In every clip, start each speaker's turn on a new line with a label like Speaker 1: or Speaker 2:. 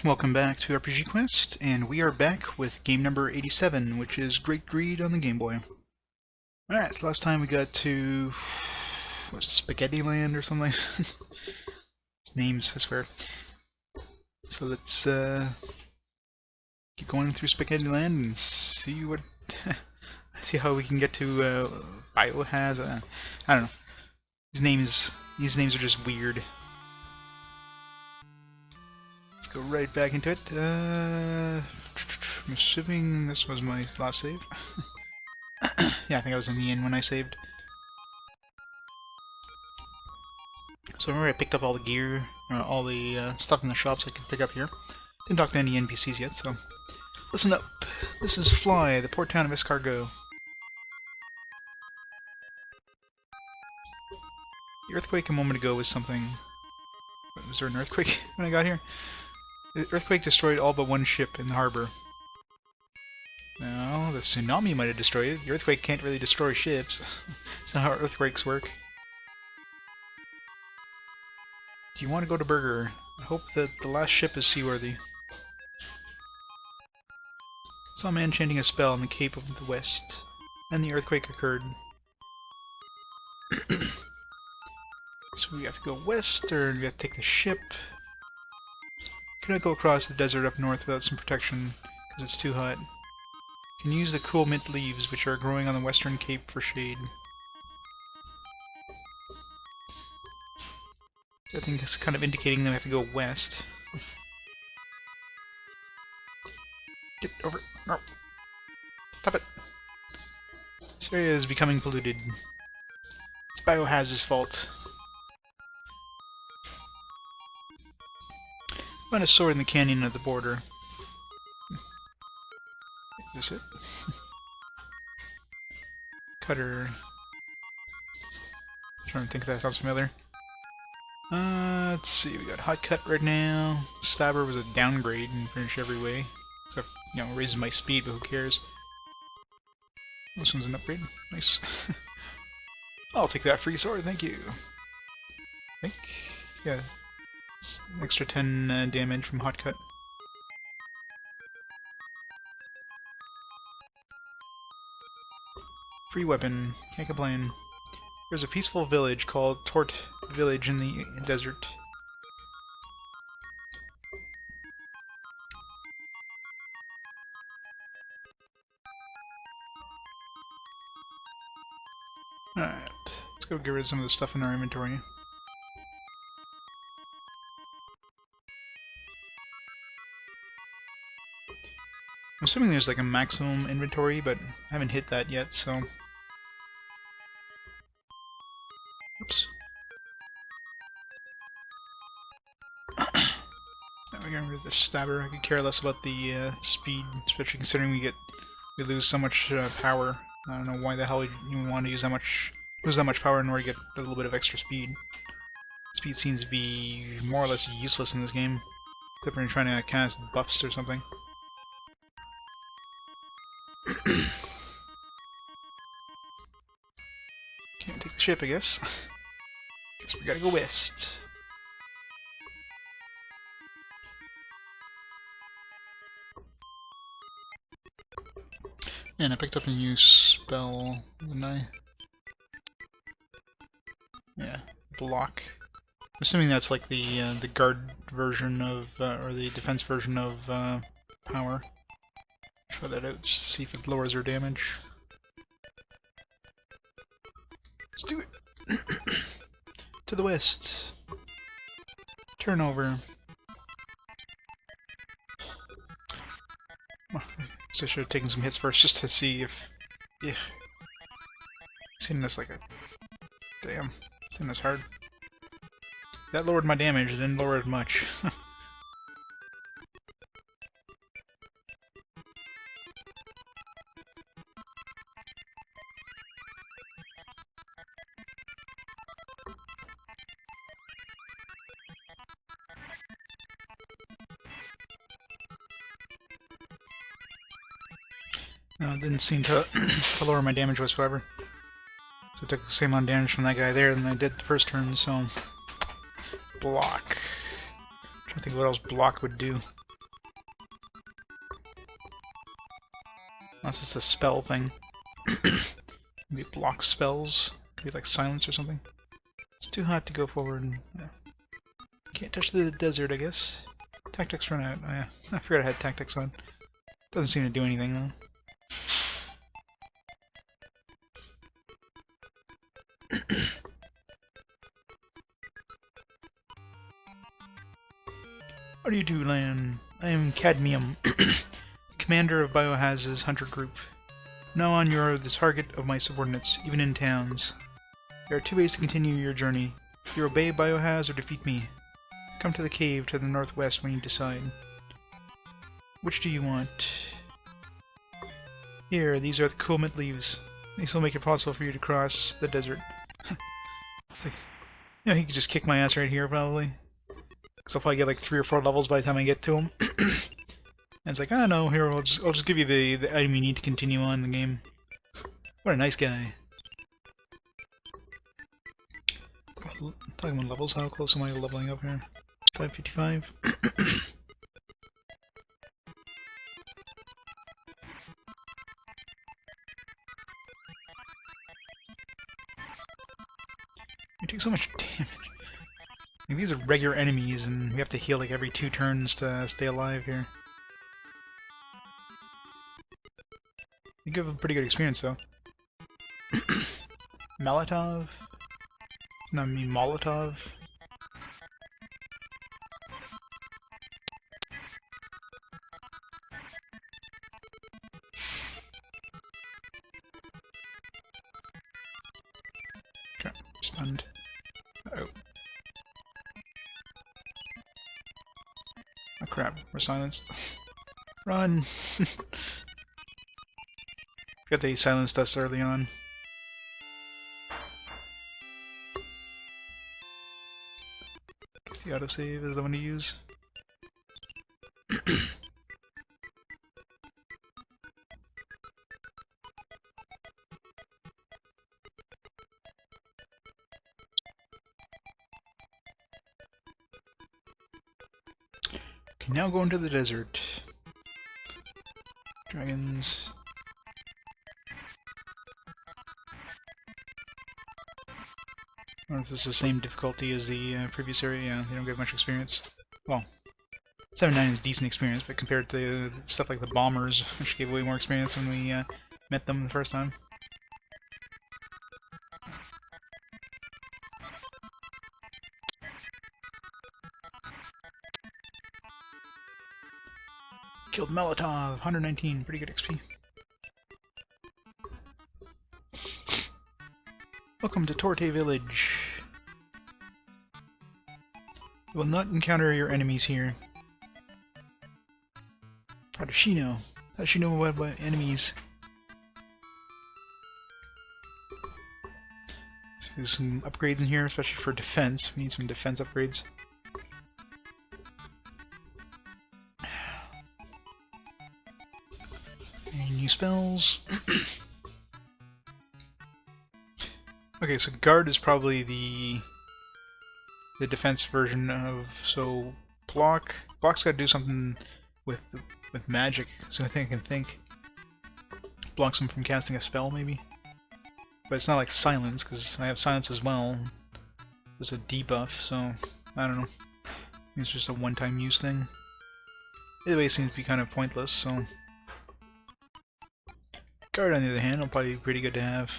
Speaker 1: Welcome back to RPG Quest, and we are back with game number 87, which is Great Greed on the Game Boy. Alright, so last time we got to... what was it, Spaghetti Land or something? It's names, I swear. So let's keep going through Spaghetti Land and see what... see how we can get to Bio-Haz. I don't know. These names are just weird. Go right back into it. I'm assuming this was my last save. Yeah, I think I was in the inn when I saved. So remember I picked up all the gear, all the stuff in the shops I could pick up here. Didn't talk to any NPCs yet, so... Listen up! This is Fly, the port town of Essargo. The earthquake a moment ago was something... Was there an earthquake when I got here? The earthquake destroyed all but one ship in the harbor. No, the tsunami might have destroyed it. The earthquake can't really destroy ships. That's not how earthquakes work. Do you want to go to Burger? I hope that the last ship is seaworthy. Saw a man chanting a spell on the Cape of the West. Then the earthquake occurred. So we have to go west, or we have to take the ship. Cannot go across the desert up north without some protection, because it's too hot. Can use the cool mint leaves, which are growing on the western cape, for shade. I think it's kind of indicating that we have to go west. Get over. No. Stop it. This area is becoming polluted. It's Bio-Haz's fault. Find a sword in the canyon at the border. Is this it? Cutter. Trying to think if that sounds familiar. Let's see, we got hot cut right now. Stabber was a downgrade in pretty much every way. Except, you know, raises my speed, but who cares? This one's an upgrade. Nice. I'll take that free sword, thank you. I think, yeah. An extra 10 damage from hot cut. Free weapon, can't complain. There's a peaceful village called Torte Village in the desert. Alright, let's go get rid of some of the stuff in our inventory. I'm assuming there's like a maximum inventory, but I haven't hit that yet, so... Oops. Now we're getting rid of the stabber. I could care less about the speed, especially considering we lose so much power. I don't know why the hell you want to lose that much power in order to get a little bit of extra speed. Speed seems to be more or less useless in this game, except when you're trying to cast buffs or something. Can't take the ship, I guess. Guess we gotta go west. And I picked up a new spell, didn't I? Yeah, block. I'm assuming that's like the guard version of, or the defense version of power. Try that out, just to see if it lowers our damage. Let's do it! To the west. Turn over. Well, I should have taken some hits first just to see if... Yeah. Seen this like a... Damn. Seen this hard. That lowered my damage, it didn't lower it much. No, it didn't seem to lower my damage whatsoever. So I took the same amount of damage from that guy there than I did the first turn, so... Block. I think what else block would do. Unless it's a spell thing. Maybe it blocks spells. Could be like silence or something. It's too hot to go forward. Yeah. Can't touch the desert, I guess. Tactics run out. Oh yeah, I forgot I had tactics on. Doesn't seem to do anything though. What do you do, Lan? I am Cadmium, commander of Bio-Haz's hunter group. Now on, you are the target of my subordinates, even in towns. There are two ways to continue your journey. You obey Bio-Haz or defeat me. Come to the cave to the northwest when you decide. Which do you want? Here, these are the cool mint leaves. These will make it possible for you to cross the desert. It's like, you know, he could just kick my ass right here, probably. Because I'll probably get like 3 or 4 levels by the time I get to him. And it's like, oh no, here, I'll just give you the item you need to continue on the game. What a nice guy. Talking about levels, how close am I to leveling up here? 555. You take so much damage. Like, these are regular enemies, and we have to heal like every 2 turns to stay alive here. You give a pretty good experience, though. Molotov? No, I mean Molotov. Okay, stunned. Uh-oh. Oh crap, we're silenced. Run! Forgot they silenced us early on. Guess the autosave is the one to use. Can now go into the desert. Dragons. I don't know if this is the same difficulty as the previous area. Yeah, they don't get much experience. Well, 7-9 is decent experience, but compared to stuff like the bombers, which gave way more experience when we met them the first time. Killed Molotov, 119, pretty good XP. Welcome to Torte Village. You will not encounter your enemies here. How does she know? How does she know about enemies? So there's some upgrades in here, especially for defense. We need some defense upgrades. Any new spells? Okay, so guard is probably the defense version of, so block's got to do something with magic. So I can think blocks him from casting a spell maybe, but it's not like silence because I have silence as well. There's a debuff, so I don't know. It's just a one-time use thing. Either way, it seems to be kind of pointless. So guard on the other hand will probably be pretty good to have.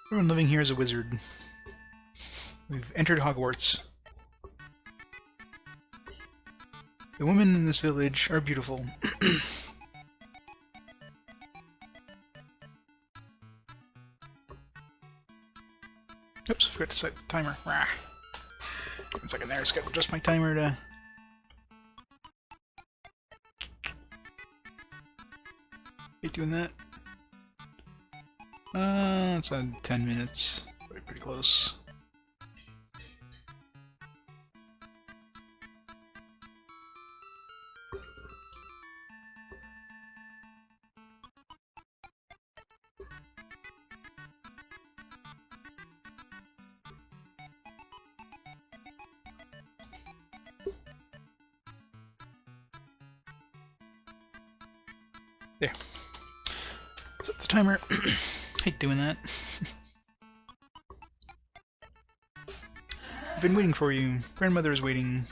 Speaker 1: Everyone living here is a wizard. We've entered Hogwarts. The women in this village are beautiful. Oops, forgot to set the timer. Rah. Give me a second there, I just got to adjust my timer to... Keep doing that. It's on 10 minutes. Pretty close. There. Set the timer. Hate doing that. I've been waiting for you. Grandmother is waiting.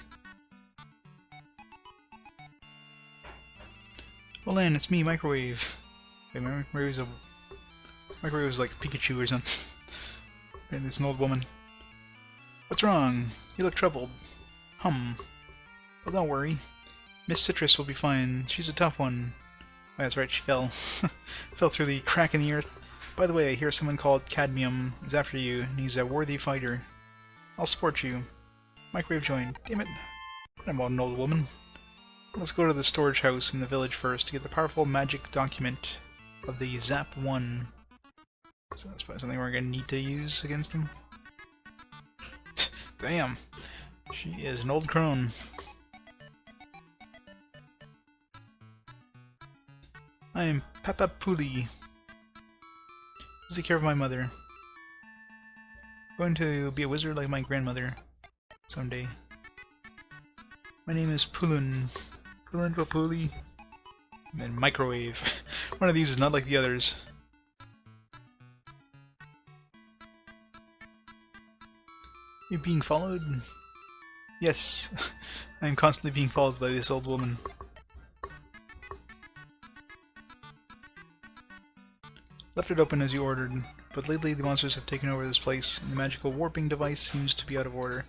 Speaker 1: Well, Ann, it's me, Microwave. Wait, Microwave was like Pikachu or something. And it's an old woman. What's wrong? You look troubled. Well, don't worry. Miss Citrus will be fine. She's a tough one. Oh, that's right, she fell. Fell through the crack in the earth. By the way, I hear someone called Cadmium is after you, and he's a worthy fighter. I'll support you. Microwave joined. Damn it. I'm an old woman. Let's go to the storage house in the village first to get the powerful magic document of the Zap 1. So that's probably something we're going to need to use against him. Damn. She is an old crone. I am Papa Puli. Take care of my mother. I'm going to be a wizard like my grandmother someday. My name is Pulun. Puli. And then Microwave. One of these is not like the others. You're being followed? Yes. I am constantly being followed by this old woman. Left it open as you ordered, but lately the monsters have taken over this place, and the magical warping device seems to be out of order.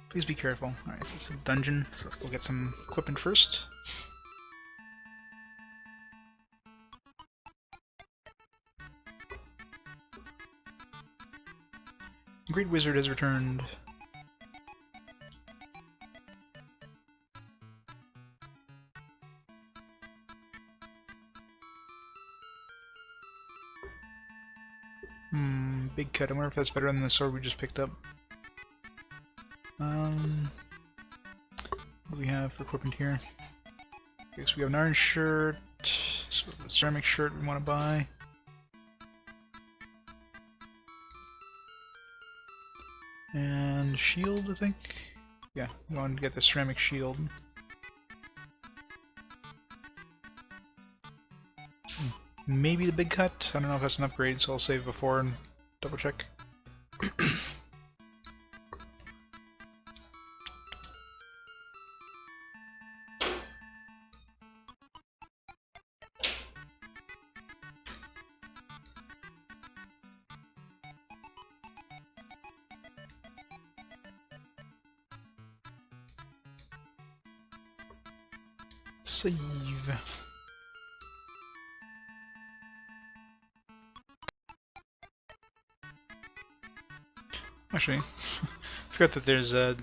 Speaker 1: Please be careful. Alright, so it's a dungeon, so let's go get some equipment first. The Great Wizard has returned. Big cut. I wonder if that's better than the sword we just picked up. What do we have for equipment here? Okay, so we have an iron shirt, so the ceramic shirt we want to buy. And shield, I think? Yeah, we want to get the ceramic shield. Maybe the big cut? I don't know if that's an upgrade, so I'll save before and double check. Save. Actually, I forgot that there's a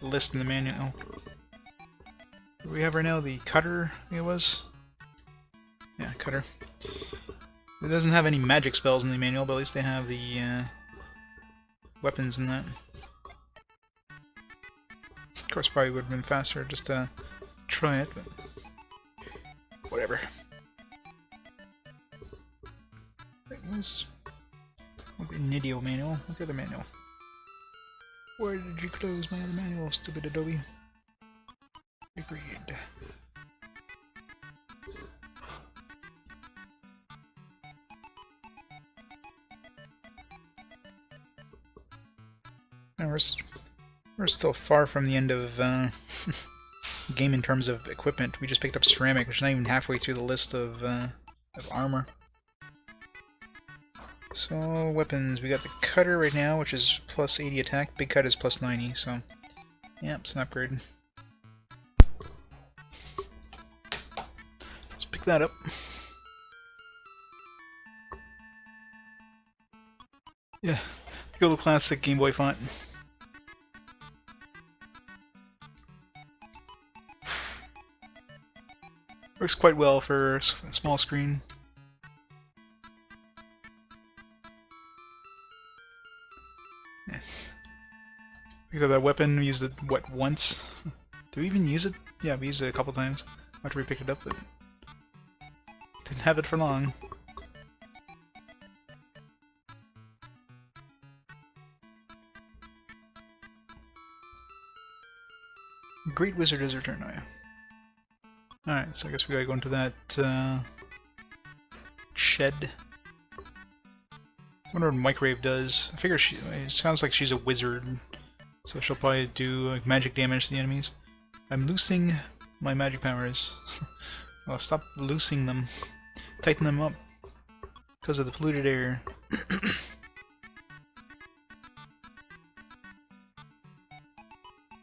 Speaker 1: list in the manual. What do we have right now? The cutter, I think it was? Yeah, cutter. It doesn't have any magic spells in the manual, but at least they have the weapons in that. Of course, probably would have been faster just to try it, but whatever. Wait, what is this? The Nidio manual. What the other manual? Where did you close my other manual, stupid Adobe? Agreed. Now we're still far from the end of game in terms of equipment. We just picked up ceramic, which is not even halfway through the list of armor. So, weapons. We got the cutter right now, which is plus 80 attack. Big cut is plus 90, so yeah, it's an upgrade. Let's pick that up. Yeah, the good old classic Game Boy font. Works quite well for a small screen. Yeah. Picked up that weapon, we used it, what, once? Did we even use it? Yeah, we used it a couple times after we picked it up, but didn't have it for long. Great Wizard has returned, oh yeah. Alright, so I guess we gotta go into that shed. I wonder what Microwave does. I figure it sounds like she's a wizard, so she'll probably do like magic damage to the enemies. I'm loosing my magic powers. Well, stop loosing them. Tighten them up because of the polluted air.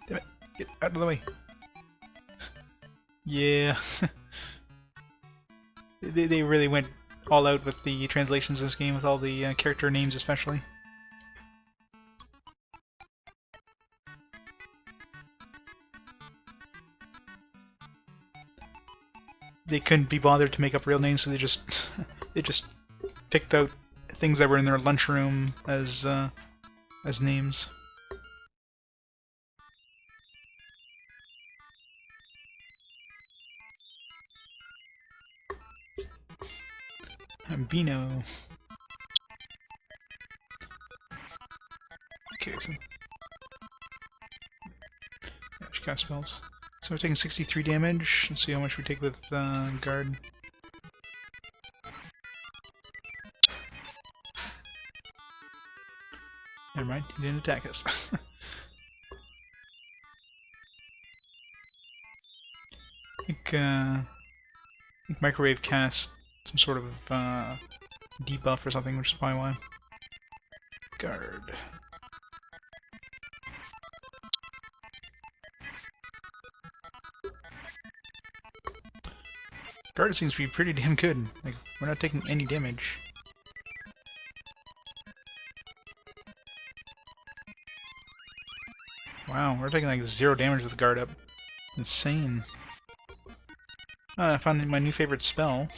Speaker 1: Damn it! Get out of the way. Yeah. They really went all out with the translations in this game, with all the character names especially. They couldn't be bothered to make up real names, so they just picked out things that were in their lunchroom as names. Bino. Okay, so yeah, she cast spells. So we're taking 63 damage. Let's see how much we take with guard. Never mind, he didn't attack us. I think Microwave cast some sort of debuff or something, which is probably why. Guard. Guard seems to be pretty damn good. Like, we're not taking any damage. Wow, we're taking like 0 damage with the guard up. It's insane. I found my new favorite spell.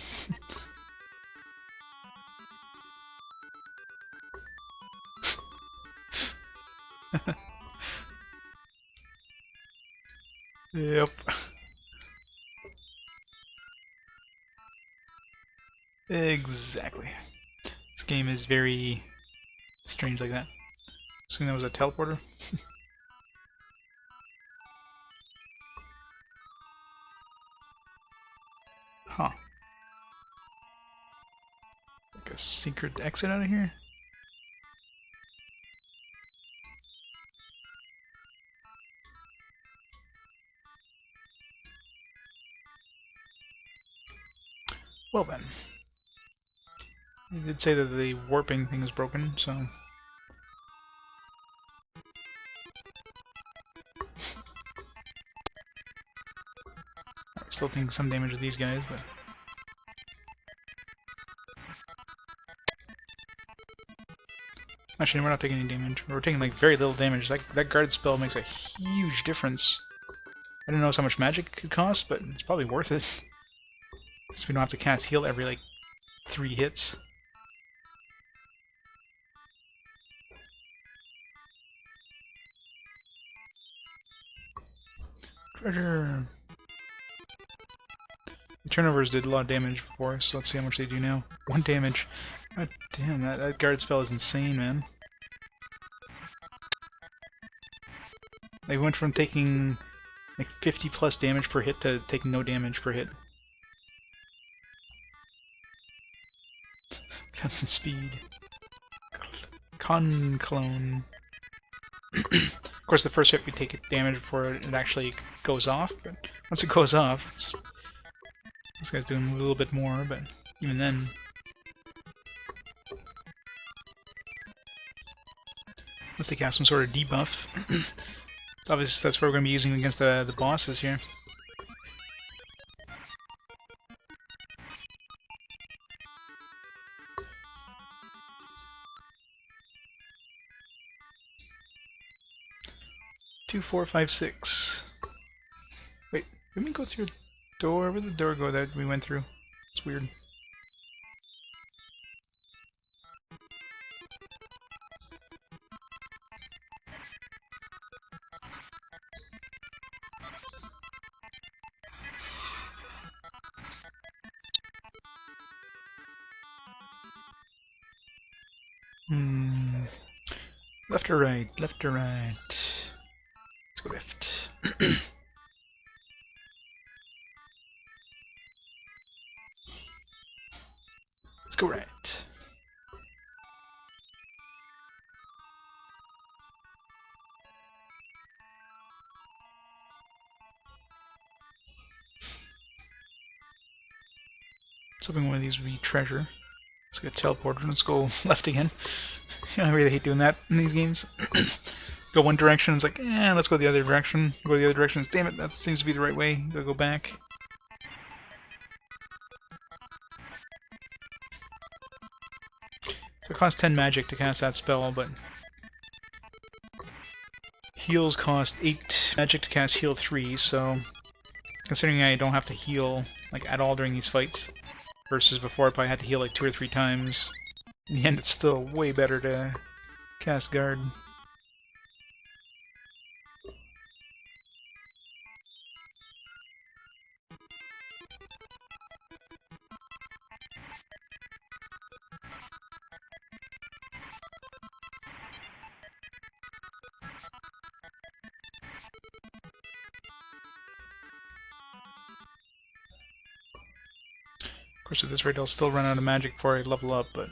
Speaker 1: Yep. Exactly. This game is very strange like that. Assuming that was a teleporter. Huh. Like a secret exit out of here? Well then. They did say that the warping thing is broken, so... We're still taking some damage with these guys, but... Actually, we're not taking any damage. We're taking like very little damage. That guard spell makes a huge difference. I don't know how much magic it could cost, but it's probably worth it. Since we don't have to cast heal every like 3 hits. Treasure! The turnovers did a lot of damage before, so let's see how much they do now. 1 damage. God damn, that guard spell is insane, man. They went from taking like 50 plus damage per hit to taking no damage per hit. Got some speed. Clone. Of course, the first hit we take damage before it actually goes off, but once it goes off, this guy's doing a little bit more, but even then... Unless they cast some sort of debuff. Obviously, that's what we're going to be using against the bosses here. Two, 4, 5, 6. Wait, didn't we go through a door? Where'd the door go that we went through? It's weird. Left or right? Left or right? Let's go left. Let's go right. I was hoping one of these would be treasure. Let's get teleported. Let's go left again. I really hate doing that in these games. Go one direction, it's like, let's go the other direction. Go the other direction, damn it, that seems to be the right way. Gotta go back. So it costs 10 magic to cast that spell, but heals cost 8 magic to cast heal 3, so considering I don't have to heal like at all during these fights, versus before I probably had to heal like 2 or 3 times, in the end it's still way better to cast guard. Of course, at this rate, I'll still run out of magic before I level up, but...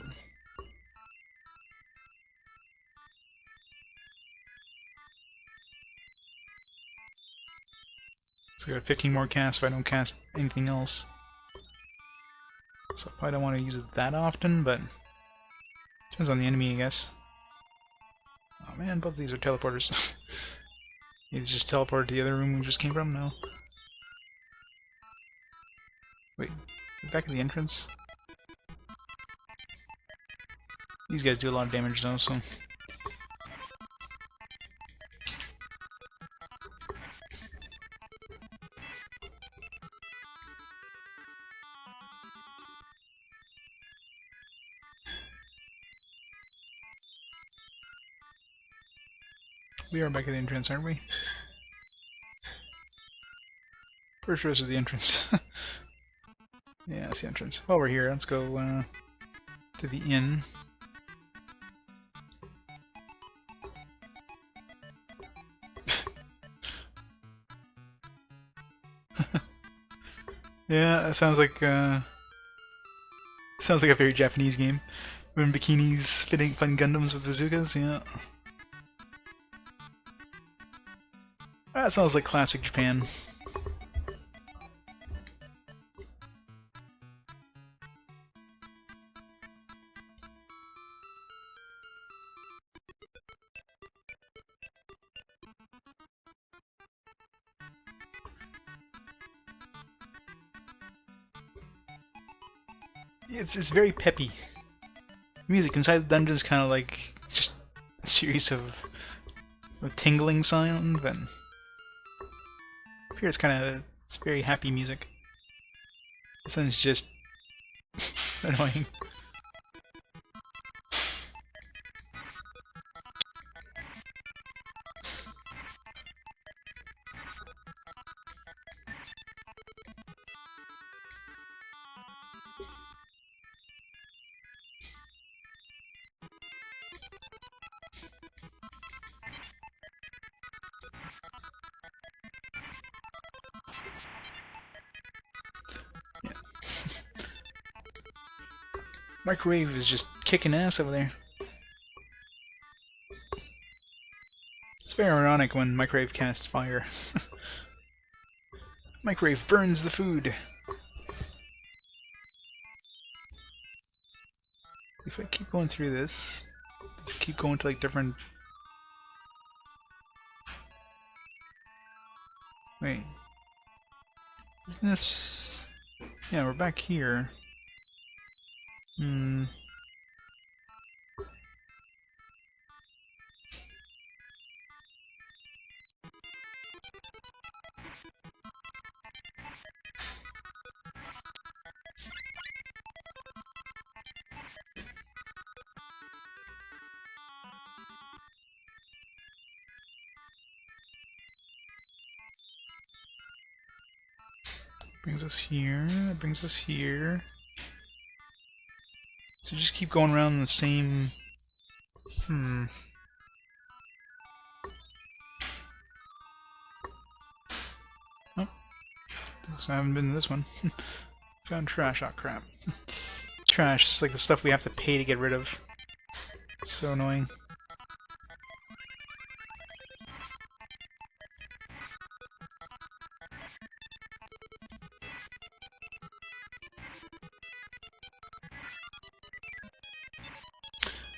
Speaker 1: So I got 15 more casts if I don't cast anything else. So I probably don't want to use it that often, but... Depends on the enemy, I guess. Oh man, both of these are teleporters. He's just teleported to the other room we just came from? No. Wait. Back at the entrance. These guys do a lot of damage though, so... We are back at the entrance, aren't we? Pretty sure this is the entrance. Yeah, it's the entrance. While we're here, let's go to the inn. Yeah, that sounds like a very Japanese game. Women in bikinis fighting Gundams with bazookas. Yeah, that sounds like classic Japan. It's very peppy. Music inside the dungeon is kind of like just a series of tingling sound, but up here it's very happy music. This one's just annoying. Microwave is just kicking ass over there. It's very ironic when Microwave casts fire. Microwave burns the food. If I keep going through this, let's keep going to like different... Wait. Isn't this... Yeah, we're back here. Hmm. Brings us here, that brings us here. So just keep going around the same... Oh, so I haven't been to this one. Found trash, oh crap. trash. It's like the stuff we have to pay to get rid of. It's so annoying.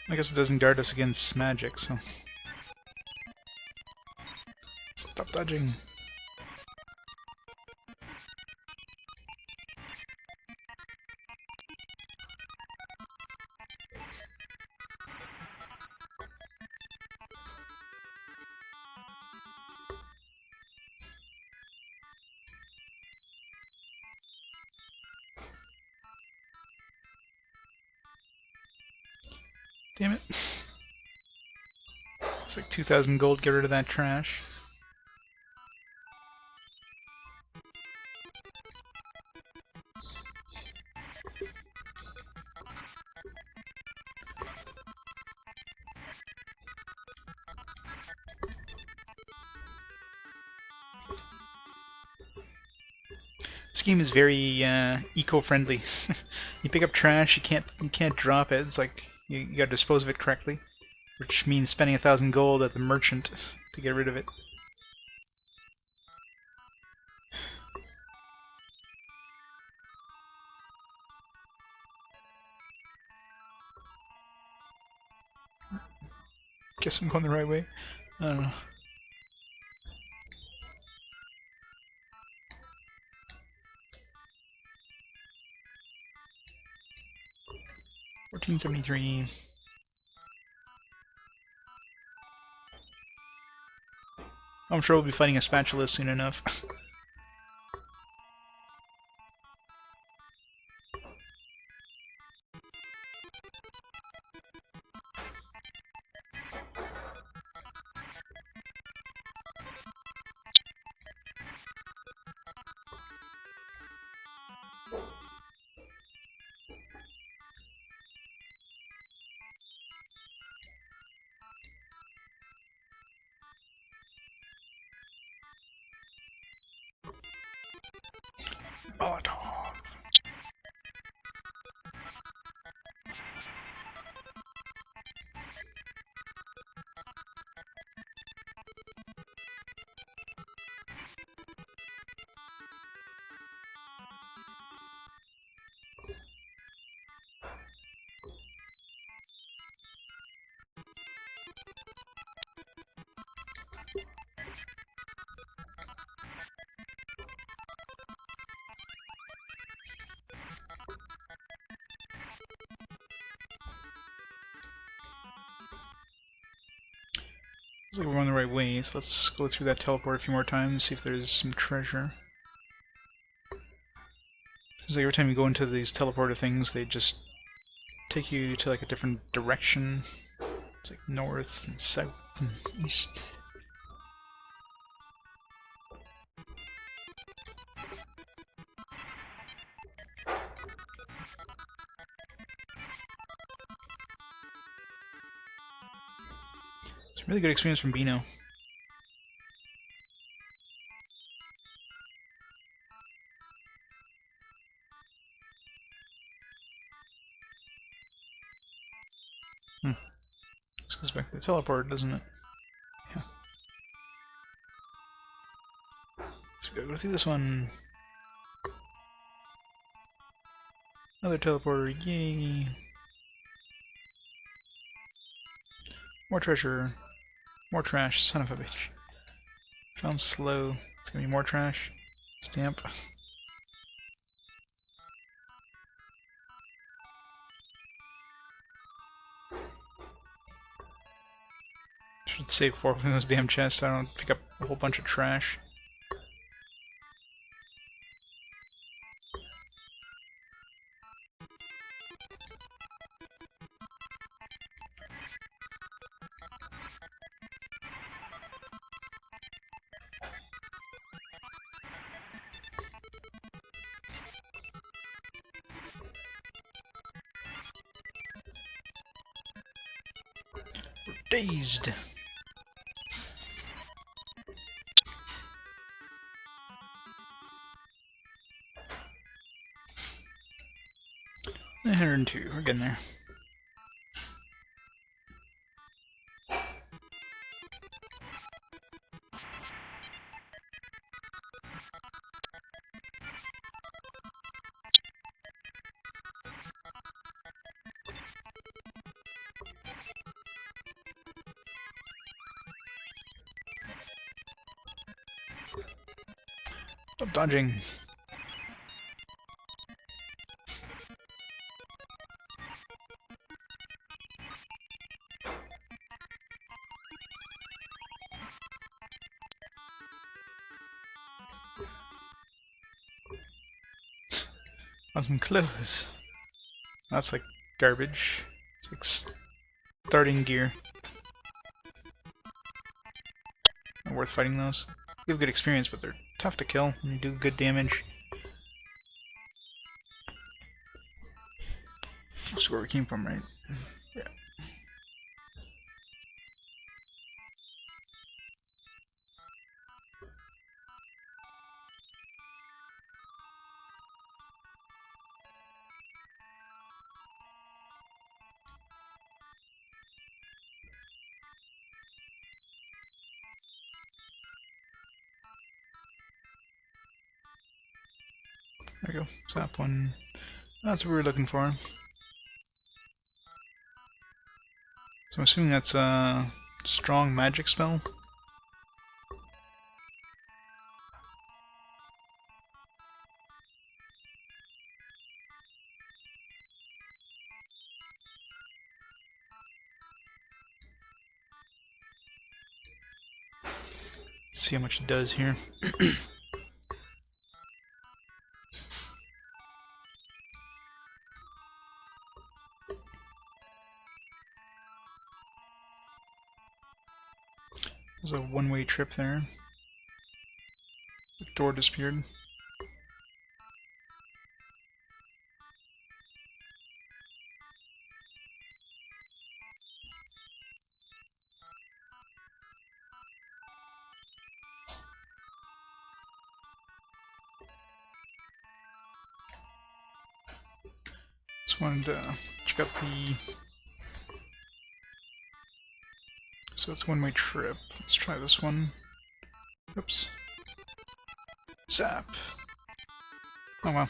Speaker 1: I guess it doesn't guard us against magic, so... Stop dodging. Damn it. It's like 2,000 gold, get rid of that trash. This game is very eco-friendly. You pick up trash, you can't drop it. It's like you gotta dispose of it correctly, which means spending 1,000 gold at the merchant to get rid of it. Guess I'm going the right way. I don't know. $14.73. I'm sure we'll be fighting a spatula soon enough. Oh, dog. Looks like we're on the right way, so let's go through that teleport a few more times and see if there's some treasure. Seems like every time you go into these teleporter things, they just take you to like a different direction. It's like north and south and east. It's a really good experience from Bino. This goes back to the teleport, doesn't it? Yeah. So we gotta go through this one. Another teleporter, yay! More treasure. More trash, son of a bitch. Found slow. It's gonna be more trash. Stamp. Should save 4 from those damn chests so I don't pick up a whole bunch of trash. Dazed. 102, we're getting there. Stop dodging. On some clothes. That's like garbage. It's like starting gear. Not worth fighting those. You have good experience, but they're tough to kill and you do good damage. That's where we came from, right? Yeah. There we go. Zap one. That's what we were looking for. So I'm assuming that's a strong magic spell. Let's see how much it does here. There's a one-way trip there. The door disappeared. Just wanted to check out the... So it's a one-way trip. Let's try this one. Oops. Zap. Oh wow.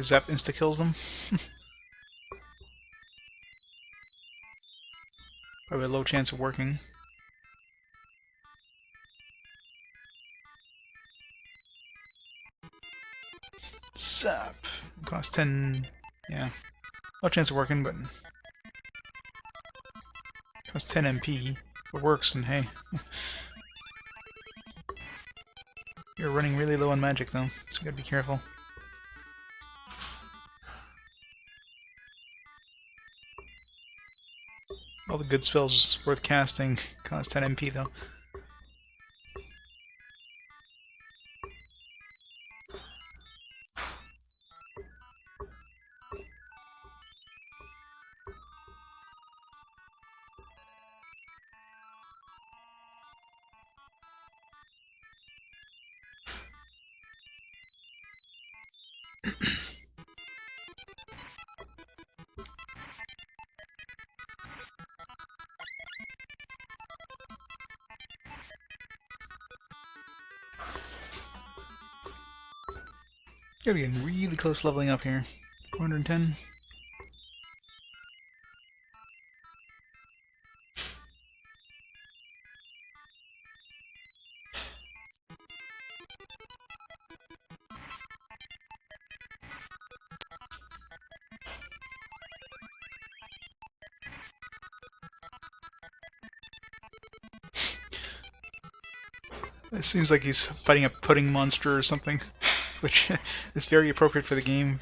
Speaker 1: Zap insta-kills them. Probably a low chance of working. Zap. Cost 10... yeah. Low chance of working, but... cost 10 MP. It works, and hey. You're running really low on magic, though, so you gotta be careful. All the good spells worth casting cost 10 MP, though. We're getting really close leveling up here. 410. It seems like he's fighting a pudding monster or something, which is very appropriate for the game.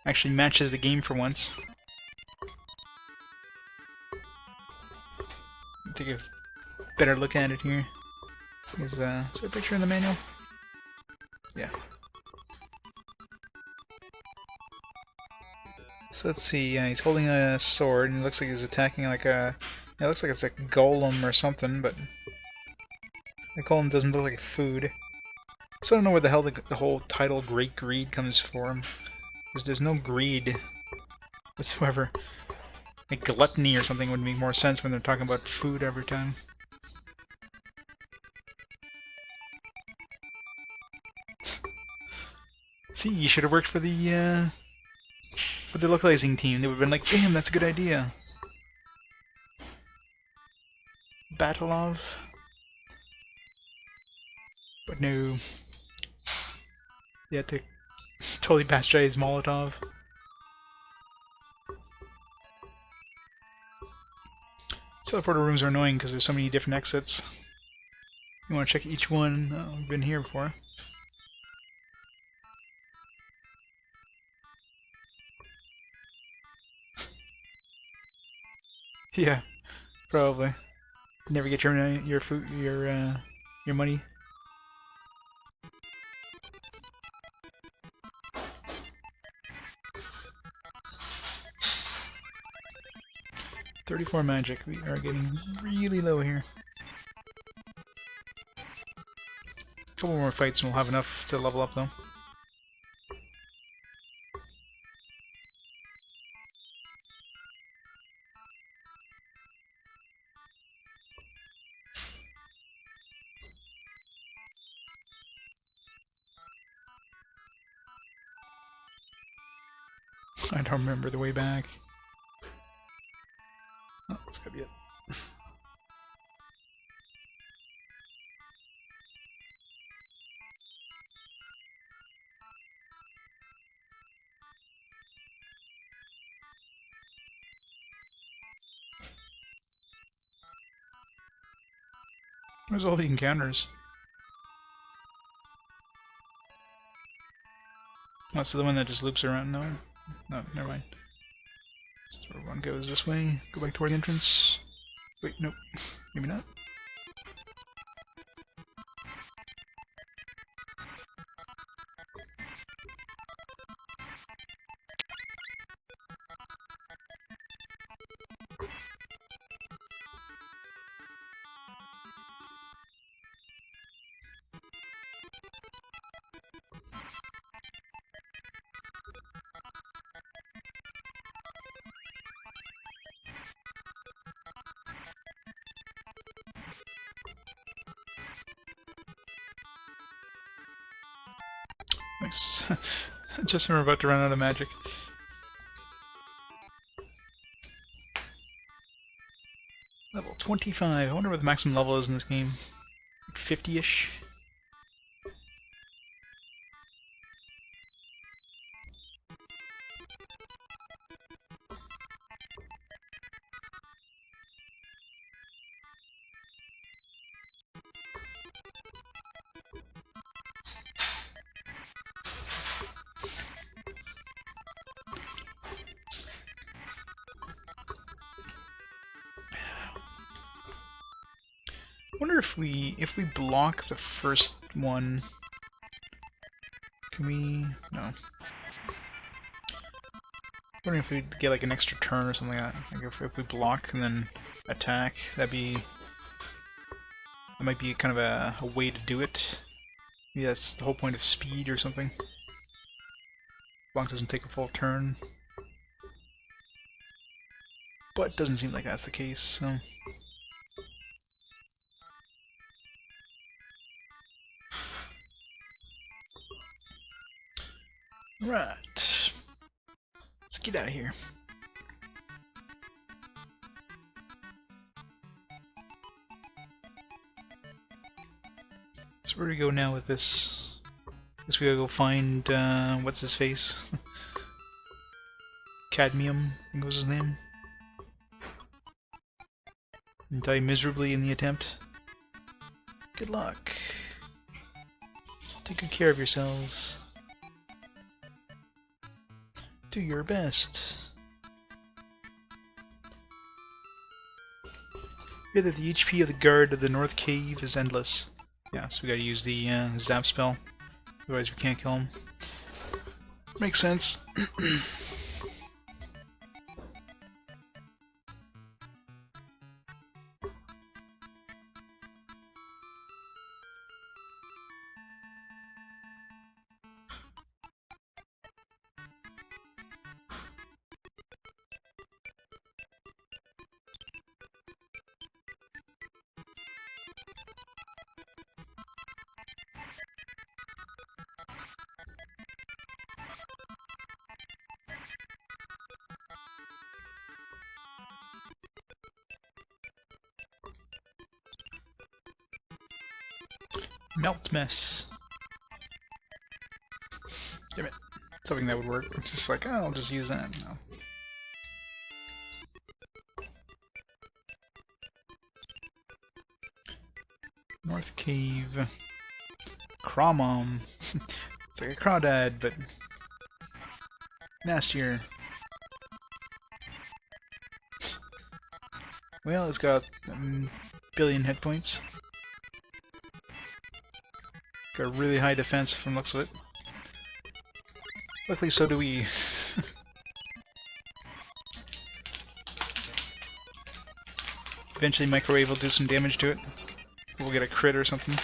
Speaker 1: Actually matches the game for once. Take a better look at it here. Is there a picture in the manual? Yeah. So let's see, he's holding a sword and it looks like he's attacking like a... it looks like it's a golem or something, but... the golem doesn't look like food. So I don't know where the hell the whole title Great Greed comes from. Because there's no greed whatsoever. Like gluttony or something would make more sense when they're talking about food every time. See, you should have worked for the localizing team. They would have been like, damn, that's a good idea. Battle of. But no. You had to totally bastardize Molotov. Teleporter rooms are annoying because there's so many different exits. You want to check each one. Oh, we've been here before. Yeah, probably. Never get your food, your money. $34 magic. We are getting really low here. A couple more fights and we'll have enough to level up, though. I don't remember the way back. Oh, that's gotta be it. Where's all the encounters? Oh, so the one that just loops around? No? No, never mind. So everyone goes this way. Go back toward the entrance. Wait, nope. Maybe not. Nice. Just when we're about to run out of magic. Level 25. I wonder what the maximum level is in this game. Like 50-ish? I wonder if we block the first one, can we? No. I'm wondering if we get like an extra turn or something like that. Like if we block and then attack, that might be kind of a way to do it. Maybe that's the whole point of speed or something. Block doesn't take a full turn, but it doesn't seem like that's the case. So. Right. Let's get out of here. So where do we go now with this? Guess we gotta go find, what's his face? Cadmium, I think was his name. And die miserably in the attempt. Good luck. Take good care of yourselves. Do your best. Hear that the HP of the guard of the North Cave is endless. Yeah, so we gotta use the zap spell. Otherwise we can't kill him. Makes sense. Melt mess. Damn it. Something that would work. I'm just like, oh, I'll just use that. No. North Cave. Crawmom. It's like a crawdad, but nastier. Well, it's got a billion hit points. Got really high defense from the looks of it. Luckily, so do we. Eventually, microwave will do some damage to it. We'll get a crit or something.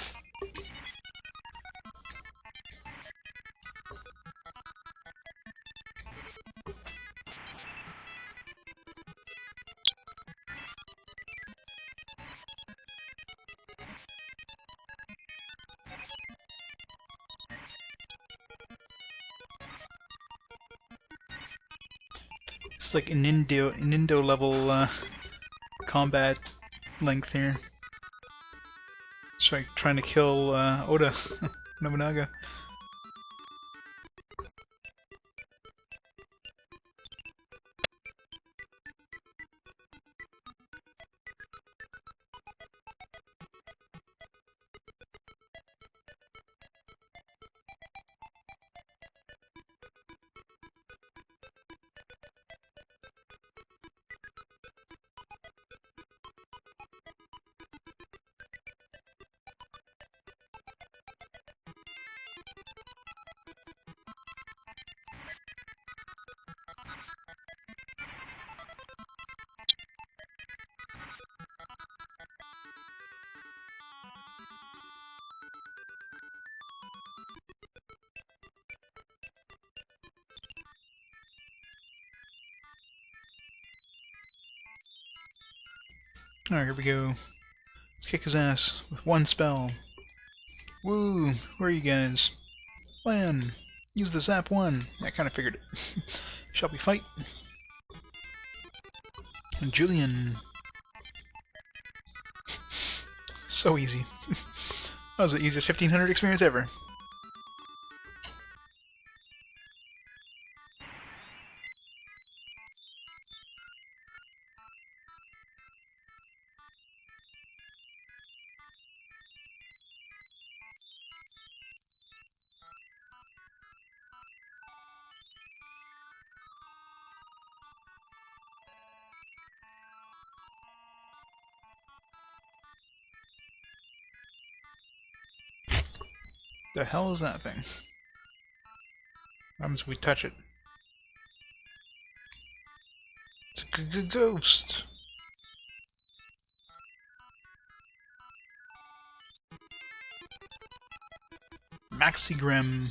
Speaker 1: It's like an Indo level combat length here. It's like trying to kill Oda Nobunaga. Alright, here we go. Let's kick his ass with one spell. Woo! Where are you guys? Land! Use the zap one! I kinda figured it. Shall we fight? And Julian. So easy. That was the easiest 1500 experience ever. The hell is that thing? What happens if we touch it? It's a ghost! Maxigrim.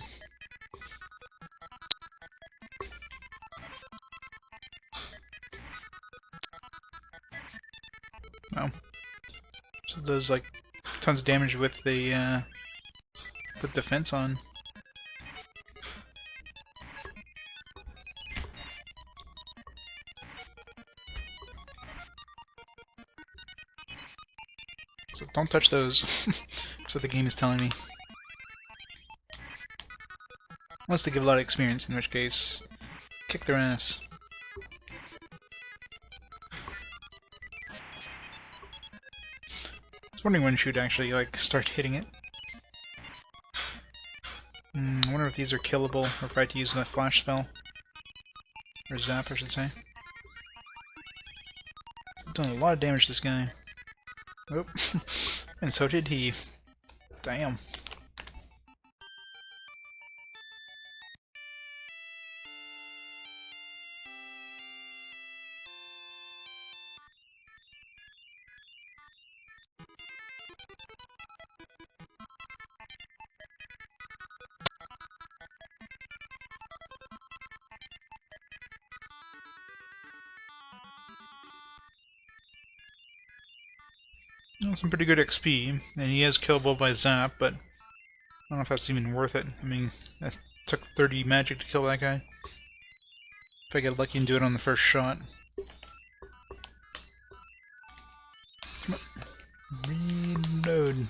Speaker 1: Oh. So it does like tons of damage with the put the fence on. So don't touch those. That's what the game is telling me. Unless they give a lot of experience, in which case, kick their ass. I was wondering when she'd actually like start hitting it. I wonder if these are killable, or if I had to use the flash spell. Or zap, I should say. I've done a lot of damage to this guy. Oh, and so did he. Damn. Well, some pretty good XP, and he is killable by zap, but I don't know if that's even worth it. I mean, that took 30 magic to kill that guy. If I get lucky and do it on the first shot. Come on. Reload.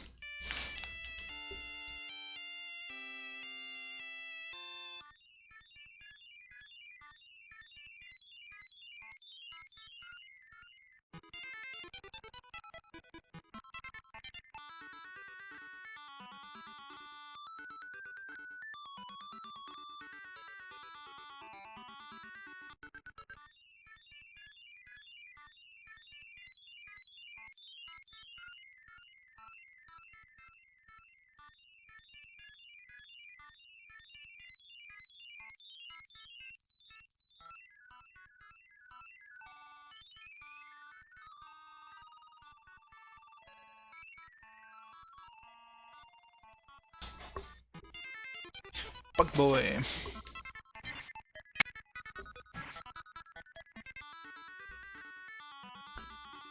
Speaker 1: Bug boy.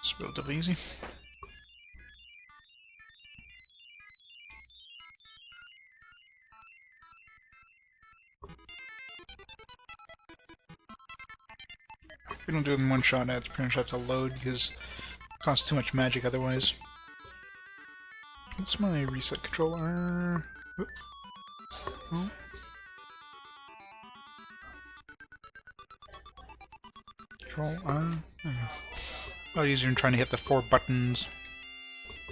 Speaker 1: It's relatively easy. If we don't do it in one shot, I pretty much have to load because it costs too much magic otherwise. What's my reset controller? Oop. Oh. Control R. A lot easier than trying to hit the 4 buttons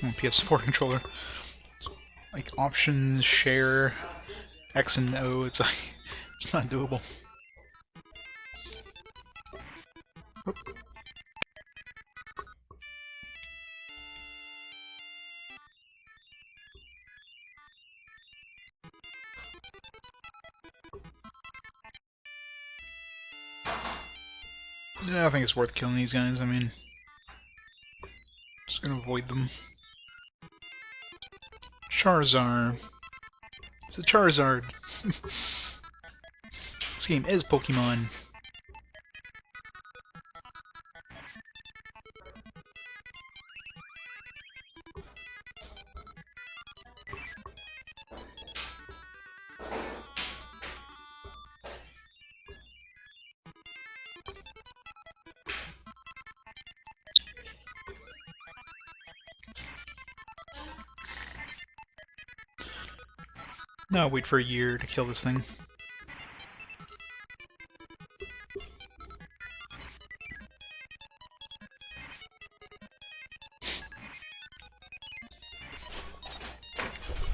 Speaker 1: on a PS4 controller. Like options, share, X and O. It's like it's not doable. Oop. Yeah, I think it's worth killing these guys. I mean, just gonna avoid them. Charizard. It's a Charizard. This game is Pokemon. No, wait for a year to kill this thing.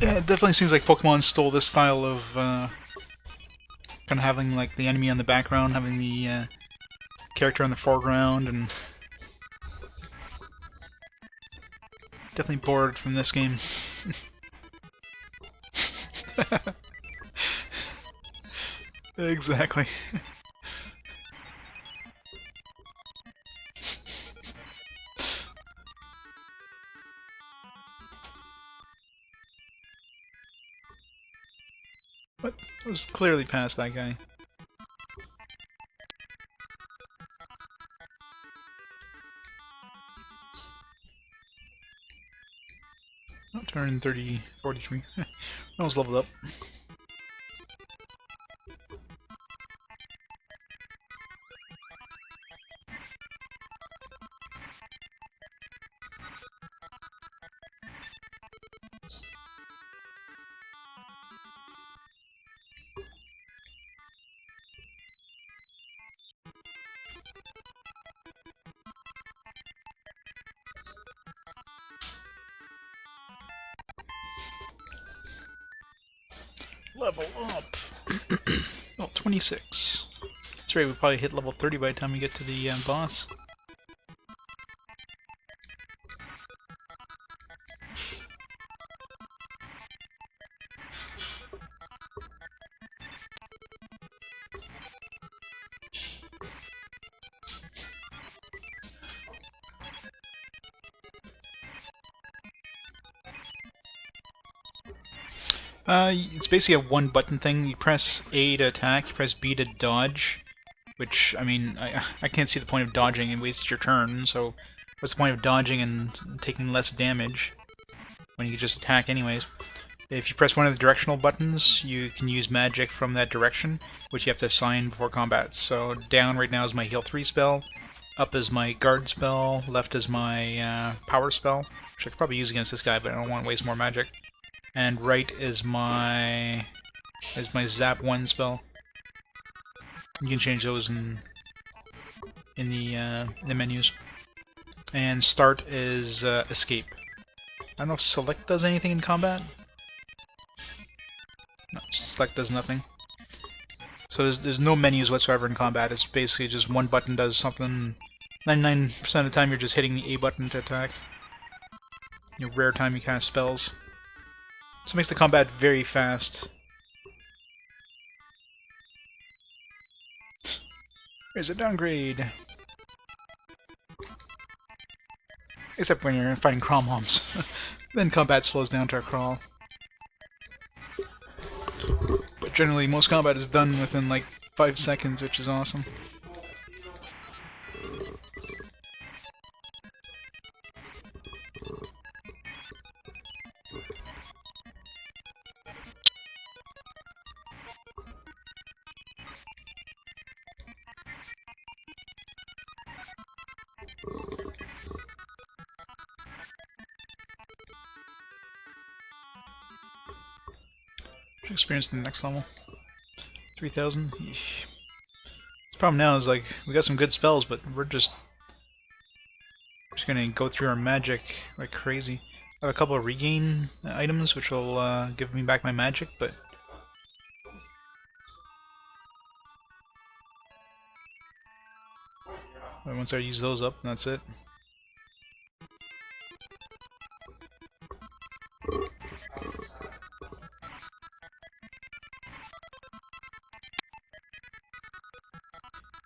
Speaker 1: Yeah, it definitely seems like Pokemon stole this style of kind of having like the enemy on the background, having the character in the foreground, and definitely bored from this game. Exactly. What? I was clearly past that guy. Oh, 230, 43. I was leveled up. Level up! Oh, 26. That's right, we'll probably hit level 30 by the time we get to the boss. It's basically a one-button thing. You press A to attack, you press B to dodge, which, I mean, I can't see the point of dodging and waste your turn, so what's the point of dodging and taking less damage when you can just attack anyways? If you press one of the directional buttons, you can use magic from that direction, which you have to assign before combat. So down right now is my heal 3 spell, up is my guard spell, left is my power spell, which I could probably use against this guy, but I don't want to waste more magic. And right is my Zap 1 spell. You can change those in the menus. And start is escape. I don't know if select does anything in combat. No, select does nothing. So there's no menus whatsoever in combat. It's basically just one button does something. 99% of the time you're just hitting the A button to attack. Your rare time you cast spells. So it makes the combat very fast. There's a downgrade. Except when you're fighting crawl mobs. Then combat slows down to a crawl. But Generally, most combat is done within like 5 seconds, which is awesome. Experience in the next level. 3,000. The problem now is like we got some good spells, but we're just gonna go through our magic like crazy. I have a couple of regain items which will give me back my magic, but once I use those up, that's it.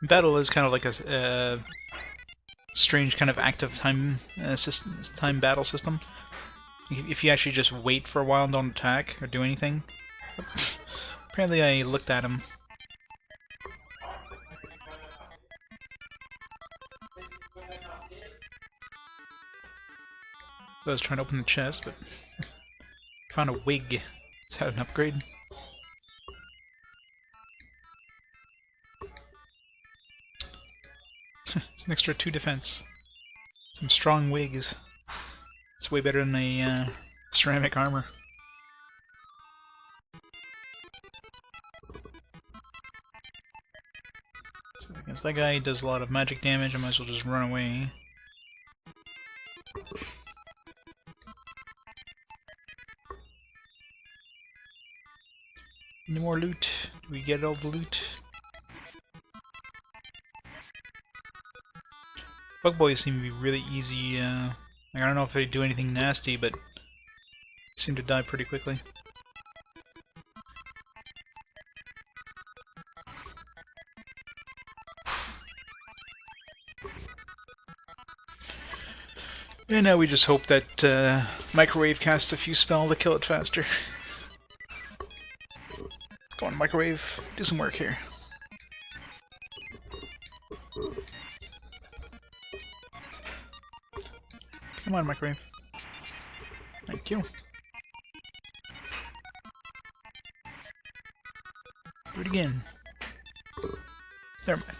Speaker 1: Battle is kind of like a strange kind of active time time battle system. If you actually just wait for a while and don't attack or do anything. Apparently I looked at him. I was trying to open the chest, but found a wig. Is that an upgrade? It's an extra 2 defense. Some strong wigs. It's way better than a ceramic armor. So against that guy, he does a lot of magic damage. I might as well just run away. Any more loot? Do we get all the loot? Bug boys seem to be really easy. Like, I don't know if they do anything nasty, but they seem to die pretty quickly. And now we just hope that Microwave casts a few spells to kill it faster. Go on, Microwave, do some work here. Come on, Microwave. Thank you. Do it again. Never mind.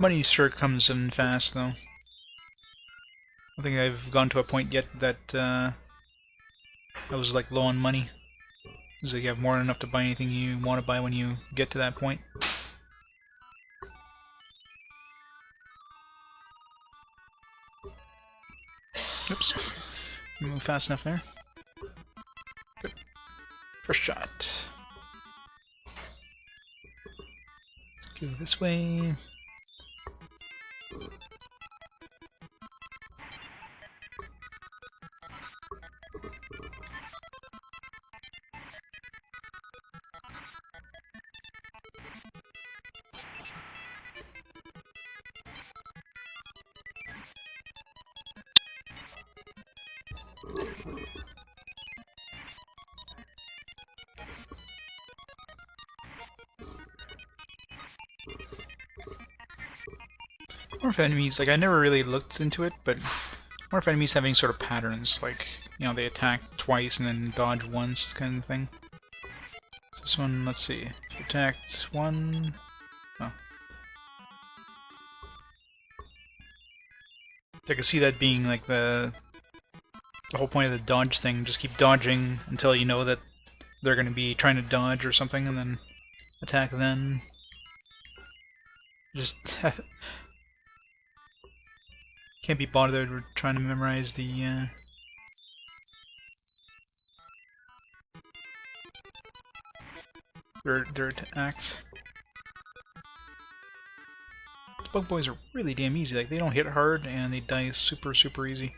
Speaker 1: Money sure comes in fast, though. I think I've gone to a point yet that I was like low on money. It's like you have more than enough to buy anything you want to buy when you get to that point. Oops. Move fast enough there. Good. First shot. Let's go this way. Morph enemies, like I never really looked into it, but morph enemies having sort of patterns, like, you know, they attack twice and then dodge once kind of thing. So this one, let's see, she attacked one... oh. I can see that being like the whole point of the dodge thing, just keep dodging until you know that they're going to be trying to dodge or something, and then attack then. Just can't be bothered with trying to memorize the their attacks. The bug boys are really damn easy. Like, they don't hit hard and they die super easy.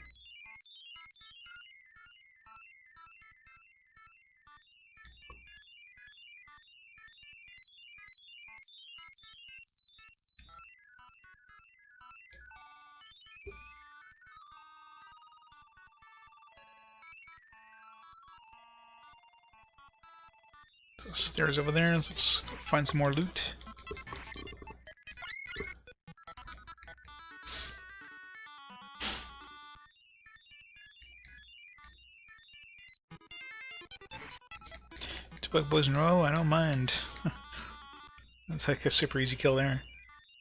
Speaker 1: So stairs over there, so let's find some more loot. Two bug boys in a row, I don't mind. That's like a super easy kill there.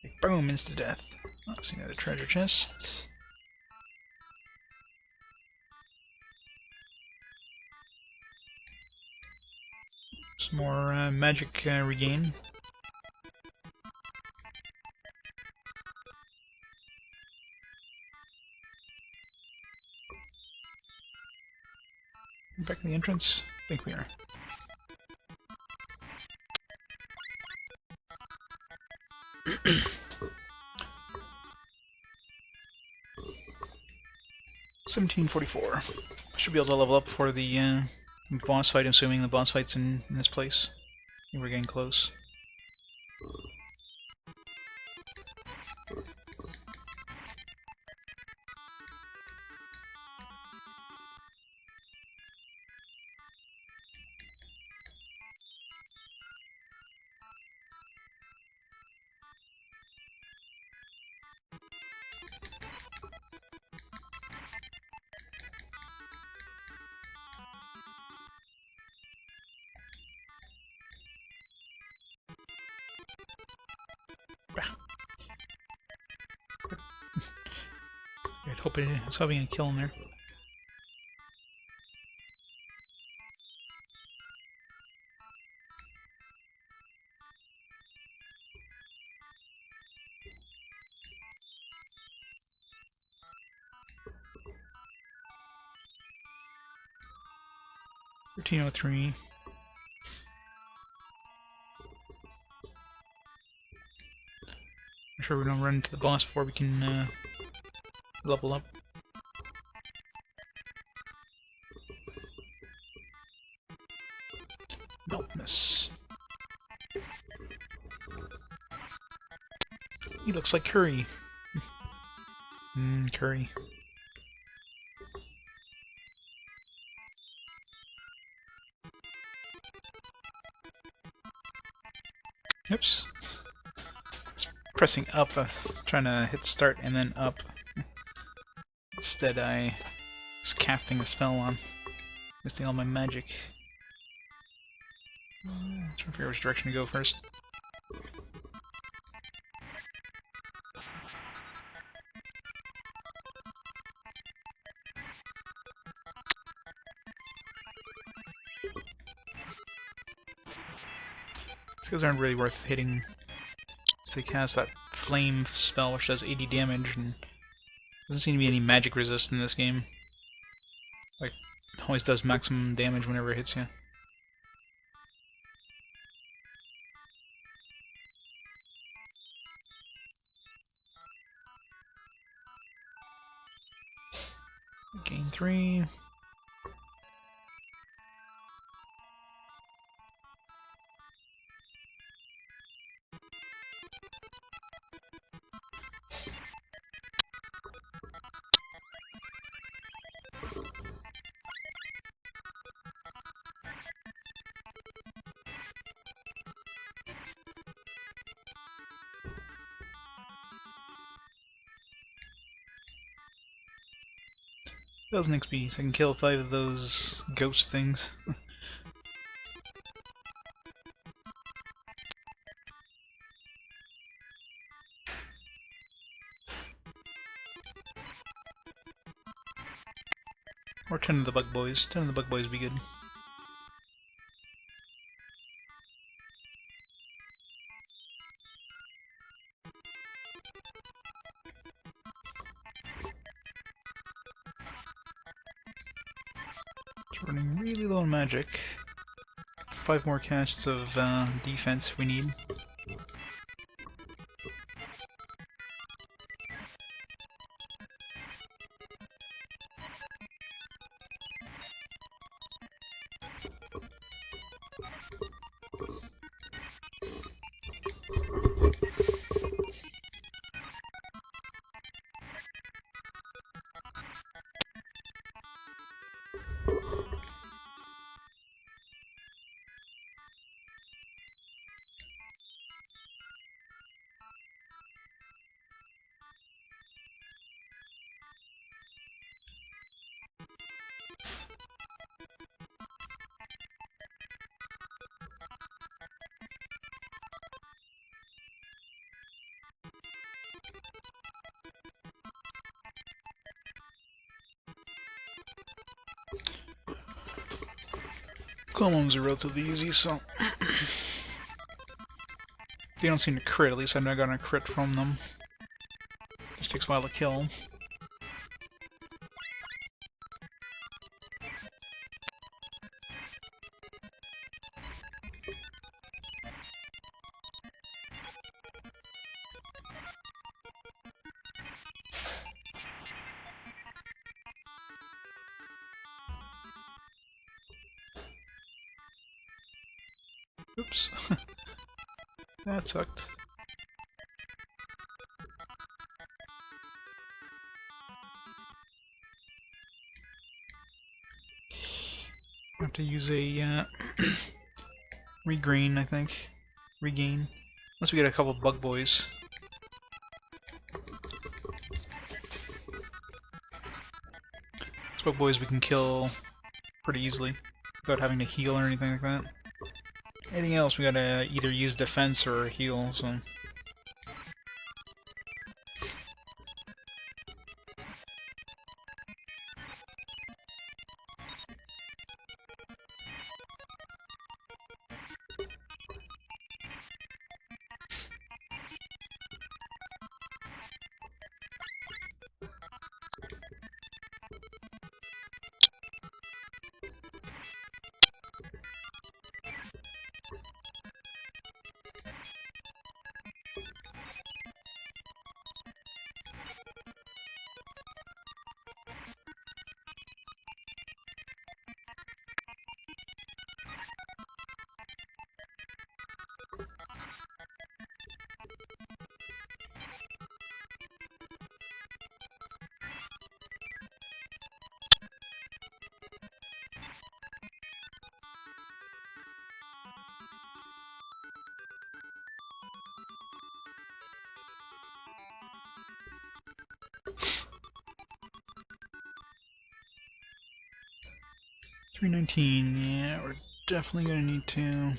Speaker 1: Like, boom, instant death. Oh, see another treasure chest. Some more magic regain. Back in the entrance? I think we are. $17.44. I should be able to level up for the boss fight, assuming the boss fight's in this place. I think we're getting close. I was hoping I'd kill him there. $13.03. I'm sure we don't run into the boss before we can level up. Nope, miss. He looks like curry. Curry. Oops. Pressing up, I was trying to hit start and then up. Instead I was casting a spell on, wasting all my magic. Trying to figure out which direction to go first. These guys aren't really worth hitting. So they cast that flame spell which does 80 damage, and doesn't seem to be any magic resist in this game. Like, it always does maximum damage whenever it hits you. Gain 3. Thousand XP, so I can kill 5 of those ghost things. Or 10 of the bug boys. 10 of the bug boys would be good. Running really low on magic. 5 more casts of defense we need. Clone ones are relatively easy, so they don't seem to crit. At least I've never gotten a crit from them. Just takes a while to kill. Oops. That sucked. I have to use a Greene, I think. Regain. Unless we get a couple of bug boys. These bug boys we can kill pretty easily without having to heal or anything like that. Anything else we gotta either use defense or heal, so... $3.19, yeah, we're definitely gonna need to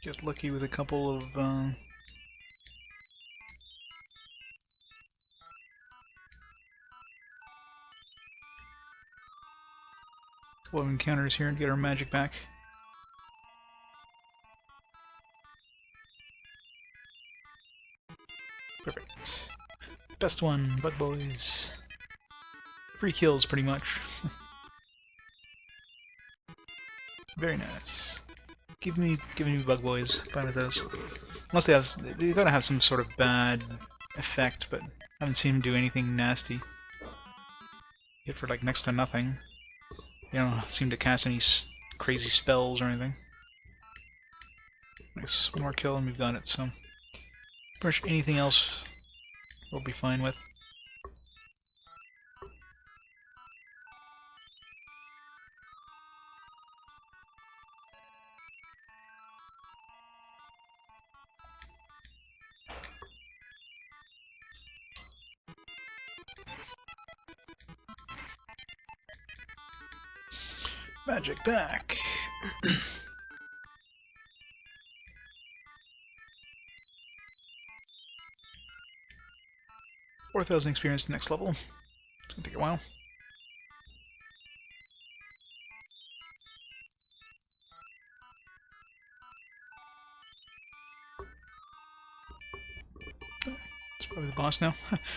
Speaker 1: get lucky with a couple of 12 encounters here and get our magic back. Perfect. Best one, bug boys. Free kills, pretty much. Very nice. Give me bug boys. Fine with those. Unless they gotta have some sort of bad effect, but I haven't seen them do anything nasty. Hit for like next to nothing. They don't seem to cast any crazy spells or anything. Nice, one more kill and we've got it. So, pretty much anything else we'll be fine with. Magic back. 4,000 experience next level. It's gonna take a while. It's probably the boss now.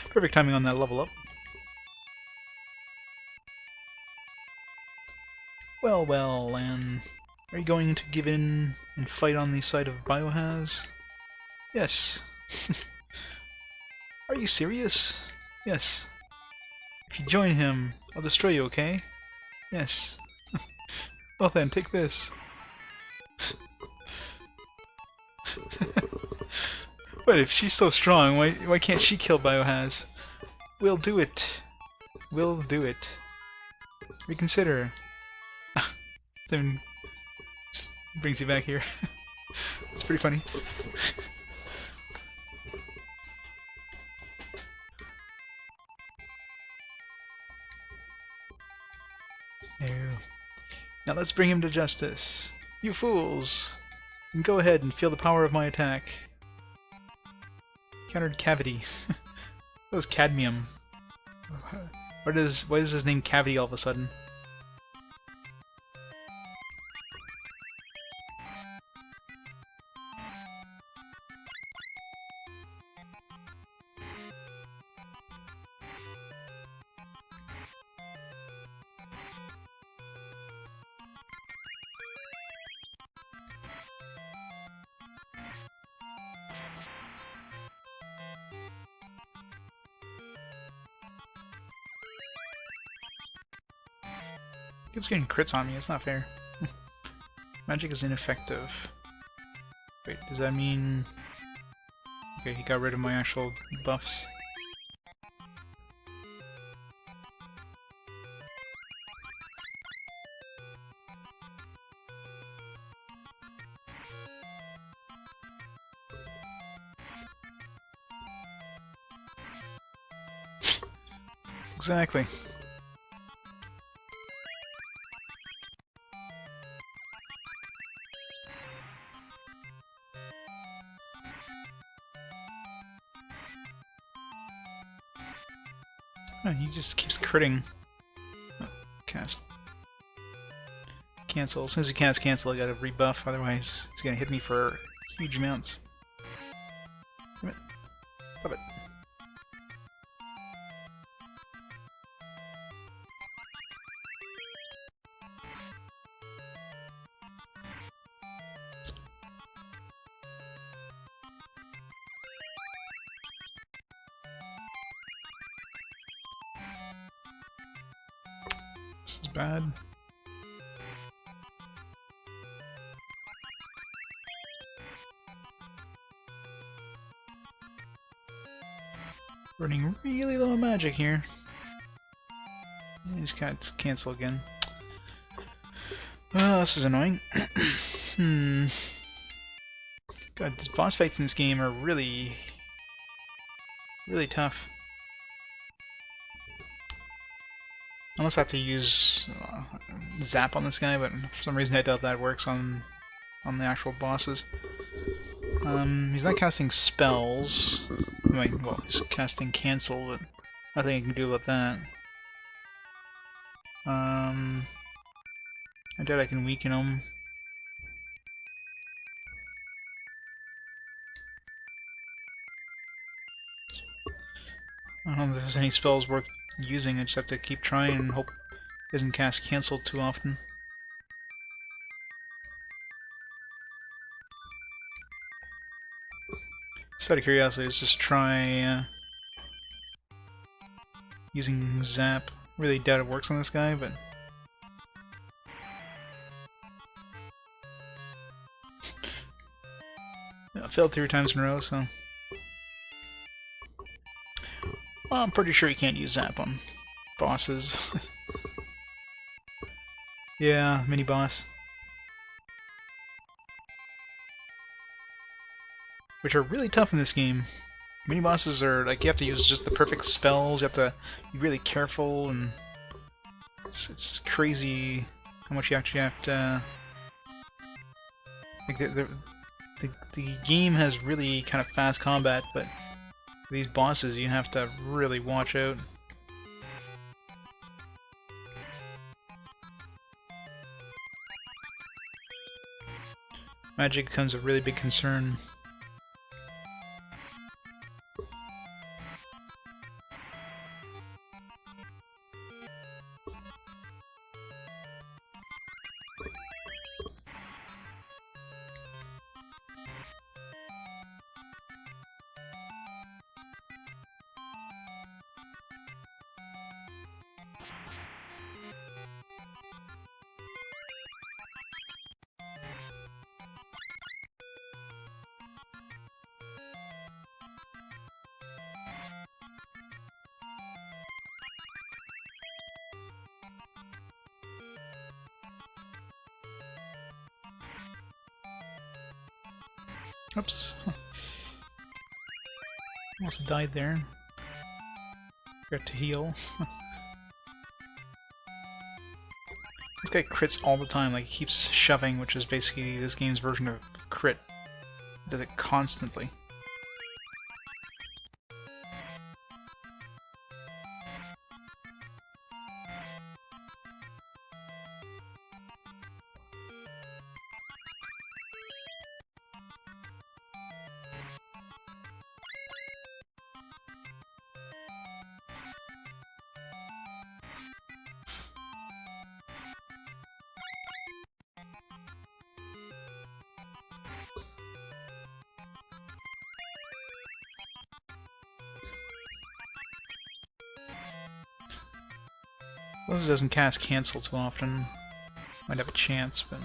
Speaker 1: Perfect timing on that level up. Well, and are you going to give in and fight on the side of Bio-Haz? Yes. Are you serious? Yes. If you join him, I'll destroy you, okay? Yes. Well then, take this. But if she's so strong, why can't she kill Bio-Haz? We'll do it. We'll do it. Reconsider. Then just brings you back here. It's pretty funny. Now let's bring him to justice. You fools! And go ahead and feel the power of my attack. Countered cavity. That was cadmium. Why is his name Cavity all of a sudden? Keeps getting crits on me, it's not fair. Magic is ineffective. Wait, does that mean... Okay, he got rid of my actual buffs. Exactly. Oh, he just keeps critting. Oh, cast. Cancel. As soon as he casts cancel, I gotta rebuff, otherwise he's gonna hit me for huge amounts. Damn it. Stop it. This is bad. Running really low on magic here. Just got cancel again. Well, this is annoying. God, these boss fights in this game are really tough. Unless I have to use zap on this guy, but for some reason I doubt that works on the actual bosses. He's not casting spells. Wait, well, he's casting cancel, but nothing I can do about that. I doubt I can weaken him. I don't know if there's any spells worth using. I just have to keep trying and hope he doesn't cast cancel too often. Just out of curiosity, let's just try using zap. Really doubt it works on this guy, but I failed 3 times in a row, so well, I'm pretty sure you can't use zap on bosses. Yeah, mini boss. Which are really tough in this game. Mini bosses are like you have to use just the perfect spells. You have to be really careful, and it's crazy how much you actually have to. Like the game has really kind of fast combat, but these bosses you have to really watch out. Magic becomes a really big concern. Oops. Almost died there. Forgot to heal. This guy crits all the time, like he keeps shoving, which is basically this game's version of crit. Does it constantly. Well, it doesn't cast cancel too often. Might have a chance, but...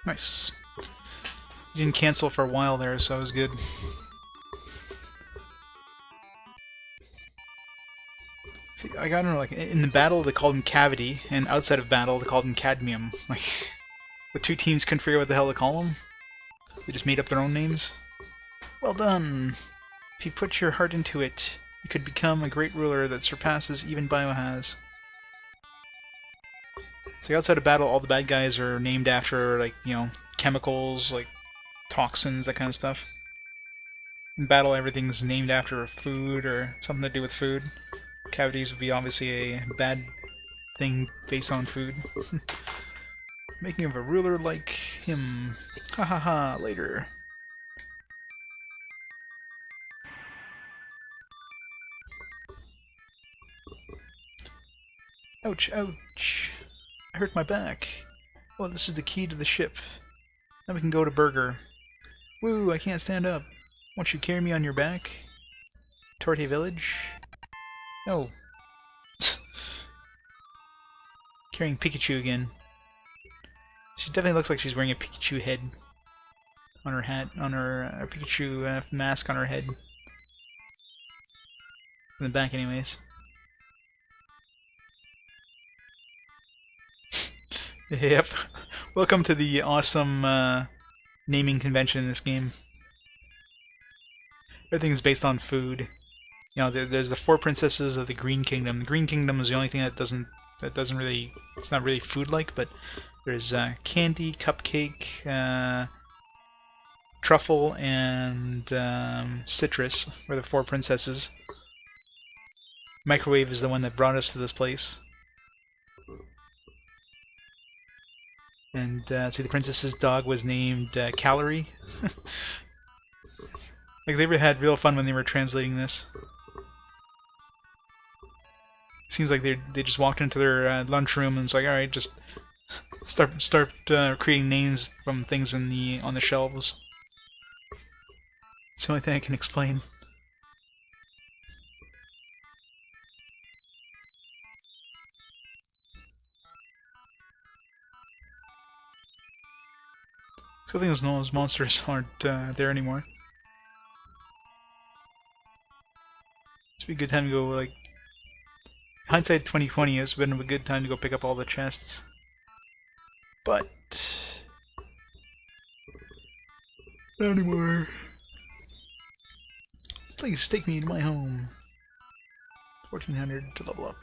Speaker 1: Nice. You didn't cancel for a while there, so that was good. See, I don't know, like, in the battle they called him Cavity, and outside of battle they called him Cadmium. Like, the two teams couldn't figure out what the hell to call him. They just made up their own names. Well done! If you put your heart into it, you could become a great ruler that surpasses even Bio-Haz. So outside of battle, all the bad guys are named after, like, you know, chemicals, like toxins, that kind of stuff. In battle, everything's named after food or something to do with food. Cavities would be obviously a bad thing based on food. Making of a ruler like him. Ha ha ha, later. Ouch, ouch. I hurt my back. Oh, this is the key to the ship. Now we can go to Burger. Woo, I can't stand up. Won't you carry me on your back? Torte Village? Oh. Carrying Pikachu again. She definitely looks like she's wearing a Pikachu head on her hat, on her Pikachu mask on her head. In the back, anyways. Yep. Welcome to the awesome naming convention in this game. Everything's based on food. You know, there's the four princesses of the Greene Kingdom. The Greene Kingdom is the only thing that doesn't really, it's not really food-like, but there's candy, cupcake, truffle, and citrus were the four princesses. Microwave is the one that brought us to this place. And see, the princess's dog was named Calorie. Like, they had real fun when they were translating this. Seems like they just walked into their lunchroom and it's like, all right, just start creating names from things on the shelves. It's the only thing I can explain. So I think those monsters aren't there anymore. This would be a good time to go, like... Hindsight 2020 has been a good time to go pick up all the chests. But... not anymore. Please take me to my home. 1400 to level up.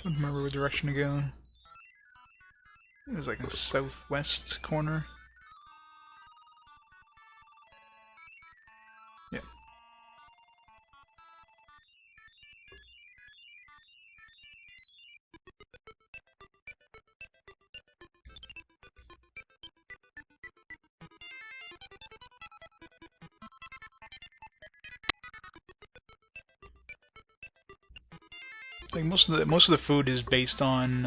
Speaker 1: Don't remember what direction to go. It was like a southwest corner. Yeah. Like most of the food is based on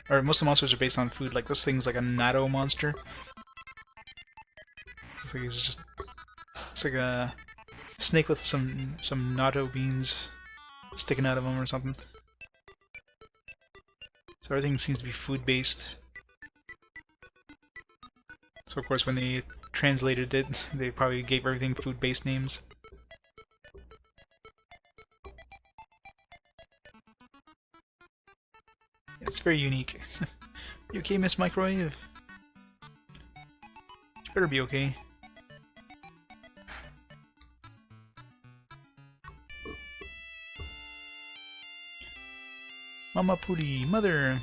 Speaker 1: or most of the monsters are based on food. Like this thing's like a natto monster. It's like it's like a snake with some natto beans sticking out of him or something. So everything seems to be food based. So of course when they translated it, they probably gave everything food based names. It's very unique. You okay, Miss Microwave? You better be okay. Mama Puli, Mother!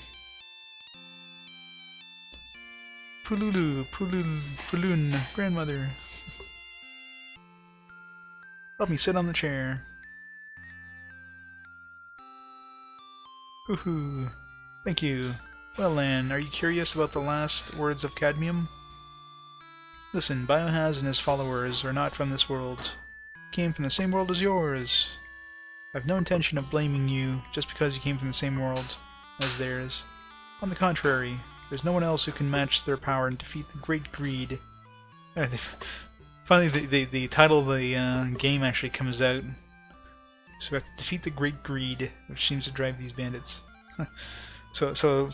Speaker 1: Pululu, Pulun, Grandmother. Help me sit on the chair. Hoo-hoo. Thank you. Well then, are you curious about the last words of Cadmium? Listen, Bio-Haz and his followers are not from this world. Came from the same world as yours. I've no intention of blaming you just because you came from the same world as theirs. On the contrary, there's no one else who can match their power and defeat the Great Greed. Finally, the title of the game actually comes out. So we have to defeat the Great Greed, which seems to drive these bandits. so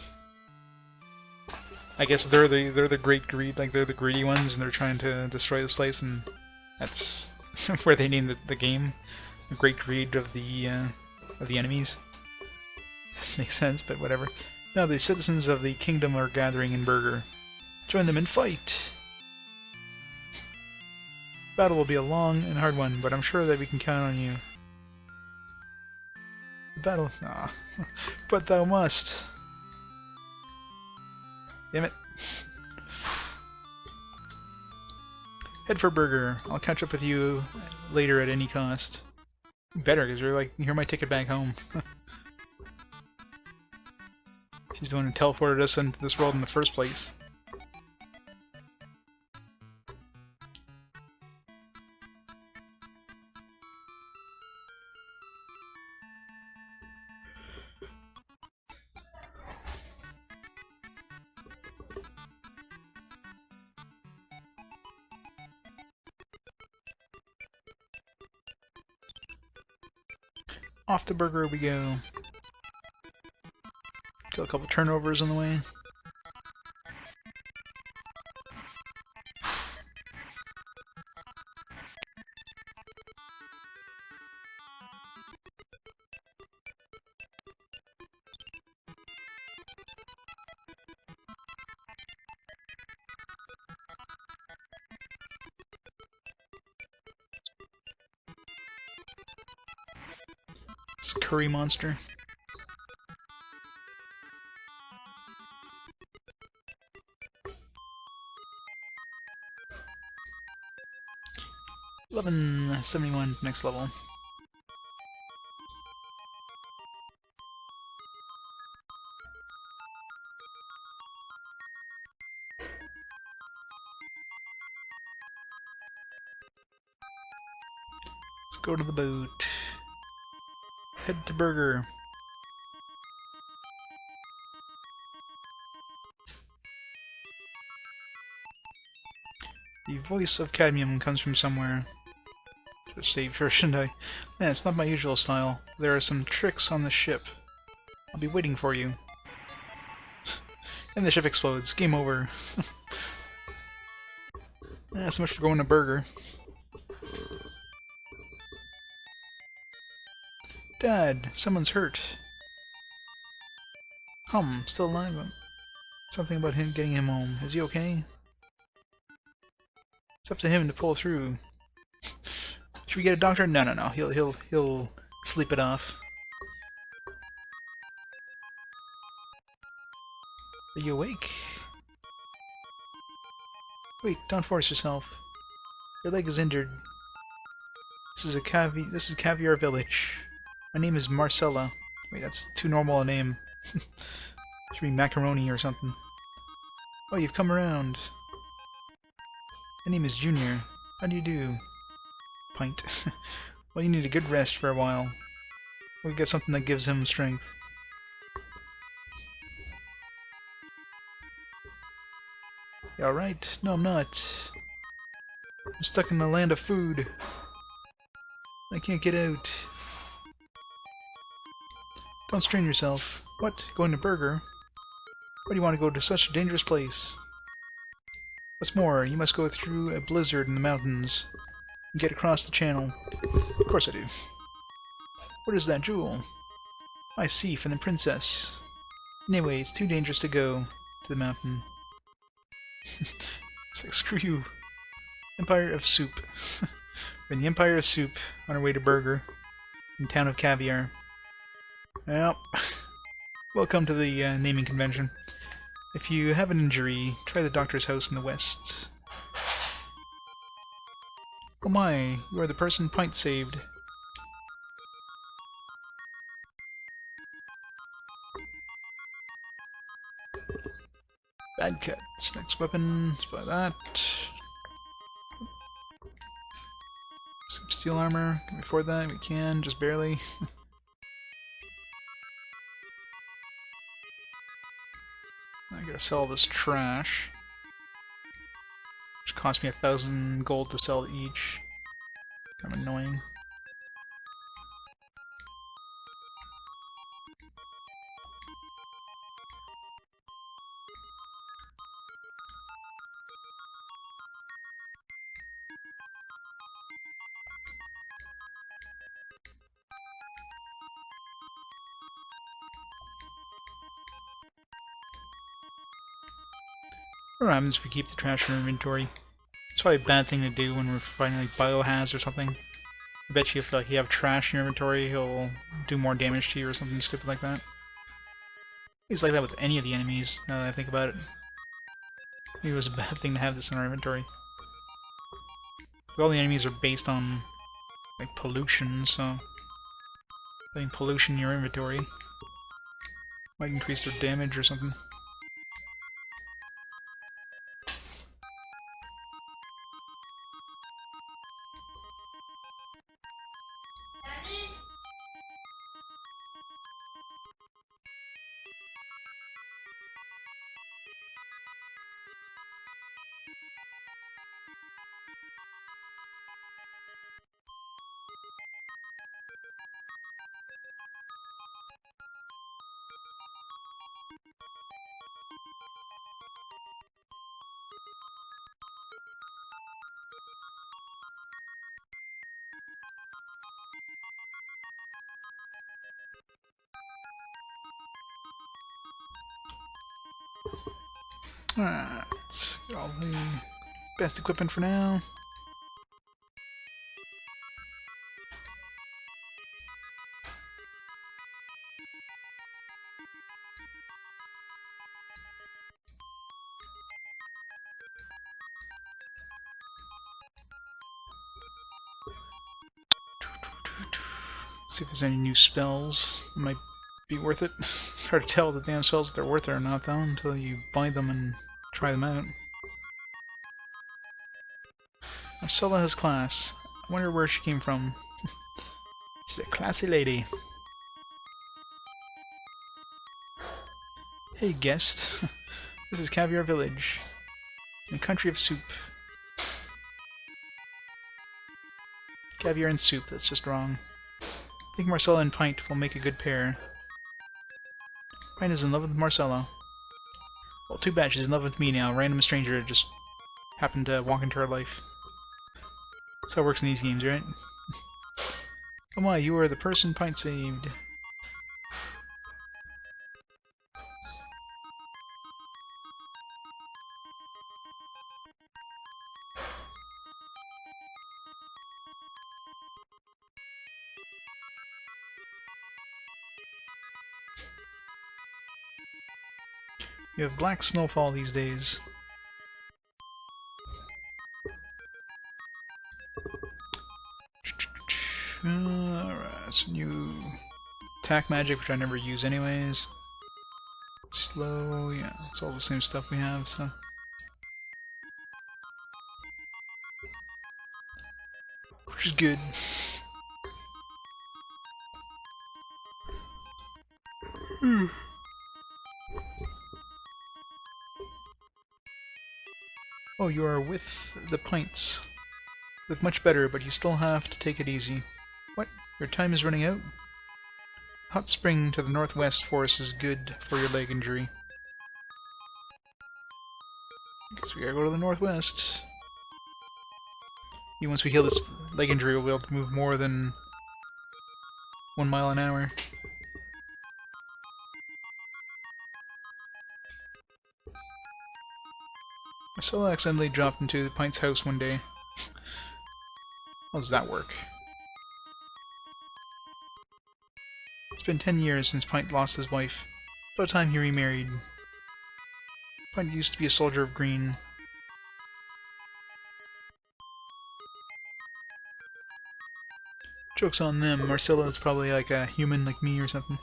Speaker 1: I guess they're the Great Greed, like they're the greedy ones, and they're trying to destroy this place, and that's where they named the game, the Great Greed of the enemies. Doesn't make sense, but whatever. Now the citizens of the kingdom are gathering in Burger. Join them and fight. Battle will be a long and hard one, but I'm sure that we can count on you. The battle... Ah, but thou must. Damn it. Head for Burger. I'll catch up with you later at any cost. Better, because you're my ticket back home. She's the one who teleported us into this world in the first place. Off to Burger we go. Kill a couple turnovers on the way. This curry monster. $11.71 next level. Let's go to the boat. Head to Burger. The voice of Cadmium comes from somewhere. Just save her, shouldn't I? Yeah, it's not my usual style. There are some tricks on the ship. I'll be waiting for you. And the ship explodes. Game over. So much for going to Burger. Dad, someone's hurt. Still alive. Something about him getting him home. Is he okay? It's up to him to pull through. Should we get a doctor? No. He'll sleep it off. Are you awake? Wait, don't force yourself. Your leg is injured. This is Caviar Village. My name is Marcella. Wait, that's too normal a name. Should be macaroni or something. Oh, you've come around. My name is Junior. How do you do? Pint. Well, you need a good rest for a while. We'll get something that gives him strength. You alright? No, I'm not. I'm stuck in the land of food. I can't get out. Don't strain yourself. What? Going to Burger? Why do you want to go to such a dangerous place? What's more, you must go through a blizzard in the mountains and get across the channel. Of course I do. What is that jewel? I see, from the princess. Anyway, it's too dangerous to go to the mountain. It's like, screw you. Empire of Soup. We're in the Empire of Soup, on our way to Burger, in town of Caviar. Well, welcome to the naming convention. If you have an injury, try the doctor's house in the west. Oh my, you are the person Pint saved. Bad cuts. Next weapon. Let's buy that. Steel armor. Can we afford that? We can, just barely. I gotta sell this trash, which cost me 1,000 gold to sell each. Kind of annoying. What happens if we keep the trash in our inventory? It's probably a bad thing to do when we're fighting like Bio-Haz or something. I bet you if like you have trash in your inventory, he'll do more damage to you or something stupid like that. He's like that with any of the enemies, now that I think about it. Maybe it was a bad thing to have this in our inventory. All the enemies are based on like pollution, so putting pollution in your inventory might increase their damage or something. Alright, let's get all the best equipment for now. See if there's any new spells that might be worth it. It's hard to tell the damn spells if they're worth it or not, though, until you buy them and try them out. Marcella has class. I wonder where she came from. She's a classy lady. Hey, guest. This is Caviar Village, in the country of soup. Caviar and soup, that's just wrong. I think Marcella and Pint will make a good pair. Pint is in love with Marcella. Well, too bad she's in love with me now. A random stranger just happened to walk into her life. That's how it works in these games, right? Come on, you are the person Pint saved. You have black snowfall these days. Alright, so new attack magic, which I never use anyways. Slow, yeah, it's all the same stuff we have, so. Which is good. Oh, you are with the Pints. Look much better, but you still have to take it easy. What? Your time is running out? Hot spring to the northwest forest is good for your leg injury. Guess we gotta go to the northwest. Once we heal this leg injury, we'll be able to move more than 1 mile an hour. Marcella accidentally dropped into Pint's house one day. How does that work? It's been 10 years since Pint lost his wife. About time he remarried. Pint used to be a soldier of Greene. Joke's on them. Marcella is probably like a human like me or something.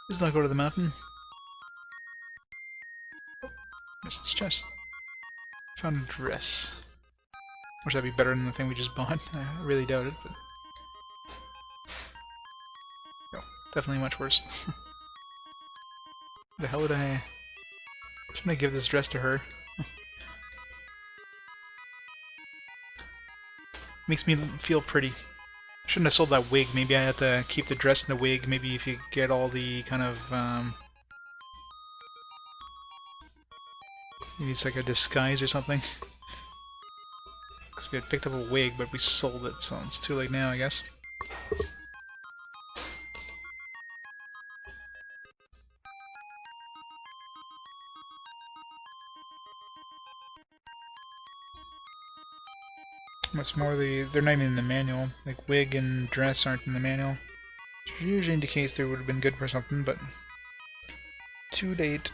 Speaker 1: Let's not go to the mountain. Oh, missed this chest. Found a dress. Wish that'd be better than the thing we just bought. I really doubt it, but... No, definitely much worse. The hell would I... Shouldn't I give this dress to her? Makes me feel pretty. Shouldn't have sold that wig. Maybe I had to keep the dress and the wig. Maybe if you get all the kind of... maybe it's like a disguise or something. Because we had picked up a wig, but we sold it, so it's too late now, I guess. What's more, they're not even in the manual. Like, wig and dress aren't in the manual. Which usually indicates they would have been good for something, but... too late.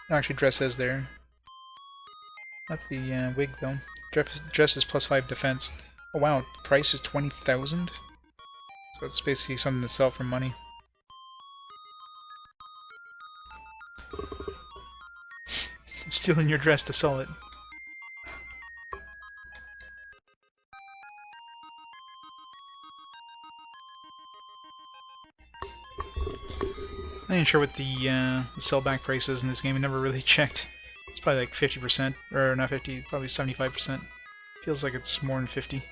Speaker 1: Actually, dress is there. Not the wig, though. Dress is plus 5 defense. Oh wow, the price is 20,000? So it's basically something to sell for money. I'm stealing your dress to sell it. I ain't sure what the sellback price is in this game. I never really checked. It's probably like 50%, or not 50, probably 75%. Feels like it's more than 50.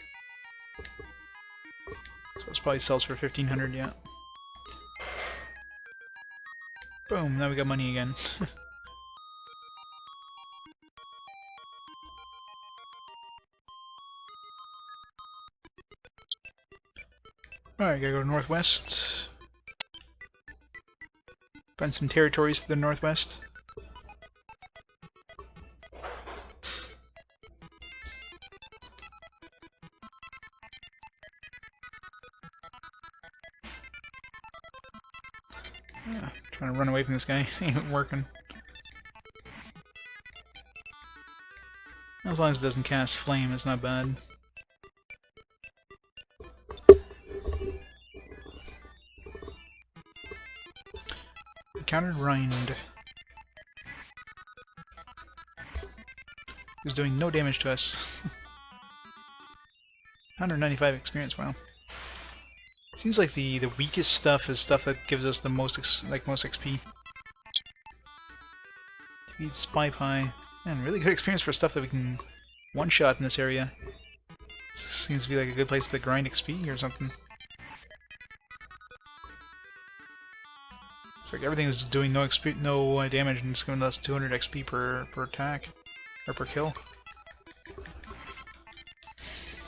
Speaker 1: So this probably sells for 1,500, yeah. Boom, now we got money again. Alright, gotta go northwest. Find some territories to the northwest. Trying to run away from this guy. Ain't working. As long as it doesn't cast flame, it's not bad. Encountered Rind. Who's doing no damage to us. 195 experience, wow. Seems like the weakest stuff is stuff that gives us the most most XP. Defeat Spy Pie. Man, really good experience for stuff that we can one-shot in this area. Seems to be like a good place to grind XP or something. It's like everything is doing no XP, no damage, and it's giving us 200 XP per attack or per kill.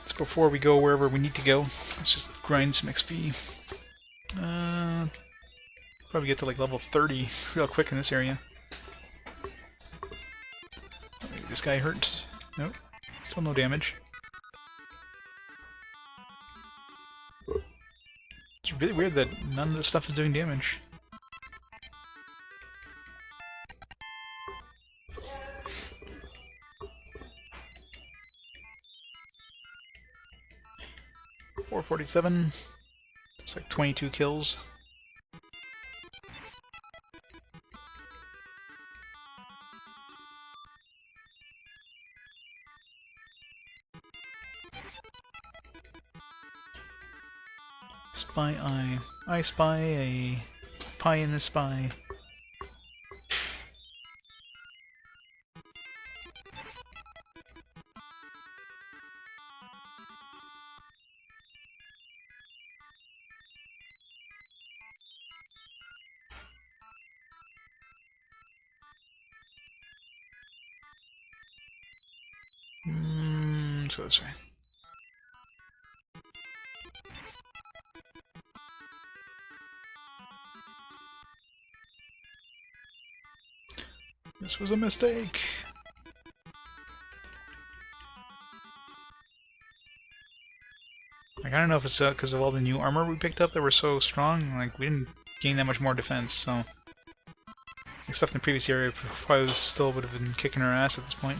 Speaker 1: It's before we go wherever we need to go. Let's just grind some XP. Probably get to like level 30 real quick in this area. Maybe this guy hurt. Nope, still no damage. It's really weird that none of this stuff is doing damage. .447. It's like 22 kills. Spy Eye. I spy a pie in the spy. Let's go this way. This was a mistake. Like, I don't know if it's because of all the new armor we picked up that were so strong. Like, we didn't gain that much more defense, so the stuff in the previous area probably still would have been kicking our ass at this point.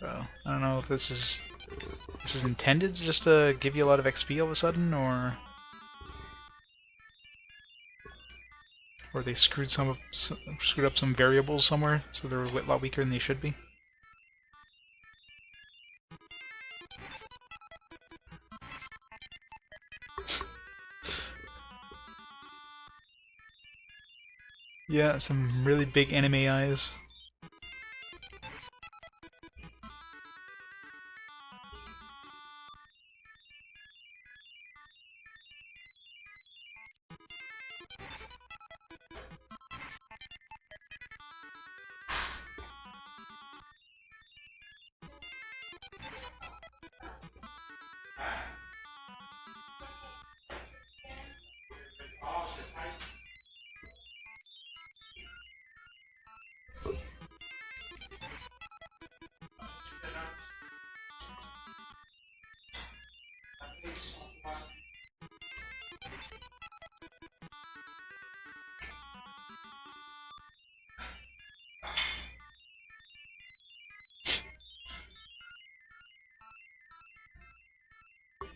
Speaker 1: So I don't know if this is intended just to give you a lot of XP all of a sudden, or Or they screwed up some variables somewhere, so they're a lot weaker than they should be. Yeah, some really big anime eyes.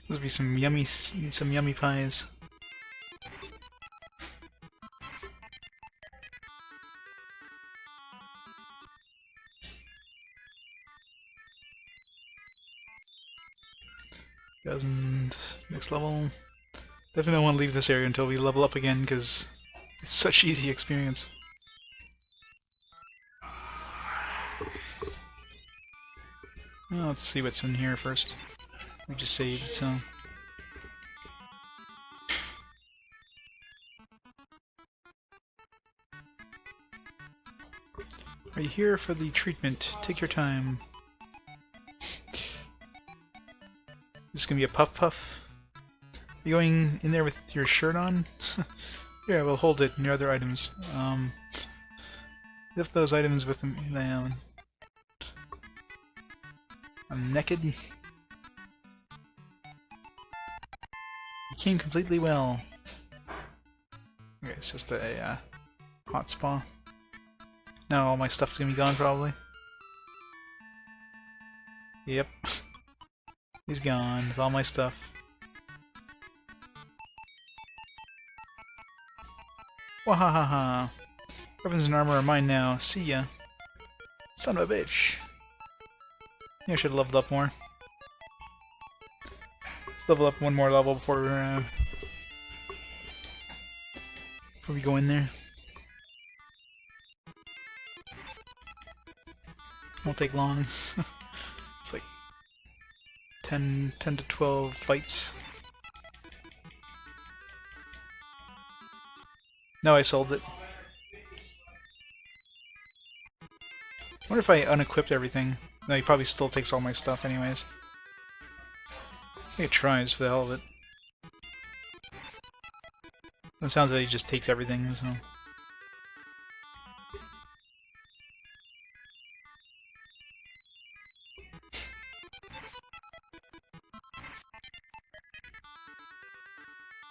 Speaker 1: Those would be some yummy pies. Doesn't next level. Definitely don't want to leave this area until we level up again because it's such easy experience. Well, let's see what's in here first. We just saved, so. Are you here for the treatment? Take your time. This is gonna be a puff puff. Are you going in there with your shirt on? Yeah, we'll hold it and your other items. Lift those items with them down. I'm naked. You came completely well. Okay, it's just a hot spa. Now all my stuff's gonna be gone probably. Yep. He's gone with all my stuff. Wahahaha. Weapons and armor are mine now. See ya. Son of a bitch. Maybe I should have leveled up more. Let's level up one more level before we go in there. Won't take long. It's like 10 to 12 fights. No, I sold it. I wonder if I unequipped everything. No, he probably still takes all my stuff anyways. I think it tries for the hell of it. It sounds like he just takes everything, so...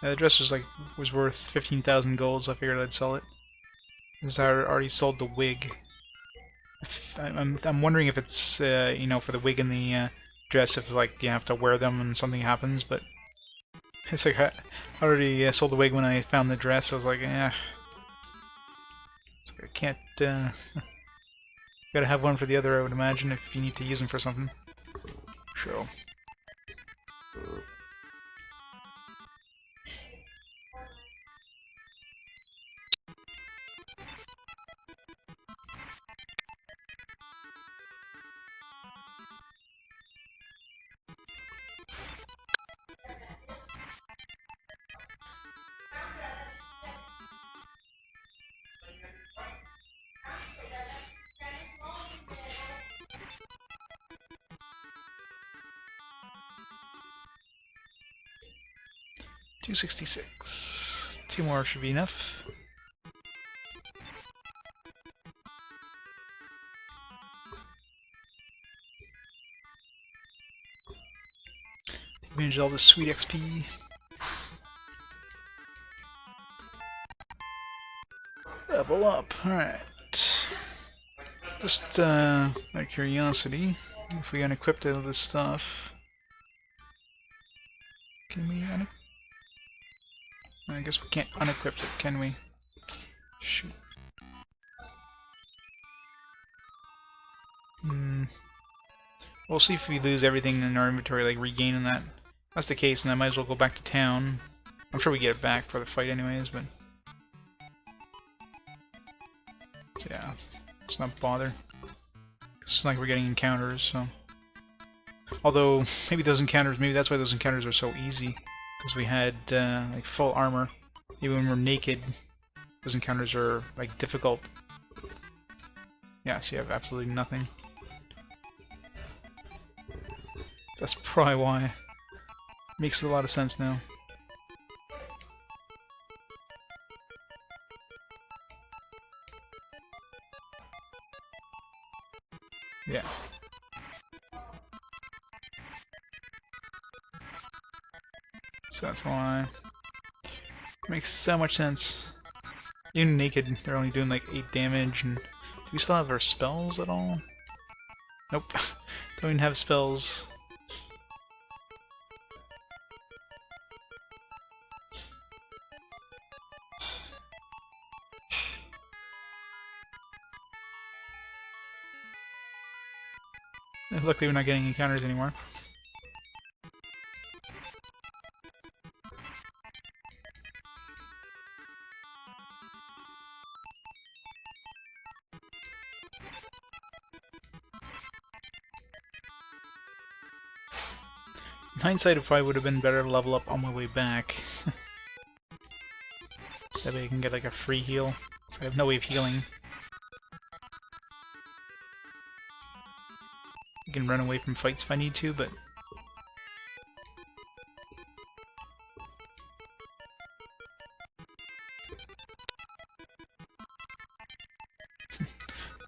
Speaker 1: The dress was worth 15,000 gold, so I figured I'd sell it. Since I already sold the wig. I'm wondering if it's you know, for the wig and the dress, if like you have to wear them and something happens, but it's like I already sold the wig when I found the dress. I was like, eh, it's like I can't. Gotta have one for the other, I would imagine, if you need to use them for something. Sure. 266. 2 more should be enough. Take advantage of all this sweet XP. Level up. Alright. Just out of curiosity, if we unequipped all this stuff, can we I guess we can't unequip it, can we? Shoot. We'll see if we lose everything in our inventory, like regaining that. If that's the case, then I might as well go back to town. I'm sure we get it back for the fight anyways, but... So yeah, let's not bother. It's not like we're getting encounters, so... Although, maybe that's why those encounters are so easy. Because we had, like, full armor. Even when we're naked, those encounters are, like, difficult. Yeah, so you have absolutely nothing. That's probably why. Makes a lot of sense now. Yeah. So that's why. Makes so much sense. Even naked, they're only doing like 8 damage, and do we still have our spells at all? Nope. Don't even have spells. Luckily we're not getting encounters anymore. In hindsight, it probably would have been better to level up on my way back. That way I can get like a free heal, so I have no way of healing. I can run away from fights if I need to, but...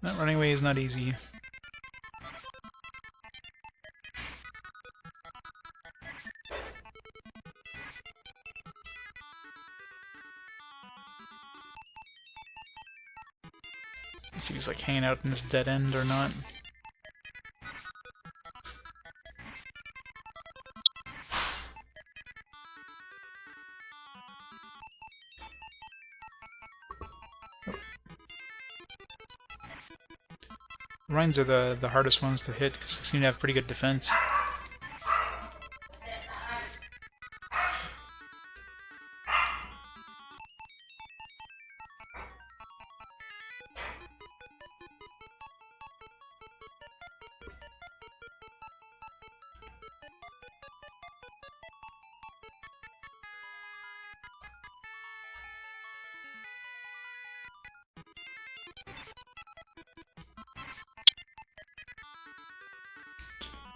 Speaker 1: Not running away is not easy. Let's see if he's like hanging out in this dead end or not. Rhines are the hardest ones to hit because they seem to have pretty good defense.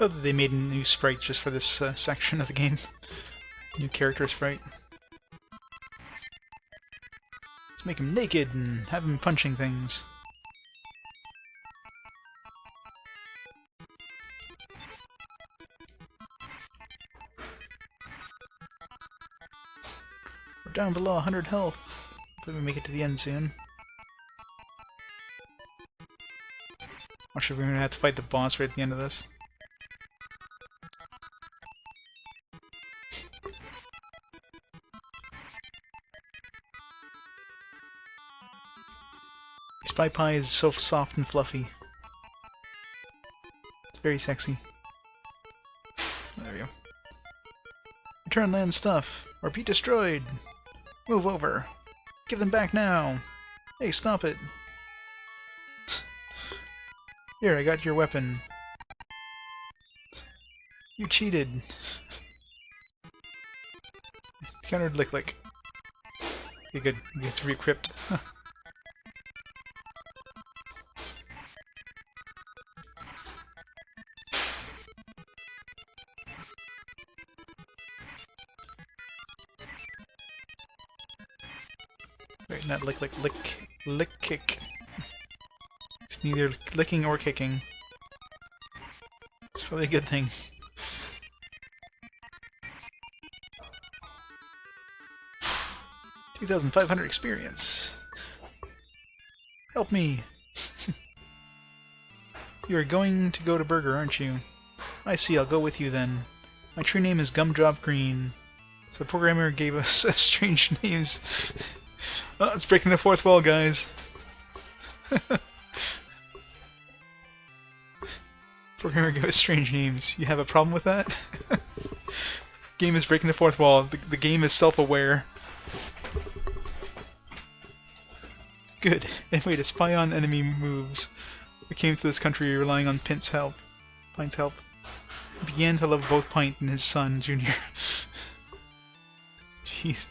Speaker 1: Oh, they made a new sprite just for this section of the game. New character sprite. Let's make him naked and have him punching things. We're down below 100 health. Hopefully we make it to the end soon. Not sure if we're gonna have to fight the boss right at the end of this. Spy Pie is so soft and fluffy. It's very sexy. There we go. Return land stuff, or be destroyed! Move over! Give them back now! Hey, stop it! Here, I got your weapon. You cheated! Countered Lick Lick. Okay, good. It gets re-equipped. Wait, not lick, lick, lick, lick, kick. It's neither licking or kicking. It's probably a good thing. $2,500 experience. Help me! You are going to go to Burger, aren't you? I see, I'll go with you then. My true name is Gumdrop Greene. So the programmer gave us strange names. Oh, it's breaking the fourth wall, guys. Programmer gives strange names. You have a problem with that? Game is breaking the fourth wall. The game is self-aware. Good. And way to spy on enemy moves. We came to this country relying on Pine's help. He began to love both Pint and his son, Junior. Jeez.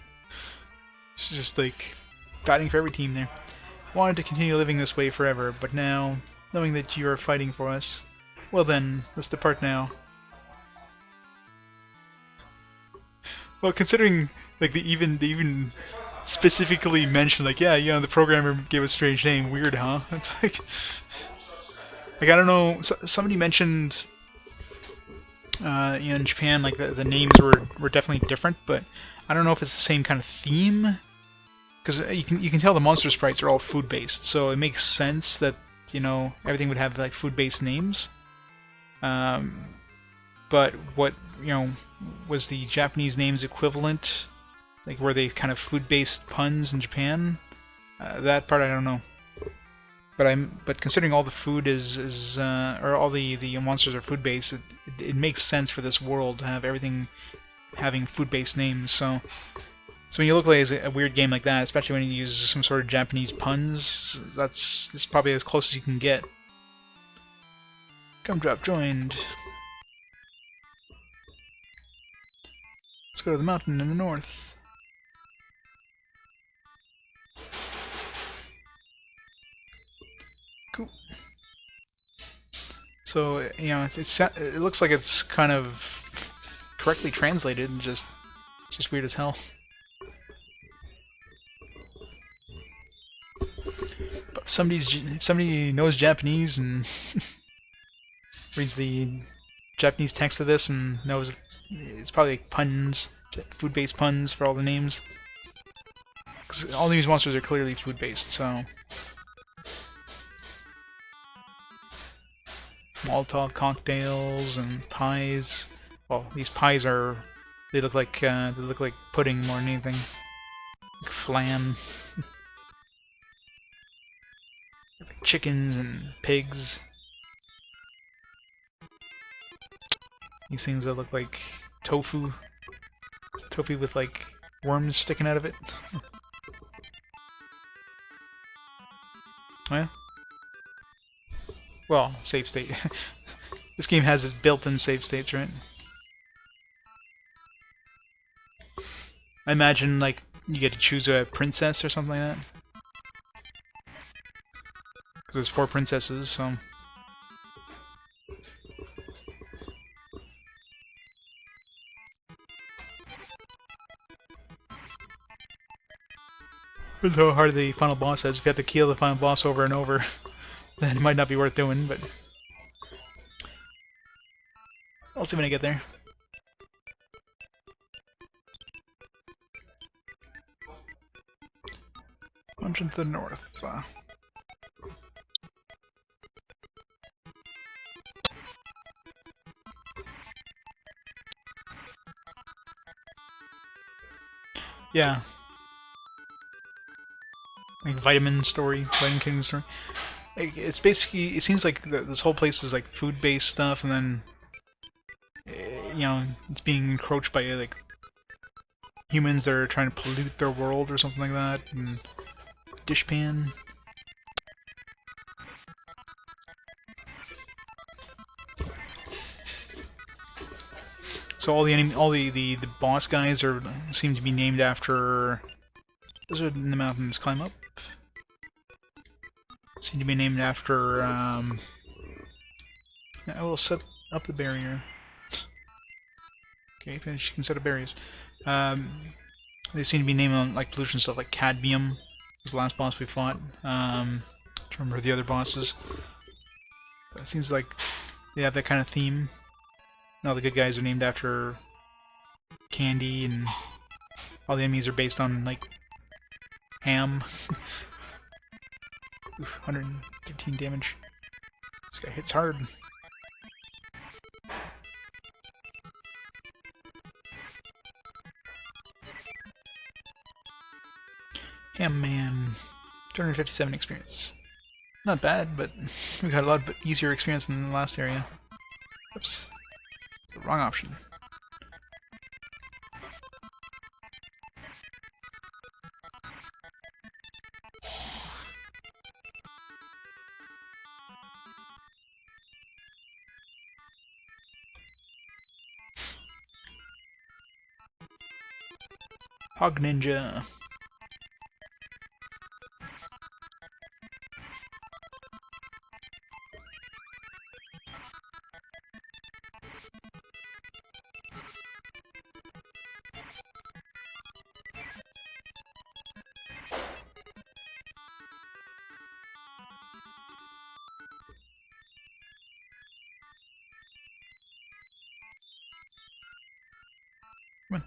Speaker 1: She's just like fighting for every team there. Wanted to continue living this way forever, but now, knowing that you are fighting for us, well then, let's depart now. Well, considering like they even specifically mentioned like, yeah, you know, the programmer gave a strange name. Weird, huh? It's like I don't know. Somebody mentioned, you know, in Japan, like the names were definitely different, but I don't know if it's the same kind of theme. Because you can tell the monster sprites are all food based, so it makes sense that, you know, everything would have like food based names. But what, you know, was the Japanese names equivalent? Like, were they kind of food-based puns in Japan? That part I don't know. But considering all the food or all the monsters are food-based, it makes sense for this world to have everything having food-based names. So when you look at a weird game like that, especially when you use some sort of Japanese puns, that's probably as close as you can get. Gumdrop joined. Let's go to the mountain in the north. Cool. So, you know, it looks like it's kind of correctly translated, and just weird as hell. But if somebody knows Japanese and reads the Japanese text of this and knows it's probably like puns, food-based puns for all the names. Because all these monsters are clearly food-based, so... Molotov cocktails and pies. Well, these pies they look like pudding more than anything. Like flan. Like chickens and pigs. These things that look like tofu. Tofu with like worms sticking out of it. Well, save state. This game has its built-in save states, right? I imagine like you get to choose a princess or something like that. Because there's 4 princesses, so... Depends how hard the final boss is. If you have to kill the final boss over and over, then it might not be worth doing, but... I'll see when I get there. Dungeon to the north. Yeah. Like Vitamin King story. Like, it's basically, it seems like this whole place is like food-based stuff, and then, you know, it's being encroached by like humans that are trying to pollute their world or something like that, and dishpan. So all the boss guys seem to be named after. Lizard in the mountains, climb up. Seem to be named after. I will set up the barrier. Okay, finish. You can set up barriers. They seem to be named on like pollution stuff, like Cadmium was the last boss we fought. To remember the other bosses. It seems like they have that kind of theme. All the good guys are named after candy, and all the enemies are based on like ham. Oof, 113 damage. This guy hits hard. Ham Man. 257 experience. Not bad, but we got a lot easier experience than the last area. Oops. The wrong option. Hog Ninja. Come on.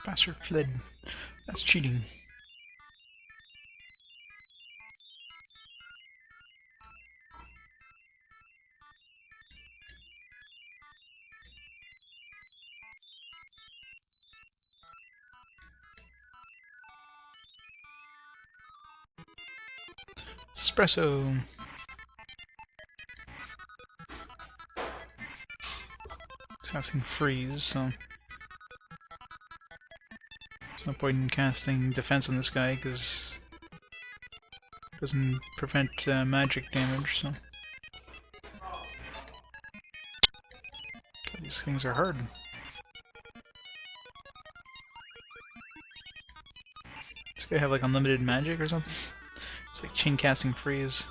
Speaker 1: Bastard fled. That's cheating. Espresso. Casting freeze, so there's no point in casting defense on this guy because it doesn't prevent magic damage. So God, these things are hard. Does this guy have like unlimited magic or something? It's like chain casting freeze.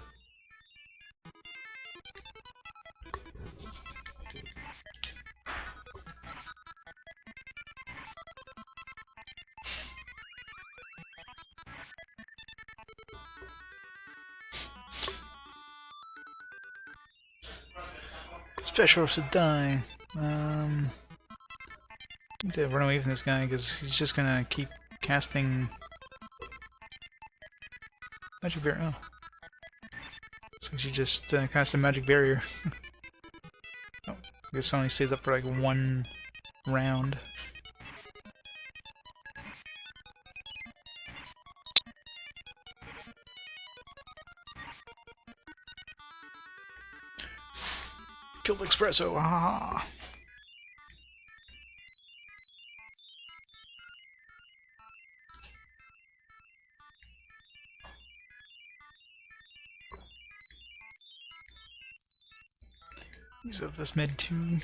Speaker 1: Special should die. Need to run away from this guy because he's just gonna keep casting magic barrier. Oh, looks like she just cast a magic barrier. Oh, I guess it only stays up for like one round. Killed Espresso, haha! Use of this med too.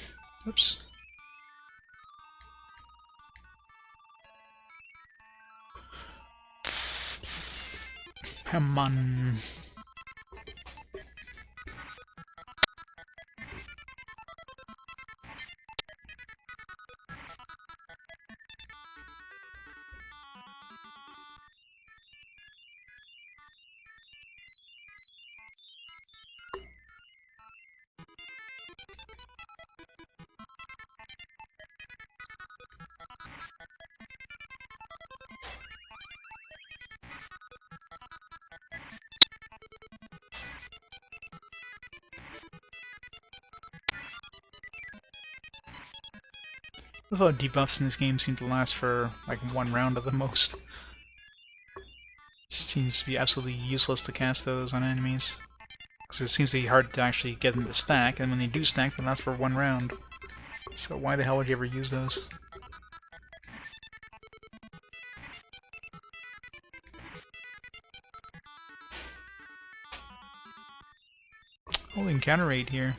Speaker 1: Oops. Come on. I love how debuffs in this game seem to last for like one round at the most. It seems to be absolutely useless to cast those on enemies. Because it seems to be hard to actually get them to stack, and when they do stack, they last for one round. So why the hell would you ever use those? Holy encounter rate here.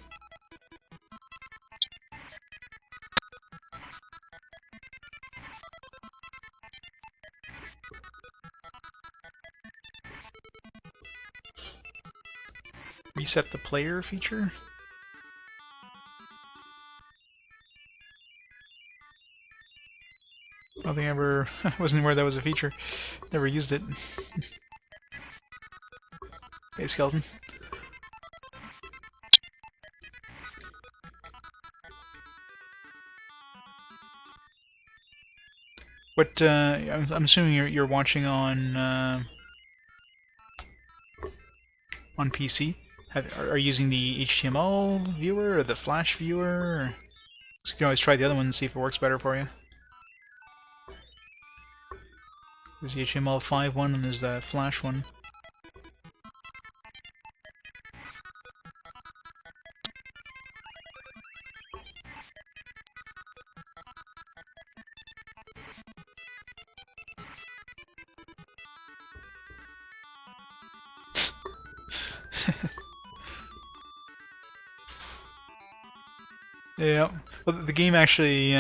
Speaker 1: Reset the player feature? I don't think I ever... I wasn't aware that was a feature. Never used it. Hey, skeleton. What? I'm assuming you're watching on PC. Are you using the HTML viewer or the Flash viewer? Or... So you can always try the other one and see if it works better for you. There's the HTML5 one and there's the Flash one. Yeah. Well, the game actually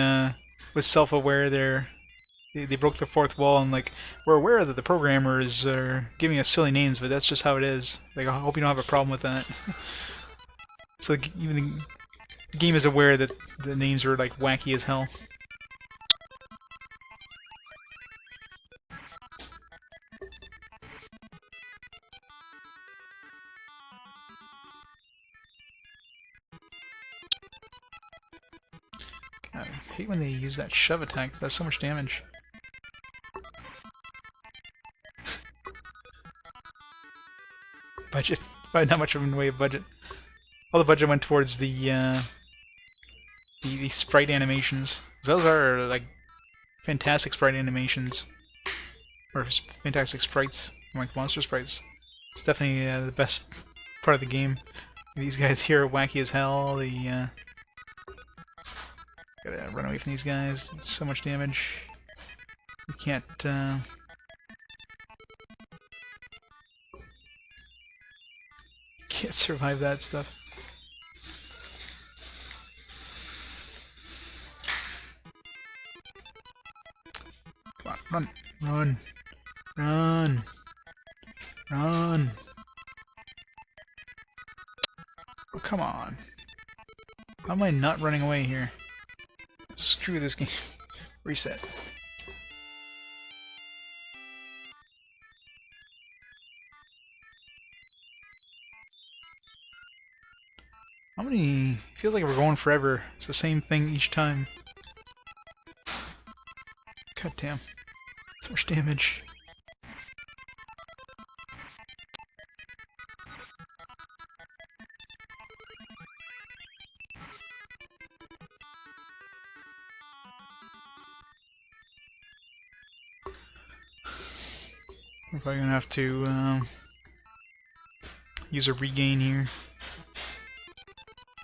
Speaker 1: was self-aware there. They broke the fourth wall and like we're aware that the programmers are giving us silly names, but that's just how it is. Like I hope you don't have a problem with that. So even the game is aware that the names are like wacky as hell. God, I hate when they use that shove attack. 'Cause that's so much damage. Budget. Probably not much of in the way of budget. All the budget went towards the sprite animations. Those are like fantastic sprite animations, or fantastic sprites, like monster sprites. It's definitely the best part of the game. These guys here are wacky as hell. Gotta run away from these guys. It's so much damage. You can't survive that stuff. Come on, run, run, run. Oh, come on. How am I not running away here? Screw this game. Reset. How many... Feels like we're going forever. It's the same thing each time. God damn. So much damage. We're probably gonna have to use a regain here.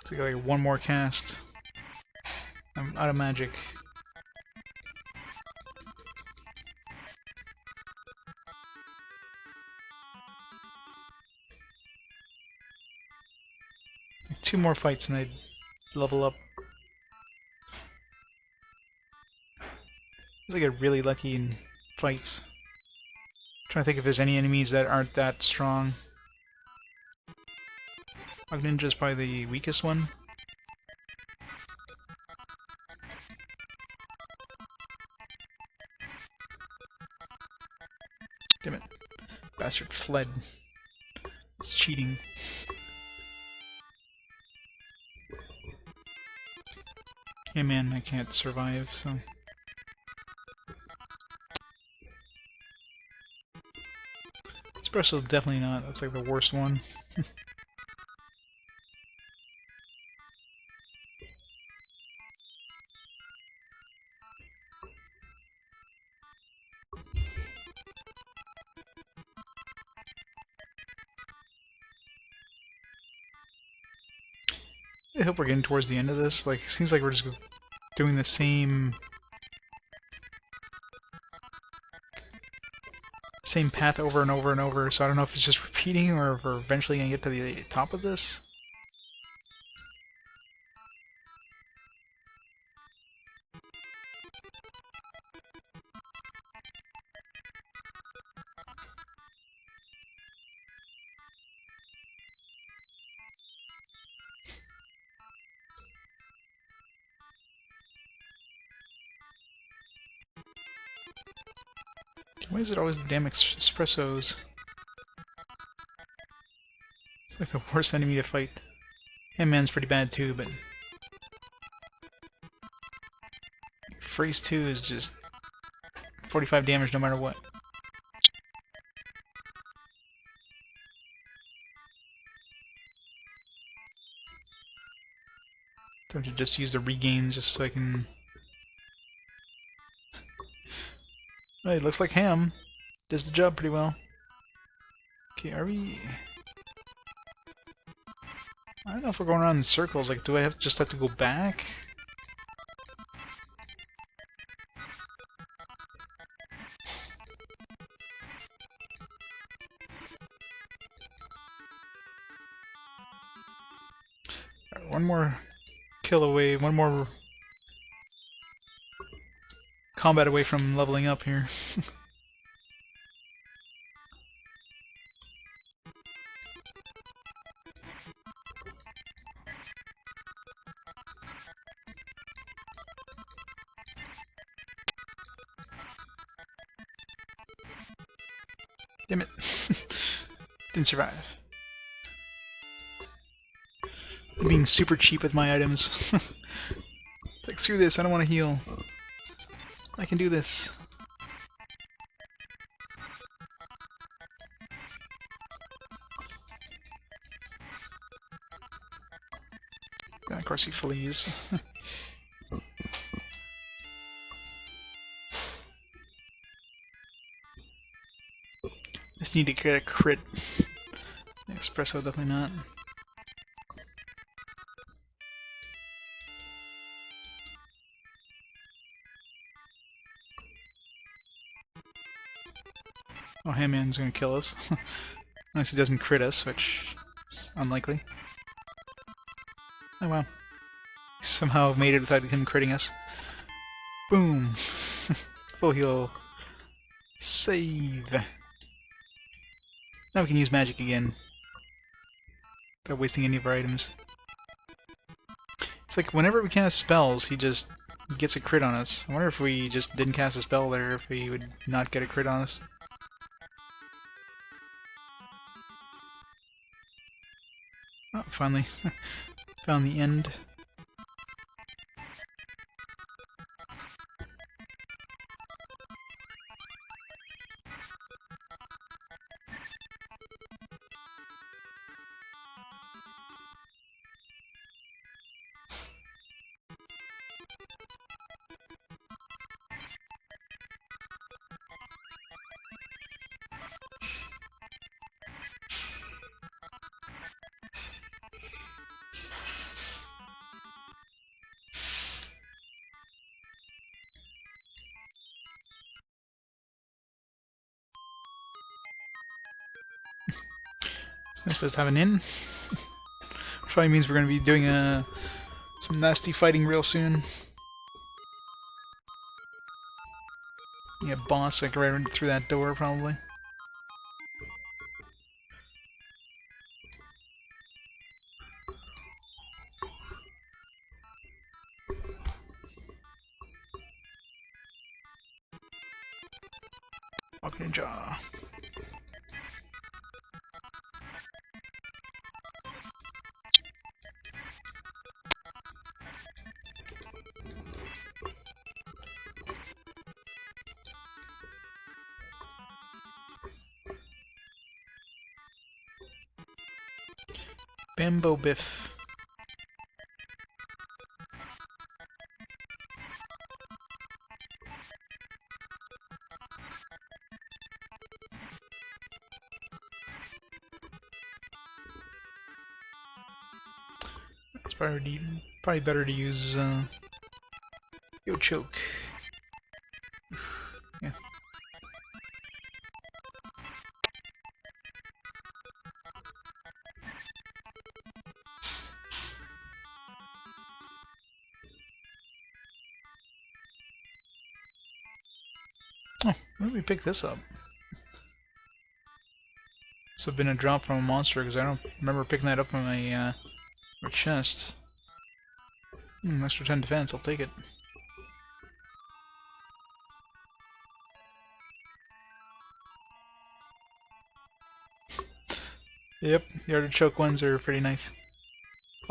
Speaker 1: So we got like one more cast. I'm out of magic. Like 2 more fights and I'd level up. I get really lucky in fights. I'm trying to think if there's any enemies that aren't that strong. Hog Ninja's probably the weakest one. Damn it. Bastard fled. It's cheating. Hey man, I can't survive, so... Espresso's definitely not. That's like the worst one. I hope we're getting towards the end of this. Like, it seems like we're just doing the same path over and over and over, so I don't know if it's just repeating or if we're eventually gonna get to the top of this. Why is it always the damn espressos? It's like the worst enemy to fight. Hitman's pretty bad too, but Freeze 2 is just 45 damage no matter what. Don't you just use the regains just so I can... Oh, it looks like Ham does the job pretty well. Okay, are we... I don't know if we're going around in circles. Like, do I just have to go back? Alright, one more kill away, one more combat away from leveling up here. Damn it. Didn't survive. I'm being super cheap with my items. Like, screw this, I don't want to heal. I can do this. And of course he flees. Just need to get a crit. Espresso, definitely not. Oh, Handman's gonna kill us. Unless he doesn't crit us, which is unlikely. Oh well. Somehow made it without him critting us. Boom! Full heal. Save! Now we can use magic again. Without wasting any of our items. It's like whenever we cast spells, he gets a crit on us. I wonder if we just didn't cast a spell there, if he would not get a crit on us. Oh, finally. Found the end. It's nice to have an inn. Which probably means we're going to be doing some nasty fighting real soon. Yeah, boss, like right through that door, probably. Walking jaw. Bambo Biff. It's probably better to use Yo Choke. Yeah. Oh, where did we pick this up? This have been a drop from a monster because I don't remember picking that up on my chest. Extra 10 defense, I'll take it. Yep, the artichoke ones are pretty nice.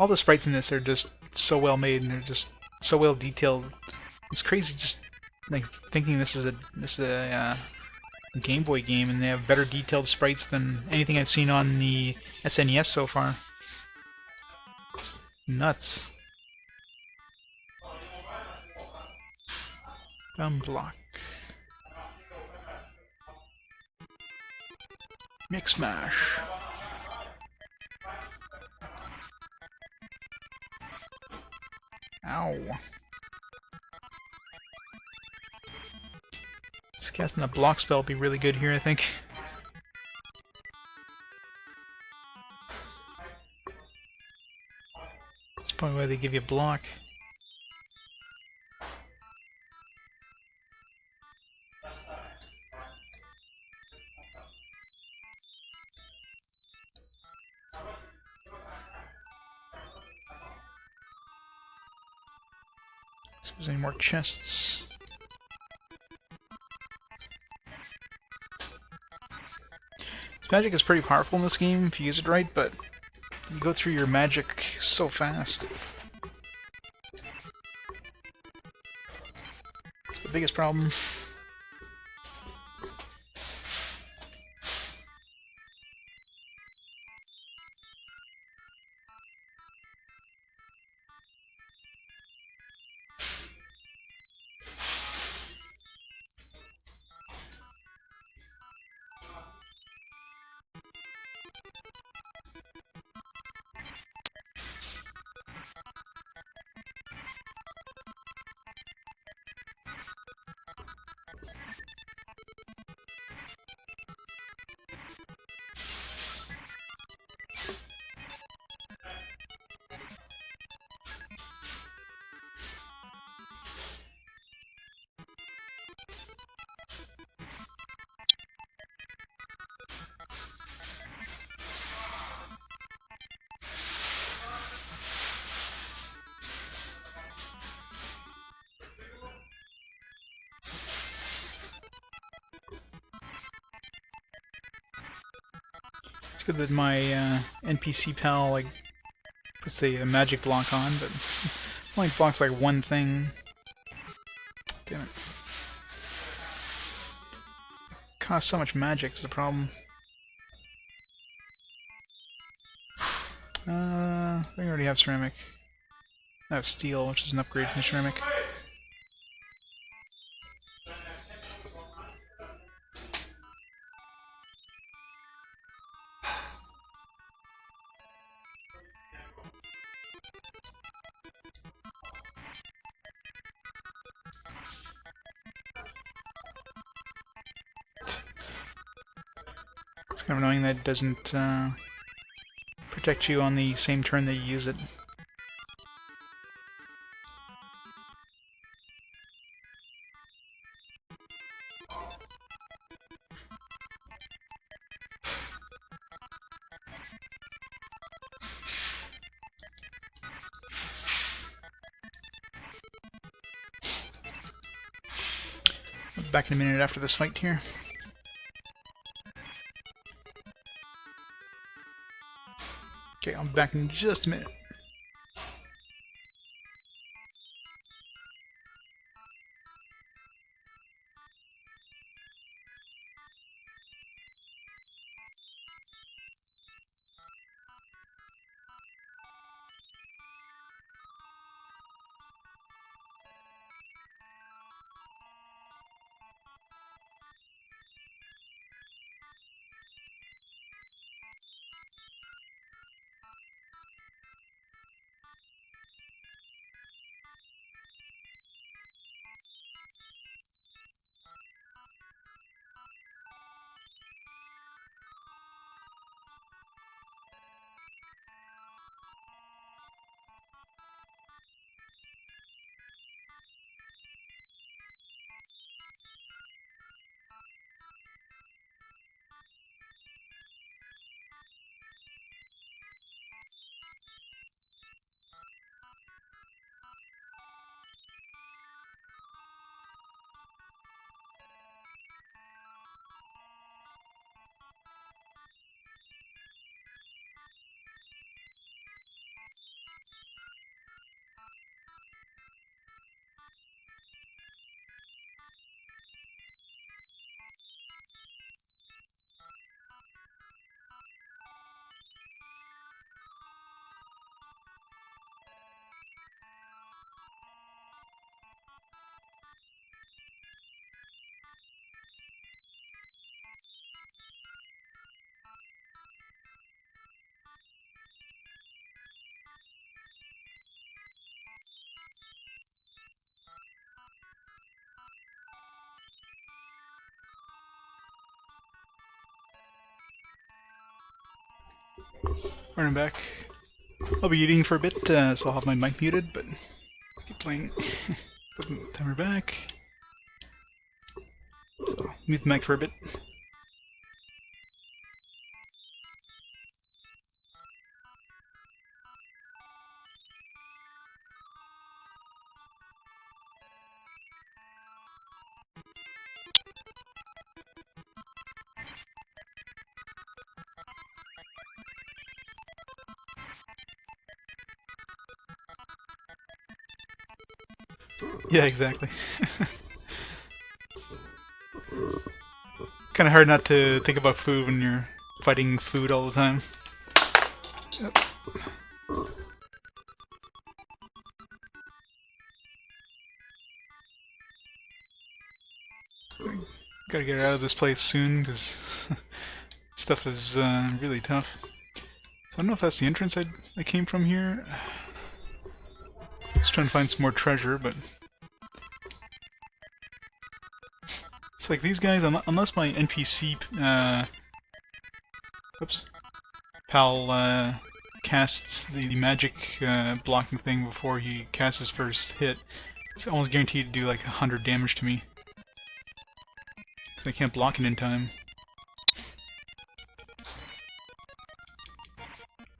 Speaker 1: All the sprites in this are just so well made, and they're just so well detailed. It's crazy just like thinking this is a Game Boy game, and they have better detailed sprites than anything I've seen on the SNES so far. It's nuts. Gum block. Mix mash. Ow. This casting a block spell would be really good here, I think. That's probably why they give you a block. See if there's any more chests. This magic is pretty powerful in this game if you use it right, but you go through your magic so fast. It's the biggest problem. It's good that my NPC pal like puts the magic block on, but only blocks like one thing. Damn it. Costs so much magic is the problem. I think I already have ceramic. I have steel, which is an upgrade from ceramic. It's kind of annoying that it doesn't protect you on the same turn that you use it. Back in a minute after this fight here. Okay, I'll be back in just a minute. Running back. I'll be eating for a bit, so I'll have my mic muted, but keep playing. Put the timer back. So, mute the mic for a bit. Yeah, exactly. Kind of hard not to think about food when you're fighting food all the time. Yep. Gotta get out of this place soon, because stuff is really tough. So I don't know if that's the entrance I came from here. Just trying to find some more treasure, but it's like these guys, unless my NPC pal casts the magic blocking thing before he casts his first hit, it's almost guaranteed to do like 100 damage to me. Because I can't block it in time.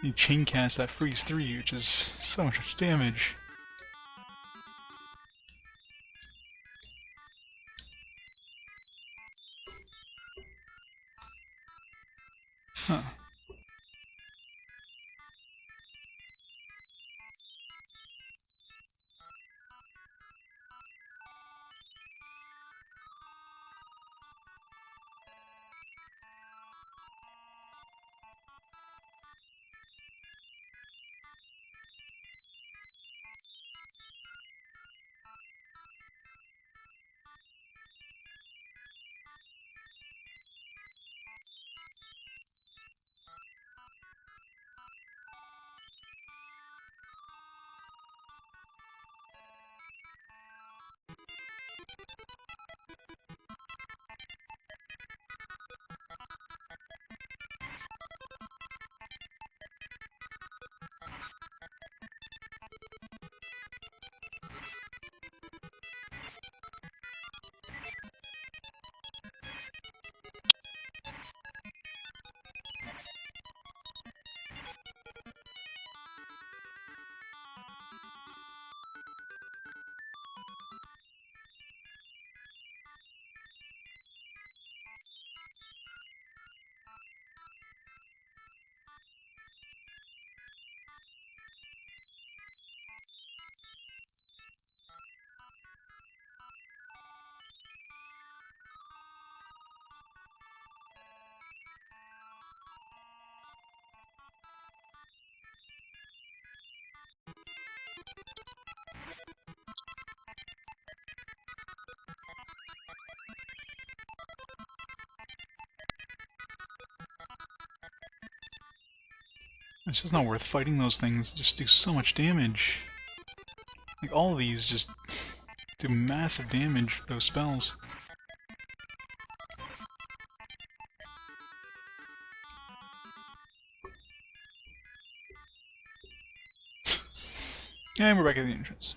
Speaker 1: You chain cast that freeze 3, which is so much damage. Huh. It's just not worth fighting those things. They just do so much damage. Like, all of these just do massive damage, those spells. And we're back at the entrance.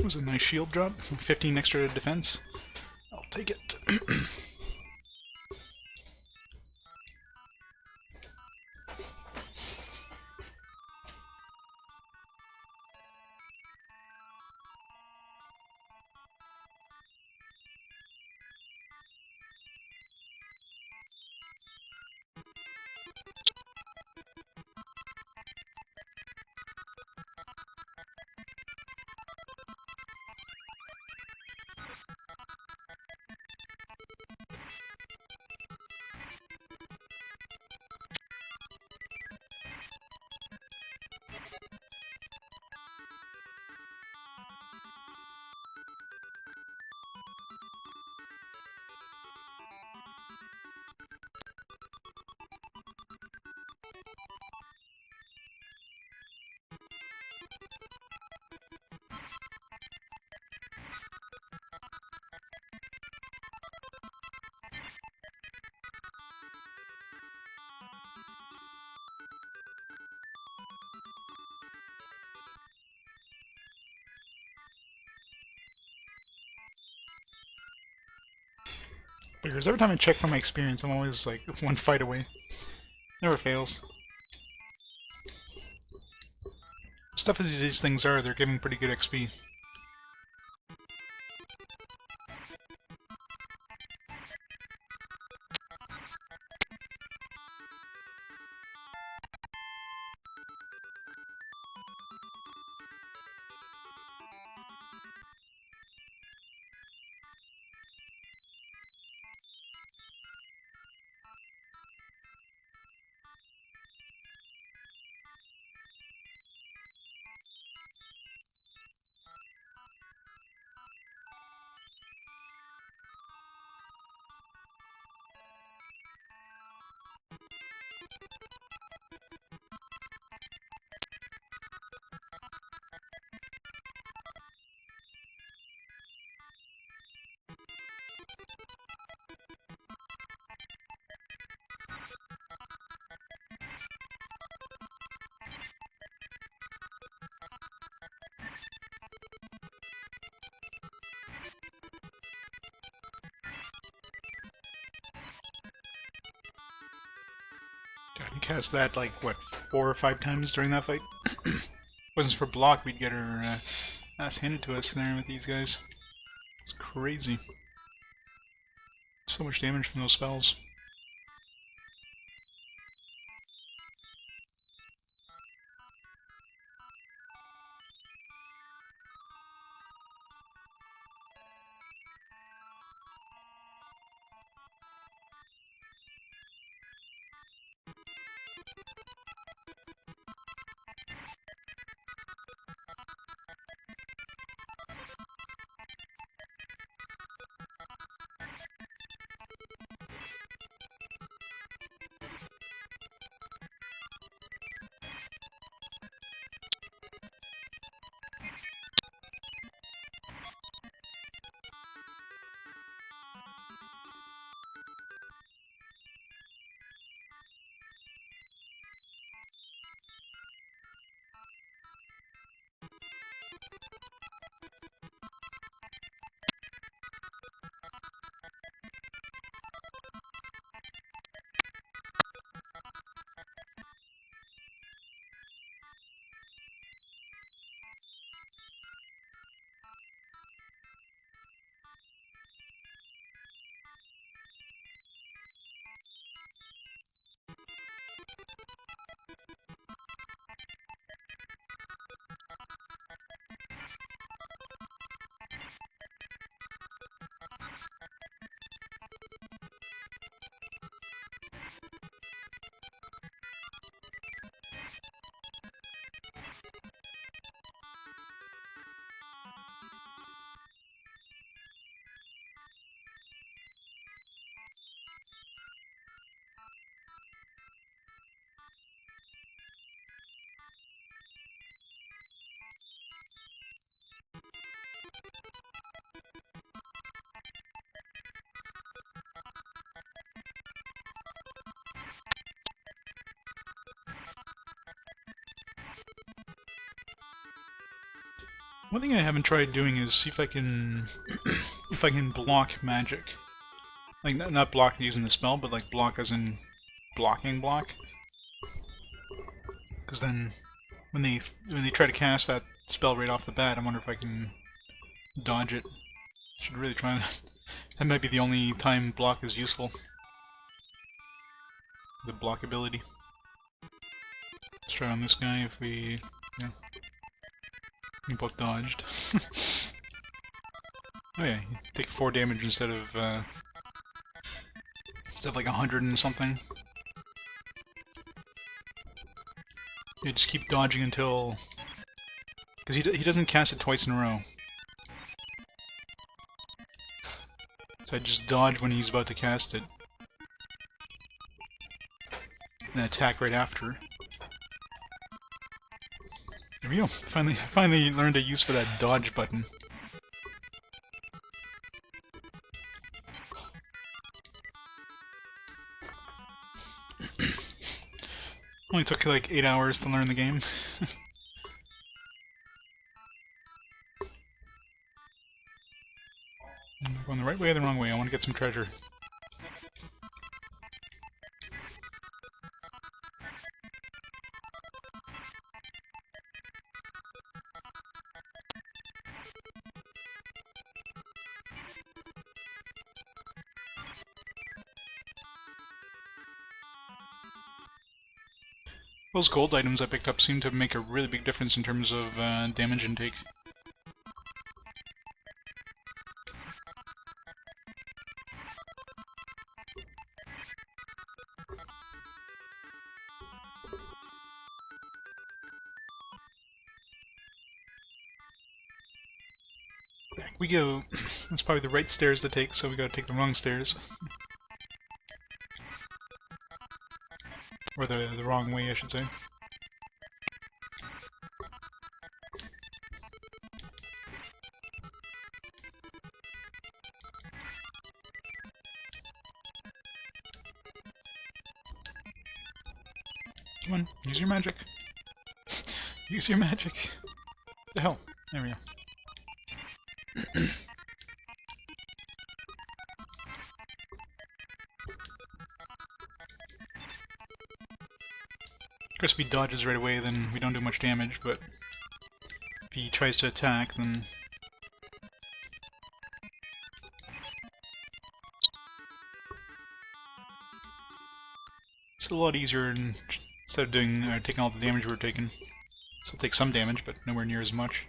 Speaker 1: That was a nice shield drop. 15 extra defense. I'll take it. Because every time I check for my experience, I'm always like one fight away. Never fails. Stuff as these things are, they're giving pretty good XP. God, you cast that like, what, 4 or 5 times during that fight? If it wasn't for block, we'd get our ass handed to us there with these guys. It's crazy. So much damage from those spells. One thing I haven't tried doing is see if I can if I can block magic. Like not block using the spell, but like block as in blocking block. Because then when they try to cast that spell right off the bat, I wonder if I can dodge it. Should really try that. That might be the only time block is useful. The block ability. Let's try on this guy if we... yeah. We both dodged. Oh yeah, you take 4 damage instead of like 100 and something. You just keep dodging until... because he doesn't cast it twice in a row. So I just dodge when he's about to cast it. And attack right after. There we go. Finally learned a use for that dodge button. Only took like 8 hours to learn the game. Am I going the right way or the wrong way? I want to get some treasure. Those gold items I picked up seem to make a really big difference in terms of damage intake. Back we go. That's probably the right stairs to take, so we gotta take the wrong stairs. Or the wrong way, I should say. Come on, use your magic. Use your magic. The hell? There we go. Of course, if he dodges right away, then we don't do much damage, but if he tries to attack, then... it's a lot easier instead of doing taking all the damage we're taking. So take some damage, but nowhere near as much.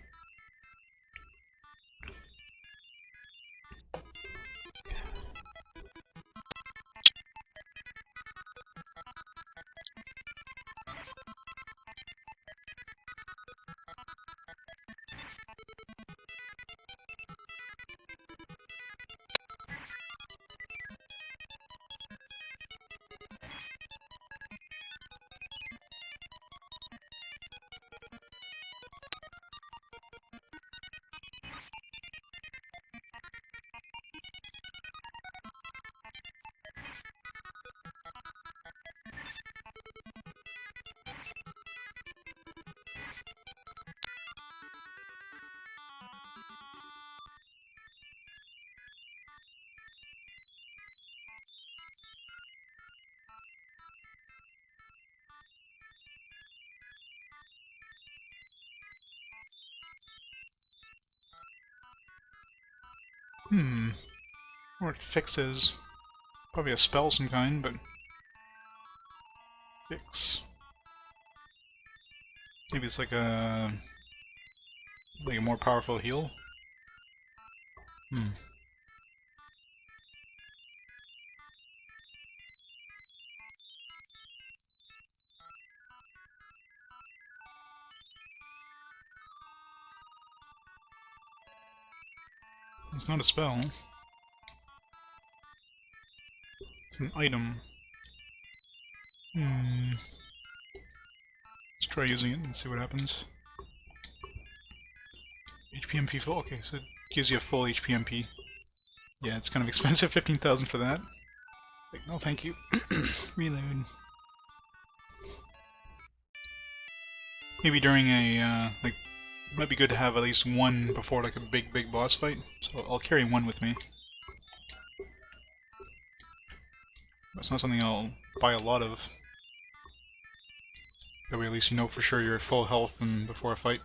Speaker 1: What fix is? Probably a spell of some kind, but... fix. Maybe it's like a more powerful heal? It's not a spell. It's an item. Let's try using it and see what happens. HPMP full? Okay, so it gives you a full HPMP. Yeah, it's kind of expensive, 15,000 for that. Like, no thank you. Reload. Maybe during a, like, might be good to have at least one before like a big boss fight. So I'll carry one with me. That's not something I'll buy a lot of. That way at least you know for sure you're at full health and before a fight.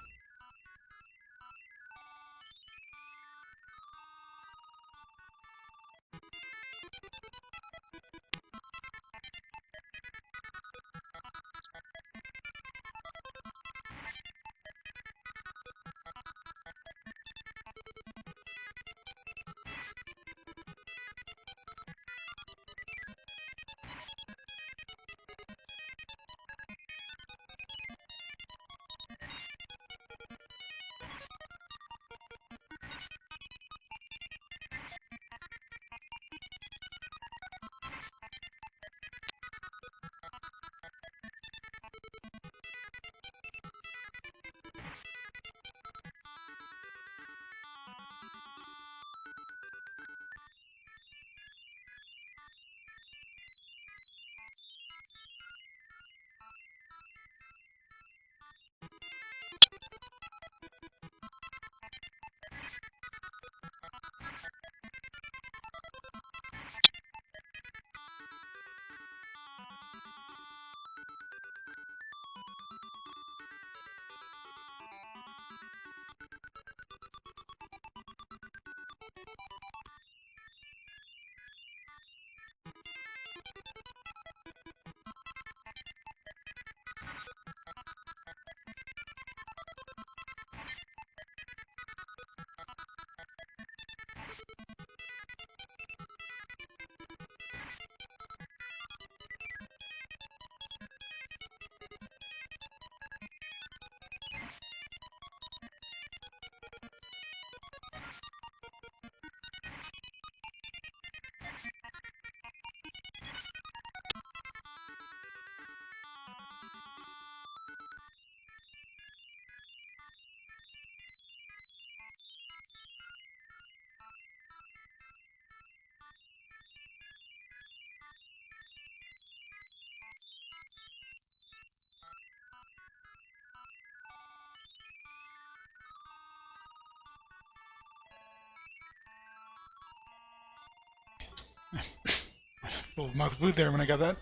Speaker 1: Little mouth of food there when I got that.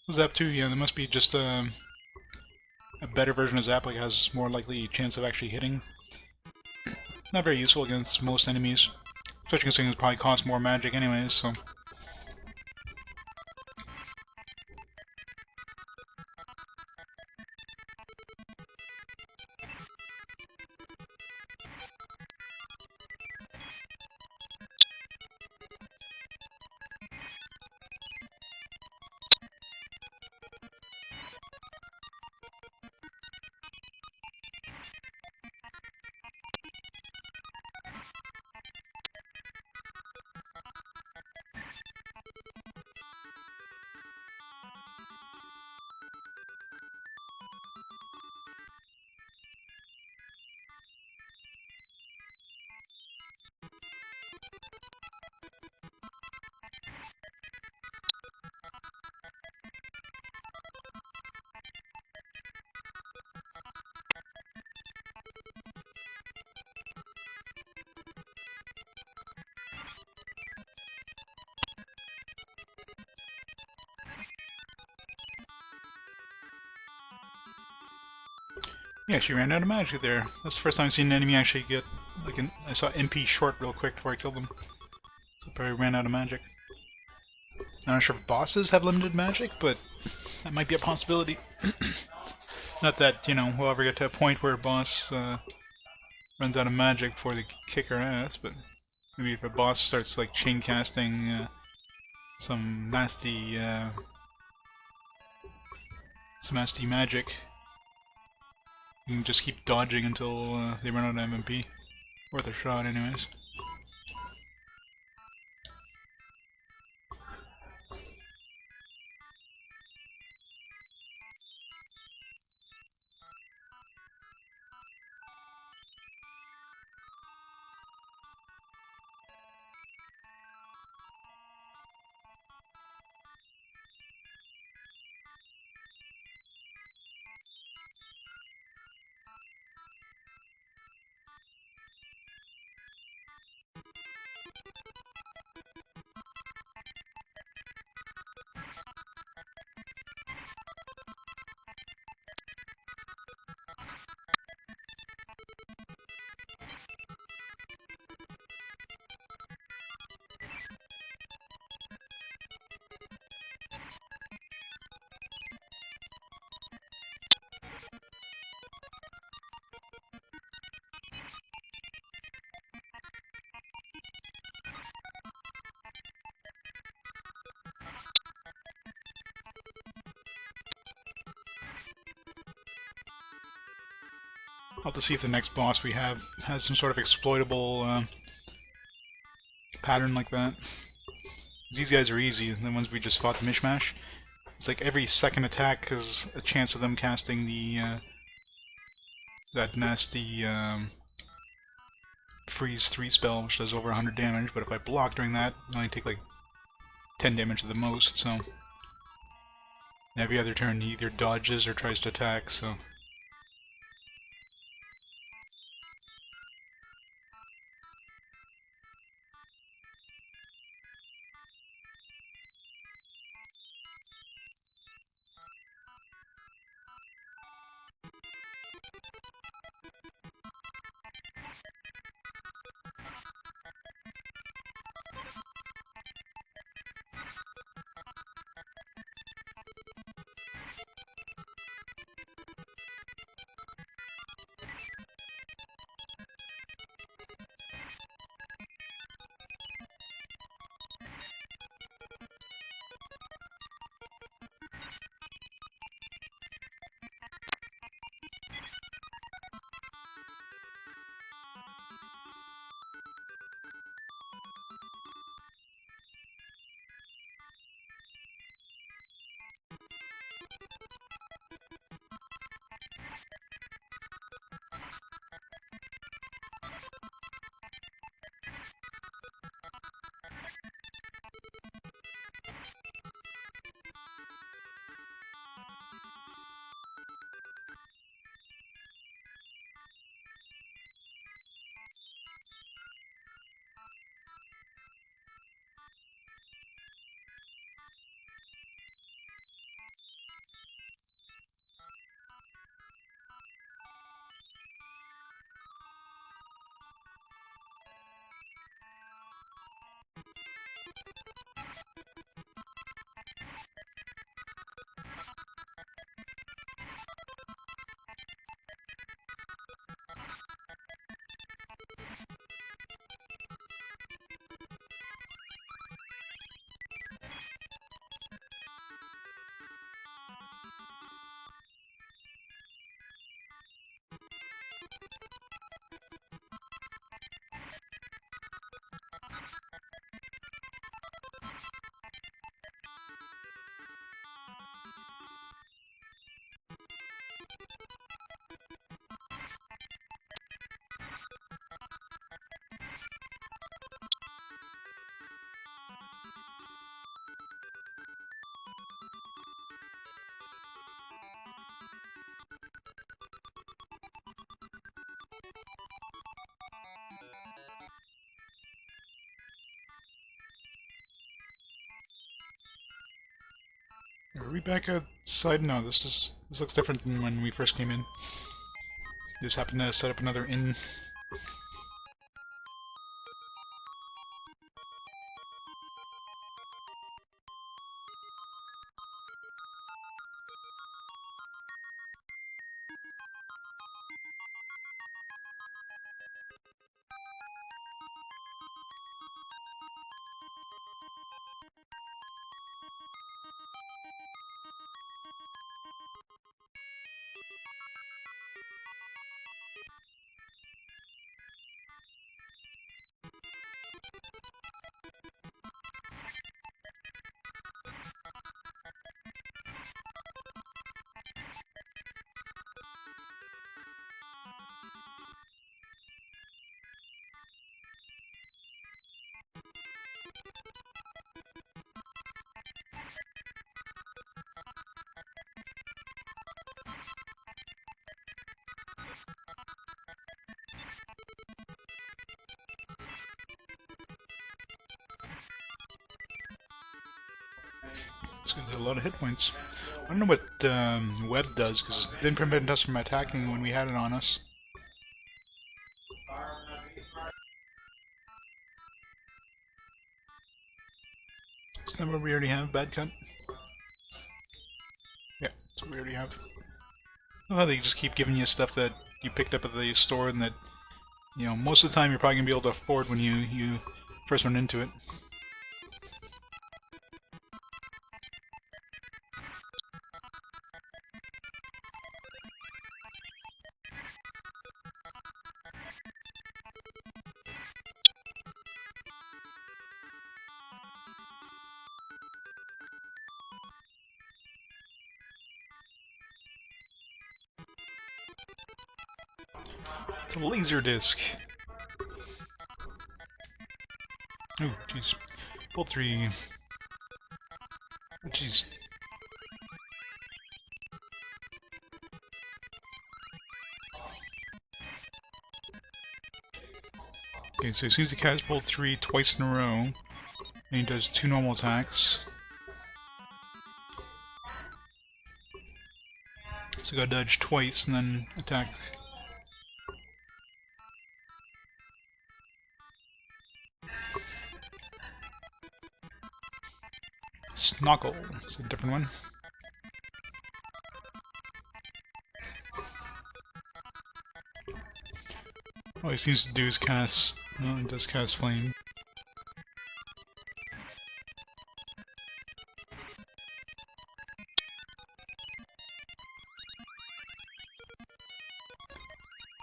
Speaker 1: Was Zap 2? Yeah, there must be just a better version of Zap, like has more likely chance of actually hitting. Not very useful against most enemies, especially considering it probably costs more magic anyways, so... Yeah, she ran out of magic there. That's the first time I've seen an enemy actually get, like, I saw MP short real quick before I killed them. So probably ran out of magic. I'm not sure if bosses have limited magic, but that might be a possibility. Not that, you know, we'll ever get to a point where a boss runs out of magic before they kick our ass, but maybe if a boss starts, like, chain casting some nasty magic, you can just keep dodging until they run out of MP. Worth a shot, anyways. I'll have to see if the next boss we have has some sort of exploitable pattern like that. These guys are easy, the ones we just fought the mishmash. It's like every second attack has a chance of them casting the that nasty freeze 3 spell, which does over 100 damage, but if I block during that, I only take like 10 damage at the most, so every other turn he either dodges or tries to attack, so are we back outside? No, this looks different than when we first came in. Just happened to set up another inn. It's gonna do a lot of hit points. I don't know what web does, because it didn't prevent us from attacking when we had it on us. Isn't that what we already have? Bad cut? Yeah, that's what we already have. I love how they just keep giving you stuff that you picked up at the store and that, you know, most of the time you're probably going to be able to afford when you first run into it. The laser disc. Oh, jeez. Bolt 3. Oh, jeez. Okay, so as soon as the cat Bolt 3 twice in a row, and he does 2 normal attacks. So gotta dodge twice and then attack. Snockle. It's a different one. All he seems to do is cast... No, he does cast Flame.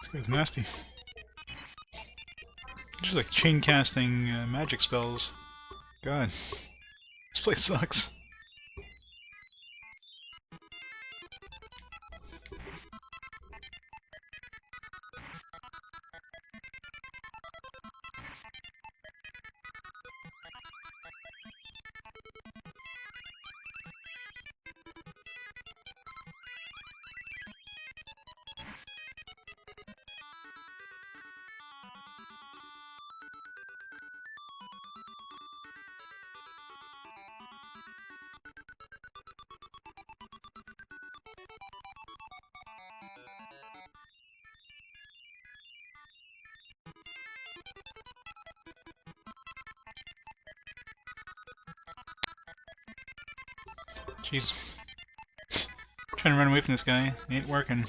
Speaker 1: This guy's nasty. Just like chain casting magic spells. God. This place sucks. Jeez. Trying to run away from this guy. Ain't working.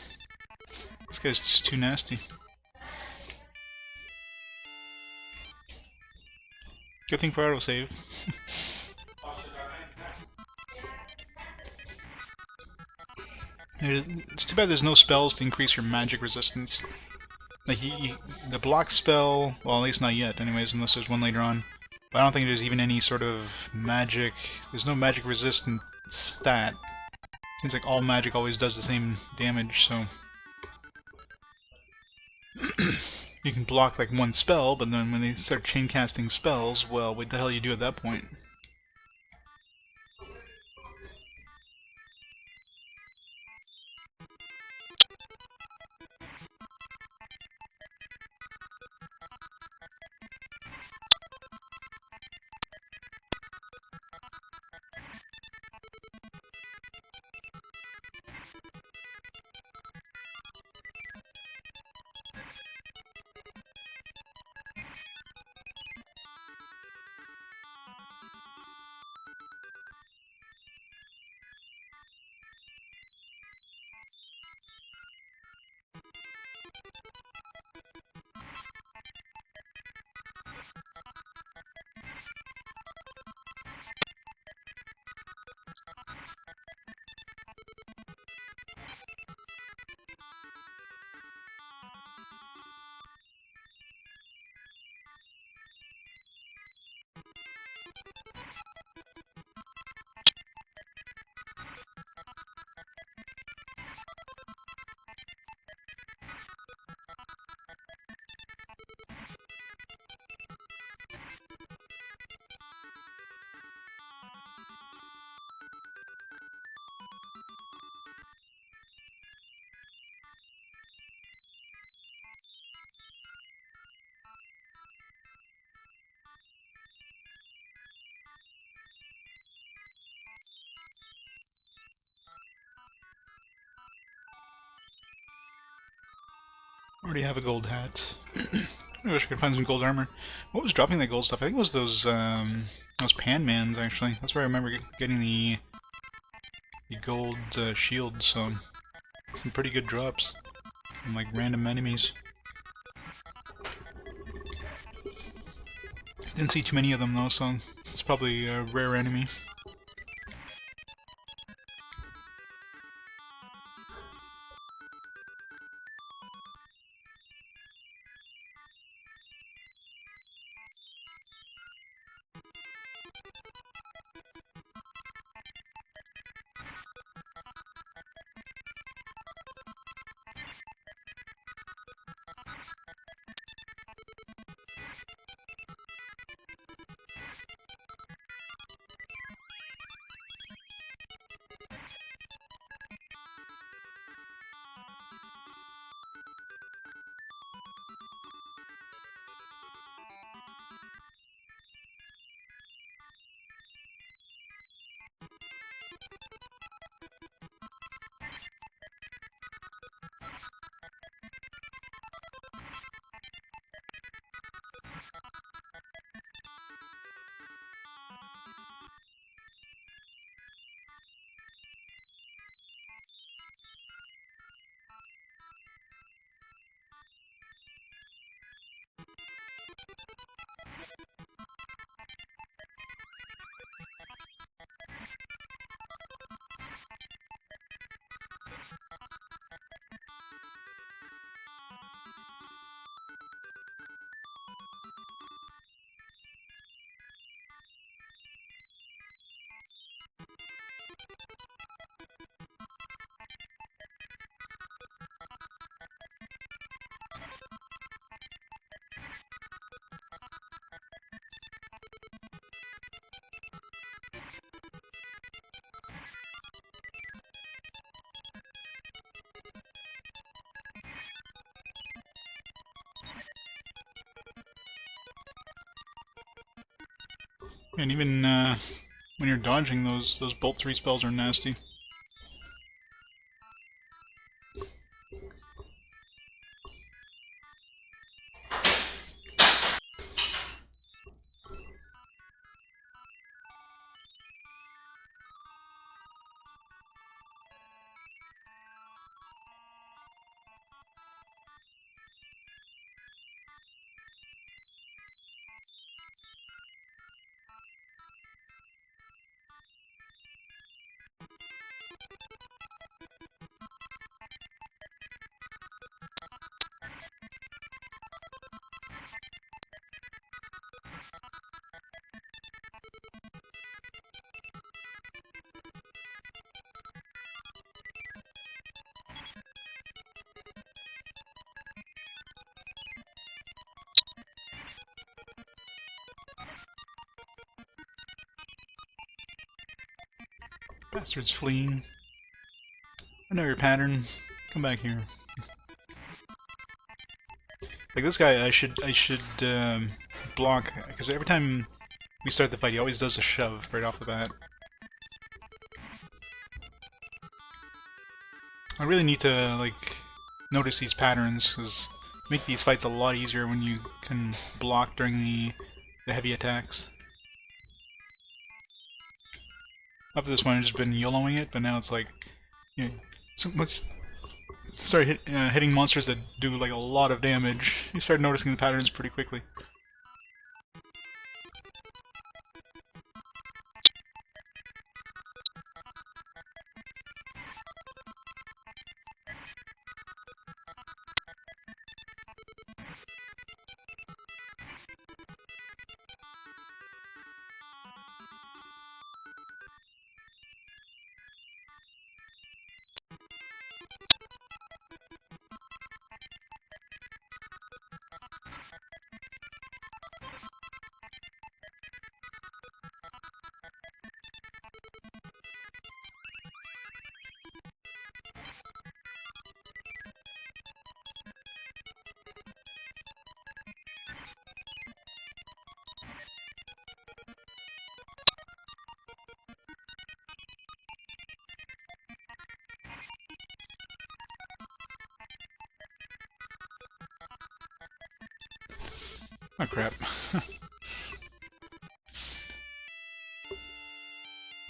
Speaker 1: This guy's just too nasty. Good thing for autosave. It's too bad there's no spells to increase your magic resistance. Like, the block spell, well, at least not yet, anyways, unless there's one later on. But I don't think there's even any sort of magic... There's no magic resistant stat. Seems like all magic always does the same damage, so... You can block, like, one spell, but then when they start chain casting spells, well, what the hell you do at that point? Already have a gold hat. I wish I could find some gold armor. What was dropping that gold stuff? I think it was those Pan-Mans, actually. That's where I remember getting the gold shield, so... Some pretty good drops from, like, random enemies. Didn't see too many of them, though, so it's probably a rare enemy. And even when you're dodging, those bolt 3 spells are nasty. Bastards fleeing. I know your pattern. Come back here. Like this guy, I should block, because every time we start the fight, he always does a shove right off the bat. I really need to like notice these patterns, because make these fights a lot easier when you can block during the heavy attacks. Up to this point, I've just been YOLOing it, but now it's like, you know, so let's start hitting monsters that do like a lot of damage. You start noticing the patterns pretty quickly. Oh crap.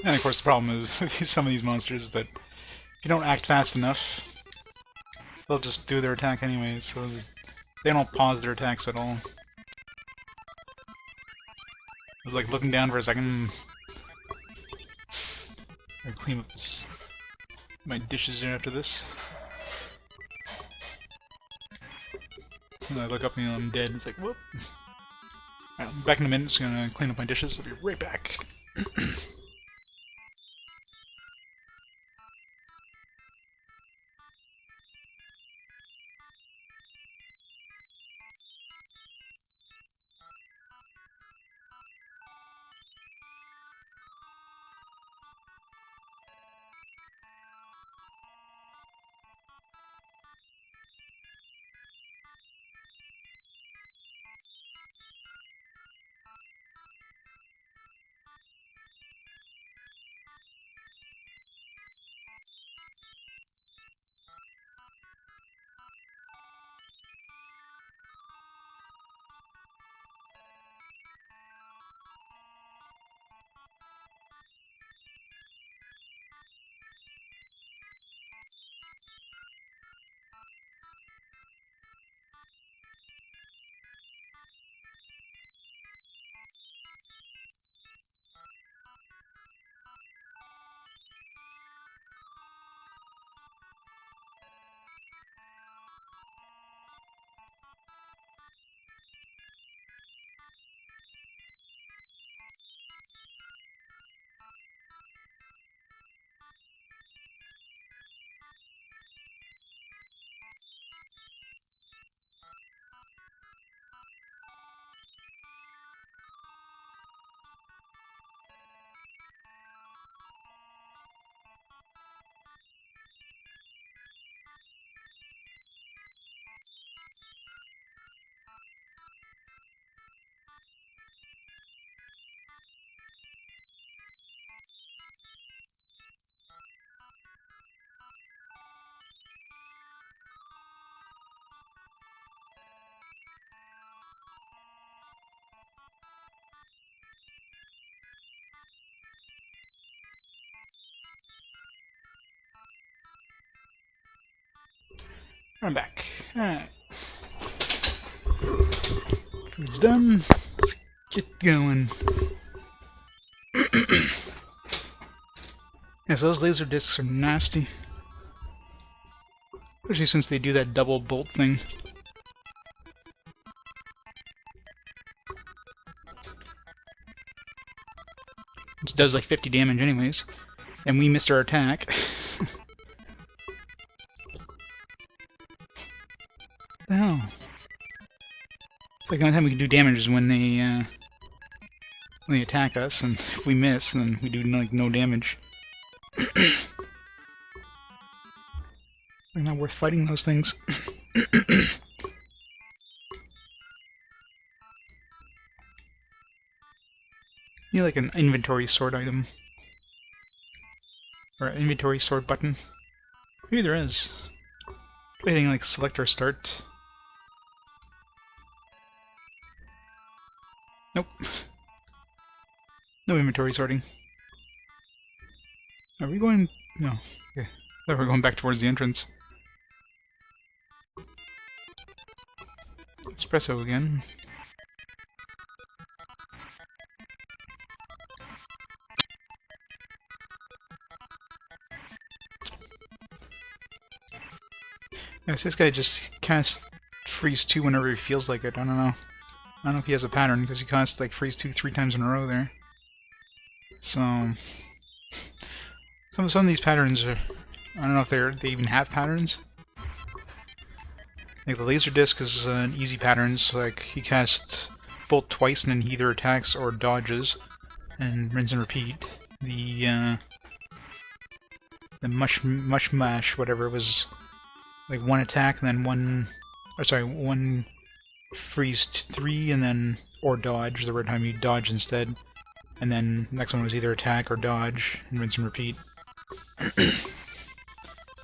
Speaker 1: And of course the problem is with some of these monsters that if you don't act fast enough, they'll just do their attack anyways, so they don't pause their attacks at all. I was like looking down for a second. I clean up my dishes there after this. And I look up and I'm dead, and it's like, whoop. Alright, I'm back in a minute, just gonna clean up my dishes, I'll be right back. I'm back. Alright. Food's done. Let's get going. Yeah, so those laser discs are nasty. Especially since they do that double bolt thing. Which does like 50 damage anyways. And we missed our attack. What the hell? It's like the only time we can do damage is when they attack us, and if we miss, then we do like no damage. They're not worth fighting those things. You need like an inventory sort item. Or an inventory sort button. Maybe there is. Try hitting like select or start. Nope. No inventory sorting. Are we going... No. Okay. I thought we were going back towards the entrance. Espresso again. Yes, this guy just casts freeze 2 whenever he feels like it. I don't know. I don't know if he has a pattern, because he casts like freeze 2 3 times in a row there. So... Some of these patterns are... I don't know if they even have patterns. Like the laser disc is an easy pattern, so like he casts bolt twice and then he either attacks or dodges, and rinse and repeat. The mush mash, whatever, was like one attack and then one freeze 3 and then or dodge. The red time you dodge instead, and then the next one was either attack or dodge and rinse and repeat.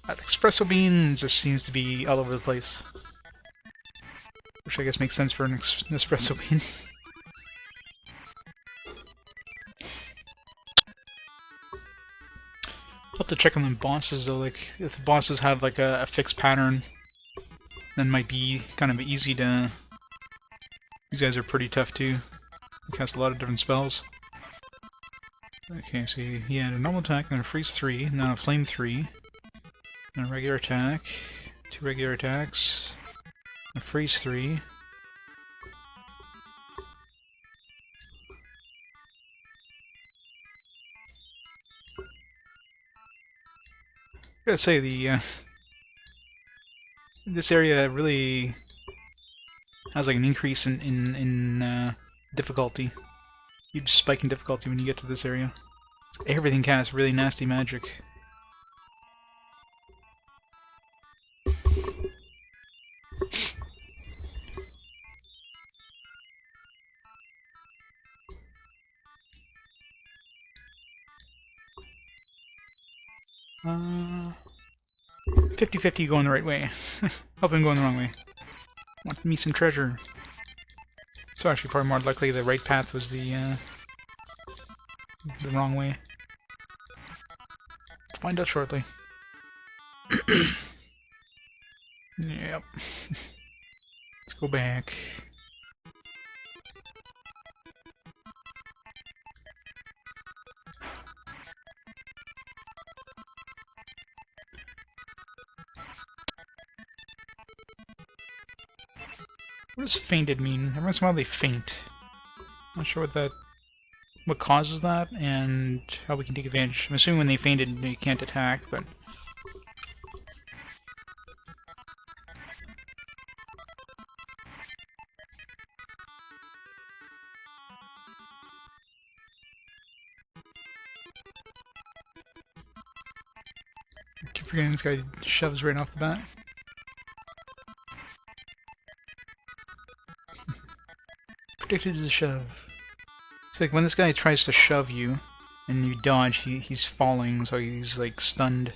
Speaker 1: That espresso bean just seems to be all over the place. Which I guess makes sense for an espresso bean. I'll have to check on the bosses though, like if the bosses have like a fixed pattern, then might be kind of easy to... These guys are pretty tough too. They cast a lot of different spells. Okay, so he had a normal attack, then a freeze 3, and then a flame 3, then a regular attack, 2 regular attacks, a freeze 3. I gotta say, this area really has like an increase in difficulty. Huge spike in difficulty when you get to this area. Everything casts really nasty magic. Uh, 50-50 going the right way. Hope I'm going the wrong way. Want me some treasure. So actually, probably more likely the right path was the wrong way. Find out shortly. Yep. Let's go back. What does fainted mean? Every once in a while they faint. Not sure what causes that, and how we can take advantage. I'm assuming when they fainted they can't attack, but... I keep forgetting this guy shoves right off the bat. Predicted to shove. It's like when this guy tries to shove you and you dodge, he's falling, so he's like stunned.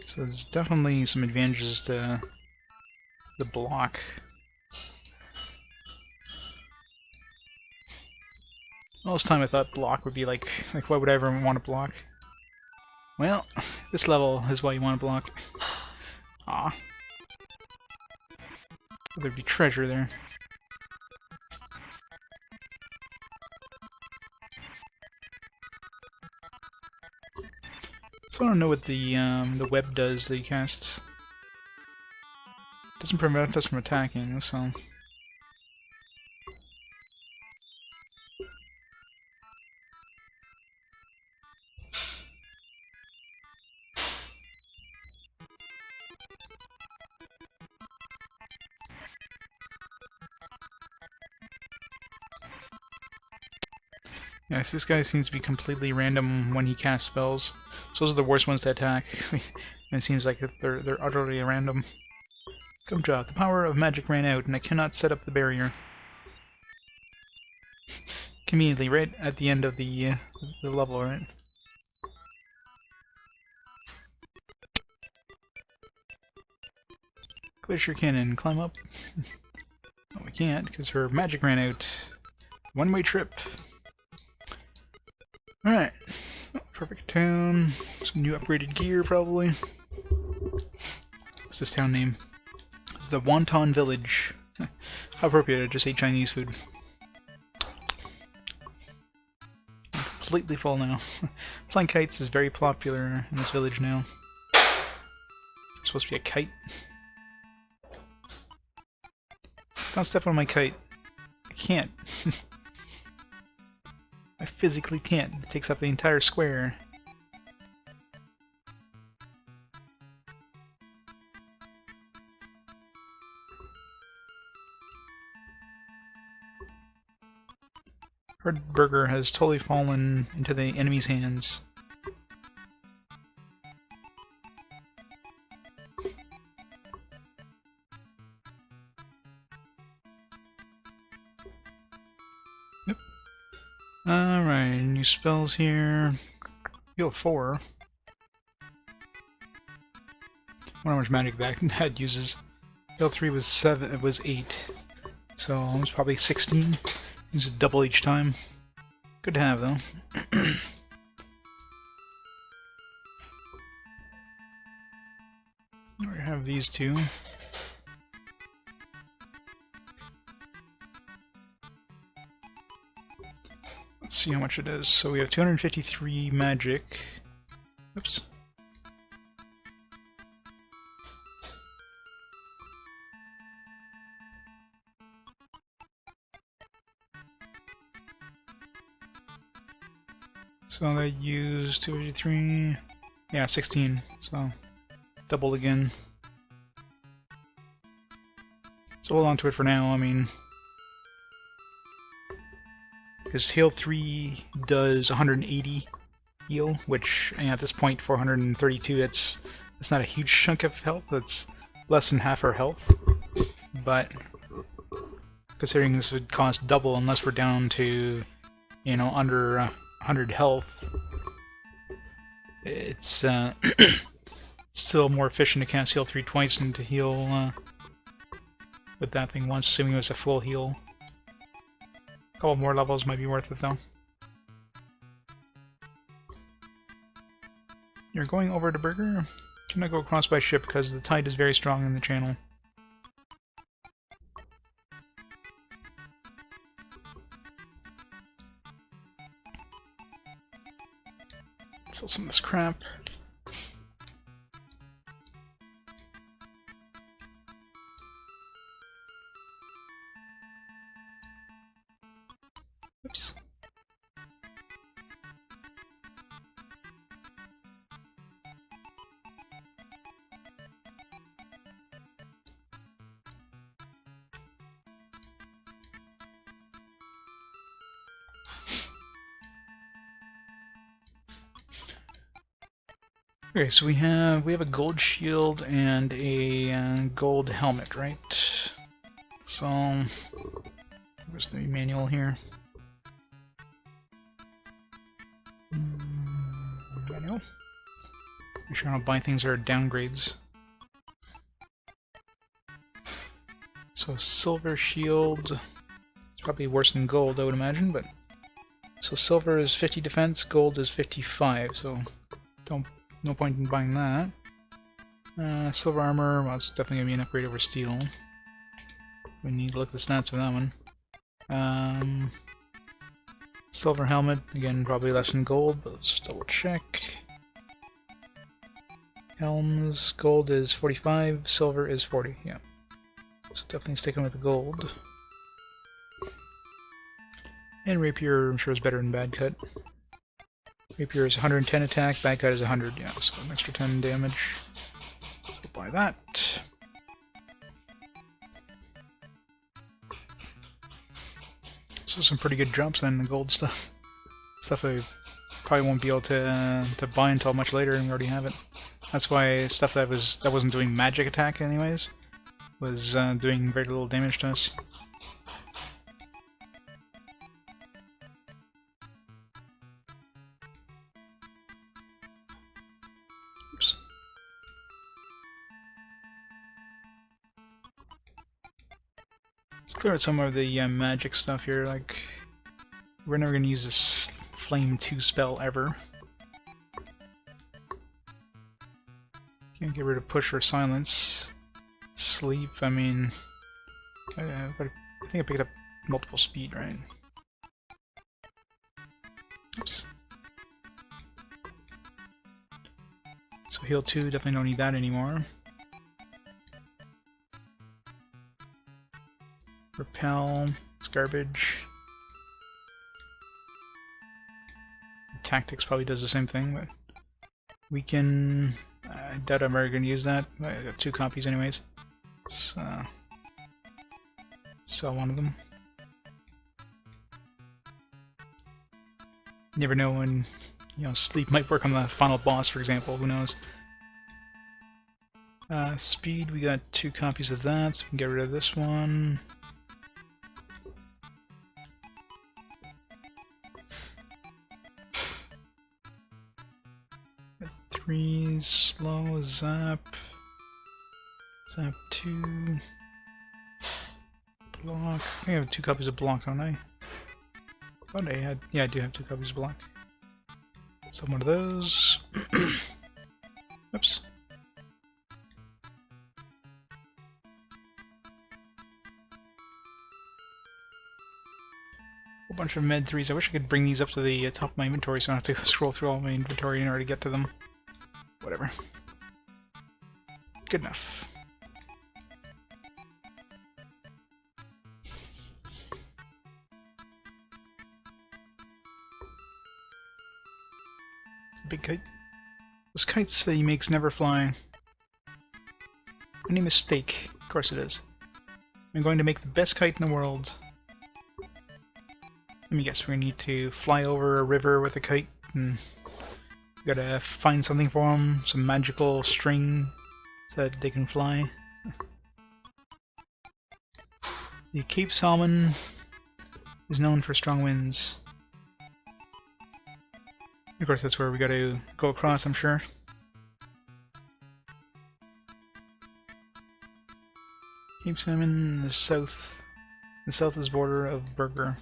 Speaker 1: So there's definitely some advantages to the block. All this time I thought block would be like why would I ever want to block? Well, this level is why you want to block. Ah. There'd be treasure there. So I don't know what the web does that he casts. Doesn't prevent us from attacking, so... Yes, this guy seems to be completely random when he casts spells. So those are the worst ones to attack. And it seems like they're utterly random. Gumdrop, the power of magic ran out, and I cannot set up the barrier. Conveniently, right at the end of the level, right? Glacier Cannon, climb up. No, we can't, because her magic ran out. One-way trip. Alright. Perfect town. Some new upgraded gear, probably. What's this town name? It's the Wonton Village. How appropriate, I just ate Chinese food. I'm completely full now. Flying kites is very popular in this village now. Is it supposed to be a kite? Don't step on my kite. I can't. I physically can't. It takes up the entire square. Her burger has totally fallen into the enemy's hands. Yep. Alright, new spells here. Heal 4. I wonder how much magic that uses. Heal 3 was 7, it was 8. So almost probably 16. Use it double each time. Good to have, though. We have these two. Let's see how much it is. So we have 253 magic. Oops. So they use 283, yeah, 16, so double again. So hold on to it for now, I mean, because heal 3 does 180 heal, which at this point 432, that's not a huge chunk of health, that's less than half our health, but considering this would cost double unless we're down to, you know, under 100 health, it's still more efficient to cast heal 3 twice than to heal with that thing once, assuming it was a full heal. A couple more levels might be worth it though. You're going over to Burger? Can I go across by ship because the tide is very strong in the channel? Sell some of this crap. Oops. Okay, so we have a gold shield and a gold helmet, right? So where's the manual here? Manual. Make sure I don't buy things that are downgrades. So silver shield, it's probably worse than gold, I would imagine, but so silver is 50 defense, gold is 55, so no point in buying that. Silver armor, well, it's definitely going to be an upgrade over steel. We need to look at the stats for that one. Silver helmet, again, probably less than gold, but let's just double check. Helms, gold is 45, silver is 40, yeah. So definitely sticking with the gold. And rapier, I'm sure, is better than bad cut. Rapier is 110 attack, bad cut is 100, yeah, so an extra 10 damage. So buy that. So some pretty good drops then, the gold stuff. Stuff I probably won't be able to buy until much later, and we already have it. That's why stuff that wasn't doing magic attack anyways was doing very little damage to us. Oops. Let's clear out some of the magic stuff here. Like, we're never going to use this Flame 2 spell ever. Can't get rid of push or silence. Sleep, I mean... I think I picked up multiple speed, right? Oops. So heal 2, definitely don't need that anymore. Repel, it's garbage. Tactics probably does the same thing, but... Weaken... I doubt I'm ever going to use that. I got 2 copies anyways. So... sell one of them. You never know when, you know, sleep might work on the final boss, for example, who knows. Speed, we got 2 copies of that, so we can get rid of this one. Got 3, slow, zap. Zap 2. Block. I think I have 2 copies of block, don't I? Thought I had. Yeah, I do have 2 copies of block. So one of those. Oops. A bunch of med 3s. I wish I could bring these up to the top of my inventory so I don't have to scroll through all my inventory in order to get to them. Whatever. Good enough. Big kite. Those kites that he makes never fly. Any mistake. Of course it is. I'm going to make the best kite in the world. Let me guess, we're gonna need to fly over a river with a kite, and we gotta find something for them, some magical string, so that they can fly. The Cape Salmon is known for strong winds. Of course, that's where we gotta go across, I'm sure. Cape Salmon, the southwest border of Burger.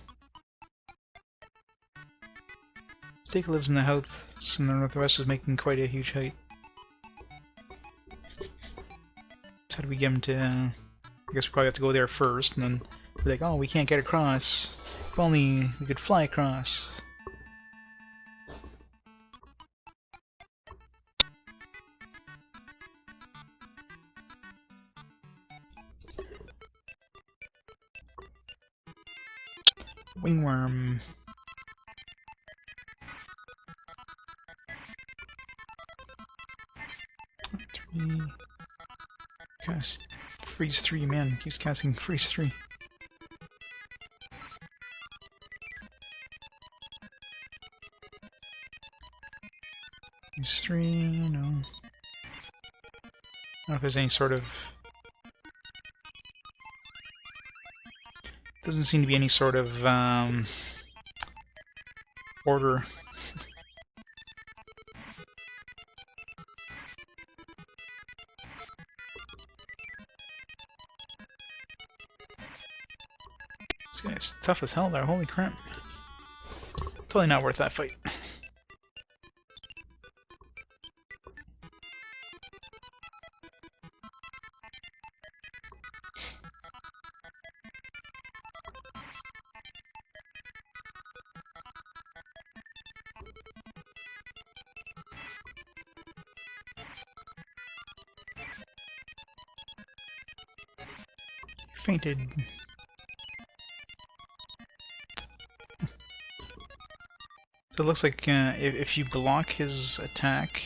Speaker 1: Steak lives in the house in the northwest, is making quite a huge height. So how do we get him to... I guess we probably have to go there first, and then be like, oh, we can't get across. If only we could fly across. Wingworm. Cast freeze 3, man, keeps casting freeze 3. Freeze 3, no. I don't know if there's any sort of... Doesn't seem to be any sort of order. This guy's tough as hell there, holy crap. Totally not worth that fight. fainted. So it looks like if you block his attack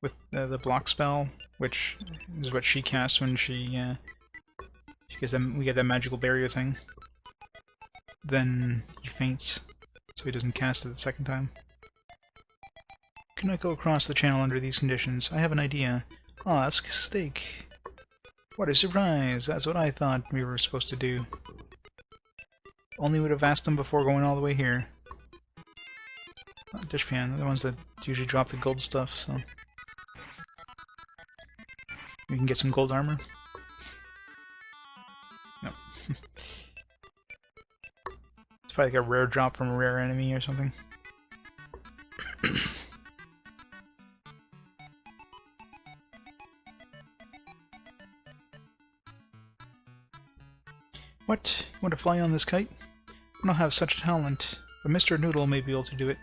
Speaker 1: with the block spell, which is what she casts when she gets we get that magical barrier thing, then he faints, so he doesn't cast it the second time. Cannot go across the channel under these conditions. I have an idea. I'll ask Steak. What a surprise! That's what I thought we were supposed to do. Only would have asked him before going all the way here. Dishpan, they're the ones that usually drop the gold stuff, so... We can get some gold armor. No. It's probably like a rare drop from a rare enemy or something. What? You want to fly on this kite? I don't have such talent, but Mr. Noodle may be able to do it.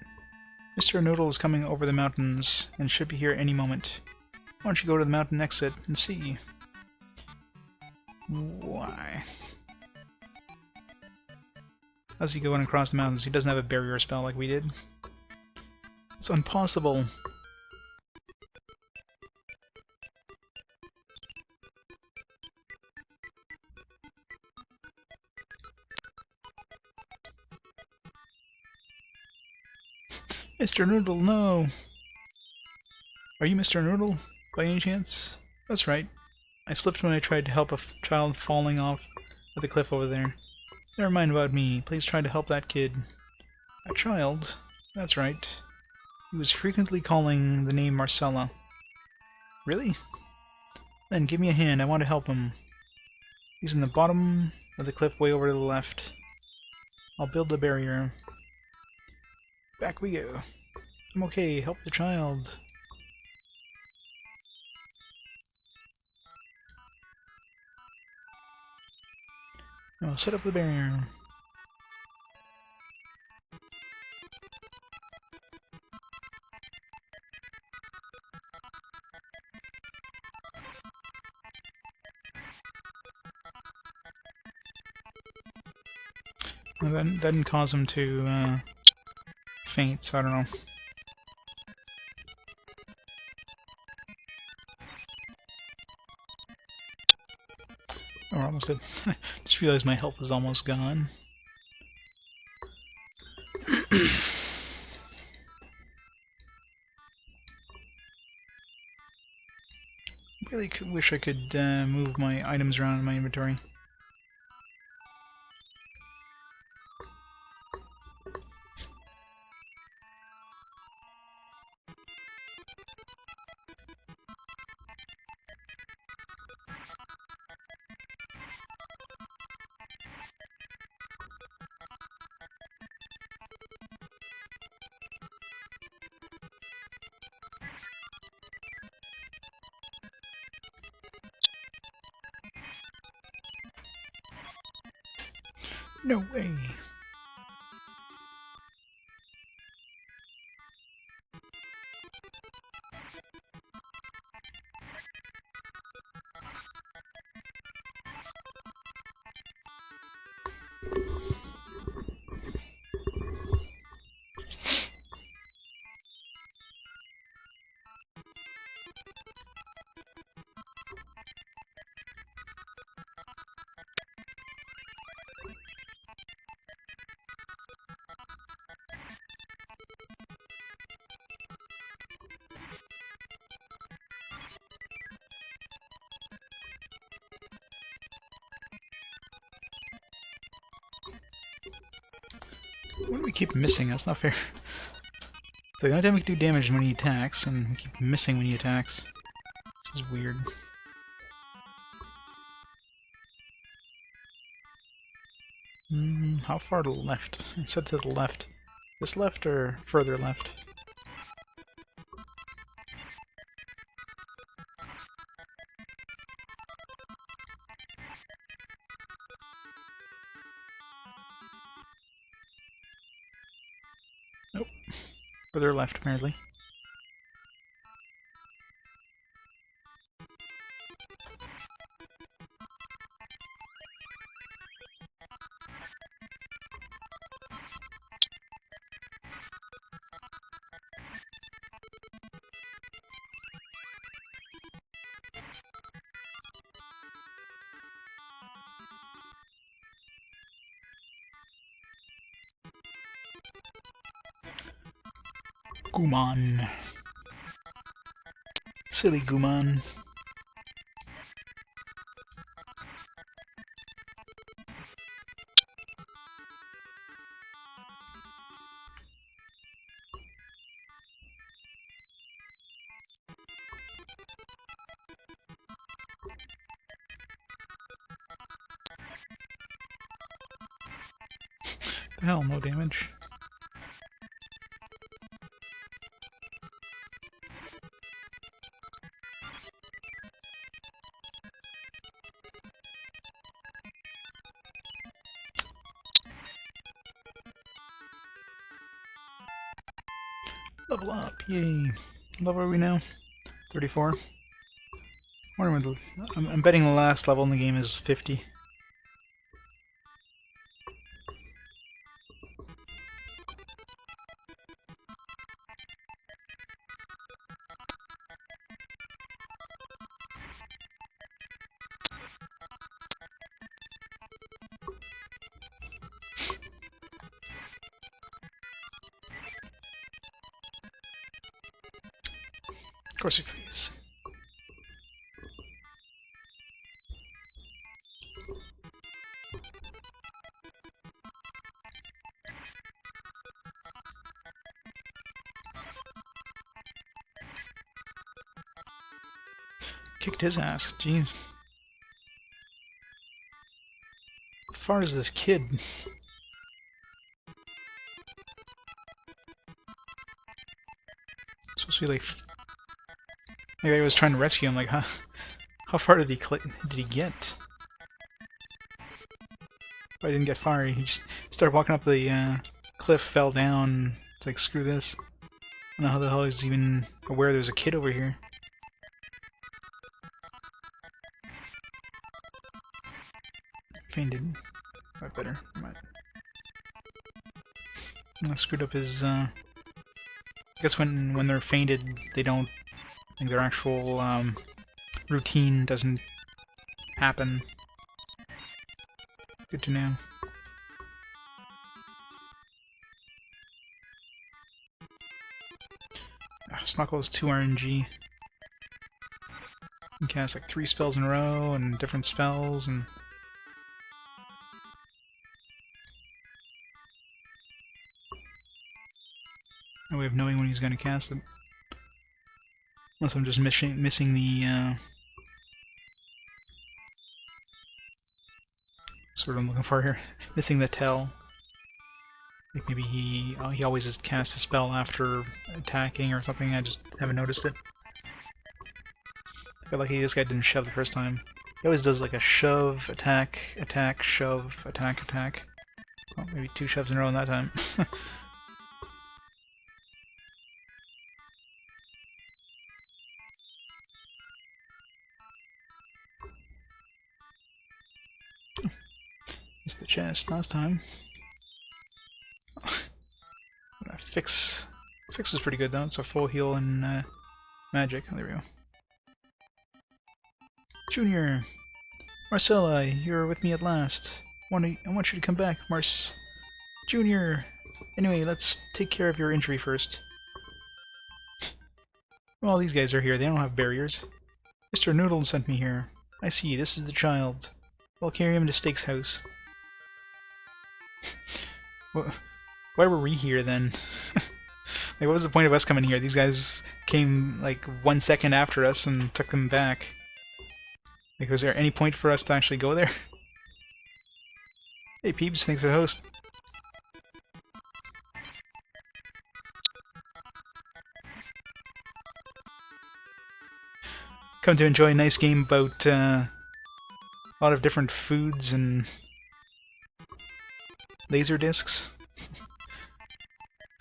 Speaker 1: Mr. Noodle is coming over the mountains, and should be here any moment. Why don't you go to the mountain exit and see? Why? How's he going across the mountains? He doesn't have a barrier spell like we did. It's impossible. Mr. Noodle, no! Are you Mr. Noodle, by any chance? That's right. I slipped when I tried to help a child falling off of the cliff over there. Never mind about me. Please try to help that kid. A child? That's right. He was frequently calling the name Marcella. Really? Then give me a hand. I want to help him. He's in the bottom of the cliff way over to the left. I'll build a barrier. Back we go. I'm okay. Help the child. Now set up the barrier. Well, that didn't cause him to faint, so I don't know. Oh, we're almost dead. Just realized my health is almost gone. Really wish I could move my items around in my inventory. No way! Why do we keep missing? That's not fair. The only time we can do damage is when he attacks, and we keep missing when he attacks. This is weird. How far to the left? It said to the left. This left or further left? Nope. Further left, apparently. Gumon. Silly Gumon. The hell, no damage. Level up, yay. What level are we now? 34. I'm betting the last level in the game is 50. Of course you freeze. Kicked his ass, jeez. How far is this kid? Supposed to be like maybe I was trying to rescue him, like, huh? How far did he get? I didn't get far. He just started walking up the cliff, fell down. It's like, screw this. I don't know how the hell he's even aware there's a kid over here. Fainted. Right, better. Right. I screwed up his, I guess when they're fainted, they don't, I think their actual, routine doesn't happen. Good to know. Snuckle is 2 RNG. You can cast like 3 spells in a row and different spells and... no way of knowing when he's going to cast it. Unless I'm just missing the, sort of I'm looking for here. Missing the tell. Like maybe he always just casts a spell after attacking or something, I just haven't noticed it. I feel lucky this guy didn't shove the first time. He always does like a shove, attack, attack, shove, attack, attack. Well, maybe 2 shoves in a row in that time. Missed the chest last time. Fix is pretty good though. It's a full heal and magic. Oh, there we go. Junior, Marcella, you're with me at last. I want you to come back, Mars. Junior. Anyway, let's take care of your injury first. Well, these guys are here. They don't have barriers. Mr. Noodle sent me here. I see. This is the child. I'll carry him to Steak's house. Why were we here then? Like, what was the point of us coming here? These guys came like 1 second after us and took them back. Like, was there any point for us to actually go there? Hey Peeps, thanks for the host. Come to enjoy a nice game about a lot of different foods and laser discs.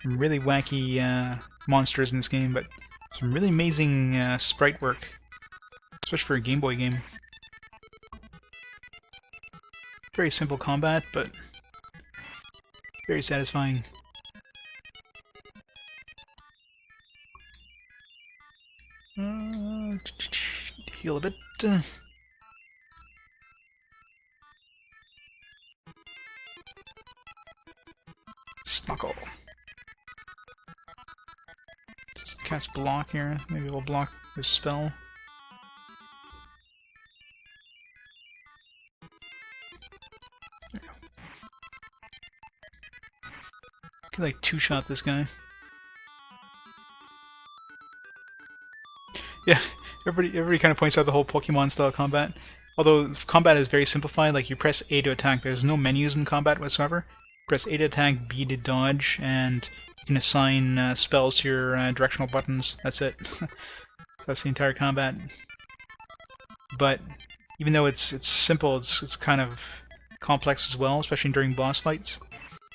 Speaker 1: Some really wacky monsters in this game, but some really amazing sprite work, especially for a Game Boy game. Very simple combat, but very satisfying. Heal a bit. Snuckle. cast block here. Maybe we'll block this spell. There you go. Could like two-shot this guy. Yeah, everybody kind of points out the whole Pokemon style combat. Although combat is very simplified, like you press A to attack. There's no menus in combat whatsoever. Press A to attack, B to dodge, and you can assign spells to your directional buttons. That's it. That's the entire combat. But even though it's simple, it's kind of complex as well, especially during boss fights,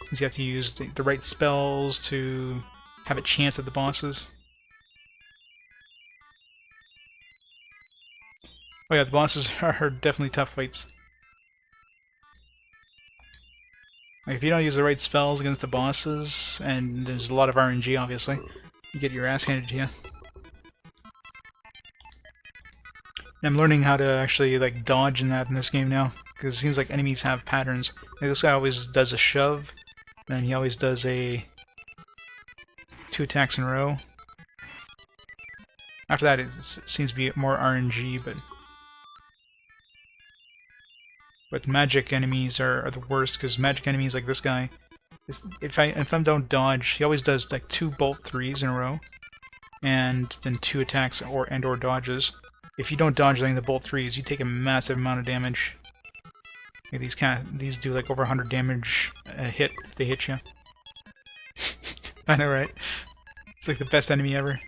Speaker 1: because you have to use the right spells to have a chance at the bosses. Oh yeah, the bosses are definitely tough fights. Like if you don't use the right spells against the bosses, and there's a lot of RNG obviously, you get your ass handed to you. And I'm learning how to actually like dodge in this game now, because it seems like enemies have patterns. Like this guy always does a shove, and he always does a 2 attacks in a row. After that, it seems to be more RNG, but magic enemies are the worst, because magic enemies like this guy, if I don't dodge, he always does like 2 bolt 3s in a row, and then 2 attacks or dodges. If you don't dodge any of the bolt 3s, you take a massive amount of damage. Like these do like over 100 damage a hit if they hit you. I know, right? It's like the best enemy ever.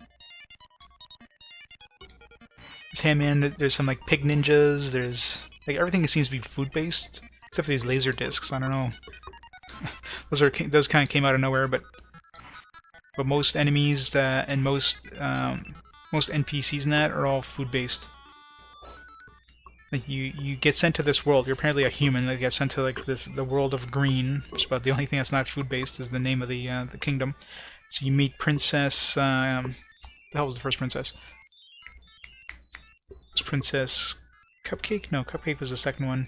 Speaker 1: This Handman, there's some like pig ninjas, there's like everything seems to be food-based, except for these laser discs. I don't know. those kind of came out of nowhere, but most enemies and most NPCs in that are all food-based. Like you get sent to this world. You're apparently a human that gets sent to like the world of Greene. Which is about the only thing that's not food-based is the name of the kingdom. So you meet Princess. The hell was the first princess? It was Princess Cupcake? No, Cupcake was the second one.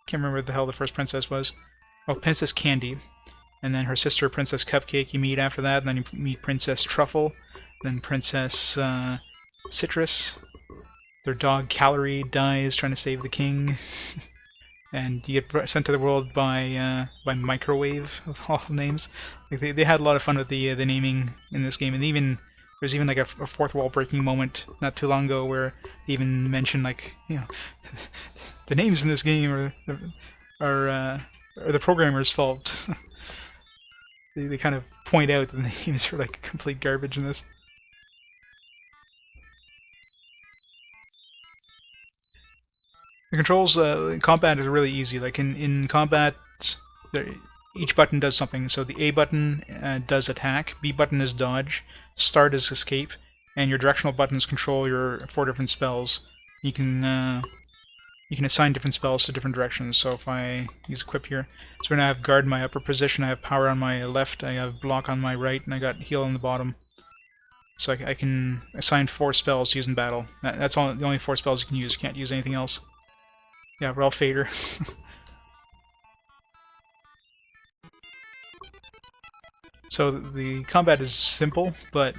Speaker 1: Can't remember what the hell the first princess was. Oh, Princess Candy. And then her sister, Princess Cupcake, you meet after that. And then you meet Princess Truffle. Then Princess Citrus. Their dog Calorie dies trying to save the king. And you get sent to the world by Microwave, of all names. Like they had a lot of fun with the naming in this game. And there's even like a fourth wall breaking moment not too long ago where they even mentioned like, you know, the names in this game are the programmer's fault. they kind of point out that the names are like complete garbage in this. The controls in combat is really easy. Like in combat, each button does something. So the A button does attack, B button is dodge, start is escape, and your directional buttons control your 4 different spells. You can assign different spells to different directions. So if I use equip here, so when I have guard in my upper position, I have power on my left, I have block on my right, and I got heal on the bottom. So I can assign 4 spells to use in battle. That's the only 4 spells you can use. You can't use anything else. Yeah, Ralph Fader. So the combat is simple, but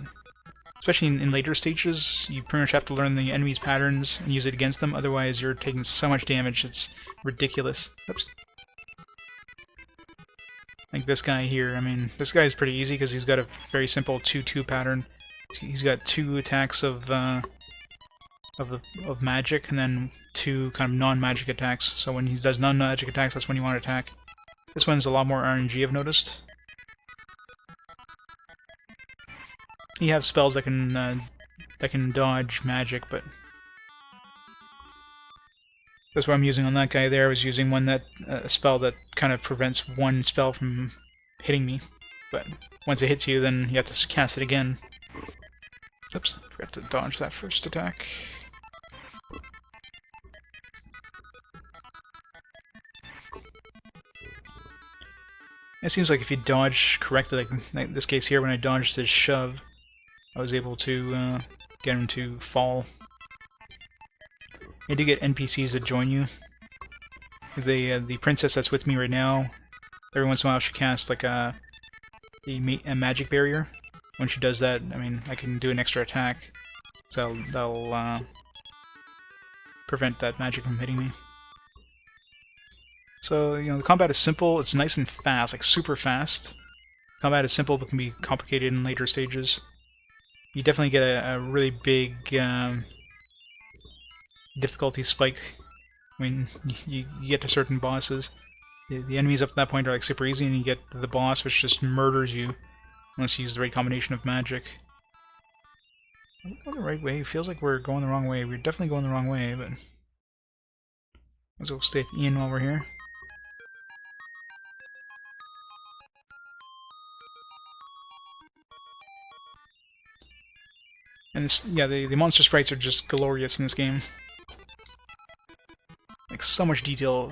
Speaker 1: especially in later stages, you pretty much have to learn the enemy's patterns and use it against them, otherwise you're taking so much damage, it's ridiculous. Oops. Like this guy here, I mean, this guy is pretty easy because he's got a very simple 2-2 pattern. He's got 2 attacks of magic, and then 2 kind of non-magic attacks. So when he does non-magic attacks, that's when you want to attack. This one's a lot more RNG, I've noticed. You have spells that can dodge magic, but that's what I'm using on that guy there. I was using a spell that kind of prevents one spell from hitting me, but once it hits you, then you have to cast it again. Oops, forgot to dodge that first attack. It seems like if you dodge correctly, like in this case here, when I dodged his shove, I was able to get him to fall. You do get NPCs that join you. The princess that's with me right now, every once in a while she casts like a magic barrier. when she does that, I mean, I can do an extra attack, so that'll prevent that magic from hitting me. So, you know, the combat is simple, it's nice and fast, like super fast. Combat is simple, but can be complicated in later stages. You definitely get a really big difficulty spike when you get to certain bosses. The enemies up to that point are like super easy, and you get the boss, which just murders you unless you use the right combination of magic. Are we going the right way? It feels like we're going the wrong way. We're definitely going the wrong way, but might as well stay at the inn while we're here. And this, yeah, the monster sprites are just glorious in this game. Like, so much detail.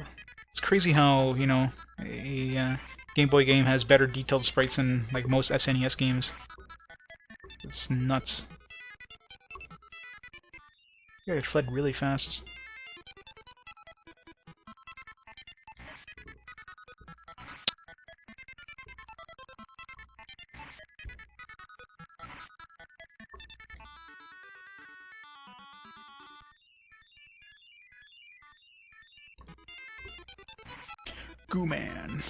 Speaker 1: It's crazy how, you know, a Game Boy game has better detailed sprites than, like, most SNES games. It's nuts. Yeah, it fled really fast. Goo Man.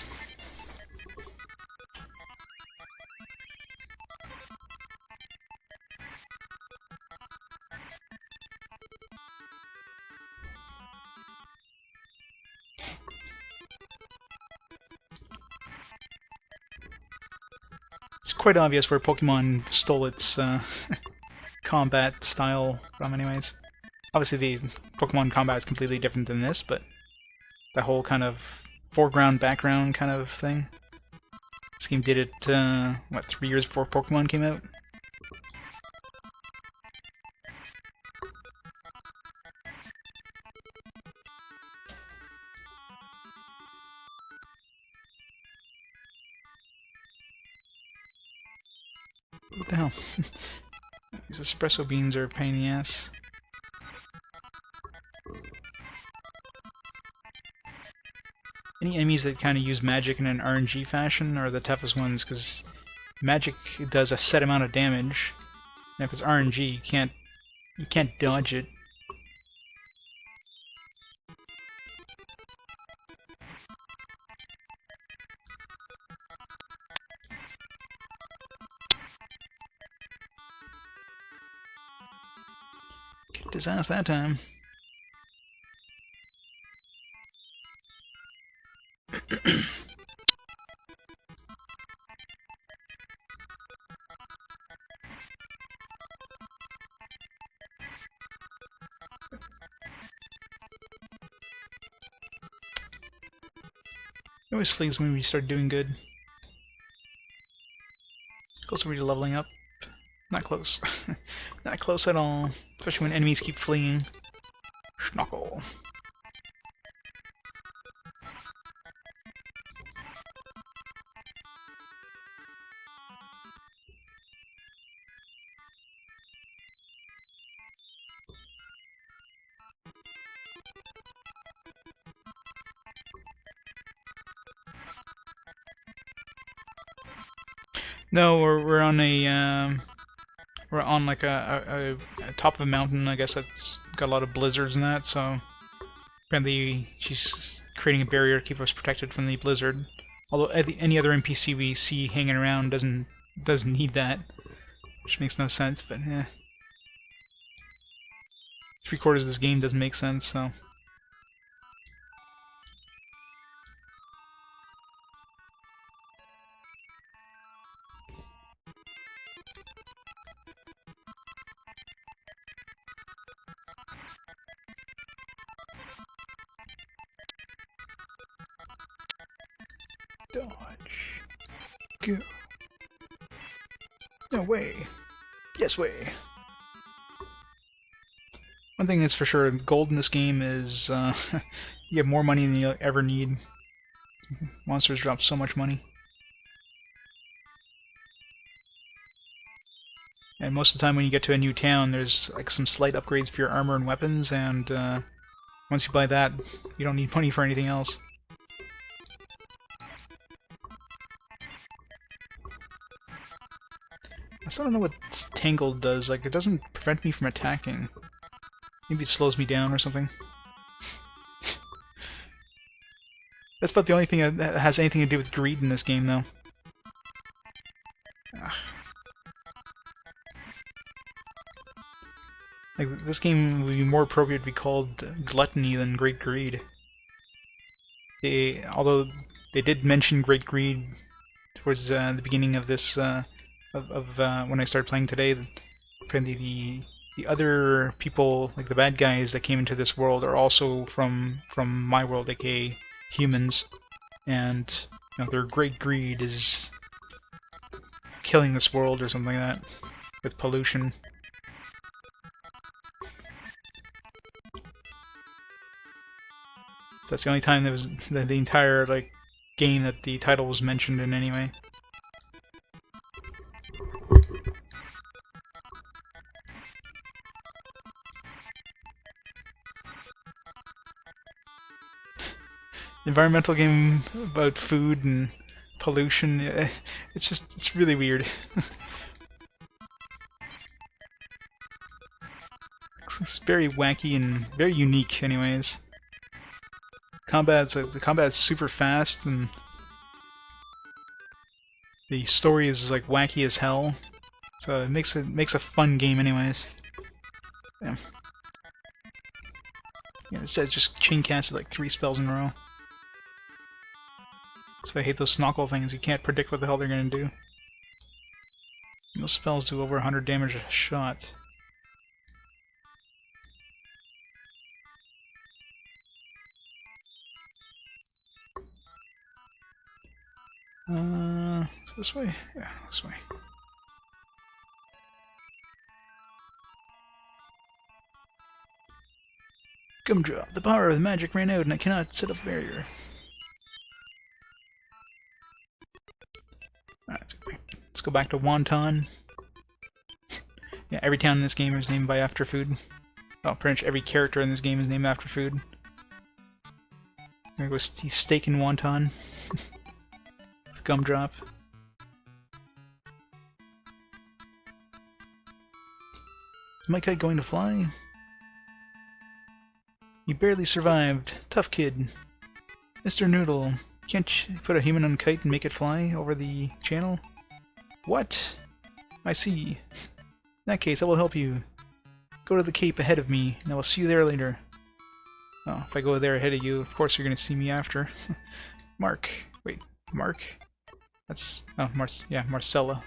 Speaker 1: It's quite obvious where Pokemon stole its combat style from, anyways. Obviously, the Pokemon combat is completely different than this, but that whole kind of foreground, background kind of thing. This game did it, what, 3 years before Pokemon came out? What the hell? These espresso beans are a pain in the ass. Any enemies that kind of use magic in an RNG fashion are the toughest ones, because magic does a set amount of damage, and if it's RNG, you can't dodge it. Kicked his ass that time. It always flees when we start doing good. Close to leveling up. Not close. Not close at all. Especially when enemies keep fleeing. Schnockle. No, we're on a we're on like a top of a mountain. I guess that's got a lot of blizzards and that. So apparently she's creating a barrier to keep us protected from the blizzard. Although any other NPC we see hanging around doesn't need that, which makes no sense. But yeah, 3/4 of this game doesn't make sense. So. Dodge. Go. No way. Yes way. One thing is for sure, gold in this game is you have more money than you'll ever need. Monsters drop so much money. And most of the time when you get to a new town, there's like some slight upgrades for your armor and weapons, and once you buy that, you don't need money for anything else. I don't know what Tangled does. Like, it doesn't prevent me from attacking. Maybe it slows me down or something. That's about the only thing that has anything to do with greed in this game, though. Ugh. Like, this game would be more appropriate to be called Gluttony than Great Greed. Although they did mention Great Greed towards the beginning of this, when I started playing today. Apparently the other people, like the bad guys that came into this world, are also from my world, aka humans, and their great greed is killing this world or something like that with pollution. So that's the only time there was the entire game that the title was mentioned in anyway. Environmental game about food and pollution. It's really weird. It's very wacky and very unique, anyways. The combat's super fast, and the story is like wacky as hell. So it makes a fun game, anyways. Yeah. Yeah, this guy just chain casted like 3 spells in a row. That's why I hate those snorkel things. You can't predict what the hell they're gonna do. And those spells do over 100 damage a shot. Is this way? Yeah, this way. Gumdrop. The power of the magic ran out and I cannot set up a barrier. Alright, let's go back to Wonton. Yeah, every town in this game is named after food. Well, pretty much every character in this game is named after food. There goes steak and wonton. Gumdrop. Is my kite going to fly? You barely survived. Tough kid. Mr. Noodle, can't you put a human on a kite and make it fly over the channel? What? I see. In that case, I will help you. Go to the cape ahead of me, and I will see you there later. Oh, if I go there ahead of you, of course you're going to see me after. Mark. Wait, Mark? That's... oh, Marcella.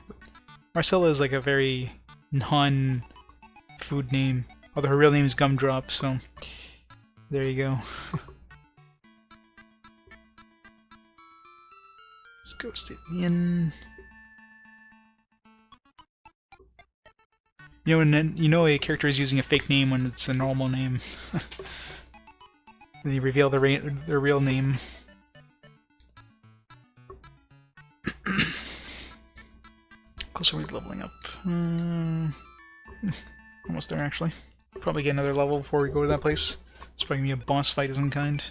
Speaker 1: Marcella is like a very non-food name. Although her real name is Gumdrop, so... there you go. Let's go to the inn. You know a character is using a fake name when it's a normal name. They reveal their real name. Closer to leveling up. Almost there, actually. Probably get another level before we go to that place. It's probably gonna be a boss fight of some kind.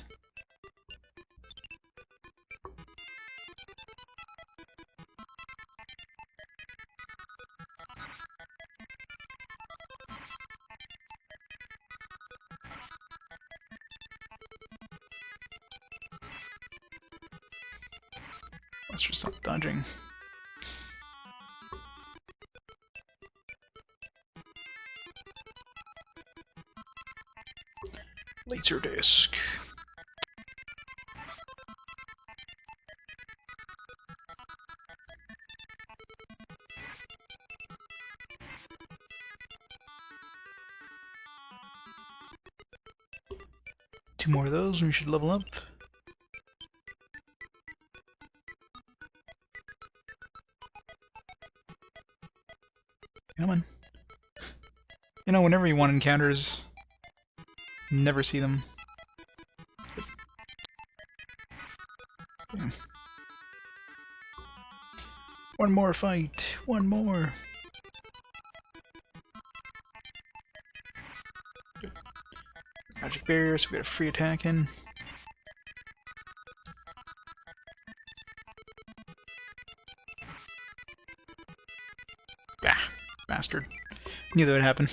Speaker 1: Let's just stop dodging. Laser disc. Two more of those and we should level up. Come on. You know, whenever you want encounters, never see them. Yeah. One more fight. One more. Magic barrier, so we got a free attack in. Ah. Knew that would happen.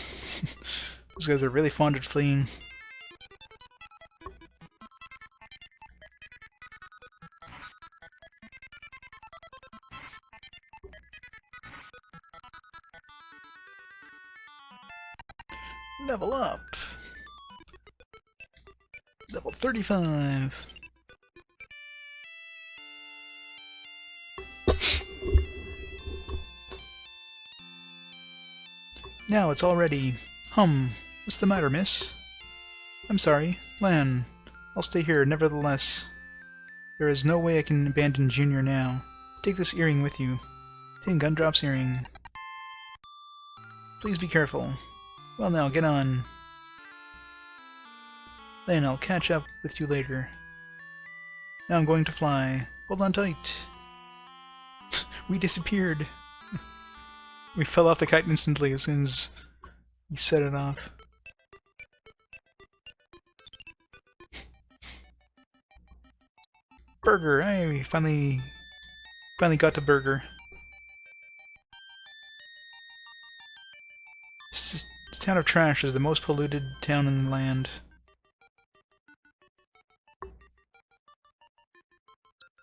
Speaker 1: Those guys are really fond of fleeing. Level up! Level 35! Now it's all ready. What's the matter, miss? I'm sorry, Lan. I'll stay here, nevertheless. There is no way I can abandon Junior now. Take this earring with you. Take Gundrop's earring. Please be careful. Well now, get on. Then I'll catch up with you later. Now I'm going to fly. Hold on tight. We disappeared. We fell off the kite instantly as soon as he set it off. Burger! Hey, we finally got to Burger. This town of trash is the most polluted town in the land.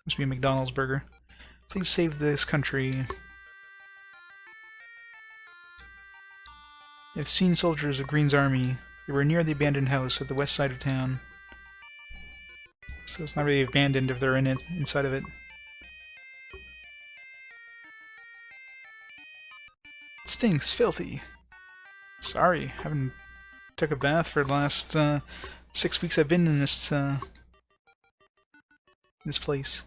Speaker 1: Must be a McDonald's burger. Please save this country. I've seen soldiers of Greene's army. They were near the abandoned house at the west side of town. So it's not really abandoned if they're inside of it. It stinks, filthy. Sorry, haven't took a bath for the last 6 weeks I've been in this place.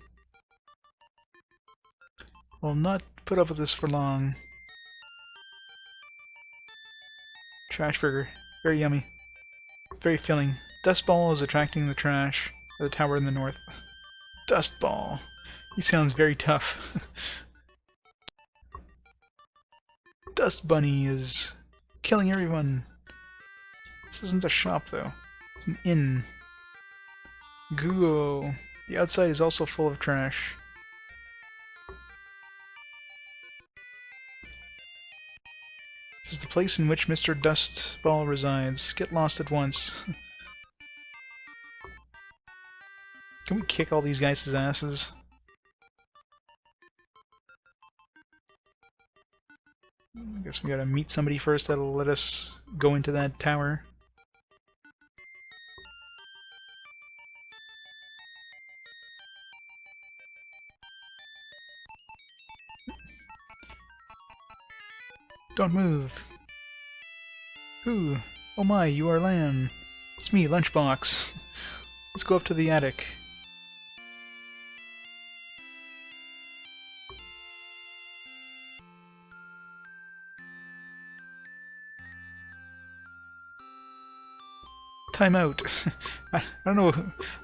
Speaker 1: I'll not put up with this for long. Trash burger. Very yummy. Very filling. Dust ball is attracting the trash at the tower in the north. Dust ball. He sounds very tough. Dust bunny is killing everyone. This isn't a shop though. It's an inn. Guo. The outside is also full of trash. This is the place in which Mr. Dustball resides. Get lost at once. Can we kick all these guys' asses? I guess we gotta meet somebody first that'll let us go into that tower. Don't move. Who? Oh my, you are Lan. It's me, Lunchbox. Let's go up to the attic. Timeout. I don't know,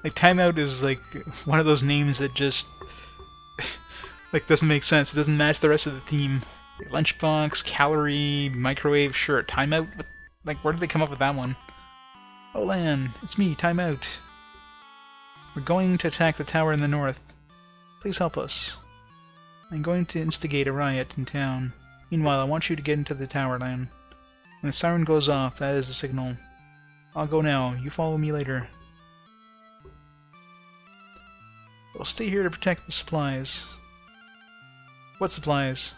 Speaker 1: like timeout is like one of those names that just like doesn't make sense. It doesn't match the rest of the theme. Lunchbox, calorie, microwave, sure. Timeout? Like, where did they come up with that one? Oh, Lan, it's me, Timeout. We're going to attack the tower in the north. Please help us. I'm going to instigate a riot in town. Meanwhile, I want you to get into the tower, Lan. When the siren goes off, that is the signal. I'll go now. You follow me later. We'll stay here to protect the supplies. What supplies?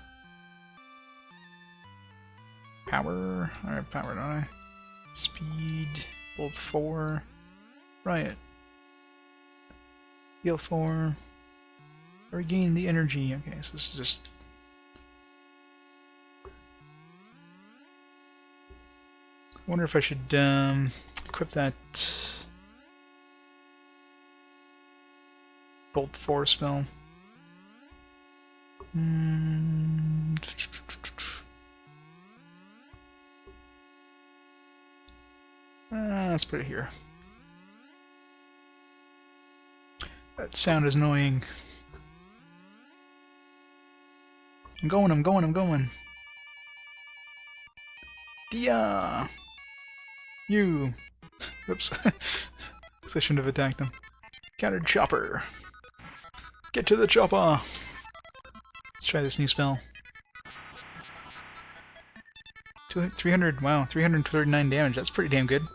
Speaker 1: Power. Alright, power, don't I? Speed. Bolt 4. Riot. Heal 4. Regain the energy. Okay, so this is just... I wonder if I should equip that Bolt 4 spell. Let's put it here. That sound is annoying. I'm going. Dia! You! Oops. I shouldn't have attacked him. Countered chopper. Get to the chopper! Let's try this new spell. 300, wow, 339 damage. That's pretty damn good. How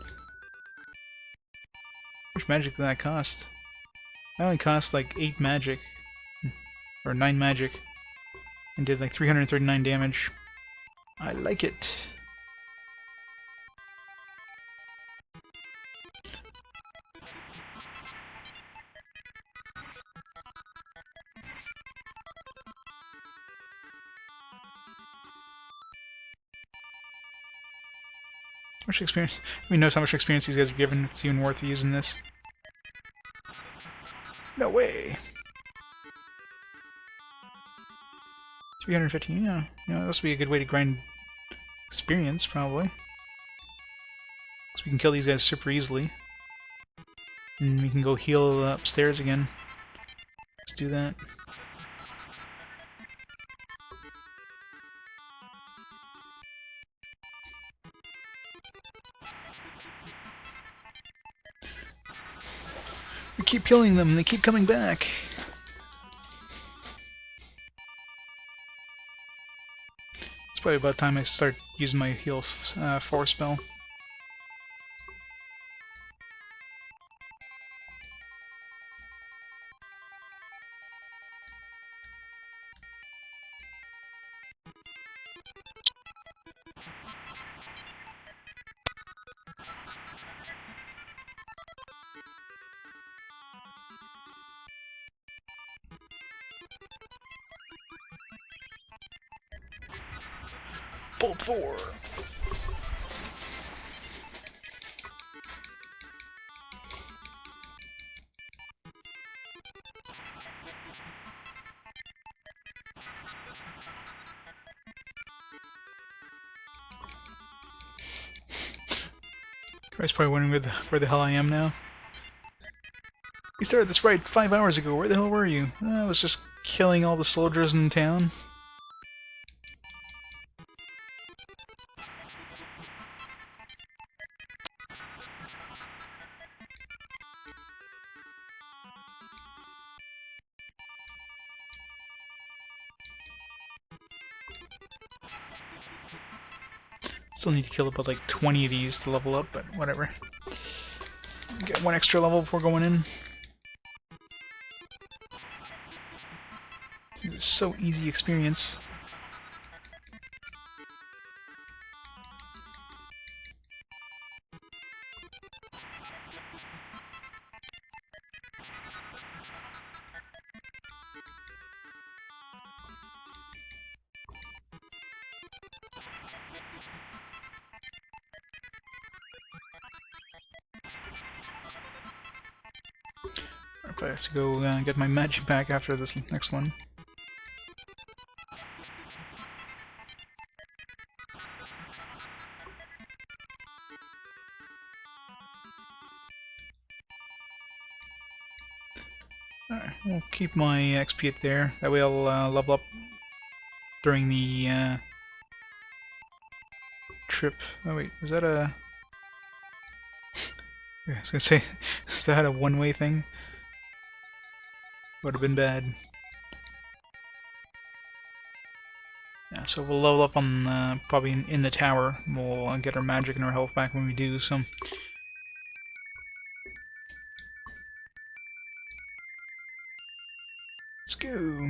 Speaker 1: much magic did that cost? That only cost like 8 magic. Or 9 magic. And did like 339 damage. I like it. How much experience? We know how much experience these guys are given. It's even worth using this. No way! 350, yeah. You know, this would be a good way to grind experience, probably. So we can kill these guys super easily. And we can go heal upstairs again. Let's do that. We keep killing them, they keep coming back. It's probably about time I start using my heal 4 spell. Bolt 4! Everybody's probably wondering where the hell I am now. We started this right 5 hours ago. Where the hell were you? I was just killing all the soldiers in town. Still need to kill about like 20 of these to level up, but whatever. Get 1 extra level before going in. It's so easy experience. I have to go get my magic back after this next one. Alright, we'll keep my XP at there. That way I'll level up during the trip. Oh wait, was that a... I was gonna say, is that a one-way thing? Would have been bad. Yeah, so we'll level up on probably in the tower. We'll get our magic and our health back when we do. So let's go.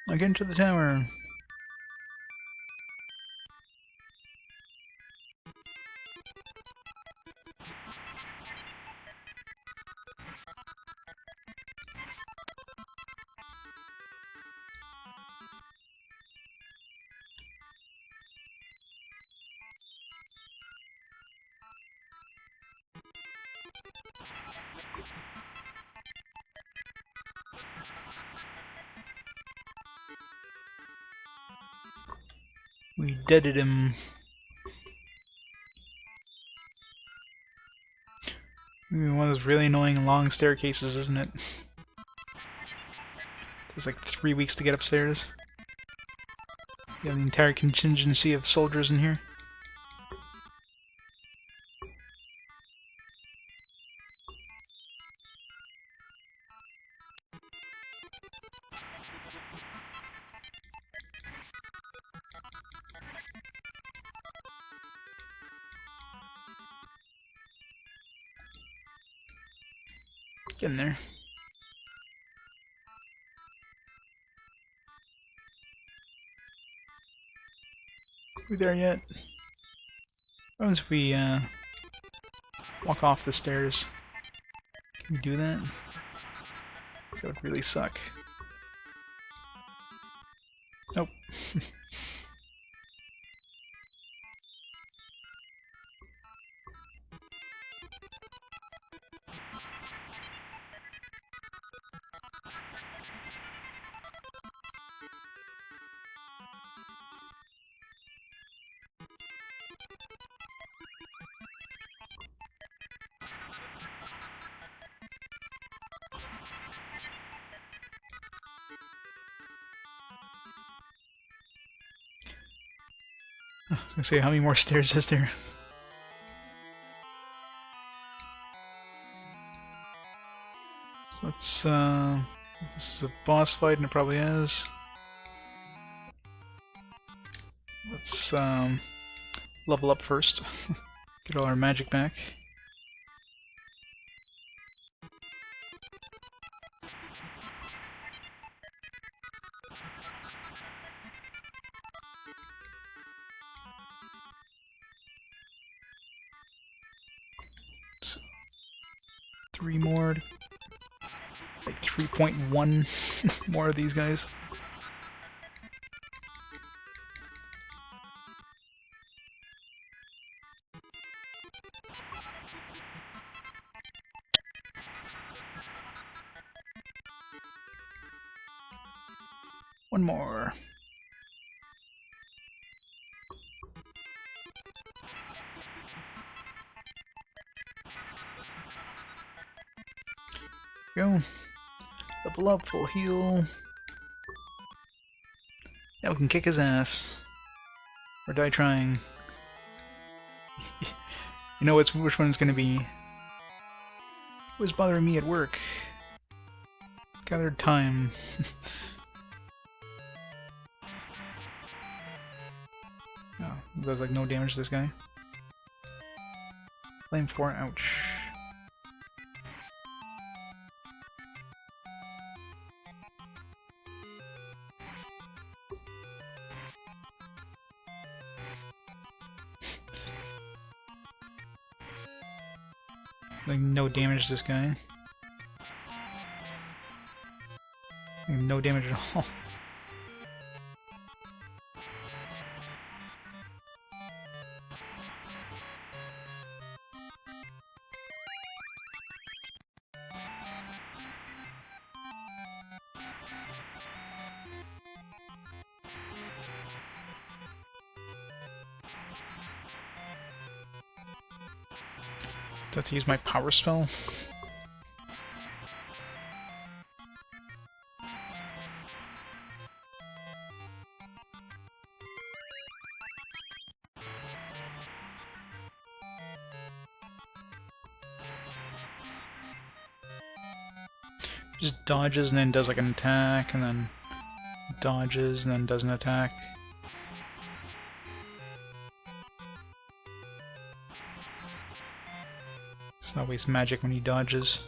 Speaker 1: Log into the tower. We deaded him. One of those really annoying long staircases, isn't it? There's like 3 weeks to get upstairs. You have the entire contingency of soldiers in here. Get in there. Are we there yet? What happens if we walk off the stairs? Can we do that? That would really suck. Nope. I was gonna say, how many more stairs is there? So let's, this is a boss fight, and it probably is. Let's, level up first. Get all our magic back. So, 3 more. Like 3.1 more of these guys. One more. Go. Double up, full heal. Now we can kick his ass. Or die trying. You know which one's gonna be. What was bothering me at work? Gathered time. Oh, does like no damage to this guy. Flame 4, ouch. Like no damage to this guy. Like, no damage at all. Do I have to use my power spell? Just dodges and then does like an attack, and then dodges and then does an attack. It's not waste magic when he dodges.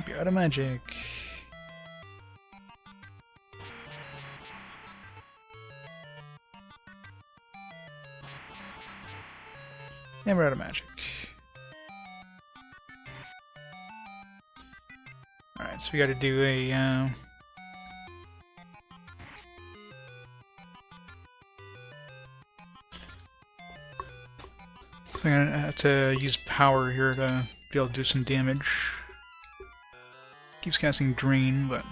Speaker 1: Be out of magic. And we're out of magic. Alright, so we gotta do a So I'm gonna have to use power here to be able to do some damage. Keeps casting Drain, but...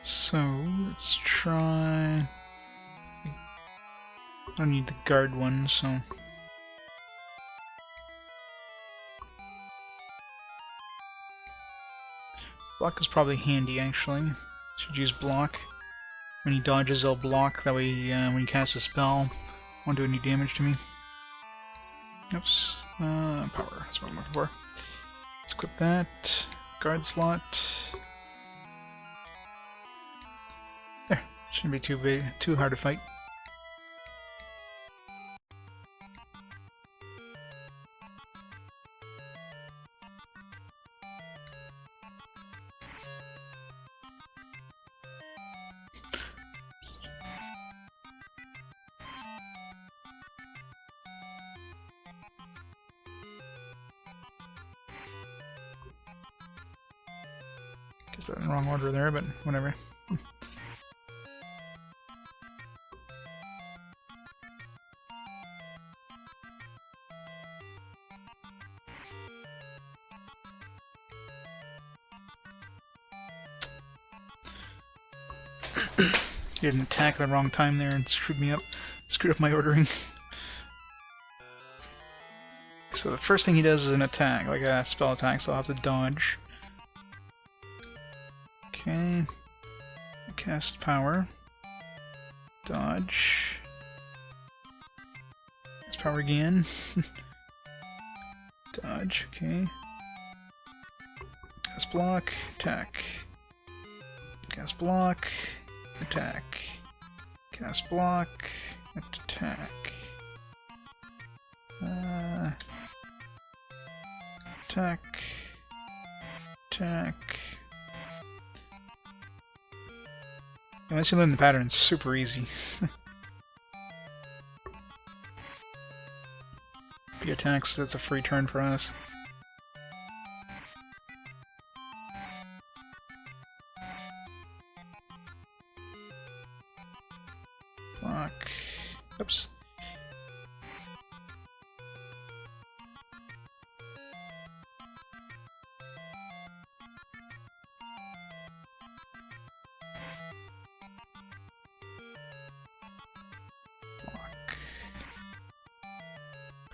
Speaker 1: So, let's try... I don't need the guard one, so... Block is probably handy, actually. Should use block. When he dodges, I'll block. That way, when he casts a spell, won't do any damage to me. Oops. Power. That's what I'm looking for. Let's equip that. Guard slot. There. Shouldn't be too hard to fight. Guess that's in the wrong order there, but whatever. Did an attack at the wrong time there and screwed me up. Screwed up my ordering. So the first thing he does is an attack, like a spell attack, so I'll have to dodge. Okay. Cast power. Dodge. Cast power again. Dodge, okay. Cast block, attack. Cast block, attack. Cast block, attack. Attack. Attack. Once you learn the pattern, it's super easy. If he attacks, that's a free turn for us. Block. Oops.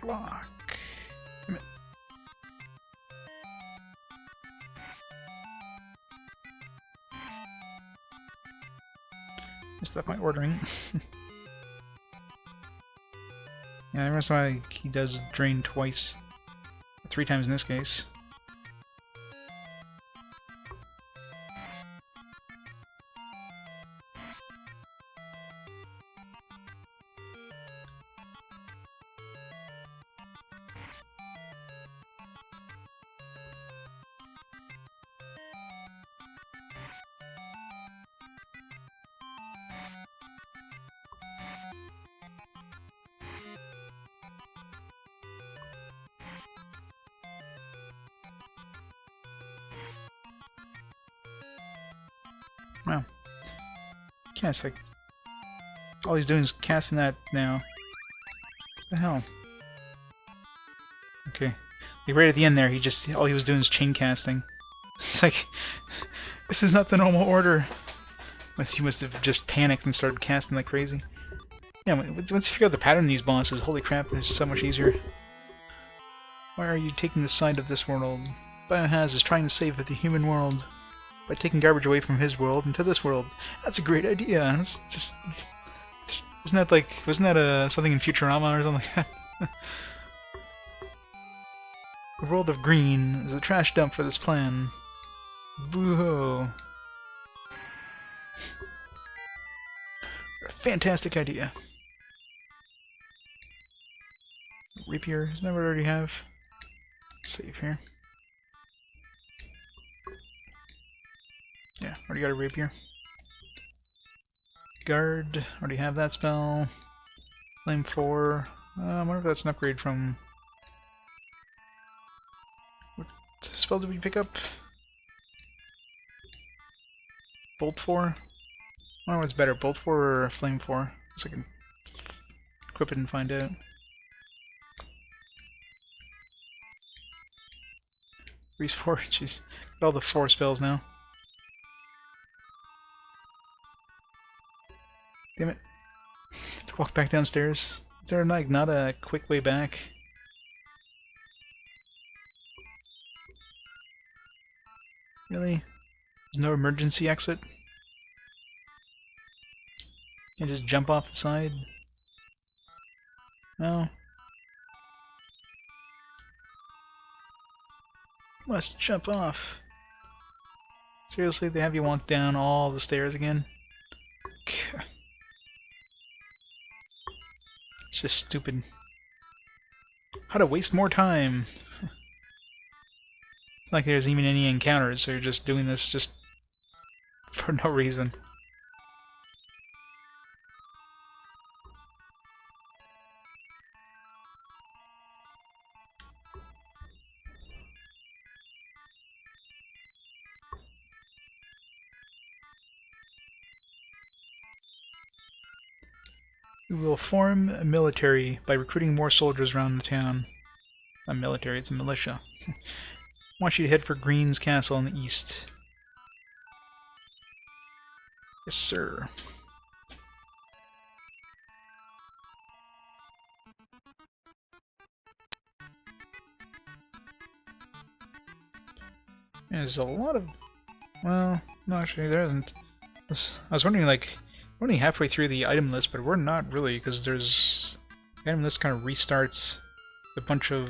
Speaker 1: Block. Missed that by ordering. Yeah, that's why he does drain twice. 3 times in this case. Wow. Cast, like... all he's doing is casting that now. What the hell? Okay. Like right at the end there, all he was doing is chain casting. It's like... this is not the normal order. He must have just panicked and started casting like crazy. Yeah, once you figure out the pattern of these bosses, holy crap, this is so much easier. Why are you taking the side of this world? Bio-Haz is trying to save the human world by taking garbage away from his world into this world. That's a great idea. It's just... isn't that like... wasn't that something in Futurama or something like that? The world of Greene is a trash dump for this plan. Boo-hoo. Fantastic idea. Rapier, isn't that what I already have? Save here. Yeah, already got a rapier. Guard, already have that spell. Flame 4. I wonder if that's an upgrade from... what spell did we pick up? Bolt 4? I wonder what's better, Bolt 4 or Flame 4? So I can equip it and find out. Grease 4, jeez. Got all the 4 spells now. Damn it. To walk back downstairs. Is there like not a quick way back? Really? There's no emergency exit? You just jump off the side? No? Must jump off. Seriously, they have you walk down all the stairs again? It's just stupid. How to waste more time! It's not like there's even any encounters, so you're just doing this just for no reason. We will form a military by recruiting more soldiers around the town. Not military, it's a militia. I want you to head for Greene's castle in the east. Yes, sir. There's a lot of... Well, no, actually there isn't. I was wondering, like... We're only halfway through the item list, but we're not really, because there's... The item list kind of restarts a bunch of,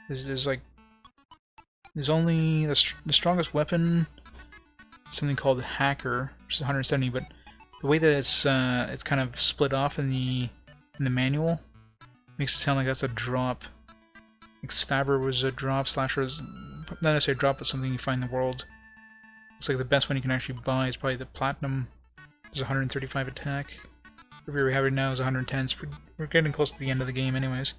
Speaker 1: there's like... There's only... The strongest weapon... Something called Hacker, which is 170, but the way that it's kind of split off in the manual makes it sound like that's a drop. Like Stabber was a drop, Slasher is... Not necessarily a drop, but something you find in the world. Looks like the best one you can actually buy is probably the Platinum. There's 135 attack. Whatever we have right now is 110, so we're getting close to the end of the game anyways.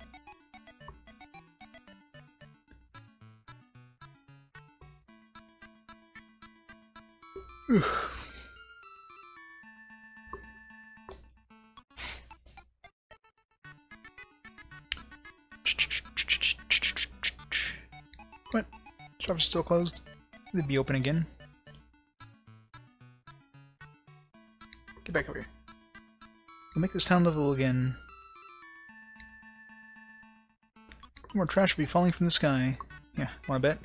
Speaker 1: What? Shop's still closed? They'd be open again. Get back over here. We'll make this town livable again. More trash will be falling from the sky. Yeah, wanna bet?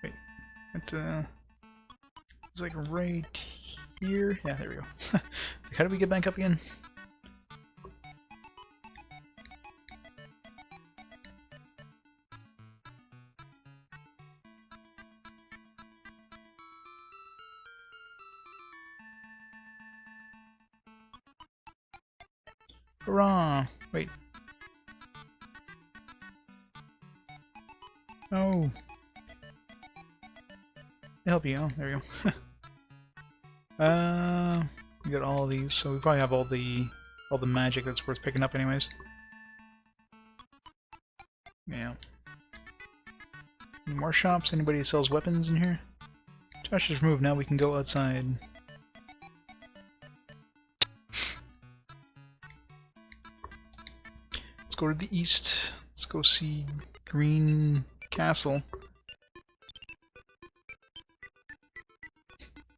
Speaker 1: Wait, it's like right here. Yeah, there we go. How do we get back up again? Hurrah! Wait. Oh. To help you. Oh, there we go. We got all of these, so we probably have all the magic that's worth picking up anyways. Yeah. Any more shops? Anybody who sells weapons in here? Trash is removed, now we can go outside. Let's go to the east. Let's go see Greene Castle.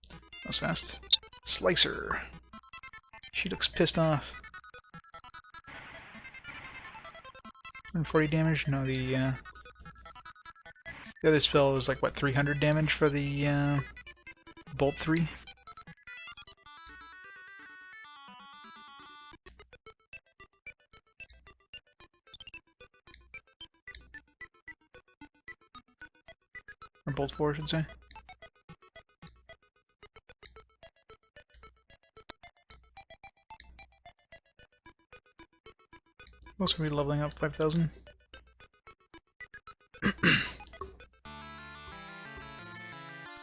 Speaker 1: That was fast. Slicer. She looks pissed off. 140 damage? No, the other spell was like, what, 300 damage for the Bolt 3? Or Bolt 4, I should say. Most gonna be leveling up 5,000.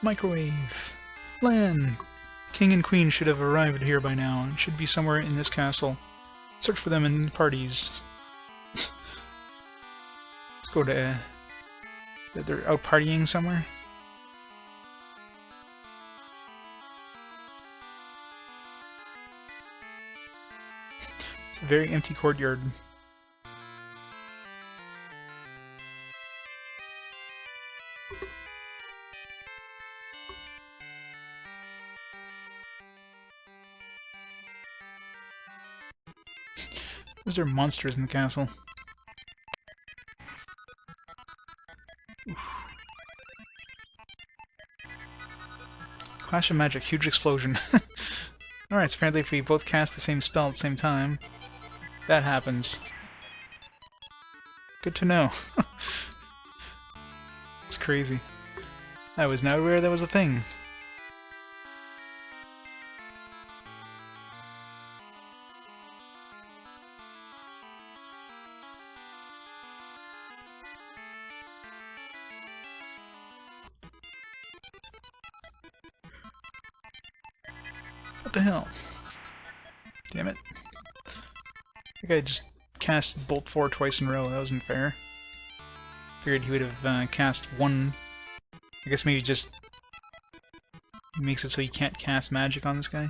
Speaker 1: Microwave. LAN. King and Queen should have arrived here by now, and should be somewhere in this castle. Search for them in parties. Let's go to... They're out partying somewhere? It's a very empty courtyard. Was there monsters in the castle? Oof. Clash of magic, huge explosion. Alright, so apparently if we both cast the same spell at the same time, that happens. Good to know. It's crazy. I was not aware that was a thing. What the hell? Damn it. I think I just cast Bolt 4 twice in a row. That wasn't fair. Figured he would have cast one. I guess maybe just makes it so you can't cast magic on this guy.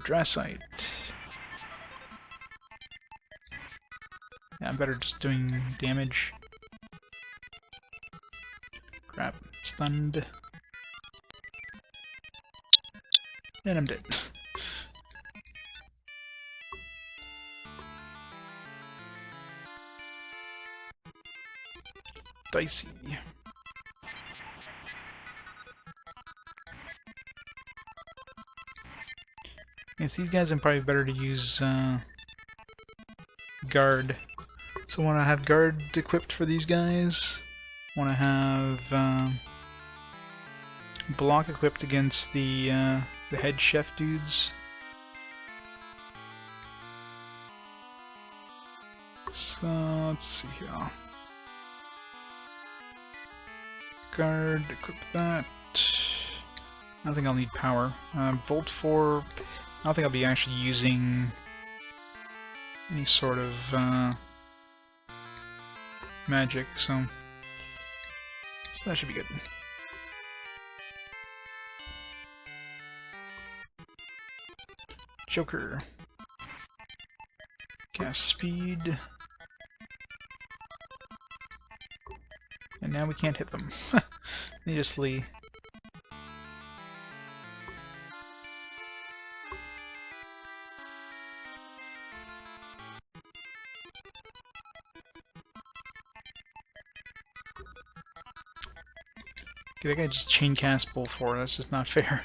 Speaker 1: Drasite. Yeah, I'm better just doing damage. Crap. Stunned. And I'm dead. Dicey. Yes, these guys are probably better to use guard. So I want to have guard equipped for these guys. Want to have block equipped against the head chef dudes. So let's see here. Guard, equip that. I don't think I'll need power. Bolt 4, I don't think I'll be actually using any sort of magic, so that should be good. Joker. Cast speed. And now we can't hit them. They just flee. Okay, that guy just chain cast Bolt 4. That's just not fair.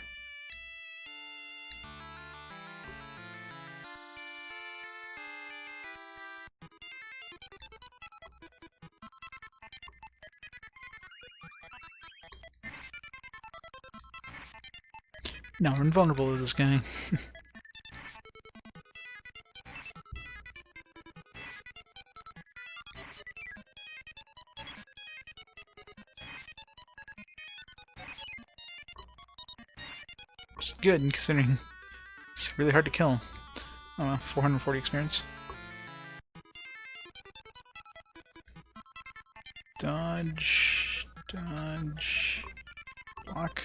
Speaker 1: No, we're invulnerable to this guy. Which is good, considering it's really hard to kill. Oh well, 440 experience. Dodge, dodge, block.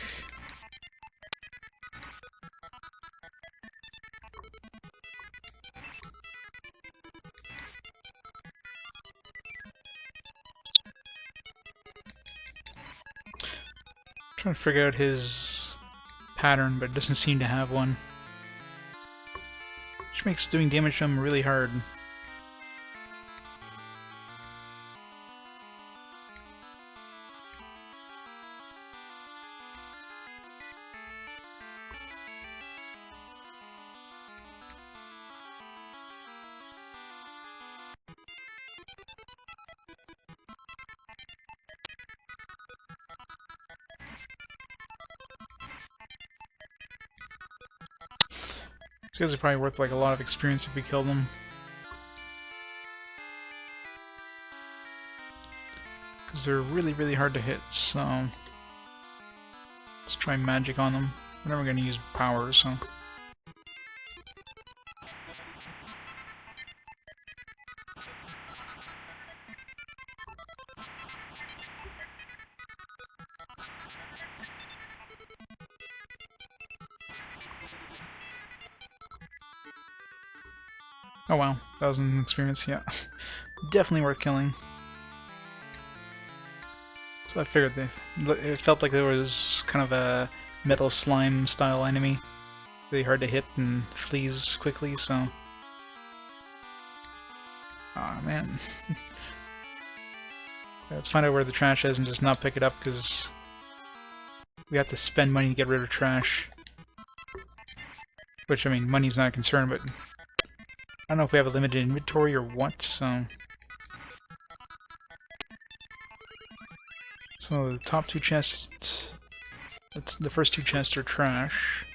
Speaker 1: Trying to figure out his pattern, but it doesn't seem to have one. Which makes doing damage to him really hard. These guys are probably worth like a lot of experience if we kill them. Because they're really, really hard to hit, so let's try magic on them. We're never going to use power, so... Oh wow, 1,000 experience, yeah. Definitely worth killing. So I figured it felt like there was kind of a metal slime style enemy. Really hard to hit and flees quickly, so... Aw, man. Let's find out where the trash is and just not pick it up, because we have to spend money to get rid of trash. Which, I mean, money's not a concern, but... I don't know if we have a limited inventory or what, so... So the top two chests... The first two chests are trash.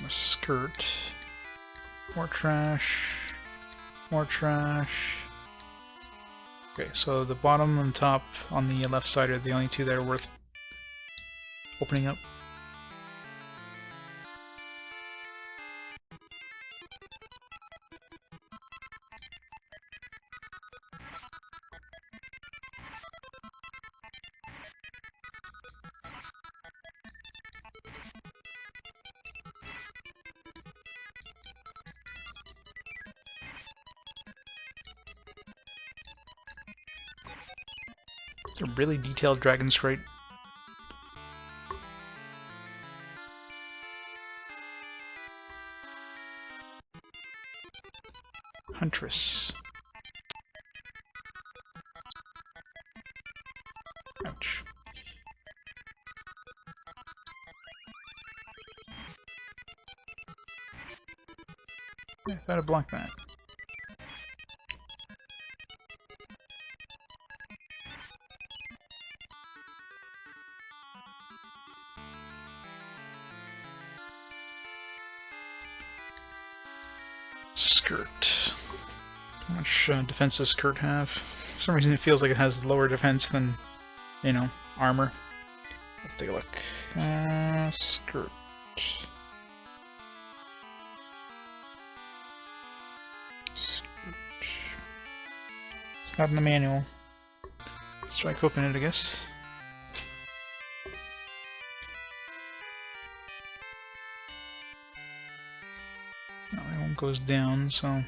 Speaker 1: A skirt. More trash. More trash. Okay, so the bottom and top on the left side are the only two that are worth opening up. It's a really detailed dragon sprite. Huntress. Ouch. I thought I'd block that. Skirt. How much defense does skirt have? For some reason it feels like it has lower defense than, you know, armor. Let's take a look. Skirt. Skirt. It's not in the manual. Let's try open it, I guess. No, that one goes down, so...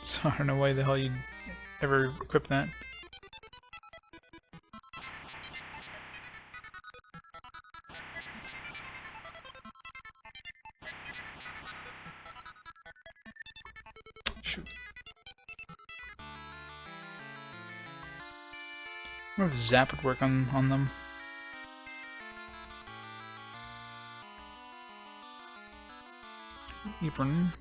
Speaker 1: So I don't know why the hell you'd ever equip that. Shoot. I wonder if zap would work on them. Apron.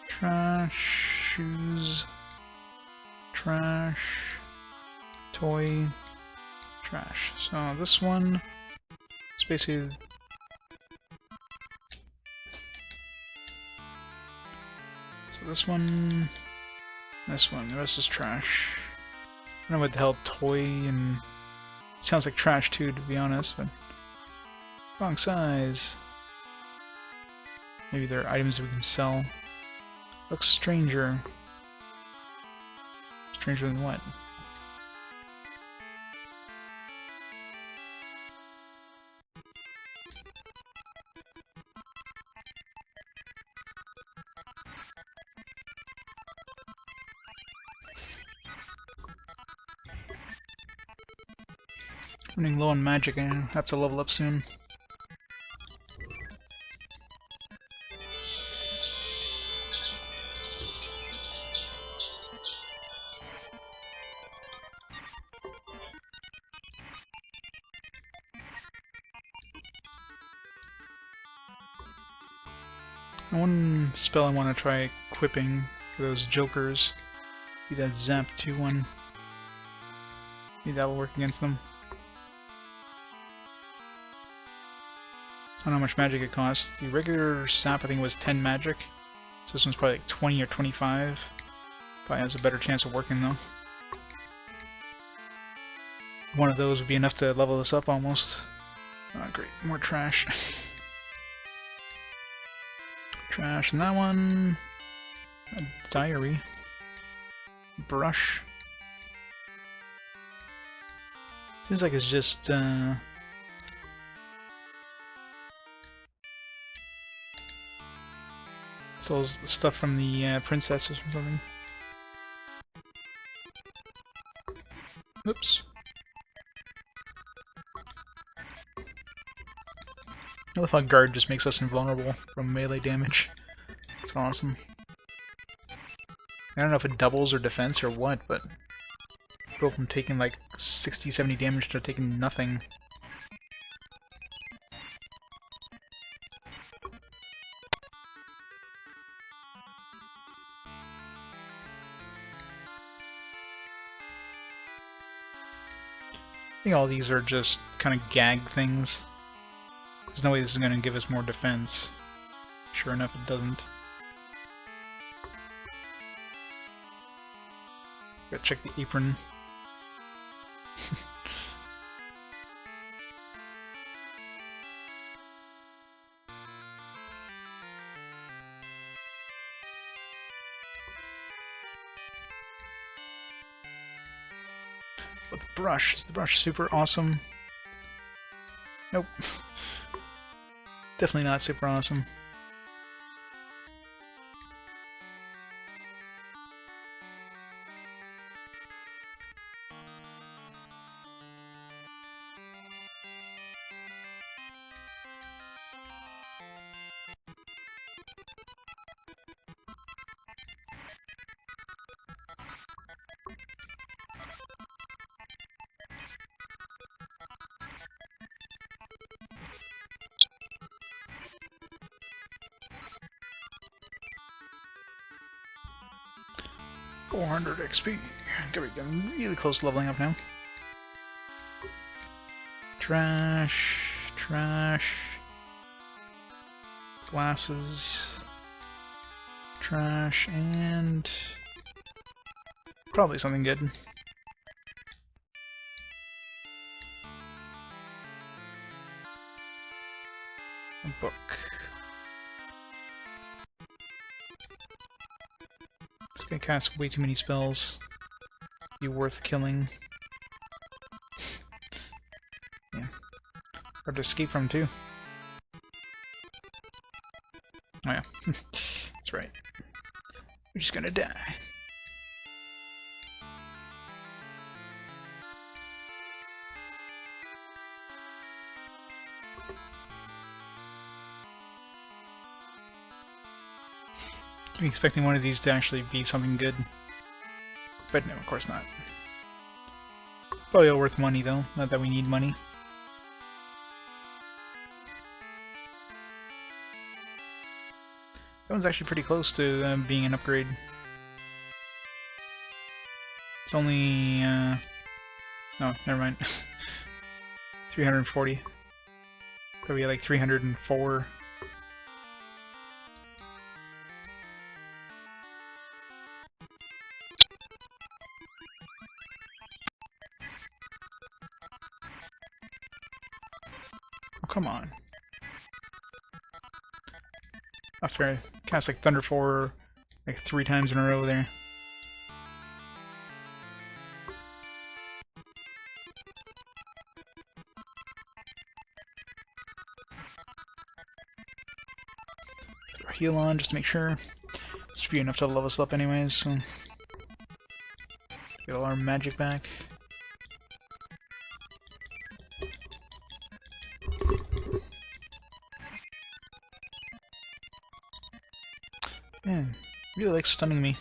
Speaker 1: Trash, shoes, trash, toy, trash. So this one is basically... So this one, the rest is trash. I don't know what the hell toy and... Sounds like trash too, to be honest, but... Wrong size. Maybe there are items we can sell. Looks stranger. Stranger than what? Running low on magic, I have to level up soon. One spell I want to try equipping for those jokers. Be that Zap 2 one. Maybe that will work against them. I don't know how much magic it costs. The regular Zap I think was 10 magic. So this one's probably like 20 or 25. Probably has a better chance of working though. One of those would be enough to level this up almost. Oh, great. More trash. Trash. And that one... A diary. Brush. Seems like it's just, it's all stuff from the princess or something. Oops. I love how guard just makes us invulnerable from melee damage. It's awesome. I don't know if it doubles or defense or what, but go from taking like 60-70 damage to taking nothing. I think all these are just kind of gag things. There's no way this is going to give us more defense. Sure enough, it doesn't. Gotta check the apron. But the brush, is the brush super awesome? Nope. Definitely not super awesome. $400 XP. I'm really close to leveling up now. Trash, trash, glasses, trash, and probably something good. A book. This guy casts way too many spells. Be worth killing. Yeah. Hard to escape from too. Oh yeah. That's right. We're just gonna die. I'm expecting one of these to actually be something good. But no, of course not. Probably all worth money though, not that we need money. That one's actually pretty close to being an upgrade. It's only... no, never mind. 340. Probably like 304. Come on. After I cast like Thunder 4 like 3 times in a row there. Throw a heal on just to make sure. This should be enough to level us up anyways, so get all our magic back. Man, really likes stunning me.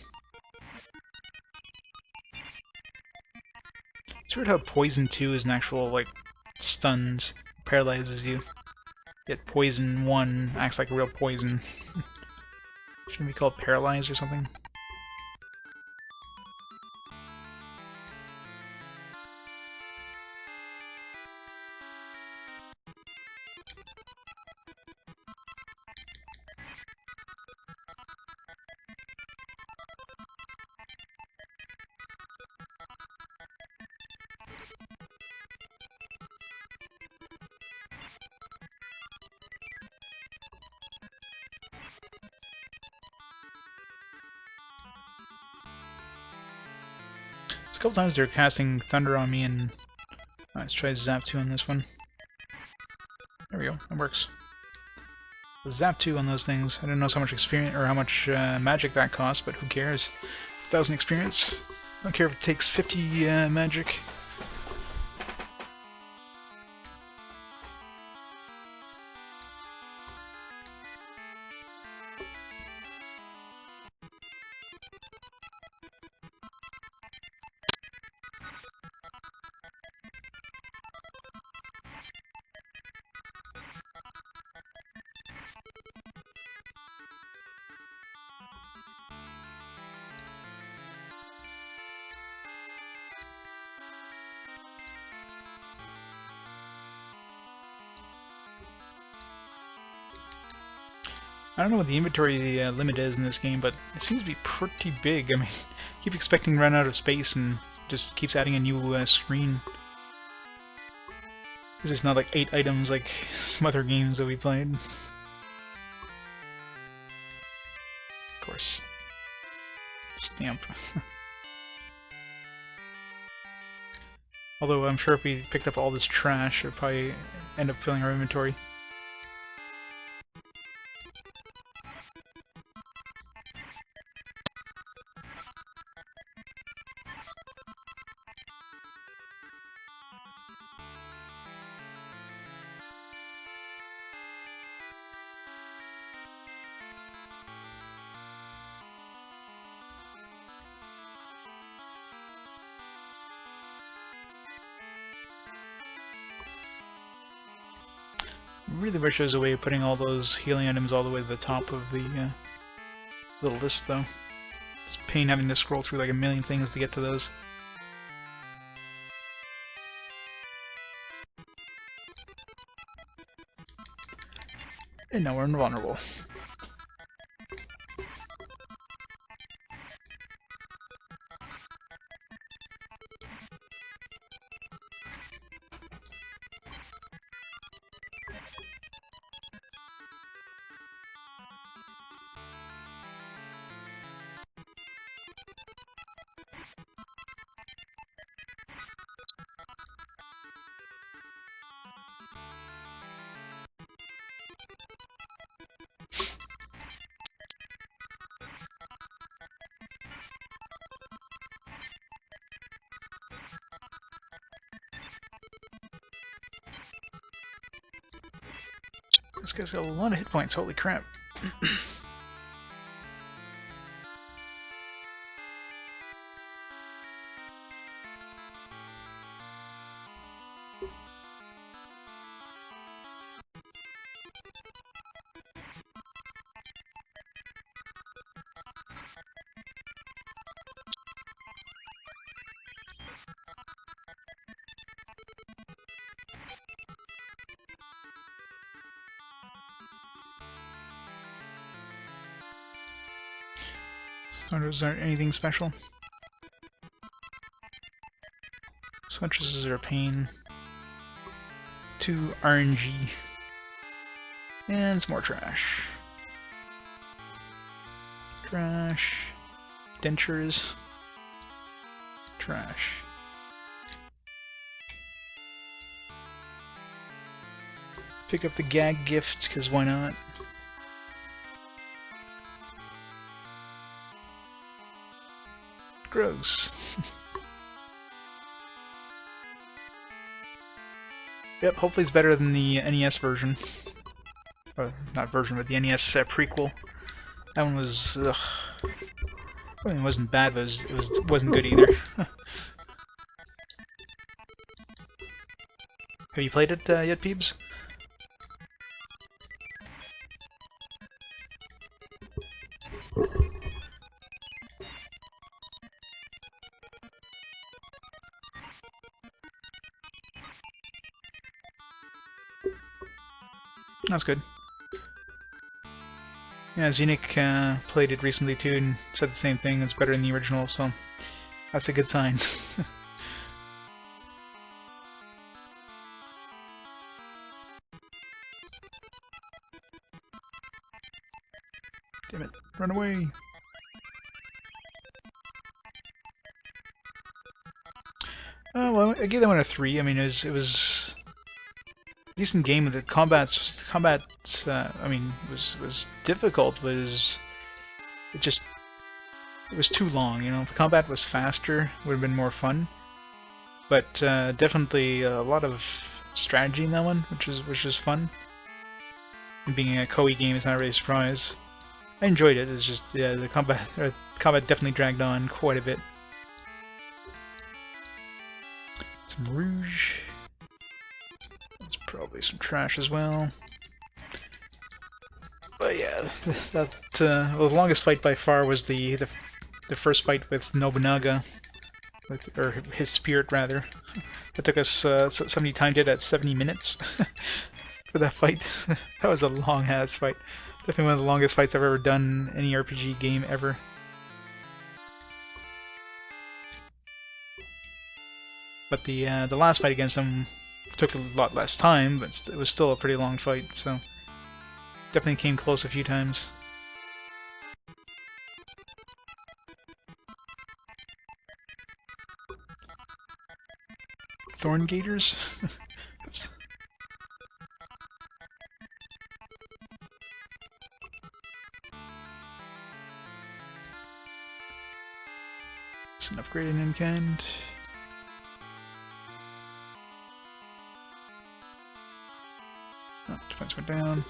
Speaker 1: It's weird how Poison 2 is an actual, like, stuns, paralyzes you. Yet Poison 1 acts like real poison. Shouldn't it be called paralyzed or something? A couple times they're casting thunder on me, and let's try Zap 2 on this one. There we go, that works. Zap 2 on those things. I don't know how much experience or how much magic that costs, but who cares? 1,000 experience. I don't care if it takes 50 magic. I don't know what the inventory limit is in this game, but it seems to be pretty big. I mean, I keep expecting to run out of space and just keeps adding a new screen. This is not like 8 items like some other games that we played. Of course. Stamp. Although I'm sure if we picked up all this trash, it would probably end up filling our inventory. Really wish there was a way of putting all those healing items all the way to the top of the little list, though. It's a pain having to scroll through like a million things to get to those. And now we're invulnerable. This guy's got a lot of hit points, holy crap. Thunders aren't anything special. Switches are a pain. 2 RNG. And some more trash. Trash. Dentures. Trash. Pick up the gag gift, because why not? Gross. Yep, hopefully it's better than the NES version. Or, not version, but the NES prequel. That one was, ugh. Well, it wasn't bad, but it wasn't good either. Have you played it yet, Peebs? That's good. Yeah, Xenic played it recently too and said the same thing. It's better than the original, so that's a good sign. Damn it! Run away! Oh well, I gave that one a 3. I mean, it was a decent game. The combat, I mean, was difficult. But it was too long. You know, if the combat was faster, it would have been more fun. But definitely a lot of strategy in that one, which was fun. And being a Koei game is not really a surprise. I enjoyed it. It's just yeah, the combat definitely dragged on quite a bit. Some rouge. There's probably some trash as well. But yeah, well, the longest fight by far was the first fight with Nobunaga, or his spirit rather. That took us somebody timed it at 70 minutes for that fight. That was a long ass fight. Definitely one of the longest fights I've ever done in any RPG game ever. But the last fight against him took a lot less time, but it was still a pretty long fight, so definitely came close a few times. Thorn gators? Oops. It's an upgraded in kind. Oh, defense went down.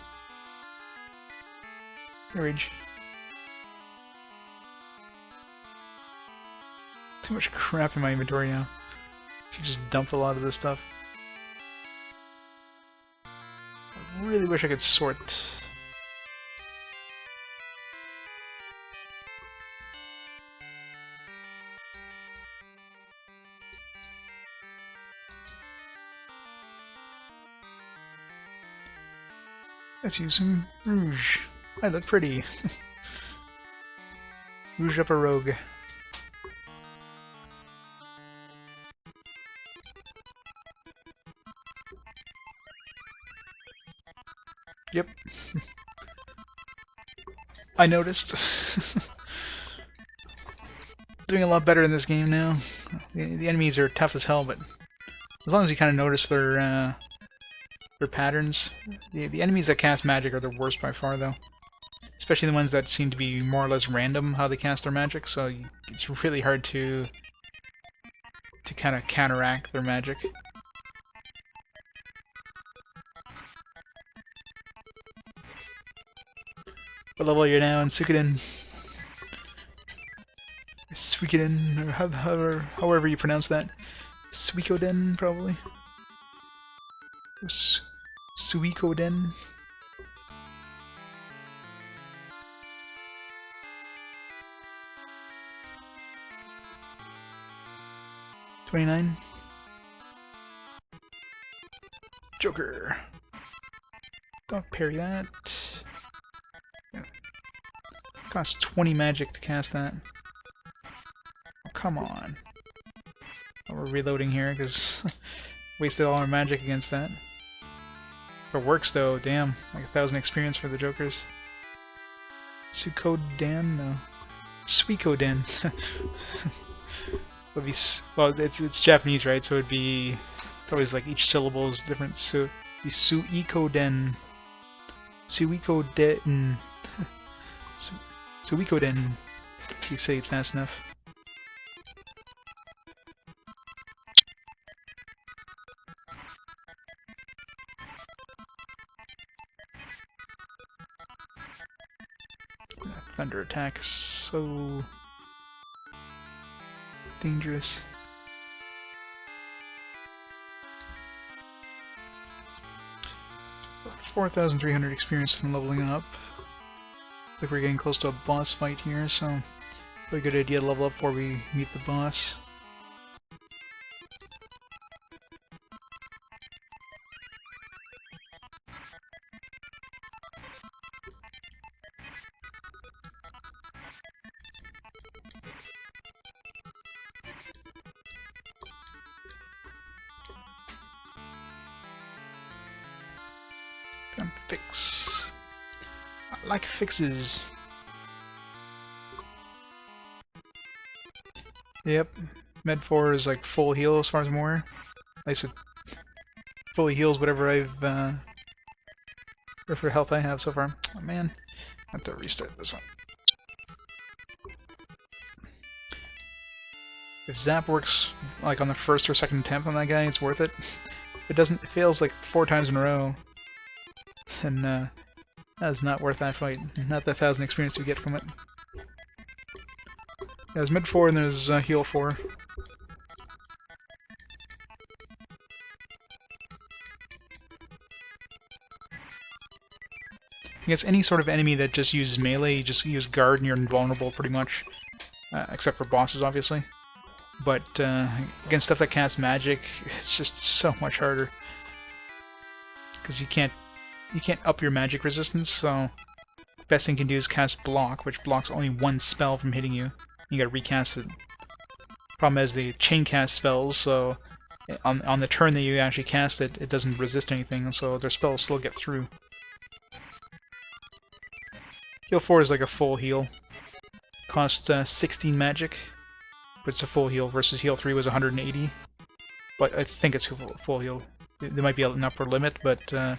Speaker 1: Rage. Too much crap in my inventory now. Should just dump a lot of this stuff. I really wish I could sort. Let's use some rouge. I look pretty. Rouge up a rogue. Yep. I noticed. Doing a lot better in this game now. The enemies are tough as hell, but as long as you kind of notice their patterns. The enemies that cast magic are the worst by far, though. Especially the ones that seem to be more or less random how they cast their magic, so it's really hard to kind of counteract their magic. What level are you now in Suikoden? Suikoden, or however you pronounce that. Suikoden, probably. Suikoden. $29. Joker. Don't parry that. Costs 20 magic to cast that. Oh, come on. Oh, we're reloading here because wasted all our magic against that. If it works though, damn. Like 1,000 experience for the Jokers. Suikoden? No. Suikoden. Would be well, it's Japanese, right? So it'd be it's always like each syllable is different. So it'd be Suikoden. Suikoden. Suikoden. If you say it fast enough. Thunder attack is so dangerous. $4,300 experience from leveling up. Like we're getting close to a boss fight here, so a good idea to level up before we meet the boss. Fix. I like fixes. Yep, Med 4 is like full heal as far as I'm aware. At least it fully heals whatever whatever health I have so far. Oh man, I have to restart this one. If Zap works like on the first or second attempt on that guy, it's worth it. If it doesn't, it fails like 4 times in a row. And that is not worth that fight. Not the 1,000 experience we get from it. There's mid 4 and there's heal 4. Against any sort of enemy that just uses melee, you just use guard and you're invulnerable pretty much. Except for bosses, obviously. But against stuff that casts magic, it's just so much harder. Because you can't up your magic resistance, so the best thing you can do is cast block, which blocks only one spell from hitting you. You gotta recast it. Problem is they chain cast spells, so on the turn that you actually cast it, it doesn't resist anything, so their spells still get through. Heal 4 is like a full heal. Costs 16 magic, but it's a full heal, versus heal 3 was 180. But I think it's full heal. There might be an upper limit, but I'm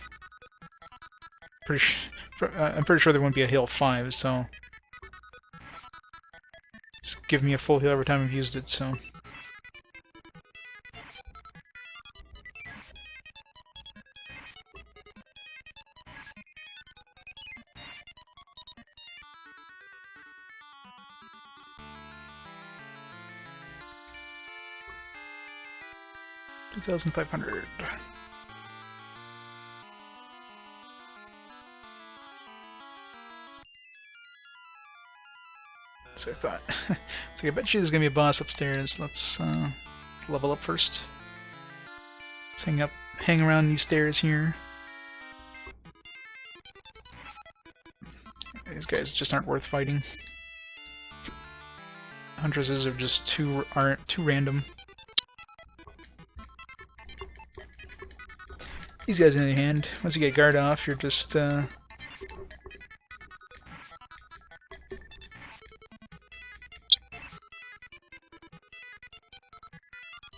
Speaker 1: pretty sure there won't be a heal 5, so it's giving me a full heal every time I've used it, so. $2,500. So I thought. So I bet you there's gonna be a boss upstairs. Let's level up first. Let's hang around these stairs here. These guys just aren't worth fighting. Huntresses are just too random. These guys, on the other hand, once you get guard off, you're just oh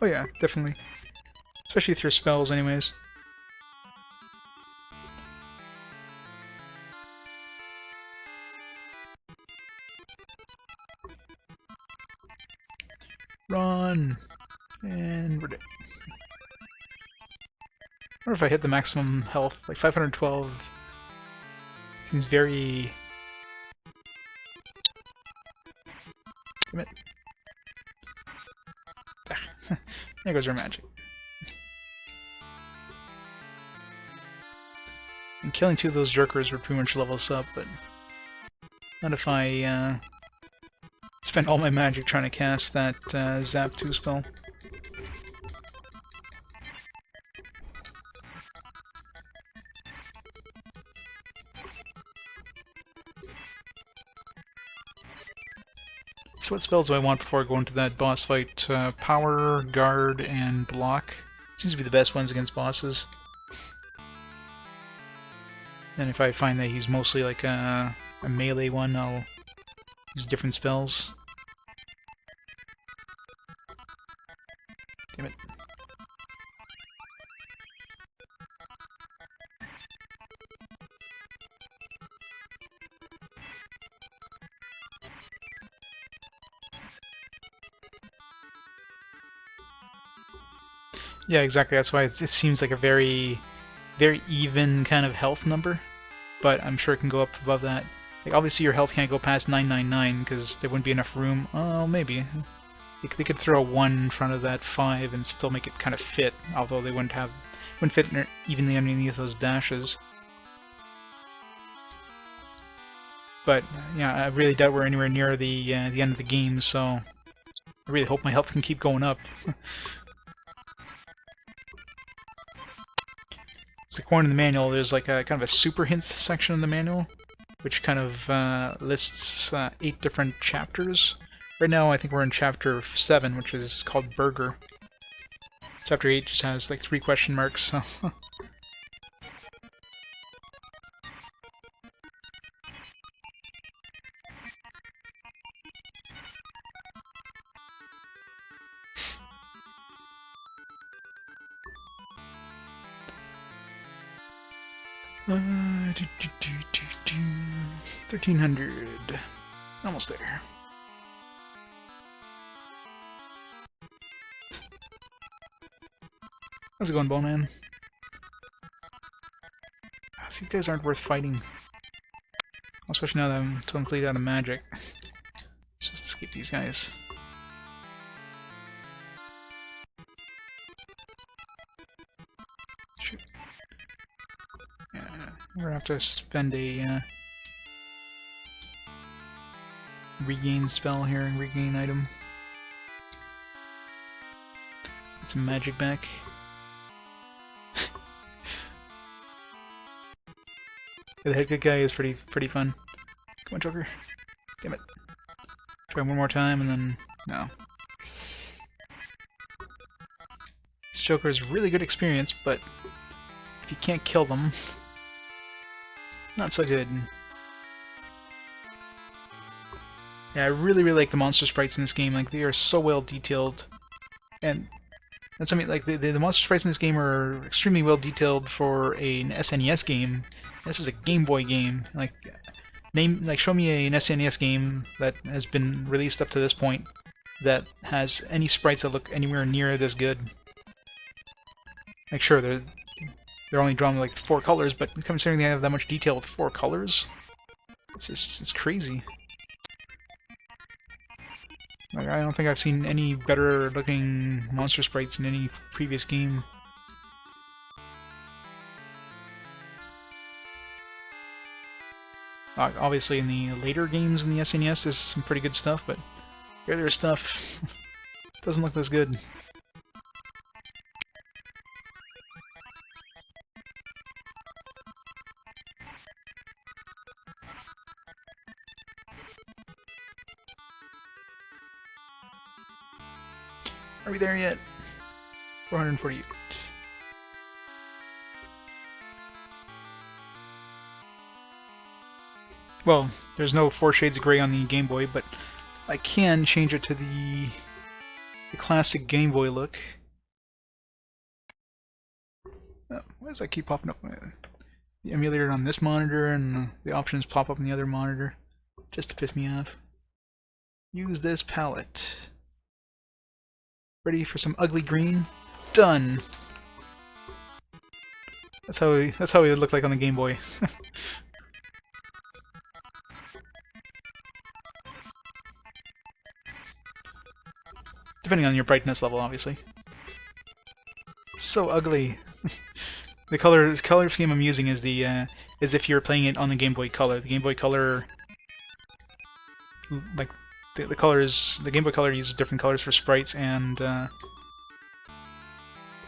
Speaker 1: yeah, definitely. Especially with your spells, anyways. Run! And we're dead. I wonder if I hit the maximum health, like 512. Seems very... Damn it. Ah. There goes our magic. And killing 2 of those jerkers would pretty much level us up, but not if I spend all my magic trying to cast that Zap 2 spell. So what spells do I want before I go into that boss fight? Power, Guard, and Block. Seems to be the best ones against bosses. And if I find that he's mostly like a melee one, I'll use different spells. Damn it. Yeah, exactly. That's why it seems like a very, very even kind of health number, but I'm sure it can go up above that. Like, obviously your health can't go past 999 because there wouldn't be enough room. Oh, maybe. They could throw a 1 in front of that 5 and still make it kind of fit, although they wouldn't fit evenly underneath those dashes. But yeah, I really doubt we're anywhere near the end of the game, so I really hope my health can keep going up. So according to the manual, there's like a kind of a super hints section in the manual, which kind of lists 8 different chapters. Right now, I think we're in chapter 7, which is called Burger. Chapter 8 just has like 3 question marks, so... do, do, do, do, do. 1300. Almost there. How's it going, Bone Man? These guys aren't worth fighting. Especially now that I'm completely out of magic. Let's just escape these guys. Shoot. Yeah, we're gonna have to spend a regain spell here, regain item. Get some magic back. The head good guy is pretty fun. Come on, Joker. Damn it. Try one more time and then... no. This Joker is really good experience, but if you can't kill them, not so good. Yeah, I really like the monster sprites in this game. Like, they are so well detailed. And that's what I mean, like, the monster sprites in this game are extremely well detailed for an SNES game. This is a Game Boy game. Like, show me an SNES game that has been released up to this point that has any sprites that look anywhere near this good. Like, sure, they're only drawn with like 4 colors, but considering they have that much detail with 4 colors, it's crazy. Like, I don't think I've seen any better looking monster sprites in any previous game. Obviously, in the later games in the SNES, there's some pretty good stuff, but earlier stuff doesn't look as good. Are we there yet? 448. Well, there's no 4 shades of gray on the Game Boy, but I can change it to the classic Game Boy look. Oh, why does that keep popping up? The emulator on this monitor and the options pop up on the other monitor, just to piss me off. Use this palette. Ready for some ugly green? Done. That's how it would look like on the Game Boy. Depending on your brightness level, obviously. So ugly. The color scheme I'm using is the as if you're playing it on the Game Boy Color. The Game Boy Color, like the colors, the Game Boy Color uses different colors for sprites and for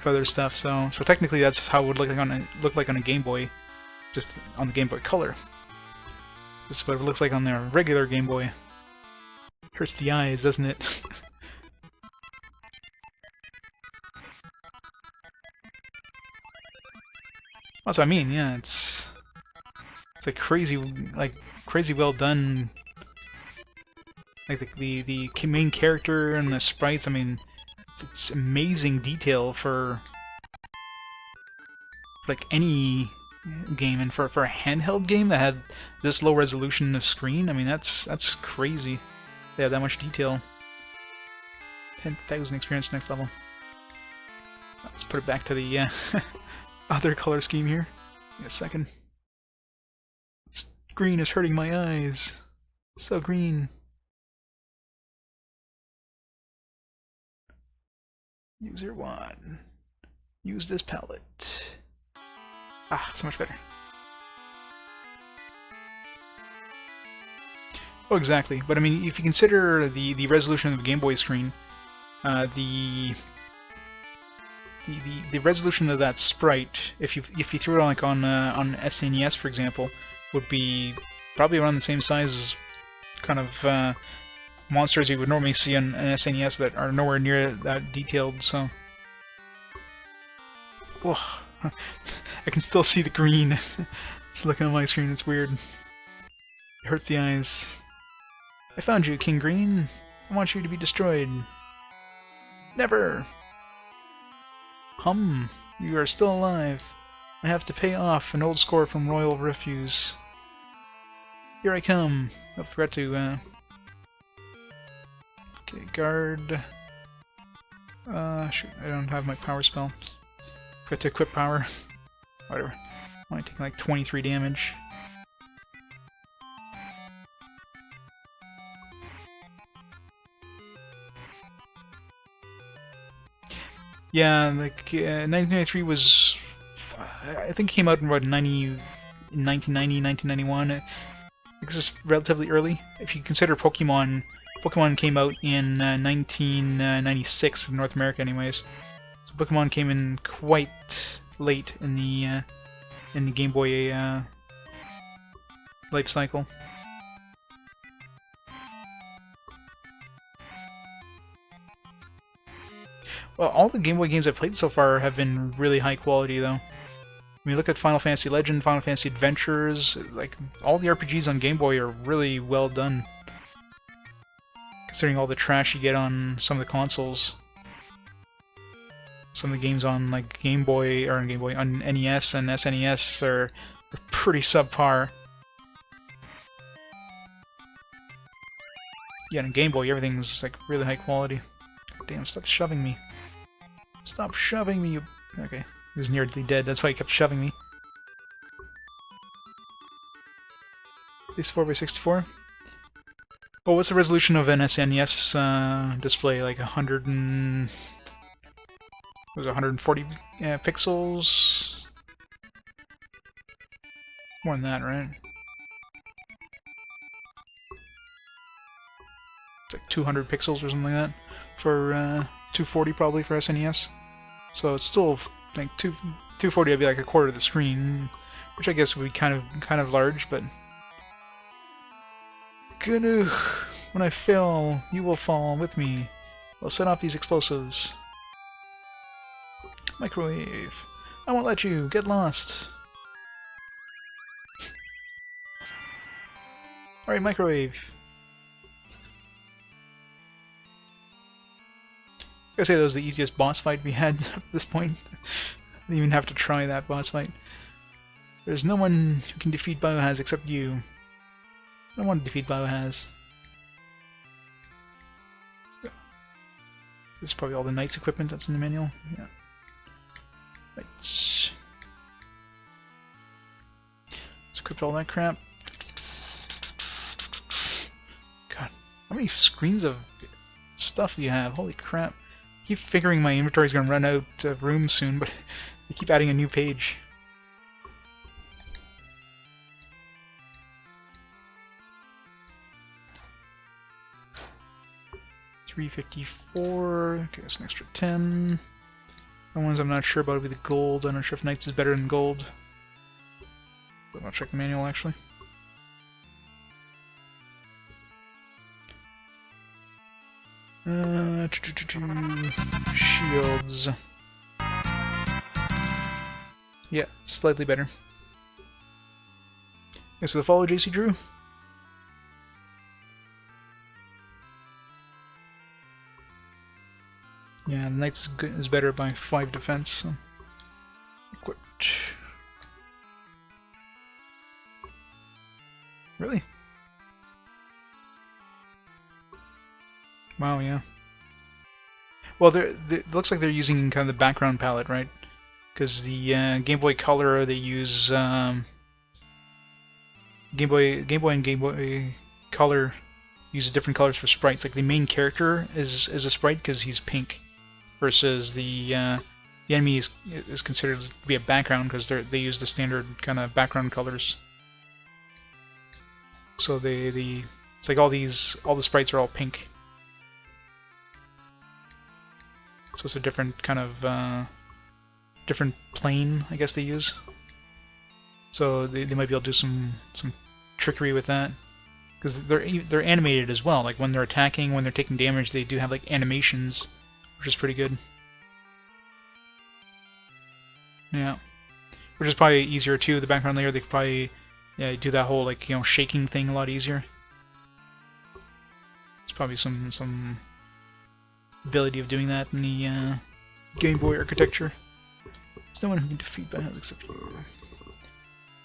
Speaker 1: other stuff. So technically, that's how it would look like on a Game Boy, just on the Game Boy Color. This is what it looks like on the regular Game Boy. Hurts the eyes, doesn't it? That's what I mean. Yeah, it's a crazy well done. Like the main character and the sprites. I mean, it's amazing detail for like any game, and for a handheld game that had this low resolution of screen. I mean, that's crazy. They have that much detail. 10,000 experience next level. Let's put it back to the other color scheme here. Give me a second. This green is hurting my eyes. So green. User 1. Use this palette. Ah, so much better. Oh, exactly. But I mean, if you consider the resolution of the Game Boy screen, the resolution of that sprite, if you threw it on like on SNES, for example, would be probably around the same size as kind of monsters you would normally see on an SNES that are nowhere near that detailed. So, whoa. I can still see the green. Just looking at my screen, it's weird. It hurts the eyes. I found you, King Greene. I want you to be destroyed. Never! You are still alive. I have to pay off an old score from Royal Refuse. Here I come. I forgot to, okay, guard. Shoot, I don't have my power spell. Forgot to equip power. Whatever. I'm only taking like 23 damage. Yeah, like 1993 was, I think it came out in what 1990, 1991. This is relatively early. If you consider Pokemon came out in 1996 in North America, anyways. So Pokemon came in quite late in the Game Boy life cycle. Well, all the Game Boy games I've played so far have been really high quality, though. I mean, look at Final Fantasy Legend, Final Fantasy Adventures, like, all the RPGs on Game Boy are really well done. Considering all the trash you get on some of the consoles. Some of the games on, like, Game Boy, on NES and SNES are pretty subpar. Yeah, on Game Boy, everything's, like, really high quality. Damn, stop shoving me. Stop shoving me, you... Okay, he was nearly dead, that's why he kept shoving me. This 4x64. Oh, what's the resolution of an SNES display? Like 100 and... was it 140 pixels? More than that, right? It's like 200 pixels or something like that for 240 probably for SNES. So it's still like 240 would be like a quarter of the screen, which I guess would be kind of large, but good. When I fail, you will fall with me. I'll set off these explosives. Microwave. I won't let you get lost. Alright, microwave. I gotta say that was the easiest boss fight we had at this point. I didn't even have to try that boss fight. There's no one who can defeat Bio-Haz except you. I don't want to defeat Bio-Haz. This is probably all the Knight's equipment that's in the manual. Yeah. Let's equip all that crap. God, how many screens of stuff do you have? Holy crap. I keep figuring my inventory's gonna run out of room soon, but I keep adding a new page. $354. Okay, that's an extra 10. The ones I'm not sure about will be the gold. I'm not sure if Knights is better than gold. But I'll check the manual actually. Shields. Yeah, slightly better. Okay, so the follow JC Drew. Yeah, the Knight's is better by 5 defense. So. Equipped. Really? Wow, yeah. Well, it looks like they're using kind of the background palette, right? Because the Game Boy Color, they use Game Boy and Game Boy Color uses different colors for sprites. Like the main character is a sprite because he's pink, versus the enemy is considered to be a background because they use the standard kind of background colors. So the It's like all the sprites are all pink. So it's a different kind of, different plane, I guess they use. So they might be able to do some trickery with that. Because they're animated as well. Like when they're attacking, when they're taking damage, they do have like animations, which is pretty good. Yeah. Which is probably easier too. The background layer, they could probably do that whole like shaking thing a lot easier. There's probably some ability of doing that in the Game Boy architecture. There's no one who can defeat Bio-Haz except you.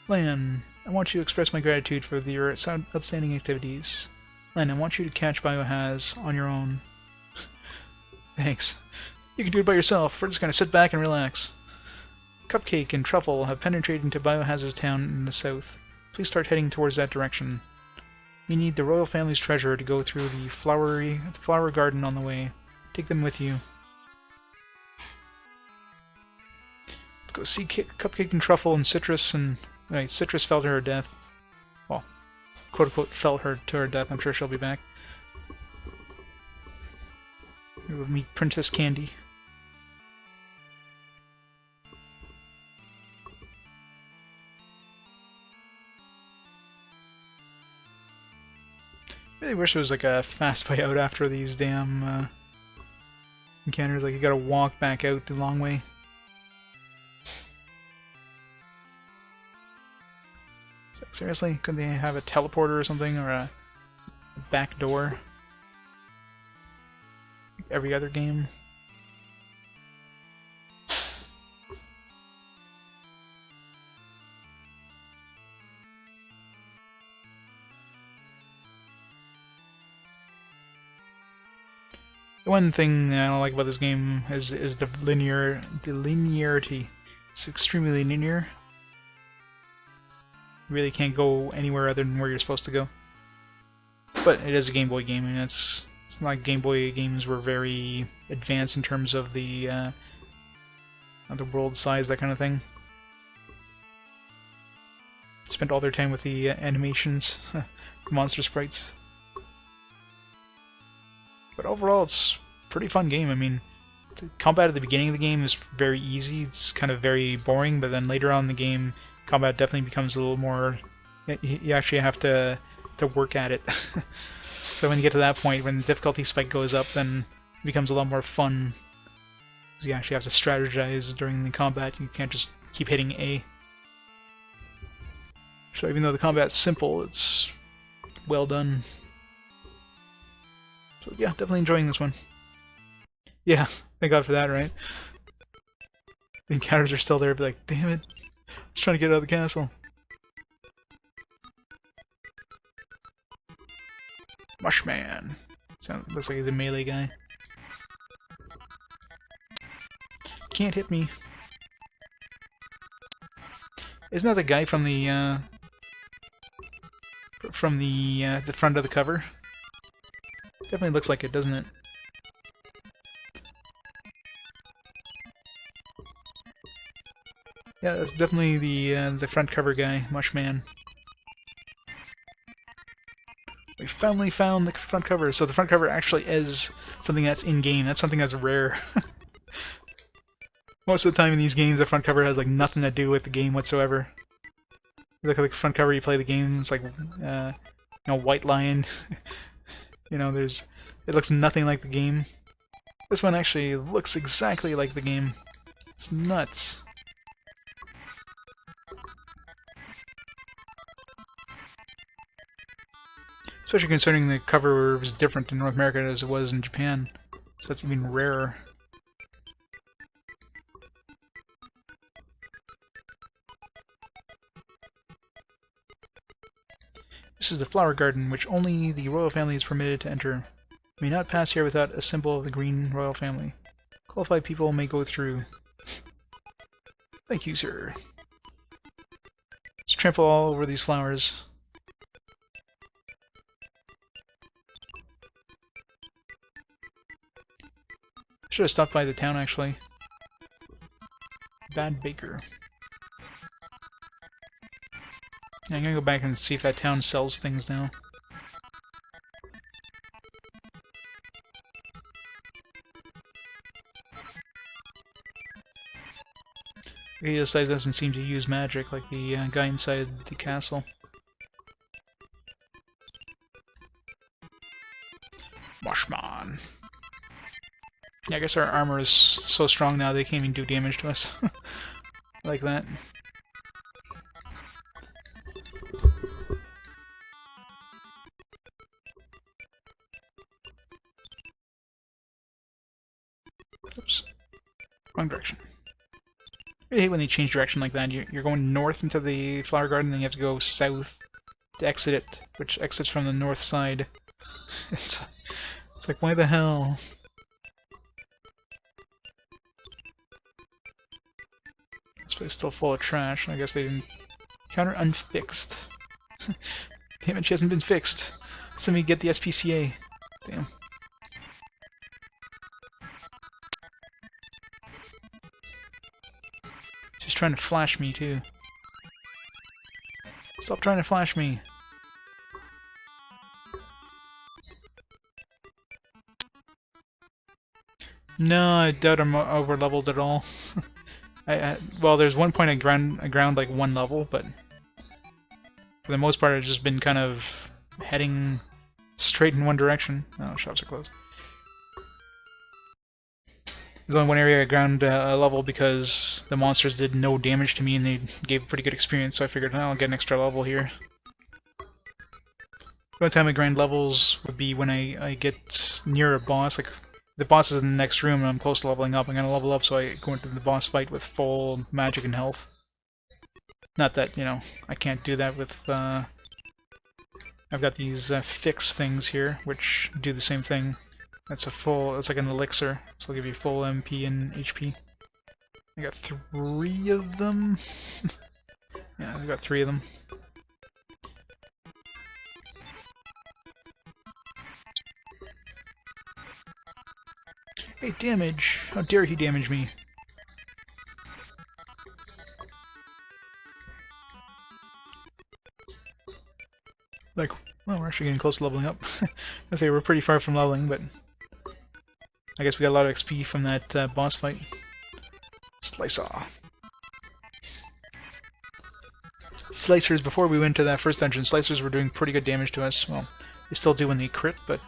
Speaker 1: Lan, I want you to express my gratitude for your outstanding activities. Lan, I want you to catch Bio-Haz on your own. Thanks. You can do it by yourself. We're just gonna sit back and relax. Cupcake and Truffle have penetrated into Bio-Haz's town in the south. Please start heading towards that direction. You need the royal family's treasure to go through the flower garden on the way. Take them with you. Let's go see Cupcake and Truffle and Citrus and... Right, Citrus fell to her death. Well, quote-unquote fell her to her death. I'm sure she'll be back. We'll meet Princess Candy. I really wish there was like a fast way out after these damn encounters. Like you gotta walk back out the long way. It's like, seriously? Couldn't they have a teleporter or something, or a back door? Like every other game. The one thing I don't like about this game is the linearity. It's extremely linear. You really can't go anywhere other than where you're supposed to go. But it is a Game Boy game, and it's not like Game Boy games were very advanced in terms of the world size, that kind of thing. Spent all their time with the animations, monster sprites. But overall, it's a pretty fun game. I mean, the combat at the beginning of the game is very easy. It's kind of very boring, but then later on in the game, combat definitely becomes a little more... You actually have to work at it. So when you get to that point, when the difficulty spike goes up, then it becomes a lot more fun. You actually have to strategize during the combat. You can't just keep hitting A. So even though the combat's simple, it's well done. So yeah, definitely enjoying this one. Yeah, thank God for that, right? The encounters are still there, but like, damn it. Just trying to get out of the castle. Mushman. Looks like he's a melee guy. Can't hit me. Isn't that the guy from the front of the cover? Definitely looks like it, doesn't it? Yeah, that's definitely the front cover guy, Mushman. We finally found the front cover. So the front cover actually is something that's in-game. That's something that's rare. Most of the time in these games, the front cover has like nothing to do with the game whatsoever. You look at the front cover, you play the game, it's like, White Lion. It looks nothing like the game. This one actually looks exactly like the game. It's nuts. Especially considering the cover was different in North America as it was in Japan. So that's even rarer. This is the flower garden, which only the royal family is permitted to enter. You may not pass here without a symbol of the Greene royal family. Qualified people may go through. Thank you, sir. Let's trample all over these flowers. Should have stopped by the town, actually. Bad Baker. Yeah, I'm gonna go back and see if that town sells things now. He doesn't seem to use magic like the guy inside the castle. Washman. Yeah, I guess our armor is so strong now they can't even do damage to us. Like that. Oops. Wrong direction. I hate when they change direction like that. You're going north into the flower garden, then you have to go south to exit it, which exits from the north side. It's like, why the hell? This place is still full of trash. I guess they didn't... Counter unfixed. Damn it, she hasn't been fixed. So let me get the SPCA. Damn. She's trying to flash me, too. Stop trying to flash me. No, I doubt I'm over-leveled at all. Well, there's one point I ground like one level, but for the most part I've just been kind of heading straight in one direction. Oh, shops are closed. There's only one area I ground a level because the monsters did no damage to me and they gave a pretty good experience, so I figured, oh, I'll get an extra level here. The only time I grind levels would be when I get near a boss, like the boss is in the next room and I'm close to leveling up. I'm gonna level up so I go into the boss fight with full magic and health. Not that, you know, I can't do that with, I've got these fix things here, which do the same thing. It's like an elixir, so it'll give you full MP and HP. I got 3 of them. Yeah, I've got 3 of them. Hey, damage! How dare he damage me? Like, well, we're actually getting close to leveling up. I say we're pretty far from leveling, but I guess we got a lot of XP from that boss fight. Slicer. Slicers, before we went to that first dungeon, Slicers were doing pretty good damage to us. Well, they still do when they crit, but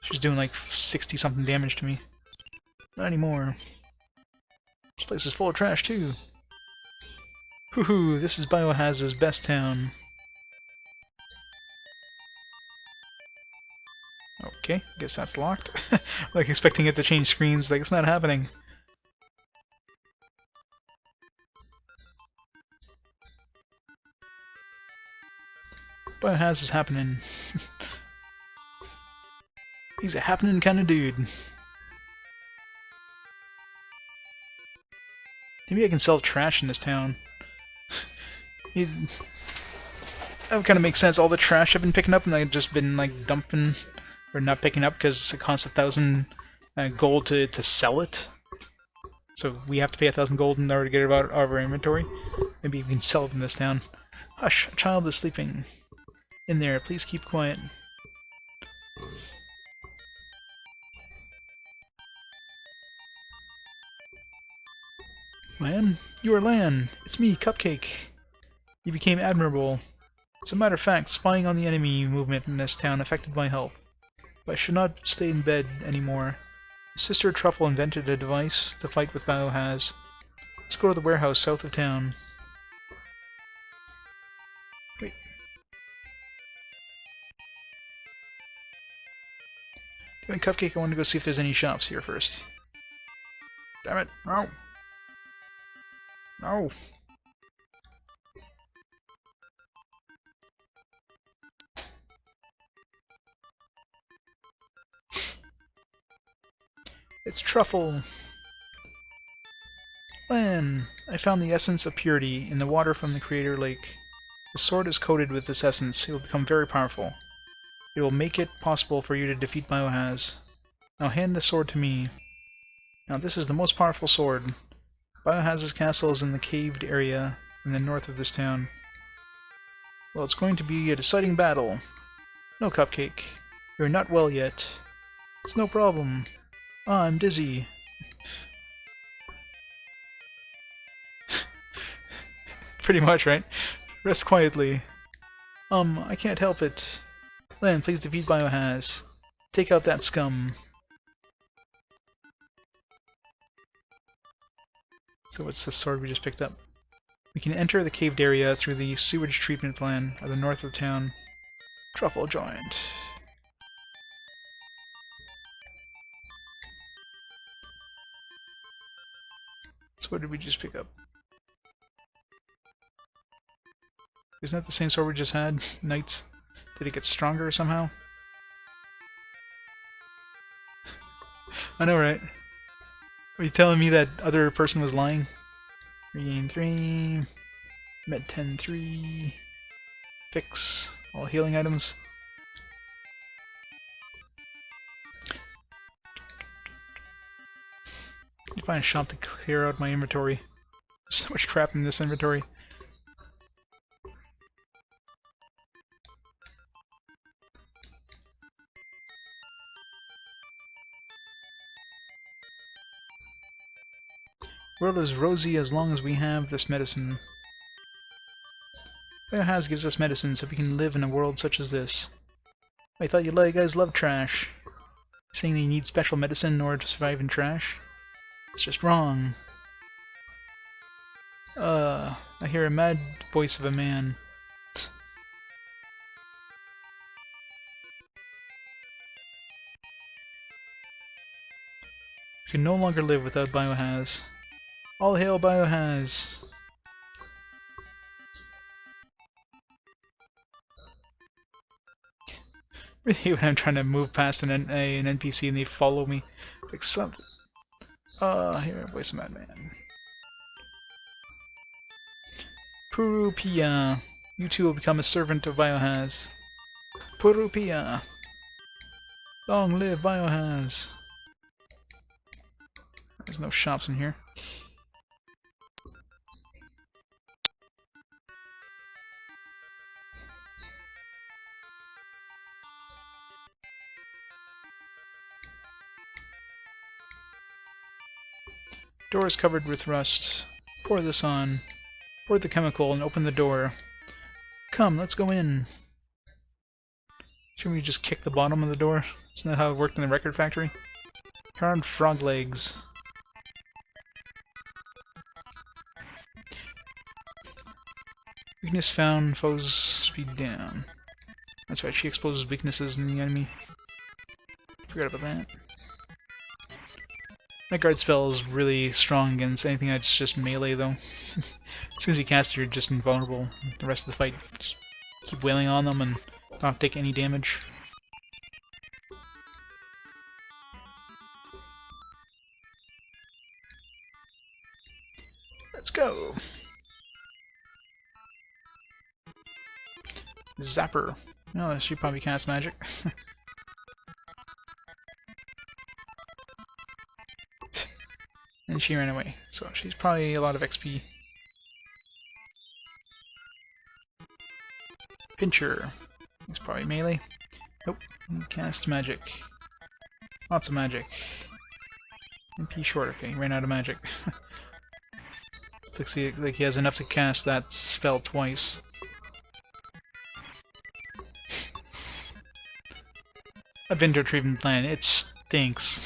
Speaker 1: she's doing like 60-something damage to me. Not anymore. This place is full of trash, too. Hoo-hoo, this is Bio-Haz's best town. Okay, guess that's locked. Like expecting it to change screens, like it's not happening. Bio-Haz is happening. He's a happening kind of dude. Maybe I can sell trash in this town. That would kind of make sense. All the trash I've been picking up and I've just been like dumping, or not picking up because it costs 1,000 gold to sell it. So we have to pay 1,000 gold in order to get it out of our inventory. Maybe we can sell it in this town. Hush, a child is sleeping. In there, please keep quiet. Lan? You are Lan! It's me, Cupcake! You became admirable. As a matter of fact, spying on the enemy movement in this town affected my health. But I should not stay in bed anymore. Sister Truffle invented a device to fight with Bio-Haz. Let's go to the warehouse south of town. Wait. Damn it, Cupcake, I want to go see if there's any shops here first. Damn it, no! No! It's Truffle! Lan! I found the essence of purity in the water from the Creator Lake. The sword is coated with this essence. It will become very powerful. It will make it possible for you to defeat Bio-Haz. Now hand the sword to me. Now this is the most powerful sword. Bio-Haz's castle is in the caved area in the north of this town. Well, it's going to be a deciding battle. No, Cupcake. You're not well yet. It's no problem. Ah, I'm dizzy. Pretty much, right? Rest quietly. I can't help it. Len, please defeat Bio-Haz. Take out that scum. So what's the sword we just picked up? We can enter the caved area through the sewage treatment plant at the north of town. Truffle joint. So what did we just pick up? Isn't that the same sword we just had? Knights? Did it get stronger somehow? I know, right? Are you telling me that other person was lying? Regain 3, Med 10 3, fix all healing items. Find a shop to clear out my inventory. There's so much crap in this inventory. World is rosy as long as we have this medicine. Bio-Haz gives us medicine so we can live in a world such as this. I thought you guys love trash. Saying that you need special medicine in order to survive in trash? It's just wrong. I hear a mad voice of a man. We can no longer live without Bio-Haz. All hail Bio-Haz! Really hate when I'm trying to move past an NPC and they follow me. Like something. Here, voice of madman. Purupia. You too will become a servant of Bio-Haz. Purupia. Long live Bio-Haz. There's no shops in here. Door is covered with rust. Pour this on. Pour the chemical and open the door. Come, let's go in. Shouldn't we just kick the bottom of the door? Isn't that how it worked in the record factory? Hard frog legs. Weakness found, foes speed down. That's right, she exposes weaknesses in the enemy. Forgot about that. My guard spell is really strong against anything that's just melee, though. As soon as you cast it, you're just invulnerable. The rest of the fight, just keep wailing on them and not take any damage. Let's go! Zapper. Oh, she probably casts magic. And she ran away, so she's probably a lot of XP. Pincher. He's probably melee. Nope. Cast magic. Lots of magic. MP short. Okay, he ran out of magic. Looks like he has enough to cast that spell twice. A vendor treatment plan. It stinks.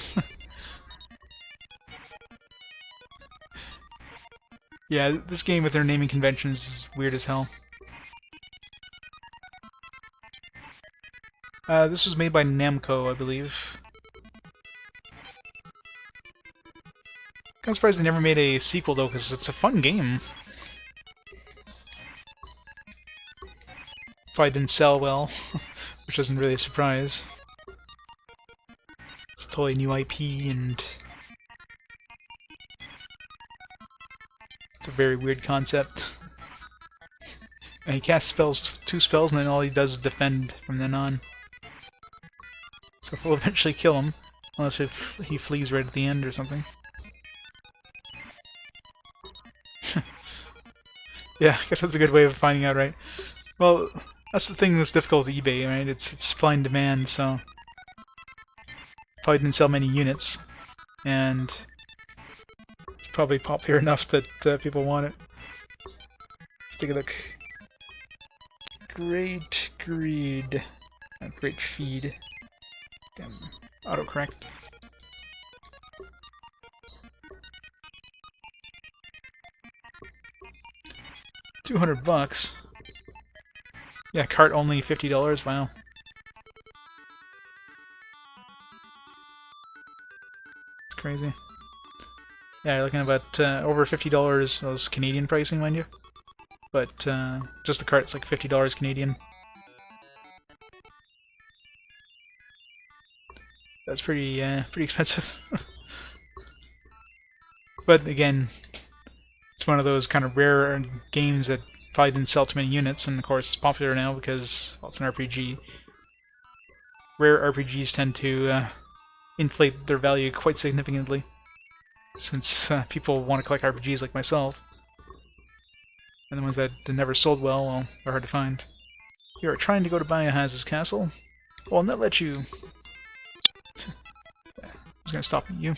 Speaker 1: Yeah, this game with their naming conventions is weird as hell. This was made by Namco, I believe. I'm surprised they never made a sequel, though, because it's a fun game. Probably didn't sell well, which isn't really a surprise. It's a totally new IP, and it's a very weird concept. And he casts two spells, and then all he does is defend from then on. So we'll eventually kill him, unless if he flees right at the end or something. Yeah, I guess that's a good way of finding out, right? Well, that's the thing that's difficult with eBay, right? It's supply and demand, so probably didn't sell many units, and it's probably popular enough that people want it. Let's take a look. Great greed. Great feed. Autocorrect. $200. Yeah, cart only $50. Wow. It's crazy. Yeah, you're looking at about over $50. Those Canadian pricing, mind you. But just the cart's like $50 Canadian. That's pretty expensive. But again, it's one of those kind of rare games that probably didn't sell too many units, and of course it's popular now because, well, it's an RPG. Rare RPGs tend to inflate their value quite significantly, since people want to collect RPGs like myself. And the ones that never sold well, they're hard to find. You are trying to go to Bio-Haz's castle? Well, I'll not let you. I was gonna stop you.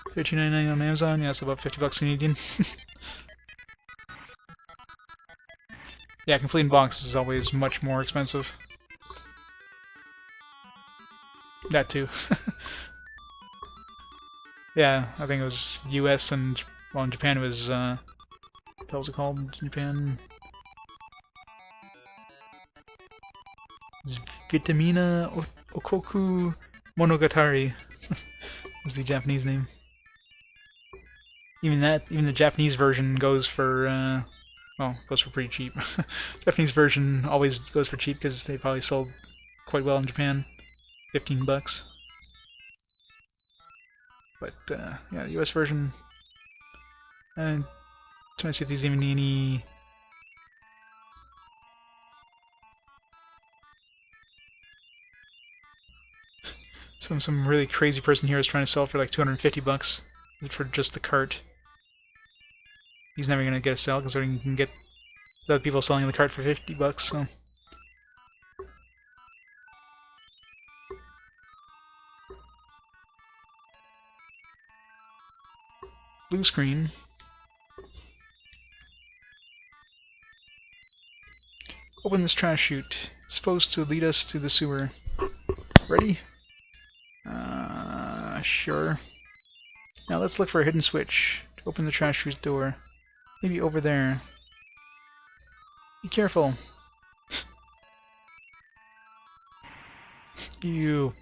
Speaker 1: $13.99 on Amazon, yeah, it's about $50 Canadian. Yeah, complete in box is always much more expensive. That too. Yeah, I think it was US and, well, in Japan it was, what was it called in Japan? Vitamina Okoku Monogatari is the Japanese name. Even the Japanese version goes for, well, goes for pretty cheap. Japanese version always goes for cheap because they probably sold quite well in Japan. $15. But, yeah, the US version, and trying to see if there's even any. Some really crazy person here is trying to sell for like $250 for just the cart. He's never gonna get a sale considering you can get the other people selling the cart for $50. So. Blue screen. Open this trash chute. It's supposed to lead us to the sewer. Ready? Sure. Now let's look for a hidden switch to open the trash chute door. Maybe over there. Be careful. You.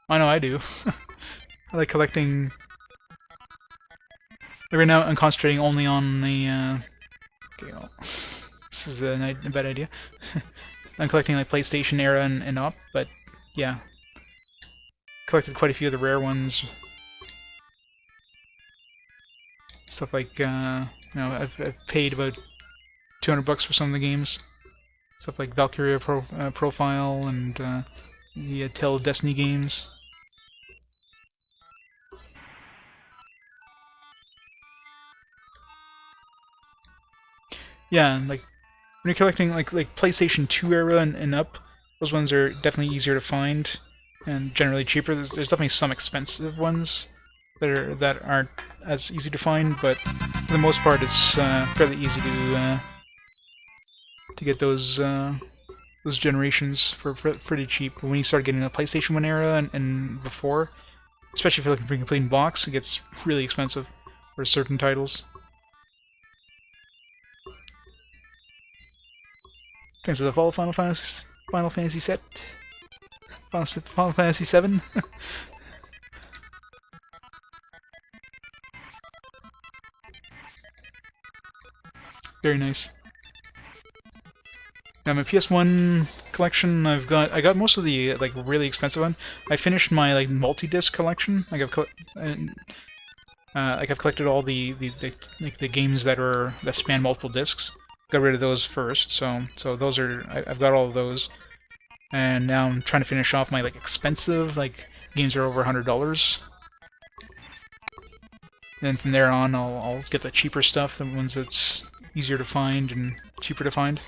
Speaker 1: I know I do. I like collecting. Like right now, I'm concentrating only on the. Okay, well, this is a bad idea. I'm collecting like PlayStation era and up, but yeah, collected quite a few of the rare ones. Stuff like, you know, I've paid about $200 for some of the games. Stuff like Valkyria Profile and the Tale of Destiny games. Yeah, like when you're collecting like PlayStation 2 era and up, those ones are definitely easier to find and generally cheaper. There's definitely some expensive ones that aren't as easy to find, but for the most part, it's fairly easy to get those generations for pretty cheap. But when you start getting the PlayStation 1 era and before, especially if you're looking for a complete box, it gets really expensive for certain titles. Thanks for the follow, Final Fantasy set. Final Fantasy 7. Very nice. Now my PS1 collection, I got most of the like really expensive one. I finished my like multi-disc collection. Like I've collected all the games that span multiple discs. Got rid of those first, so those are I've got all of those, and now I'm trying to finish off my like expensive like games that are over $100. Then from there on, I'll get the cheaper stuff, the ones that's easier to find and cheaper to find.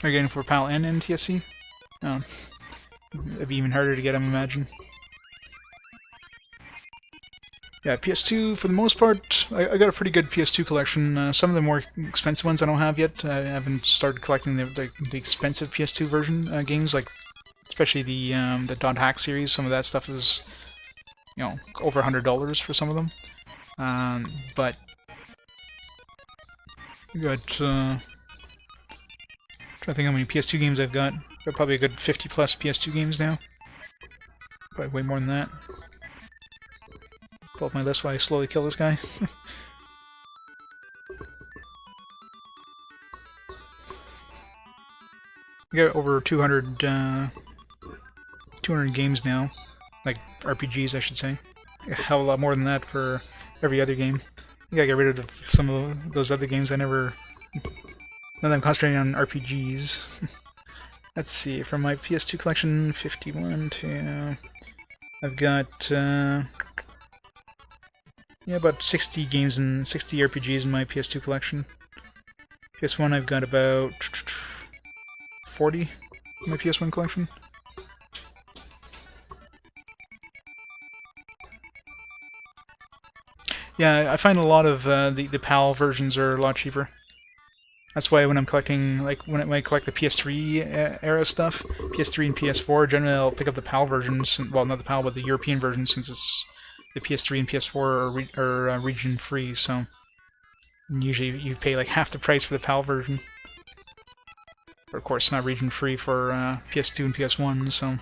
Speaker 1: Are you getting for PAL and NTSC? Oh. It'd be even harder to get, I imagine. Yeah, PS2, for the most part, I got a pretty good PS2 collection. Some of the more expensive ones I don't have yet. I haven't started collecting the expensive PS2 version games, like especially the .hack series. Some of that stuff is, you know, over $100 for some of them. But I got trying to think how many PS2 games I've got. Got probably a good 50 plus PS2 games now. Probably way more than that. Pull up my list while I slowly kill this guy. I got over 200 games now, like RPGs I should say. A hell of a lot more than that for every other game. I gotta get rid of some of those other games I never... Now that I'm concentrating on RPGs. Let's see, from my PS2 collection, 51 to... I've got, yeah, about 60 games and 60 RPGs in my PS2 collection. PS1 I've got about 40 in my PS1 collection. Yeah, I find a lot of the PAL versions are a lot cheaper. That's why when I'm collecting, like when I collect the PS3 era stuff, PS3 and PS4, generally I'll pick up the PAL versions. Well, not the PAL, but the European version, since it's the PS3 and PS4 are region free. So usually you pay like half the price for the PAL version. But of course, it's not region free for PS2 and PS1. So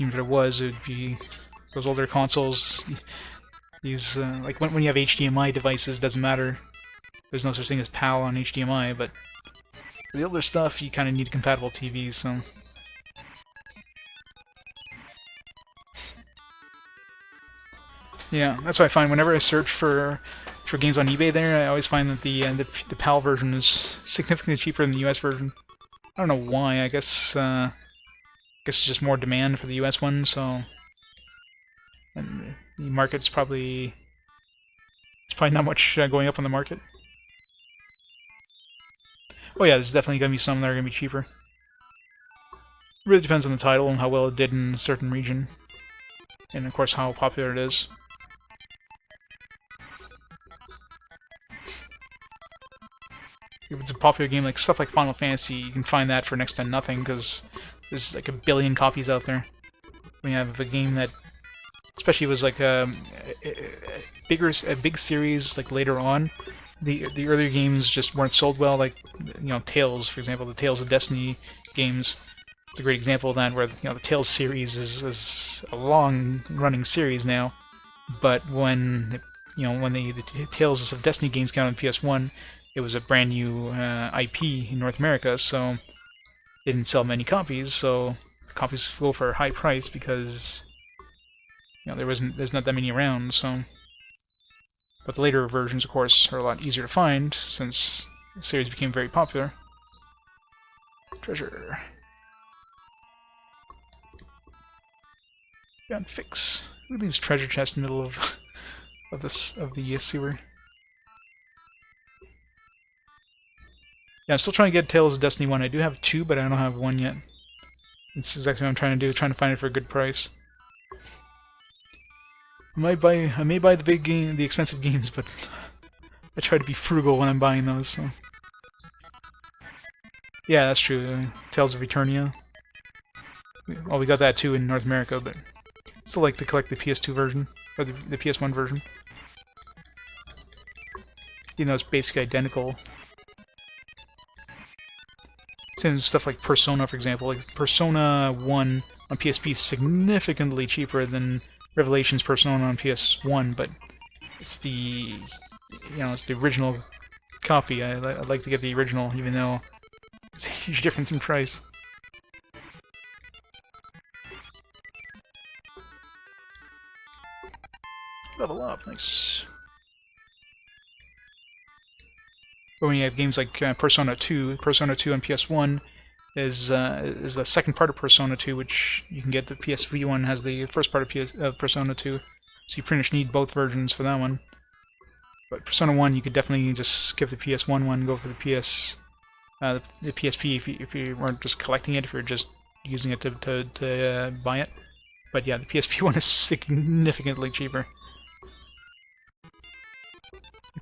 Speaker 1: even if it was, it'd be those older consoles. These like when you have HDMI devices, doesn't matter. There's no such thing as PAL on HDMI, but for the older stuff, you kind of need a compatible TV, so... Yeah, that's what I find. Whenever I search for games on eBay there, I always find that the PAL version is significantly cheaper than the US version. I don't know why, I guess it's just more demand for the US one, so... And the market's probably... There's probably not much going up on the market. Oh yeah, there's definitely going to be some that are going to be cheaper. It really depends on the title and how well it did in a certain region. And of course how popular it is. If it's a popular game, like stuff like Final Fantasy, you can find that for next to nothing, because there's like a billion copies out there. When you have a game that, especially was like a big series like later on, the earlier games just weren't sold well, like, you know, Tales, for example, the Tales of Destiny games. It's a great example of that, where, you know, the Tales series is a long-running series now, but when, you know, when the Tales of Destiny games came out on PS1, it was a brand new IP in North America, so they didn't sell many copies, so copies go for a high price because, you know, there's not that many around, so... But the later versions, of course, are a lot easier to find, since the series became very popular. Treasure. Gun fix. Who leaves treasure chest in the middle of the sewer? Yeah, I'm still trying to get Tales of Destiny 1. I do have 2, but I don't have 1 yet. That's exactly what I'm trying to do, trying to find it for a good price. I may buy the expensive games, but I try to be frugal when I'm buying those. So. Yeah, that's true. Tales of Eternia. Well, we got that too in North America, but still like to collect the PS2 version or the PS1 version. Even though it's basically identical. Same stuff like Persona, for example. Like Persona 1 on PSP is significantly cheaper than Revelations Persona on PS1, but it's the original copy. I'd like to get the original, even though there's a huge difference in price. Level up, nice. But when you have games like Persona 2 on PS1 is the second part of Persona 2, which you can get. The PSV one has the first part of Persona 2, so you pretty much need both versions for that one. But Persona 1, you could definitely just skip the PS1 one, go for the PS2 the PSP if you weren't just collecting it, if you're just using it to buy it. But yeah, the PSP one is significantly cheaper.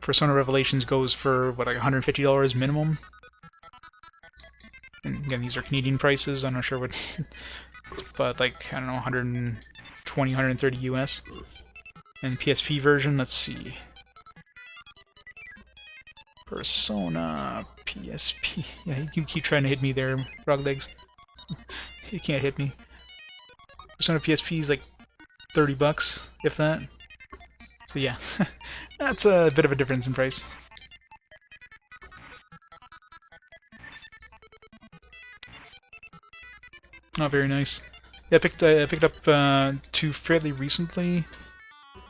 Speaker 1: Persona Revelations goes for, what, like $150 minimum? And again, these are Canadian prices, I'm not sure what... but like, I don't know, 120, 130 US. And PSP version, let's see. Persona PSP. Yeah, you keep trying to hit me there, Frog Legs. You can't hit me. Persona PSP is like $30, if that. So yeah, that's a bit of a difference in price. Oh, very nice. Yeah, I picked up 2 fairly recently.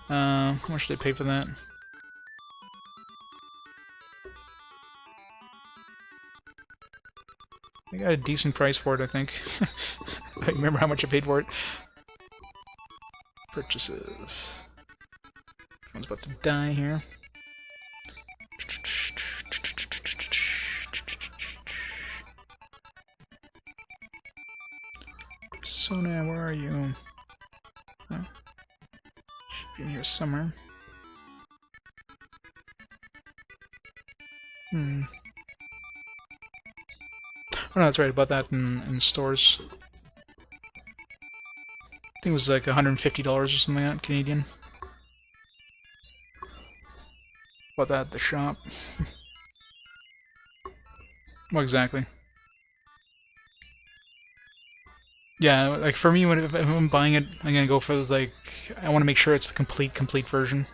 Speaker 1: How much did I pay for that? I got a decent price for it, I think. I remember how much I paid for it. Purchases. One's about to die here. Persona, where are you? Oh. Should be in here somewhere. Oh no, that's right, about that in stores. I think it was like $150 or something like that, Canadian. About that at the shop. Well, exactly. Yeah, like for me, if I'm buying it, I'm gonna go for like, I want to make sure it's the complete version.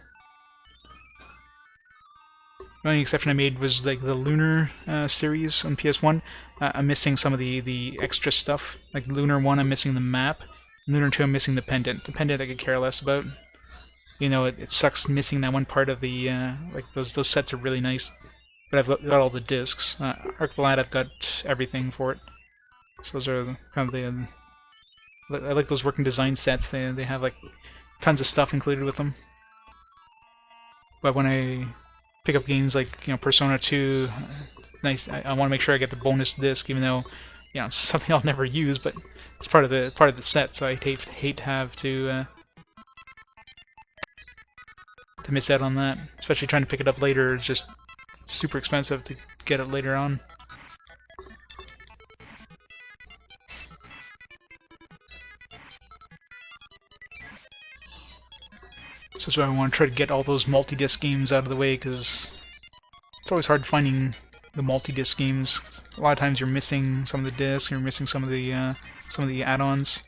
Speaker 1: The only exception I made was like the Lunar series on PS1. I'm missing some of the extra stuff. Like Lunar 1, I'm missing the map. Lunar 2, I'm missing the pendant. The pendant I could care less about. You know, it sucks missing that one part of the like those sets are really nice. But I've got all the discs. Arc the Lad, I've got everything for it. So those are kind of the I like those working design sets. They have like tons of stuff included with them. But when I pick up games like, you know, Persona 2, nice. I want to make sure I get the bonus disc, even though, you know, it's something I'll never use, but it's part of the set. So I hate to have to miss out on that. Especially trying to pick it up later. It's just super expensive to get it later on. So that's why I want to try to get all those multi-disc games out of the way, because it's always hard finding the multi-disc games. A lot of times you're missing some of the discs, you're missing some of the add-ons.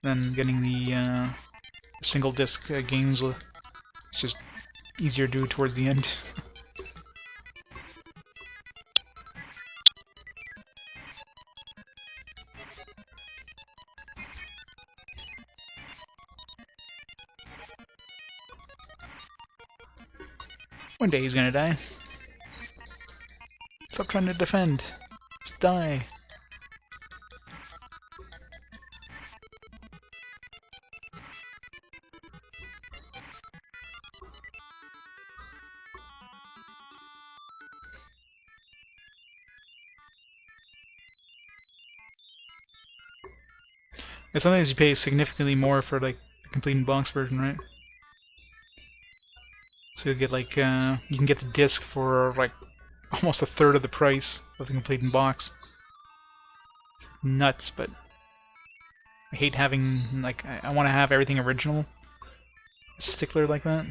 Speaker 1: Then getting the single-disc games, it's just easier to do towards the end. One day he's gonna die. Stop trying to defend. Just die. And sometimes you pay significantly more for like the complete box version, right? So you get like you can get the disc for like almost a third of the price of the complete in box. It's nuts, but I hate having like I want to have everything original. A stickler like that.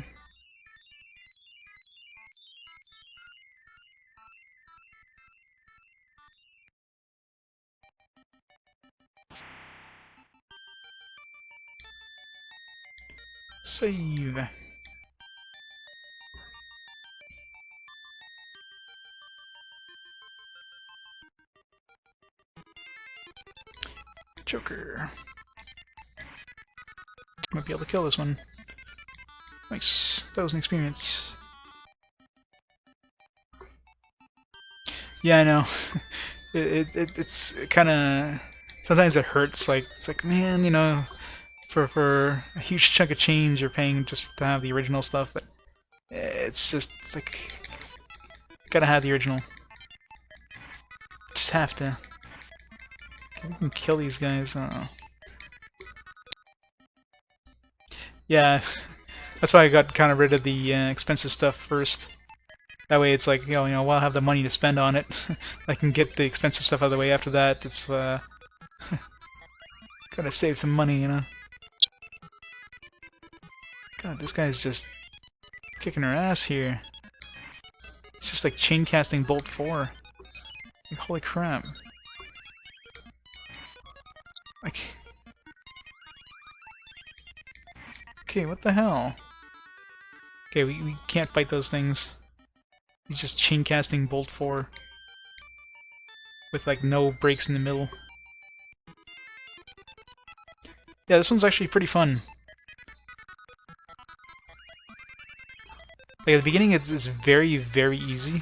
Speaker 1: Save. Joker. Might be able to kill this one. Nice. That was an experience. Yeah, I know. It's kind of sometimes it hurts. Like it's like, man, you know, for a huge chunk of change you're paying just to have the original stuff, but it's like gotta have the original. Just have to. We can kill these guys. Yeah, that's why I got kind of rid of the expensive stuff first. That way, it's like while I have the money to spend on it, I can get the expensive stuff out of the way. After that, it's gotta save some money, you know. God, this guy's just kicking her ass here. It's just like chain casting Bolt 4. Like, holy crap. Like, okay, what the hell? Okay, we can't fight those things. He's just chain casting Bolt 4 with like no breaks in the middle. Yeah, this one's actually pretty fun. Like at the beginning, it's very, very easy,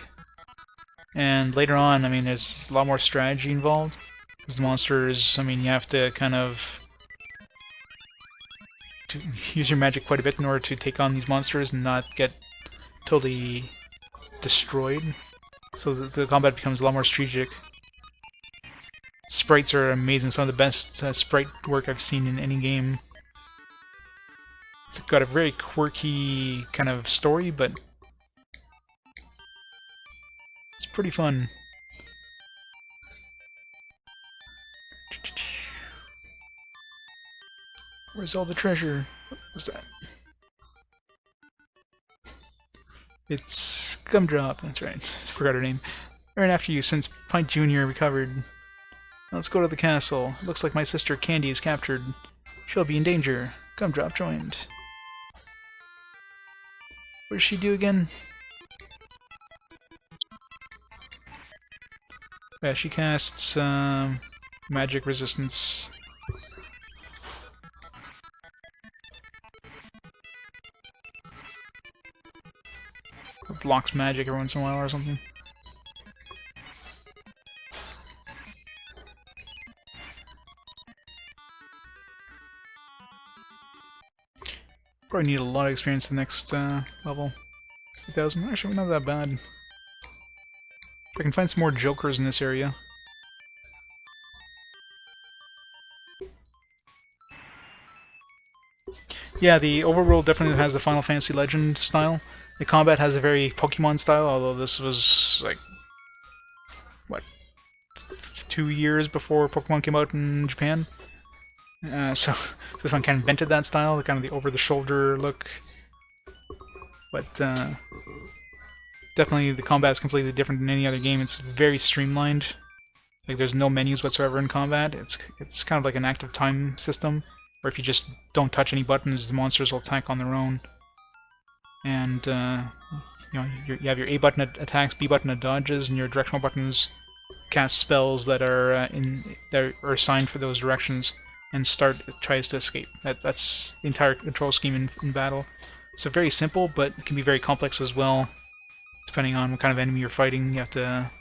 Speaker 1: and later on, I mean, there's a lot more strategy involved. Because the monsters, I mean, you have to kind of use your magic quite a bit in order to take on these monsters and not get totally destroyed. So the combat becomes a lot more strategic. Sprites are amazing. Some of the best sprite work I've seen in any game. It's got a very quirky kind of story, but it's pretty fun. Where's all the treasure? What was that? It's Gumdrop, that's right. Forgot her name. Right after you, since Pint Jr. recovered. Let's go to the castle. Looks like my sister Candy is captured. She'll be in danger. Gumdrop joined. What does she do again? Yeah, she casts magic resistance. Or blocks magic every once in a while or something. Probably need a lot of experience the next level. 2000. Actually, not that bad. If I can find some more jokers in this area. Yeah, the overworld definitely has the Final Fantasy Legend style. The combat has a very Pokemon style, although this was like what, 2 years before Pokemon came out in Japan. So this one kind of invented that style, kind of the over-the-shoulder look. But definitely the combat is completely different than any other game. It's very streamlined. Like there's no menus whatsoever in combat. It's kind of like an active time system, where if you just don't touch any buttons, the monsters will attack on their own. And you have your A button attacks, B button dodges, and your directional buttons cast spells that are that are assigned for those directions. And start tries to escape. That's the entire control scheme in battle. So very simple, but it can be very complex as well. Depending on what kind of enemy you're fighting, you have to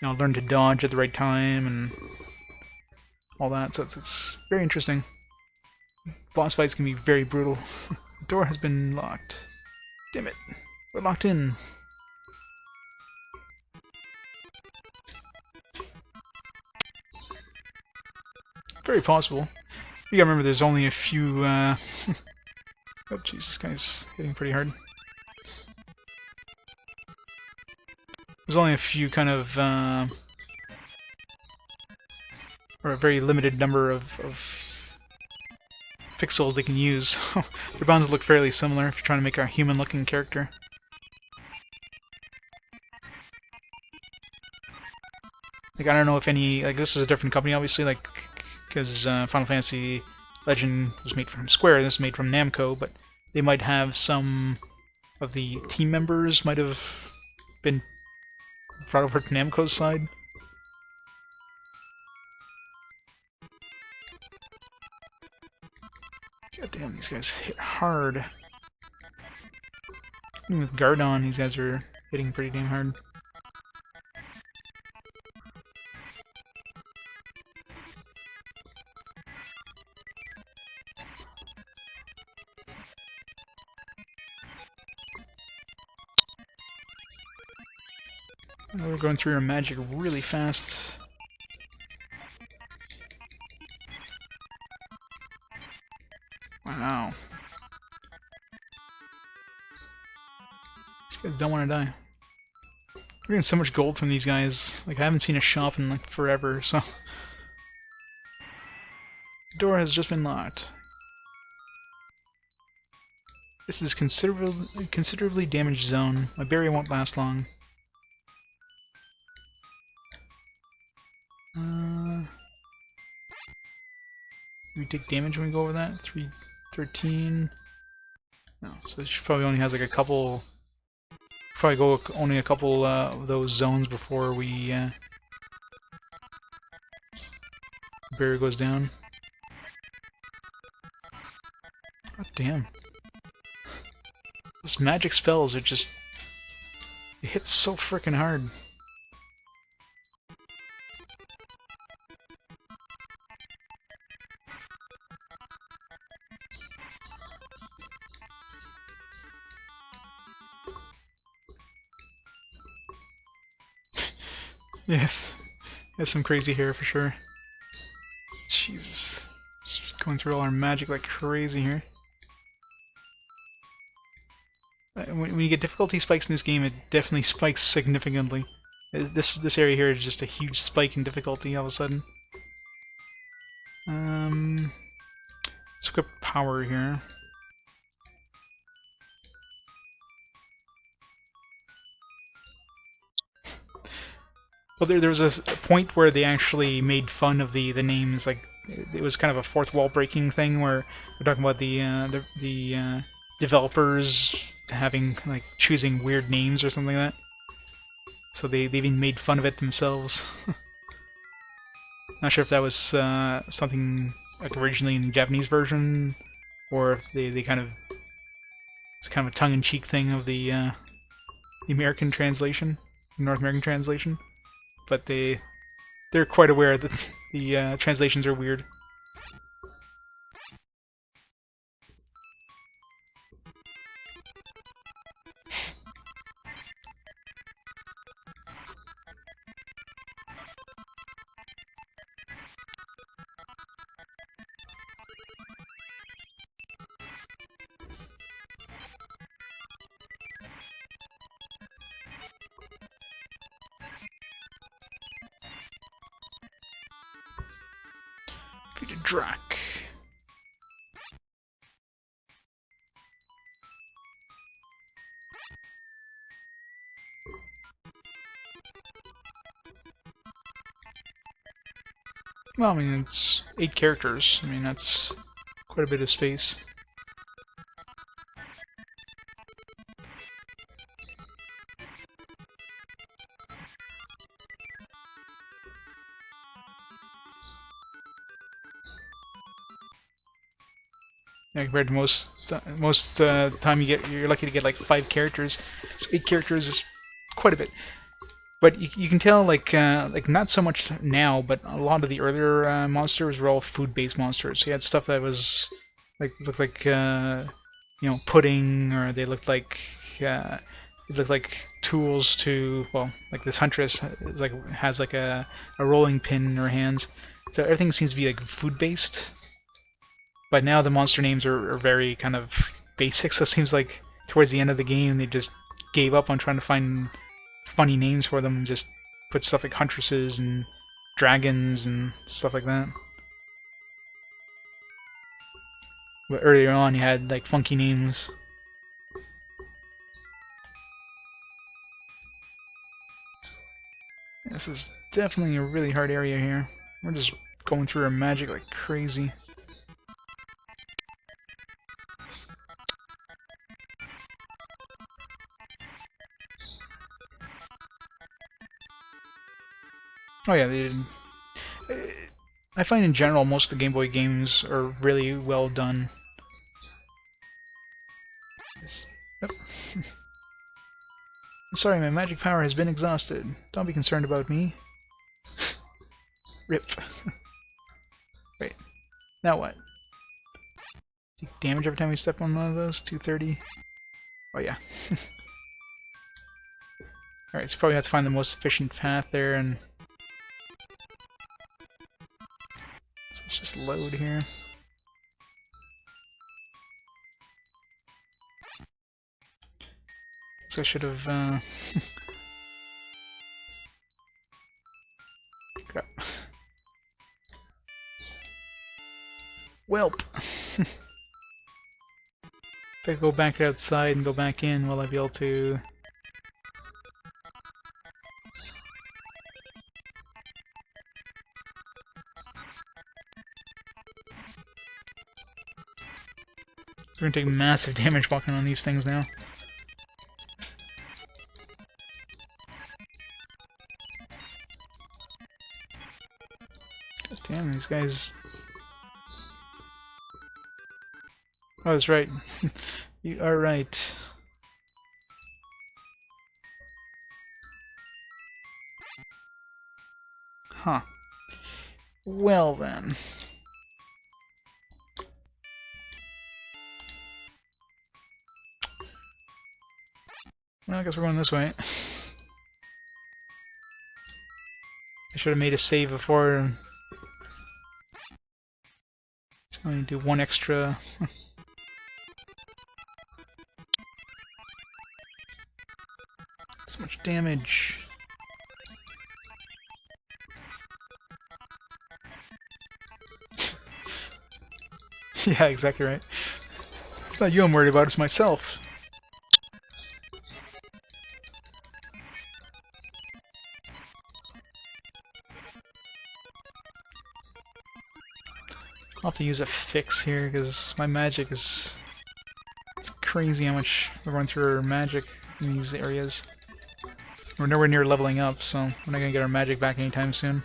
Speaker 1: learn to dodge at the right time and all that. So it's very interesting. Boss fights can be very brutal. The door has been locked. Damn it, we're locked in. Very possible. You gotta remember there's only a few, oh jeez, this guy's hitting pretty hard. There's only a few kind of, or a very limited number of pixels they can use. They're bound to look fairly similar if you're trying to make a human-looking character. Like, I don't know if any, like, this is a different company, obviously, like, because Final Fantasy Legend was made from Square, this is made from Namco, but they might have some of the team members might have been brought over to Namco's side. God damn, these guys hit hard. Even with guard on, these guys are hitting pretty damn hard. We're going through our magic really fast. Wow. These guys don't want to die. We're getting so much gold from these guys. Like, I haven't seen a shop in like forever, so... The door has just been locked. This is considerably damaged zone. My berry won't last long. We take damage when we go over that? 313. No, so she probably only has like a couple. Probably go only a couple of those zones before we barrier goes down. God damn. Those magic spells are just... It hits so freaking hard. Yes. Has some crazy hair for sure. Jesus. Just going through all our magic like crazy here. When you get difficulty spikes in this game, it definitely spikes significantly. This area here is just a huge spike in difficulty all of a sudden. Let's equip power here. Well, there was a point where they actually made fun of the names. Like, it was kind of a fourth wall breaking thing where we're talking about the developers having like choosing weird names or something like that. So they even made fun of it themselves. Not sure if that was something like originally in the Japanese version, or if they kind of it's kind of a tongue-in-cheek thing of the American translation, North American translation. But they're quite aware that the translations are weird. Defeated Drac. Well, I mean, it's 8 characters. I mean, that's quite a bit of space. Yeah, compared to most time you're lucky to get like 5 characters. So 8 characters is quite a bit. But you can tell like not so much now, but a lot of the earlier monsters were all food-based monsters. So you had stuff that was like looked like you know, pudding, or they looked like tools to, well, like this huntress has like a rolling pin in her hands. So everything seems to be like food-based. But now the monster names are very kind of basic, so it seems like towards the end of the game they just gave up on trying to find funny names for them and just put stuff like huntresses and dragons and stuff like that. But earlier on you had like funky names. This is definitely a really hard area here. We're just going through our magic like crazy. Oh yeah, they did. I find in general most of the Game Boy games are really well done. Yep. Sorry, my magic power has been exhausted. Don't be concerned about me. Rip. Wait. Now what? Take damage every time we step on one of those? 230? Oh yeah. Alright, so probably have to find the most efficient path there, and so let's just load here. So I should have crap. Welp. If I go back outside and go back in, will I be able to? We're gonna take massive damage walking on these things now. God damn, these guys. Oh, that's right. You are right. Huh. Well then. Well, I guess we're going this way. I should have made a save before. So I'm going to do one extra. So much damage. Yeah, exactly right. It's not you I'm worried about, it's myself. I'll have to use a fix here because my magic is... It's crazy how much we're going through our magic in these areas. We're nowhere near leveling up, so we're not going to get our magic back anytime soon.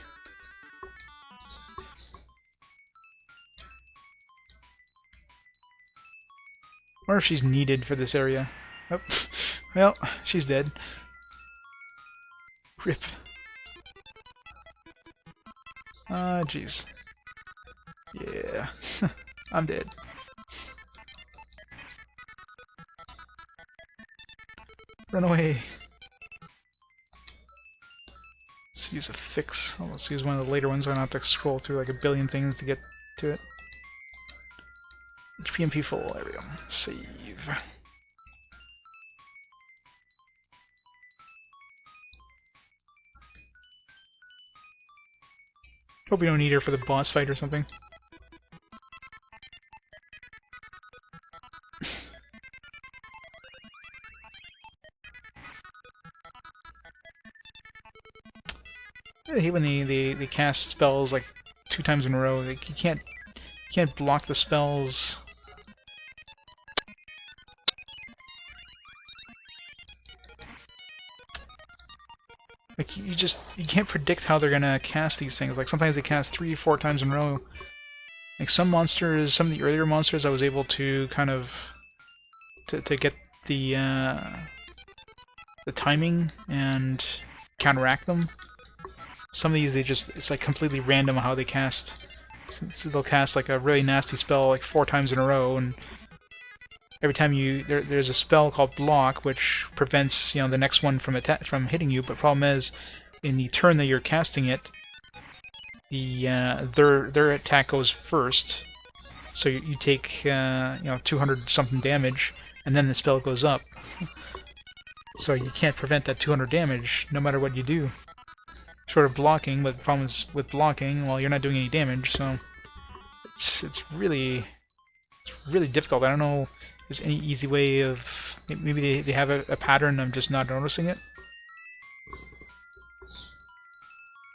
Speaker 1: I wonder if she's needed for this area. Oh, well, she's dead. Rip. Ah, jeez. Yeah, I'm dead. Run away. Let's use a fix. Oh, let's use one of the later ones so I don't have to scroll through like a billion things to get to it. HP MP full, there we go. Save. Hope we don't need her for the boss fight or something. I hate when they cast spells like 2 times in a row. Like you can't block the spells. Like you can't predict how they're gonna cast these things. Like sometimes they cast 3 or 4 times in a row. Like some monsters, some of the earlier monsters, I was able to kind of to get the timing and counteract them. Some of these, it's like completely random how they cast. So they'll cast like a really nasty spell like 4 times in a row, and every time there's a spell called block, which prevents the next one from hitting you. But the problem is, in the turn that you're casting it, their attack goes first, so you take 200 something damage, and then the spell goes up. So you can't prevent that 200 damage no matter what you do. Short of blocking, but the problem is with blocking, well, you're not doing any damage, so it's really difficult. I don't know if there's any easy way of... Maybe they have a pattern, I'm just not noticing it.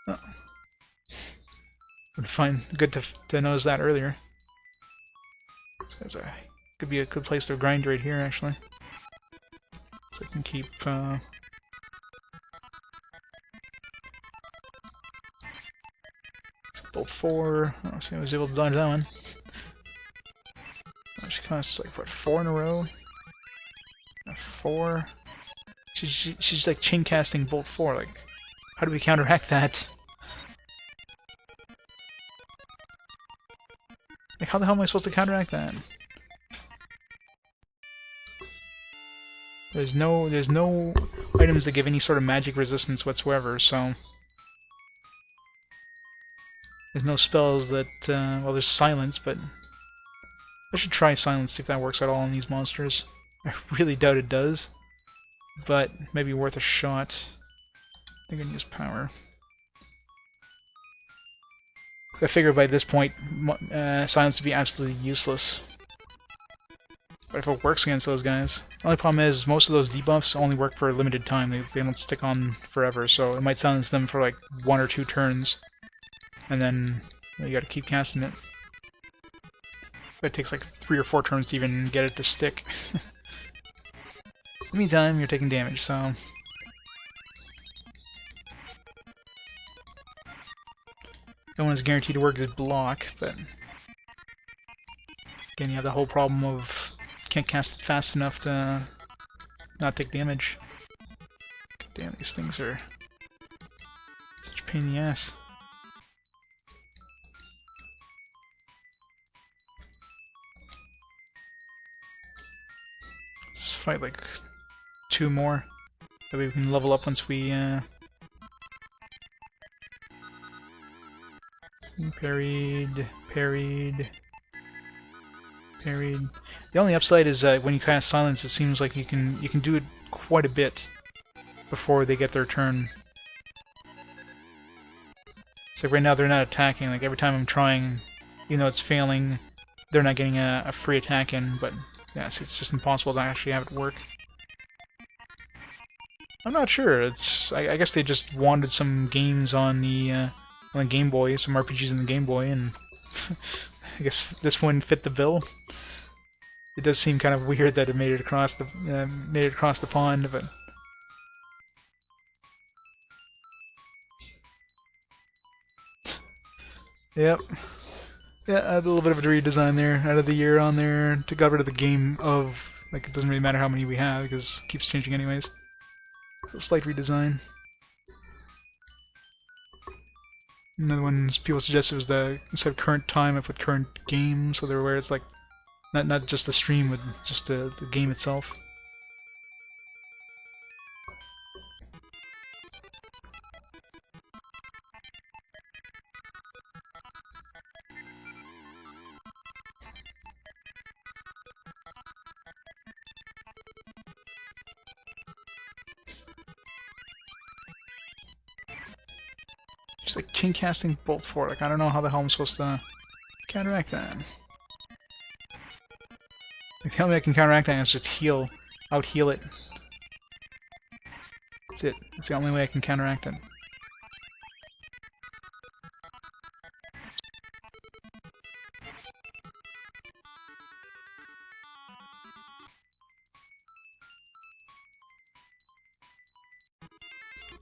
Speaker 1: Oh. Would find good to notice that earlier. So could be a good place to grind right here, actually. So I can keep... Bolt 4. Oh, so I was able to dodge that one. She costs like what, 4 in a row? 4. She's like chain casting Bolt 4. Like, how do we counteract that? Like, how the hell am I supposed to counteract that? There's no items that give any sort of magic resistance whatsoever, so there's no spells that, well, there's silence, but I should try silence, see if that works at all on these monsters. I really doubt it does, but maybe worth a shot. I think I can use power. I figure by this point, silence would be absolutely useless. But if it works against those guys... The only problem is, most of those debuffs only work for a limited time. They don't stick on forever, so it might silence them for like 1 or 2 turns. And then you gotta keep casting it. It takes like 3 or 4 turns to even get it to stick. In the meantime, you're taking damage, so... No one's guaranteed to work as block, but... Again, you have the whole problem of... Can't cast it fast enough to not take damage. God damn, these things are... such a pain in the ass. Let's fight like 2 more. That way we can level up once we parried. The only upside is that when you cast silence, it seems like you can do it quite a bit before they get their turn. So right now they're not attacking. Like every time I'm trying, even though it's failing, they're not getting a free attack in. But yes, it's just impossible to actually have it work. I'm not sure. I guess they just wanted some games on the Game Boy, some RPGs in the Game Boy, and I guess this one fit the bill. It does seem kind of weird that it made it across the pond, but yep. Yeah, I had a little bit of a redesign there, out of the year on there, to get rid of the game of, like, it doesn't really matter how many we have, because it keeps changing anyways. A slight redesign. Another one people suggested was instead of current time, I put current game, so they're aware it's like, not just the stream, but just the game itself. Just like chain casting bolt 4, like I don't know how the hell I'm supposed to counteract that. Like, the only way I can counteract that is just out-heal it. That's it. That's the only way I can counteract it.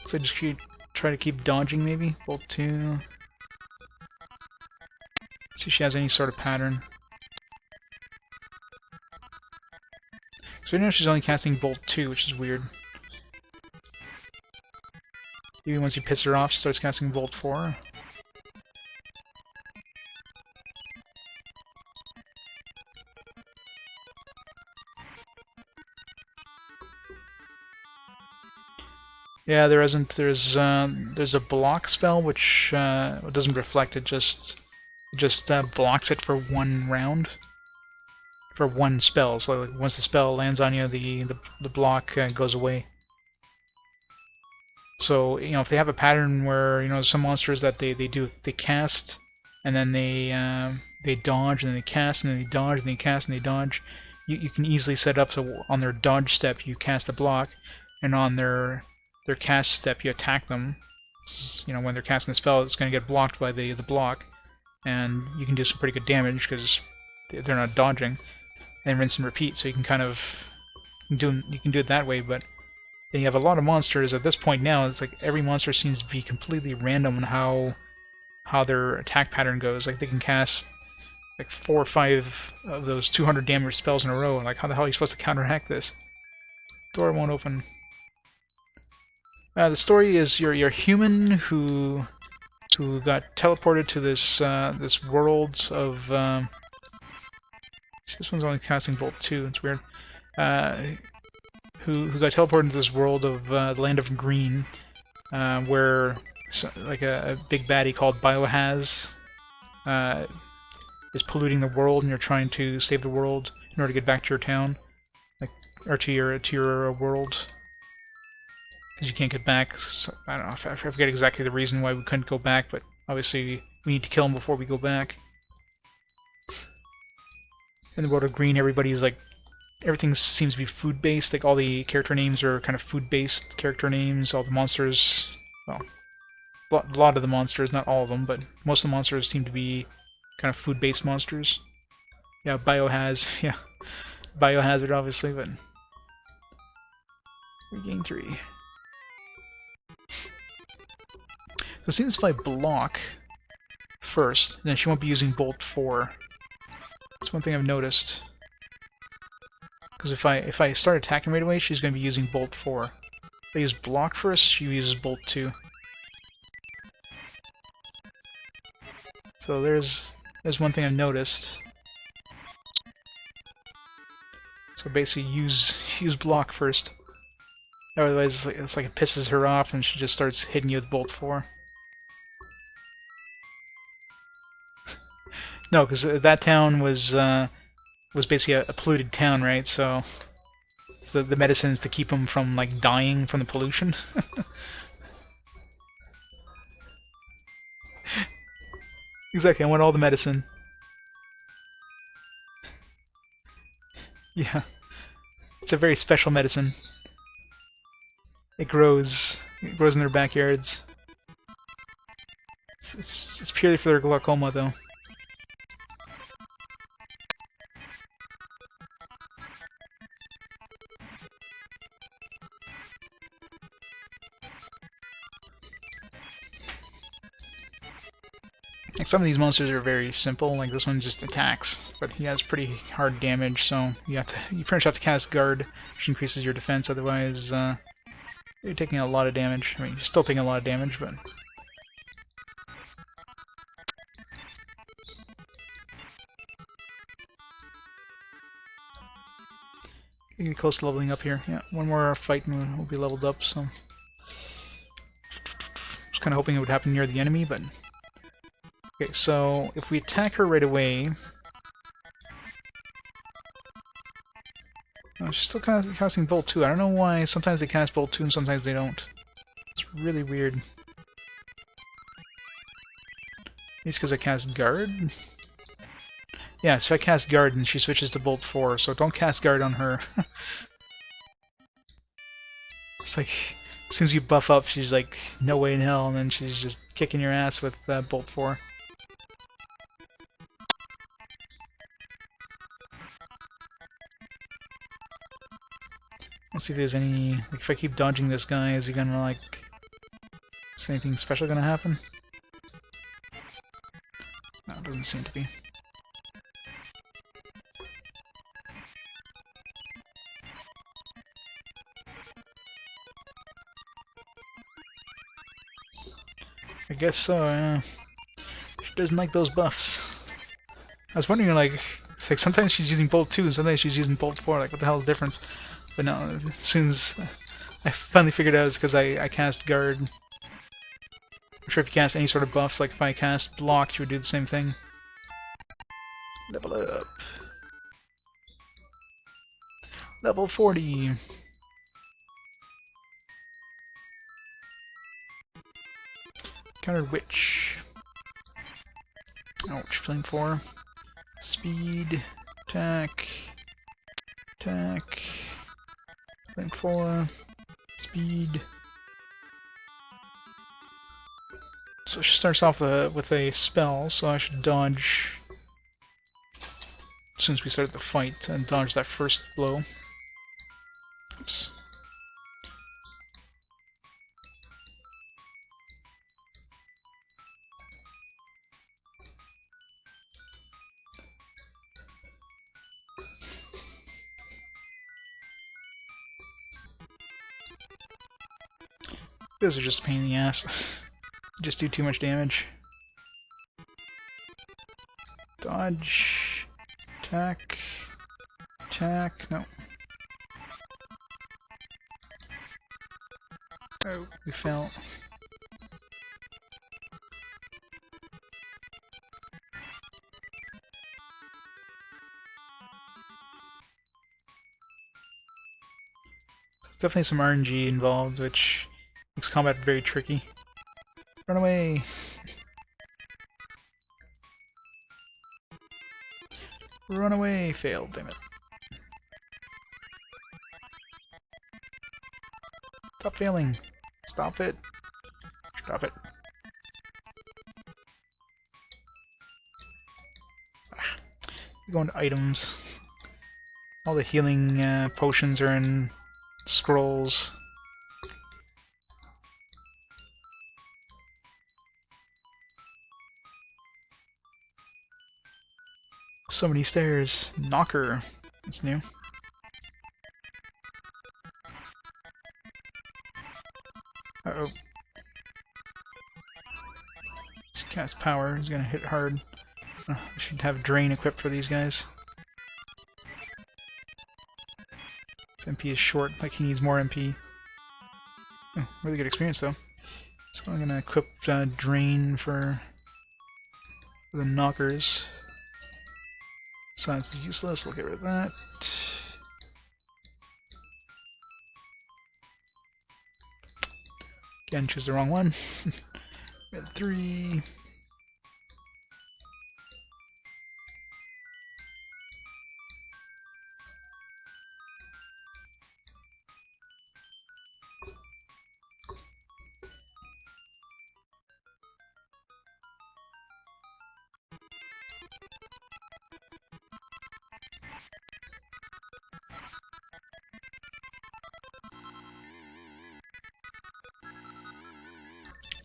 Speaker 1: So I just try to keep dodging, maybe? Bolt 2. See if she has any sort of pattern. So right now she's only casting Bolt 2, which is weird. Even once you piss her off, she starts casting Bolt 4. Yeah, there isn't. There's a block spell which doesn't reflect it. Just blocks it for 1 round. For 1 spell. So like, once the spell lands on you, the block goes away. So you know, if they have a pattern where, you know, some monsters that they cast and then they dodge and then they cast and then they dodge and they cast and they dodge, you can easily set up so on their dodge step you cast a block, and on their cast step you attack them. You know, when they're casting the spell, it's going to get blocked by the block, and you can do some pretty good damage because they're not dodging. And rinse and repeat, so you can kind of do it that way. But then you have a lot of monsters at this point now. It's like every monster seems to be completely random in how their attack pattern goes. Like they can cast like 4 or 5 of those 200 damage spells in a row, and like how the hell are you supposed to counteract this? Door won't open. The story is you're a human who got teleported to this this world of. This one's only casting Bolt 2, it's weird. who got teleported into this world of the land of Greene, where like a big baddie called Bio-Haz is polluting the world, and you're trying to save the world in order to get back to your town, like, or to your world, because you can't get back. So, I don't know. I forget exactly the reason why we couldn't go back, but obviously we need to kill him before we go back. In the world of Greene, everybody's like, everything seems to be food-based. Like all the character names are kind of food-based character names. All the monsters, well, a lot of the monsters, not all of them, but most of the monsters seem to be kind of food-based monsters. Yeah, Bio-Haz, yeah. Biohazard, obviously, but... Regain 3. So since if I block first, then she won't be using Bolt 4. That's one thing I've noticed. Because if I start attacking right away, she's going to be using Bolt 4. If I use block first, she uses Bolt 2. So there's one thing I've noticed. So basically use block first. Otherwise it's like it pisses her off and she just starts hitting you with Bolt 4. No, because that town was basically a polluted town, right? So the medicine is to keep them from like dying from the pollution. Exactly, I want all the medicine. Yeah. It's a very special medicine. It grows in their backyards. It's purely for their glaucoma, though. Like some of these monsters are very simple, like this one just attacks, but he has pretty hard damage, so you pretty much have to cast Guard, which increases your defense, otherwise you're taking a lot of damage. I mean, you're still taking a lot of damage, but... You get close to leveling up here. Yeah, one more fight and we'll be leveled up, so... Just kind of hoping it would happen near the enemy, but... Okay, so if we attack her right away... Oh, she's still kind of casting Bolt 2. I don't know why sometimes they cast Bolt 2 and sometimes they don't. It's really weird. Maybe it's because I cast Guard? Yeah, so if I cast Guard and she switches to Bolt 4, so don't cast Guard on her. It's like, as soon as you buff up, she's like, no way in hell, and then she's just kicking your ass with Bolt 4. Let's see if there's any... Like, if I keep dodging this guy, is he gonna, like... Is anything special gonna happen? No, it doesn't seem to be. I guess so, she doesn't like those buffs. I was wondering, like, it's like sometimes she's using Bolt 2 and sometimes she's using Bolt 4, like, what the hell is the difference? But no, as soon as I finally figured out it's because I cast Guard. I'm sure if you cast any sort of buffs, like if I cast Block, you would do the same thing. Level up. Level 40. Counter Witch. Ouch, Flame 4. Speed. Attack. Attack. Flame 4. Speed. So she starts off with a spell, so I should dodge as soon as we start the fight and dodge that first blow. Oops. Those are just a pain in the ass. Just do too much damage. Dodge. Attack. Attack. No. Oh, we fell. Definitely some RNG involved, which makes combat very tricky. Run away! Run away! Failed, damn it. Stop failing! Stop it! Stop it. Go into items. All the healing potions are in scrolls. So many stairs. Knocker. That's new. Uh-oh. He's cast power. He's gonna hit hard. I should have Drain equipped for these guys. His MP is short, like he needs more MP. Oh, really good experience though. So I'm gonna equip Drain for the knockers. Science is useless, we'll get rid of that. Again, choose the wrong one. We had 3.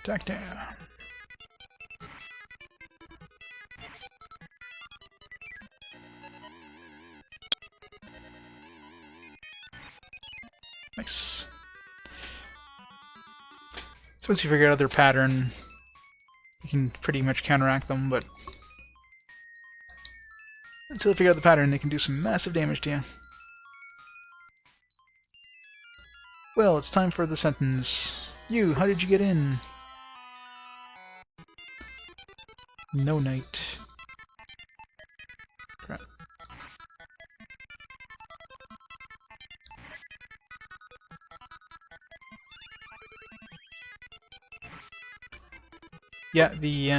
Speaker 1: Attack down. Nice. So once you figure out their pattern, you can pretty much counteract them, but until you figure out the pattern, they can do some massive damage to you. Well, it's time for the sentence. You, how did you get in? No night. Crap. Yeah, the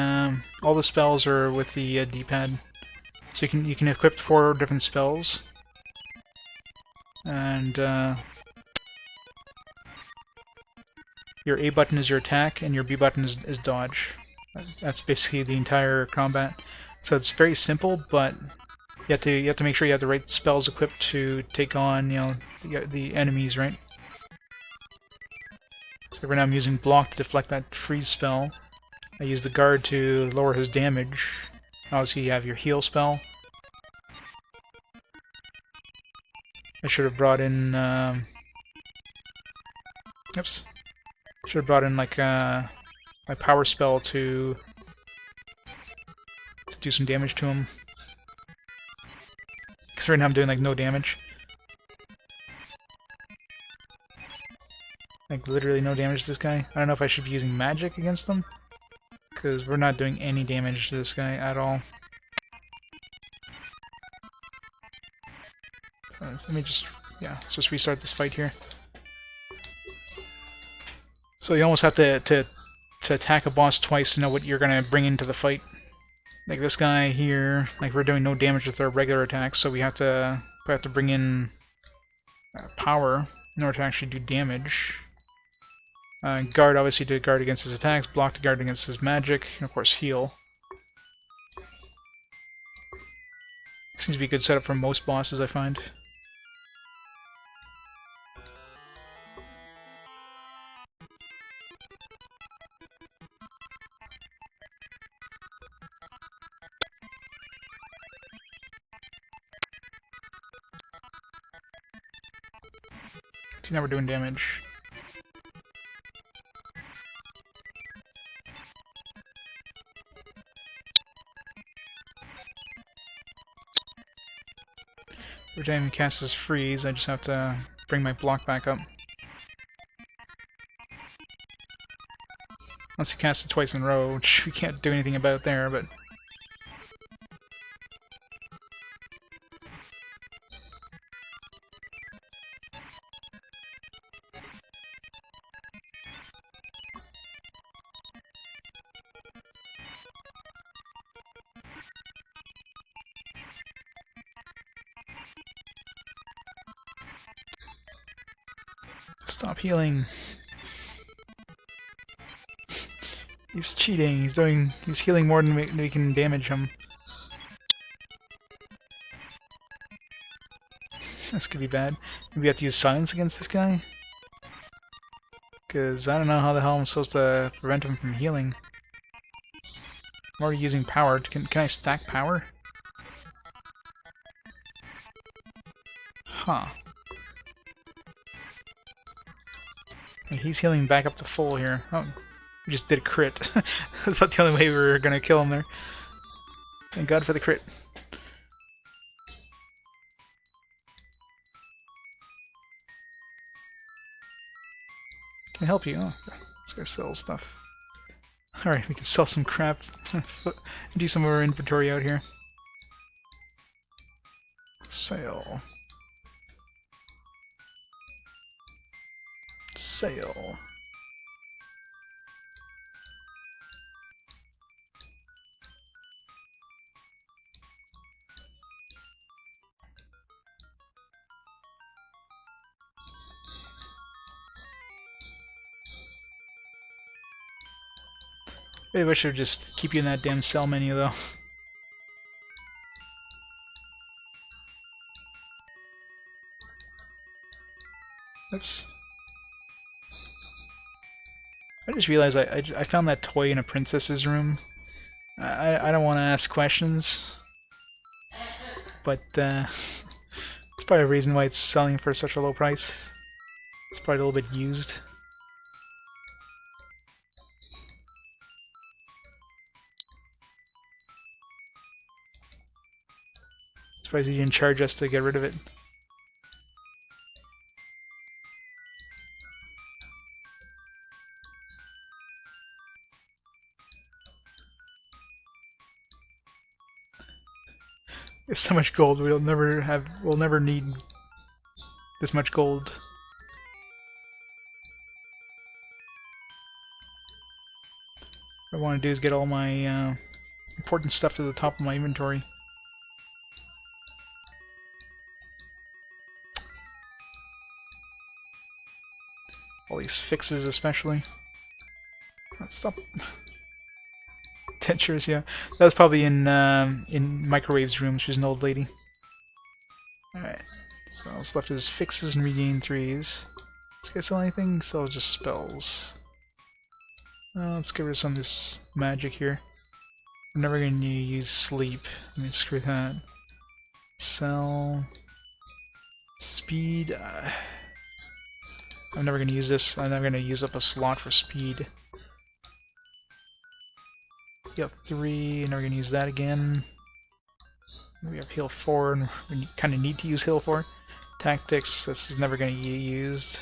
Speaker 1: all the spells are with the D-pad, so you can equip 4 different spells, and your A button is your attack, and your B button is dodge. That's basically the entire combat. So it's very simple, but you have to make sure you have the right spells equipped to take on, the enemies, right? So right now I'm using block to deflect that freeze spell. I use the guard to lower his damage. Obviously you have your heal spell. I should have brought in oops. Should have brought in like my power spell to do some damage to him. Because right now I'm doing like no damage. Like literally no damage to this guy. I don't know if I should be using magic against them, because we're not doing any damage to this guy at all. So let me just, let's just restart this fight here. So you almost have to attack a boss twice to know what you're going to bring into the fight. Like this guy here, like we're doing no damage with our regular attacks, so we have to bring in power in order to actually do damage. Guard obviously to guard against his attacks, block to guard against his magic, and of course heal. Seems to be a good setup for most bosses, I find. See, now we're doing damage. Every time he casts his freeze, I just have to bring my block back up. Unless he casts it twice in a row, which we can't do anything about there, but... Stop healing. He's cheating. He's healing more than we can damage him. This could be bad. Maybe we have to use silence against this guy? Because I don't know how the hell I'm supposed to prevent him from healing. I'm already using power. Can I stack power? Huh. He's healing back up to full here. Oh, we just did a crit. That's about the only way we were gonna kill him there. Thank God for the crit. Can I help you? Oh, this guy sells stuff. Alright, we can sell some crap. Do some of our inventory out here. Sale. Sale. Really wish I would just keep you in that damn sell menu though. Oops. I just realized I found that toy in a princess's room. I don't want to ask questions, but it's probably a reason why it's selling for such a low price. It's probably a little bit used. Surprised he didn't charge us to get rid of it. There's so much gold, we'll never need this much gold. What I want to do is get all my important stuff to the top of my inventory. All these fixes especially. Stop. Dentures, yeah. That was probably in Microwave's room. She's an old lady. Alright. So all that's left is fixes and regain 3s. This guy sell anything? Sells just spells. Let's get rid of some of this magic here. I'm never going to use sleep. I mean, screw that. Sell. Speed. I'm never going to use this. I'm never going to use up a slot for speed. Heal 3, never going to use that again. We have heal 4, and we kind of need to use heal 4. Tactics, this is never going to get used.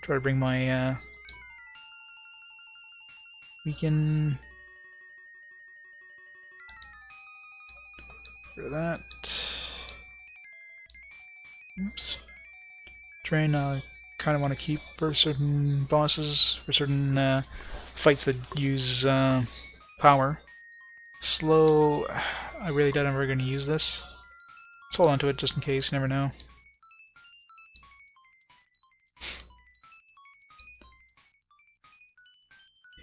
Speaker 1: Try to bring my weaken. Rid of that. Oops. Train, kind of want to keep for certain bosses, for certain fights that use power. Slow, I really doubt I'm ever going to use this. Let's hold on to it just in case, you never know.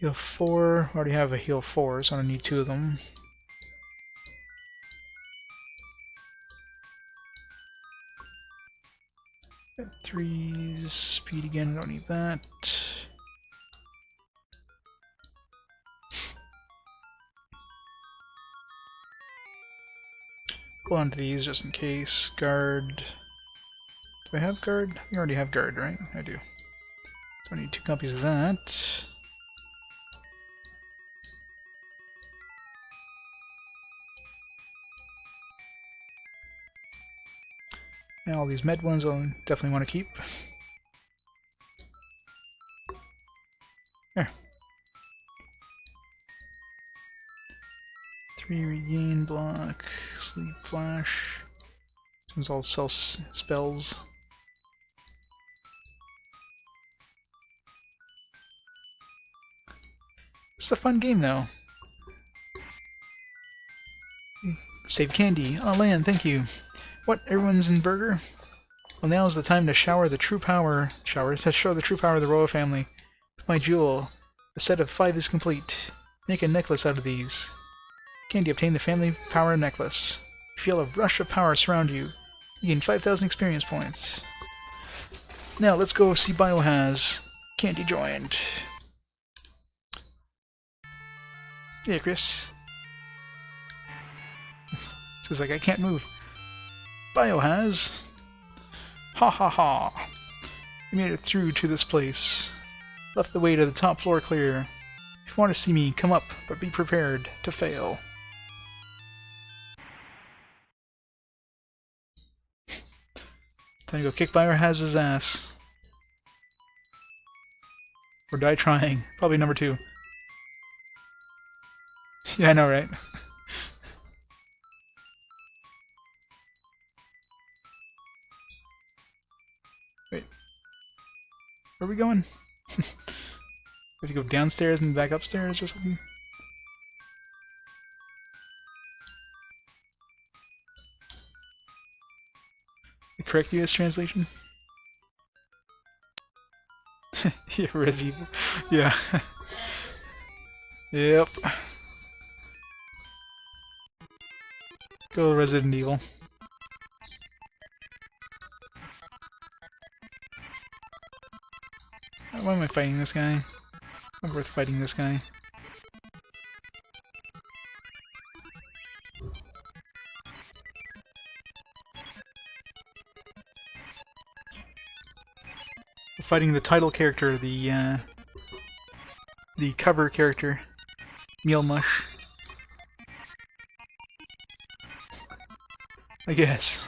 Speaker 1: Heal 4, I already have a heal 4, so I don't need 2 of them. Got 3s, speed again, don't need that. Hold on to these just in case. Guard. Do I have guard? I think I already have guard, right? I do. So I need 2 copies of that. And all these med ones I'll definitely want to keep. 3 regain, block, sleep, flash. These all sell spells. It's a fun game though. Save candy. Oh land, thank you. What, everyone's in burger? Well, now is the time to show the true power of the royal family. With my jewel, the set of 5 is complete. Make a necklace out of these. Candy, obtain the family power necklace. Feel a rush of power surround you. You gain 5,000 experience points. Now let's go see Bio-Haz. Candy joined. Yeah, Chris. Says like I can't move. Bio-Haz. Ha ha ha. You made it through to this place. Left the way to the top floor clear. If you want to see me, come up, but be prepared to fail. Time to go kick Bio-Haz's ass. Or die trying. Probably number 2. Yeah, I know, right? Wait. Where are we going? We have to go downstairs and back upstairs or something? The correct US translation? Yeah, Res Evil. Yeah. Yep. Go Resident Evil. Why am I fighting this guy? Not worth fighting this guy. We're fighting the title character, the cover character, Meal Mush. I guess.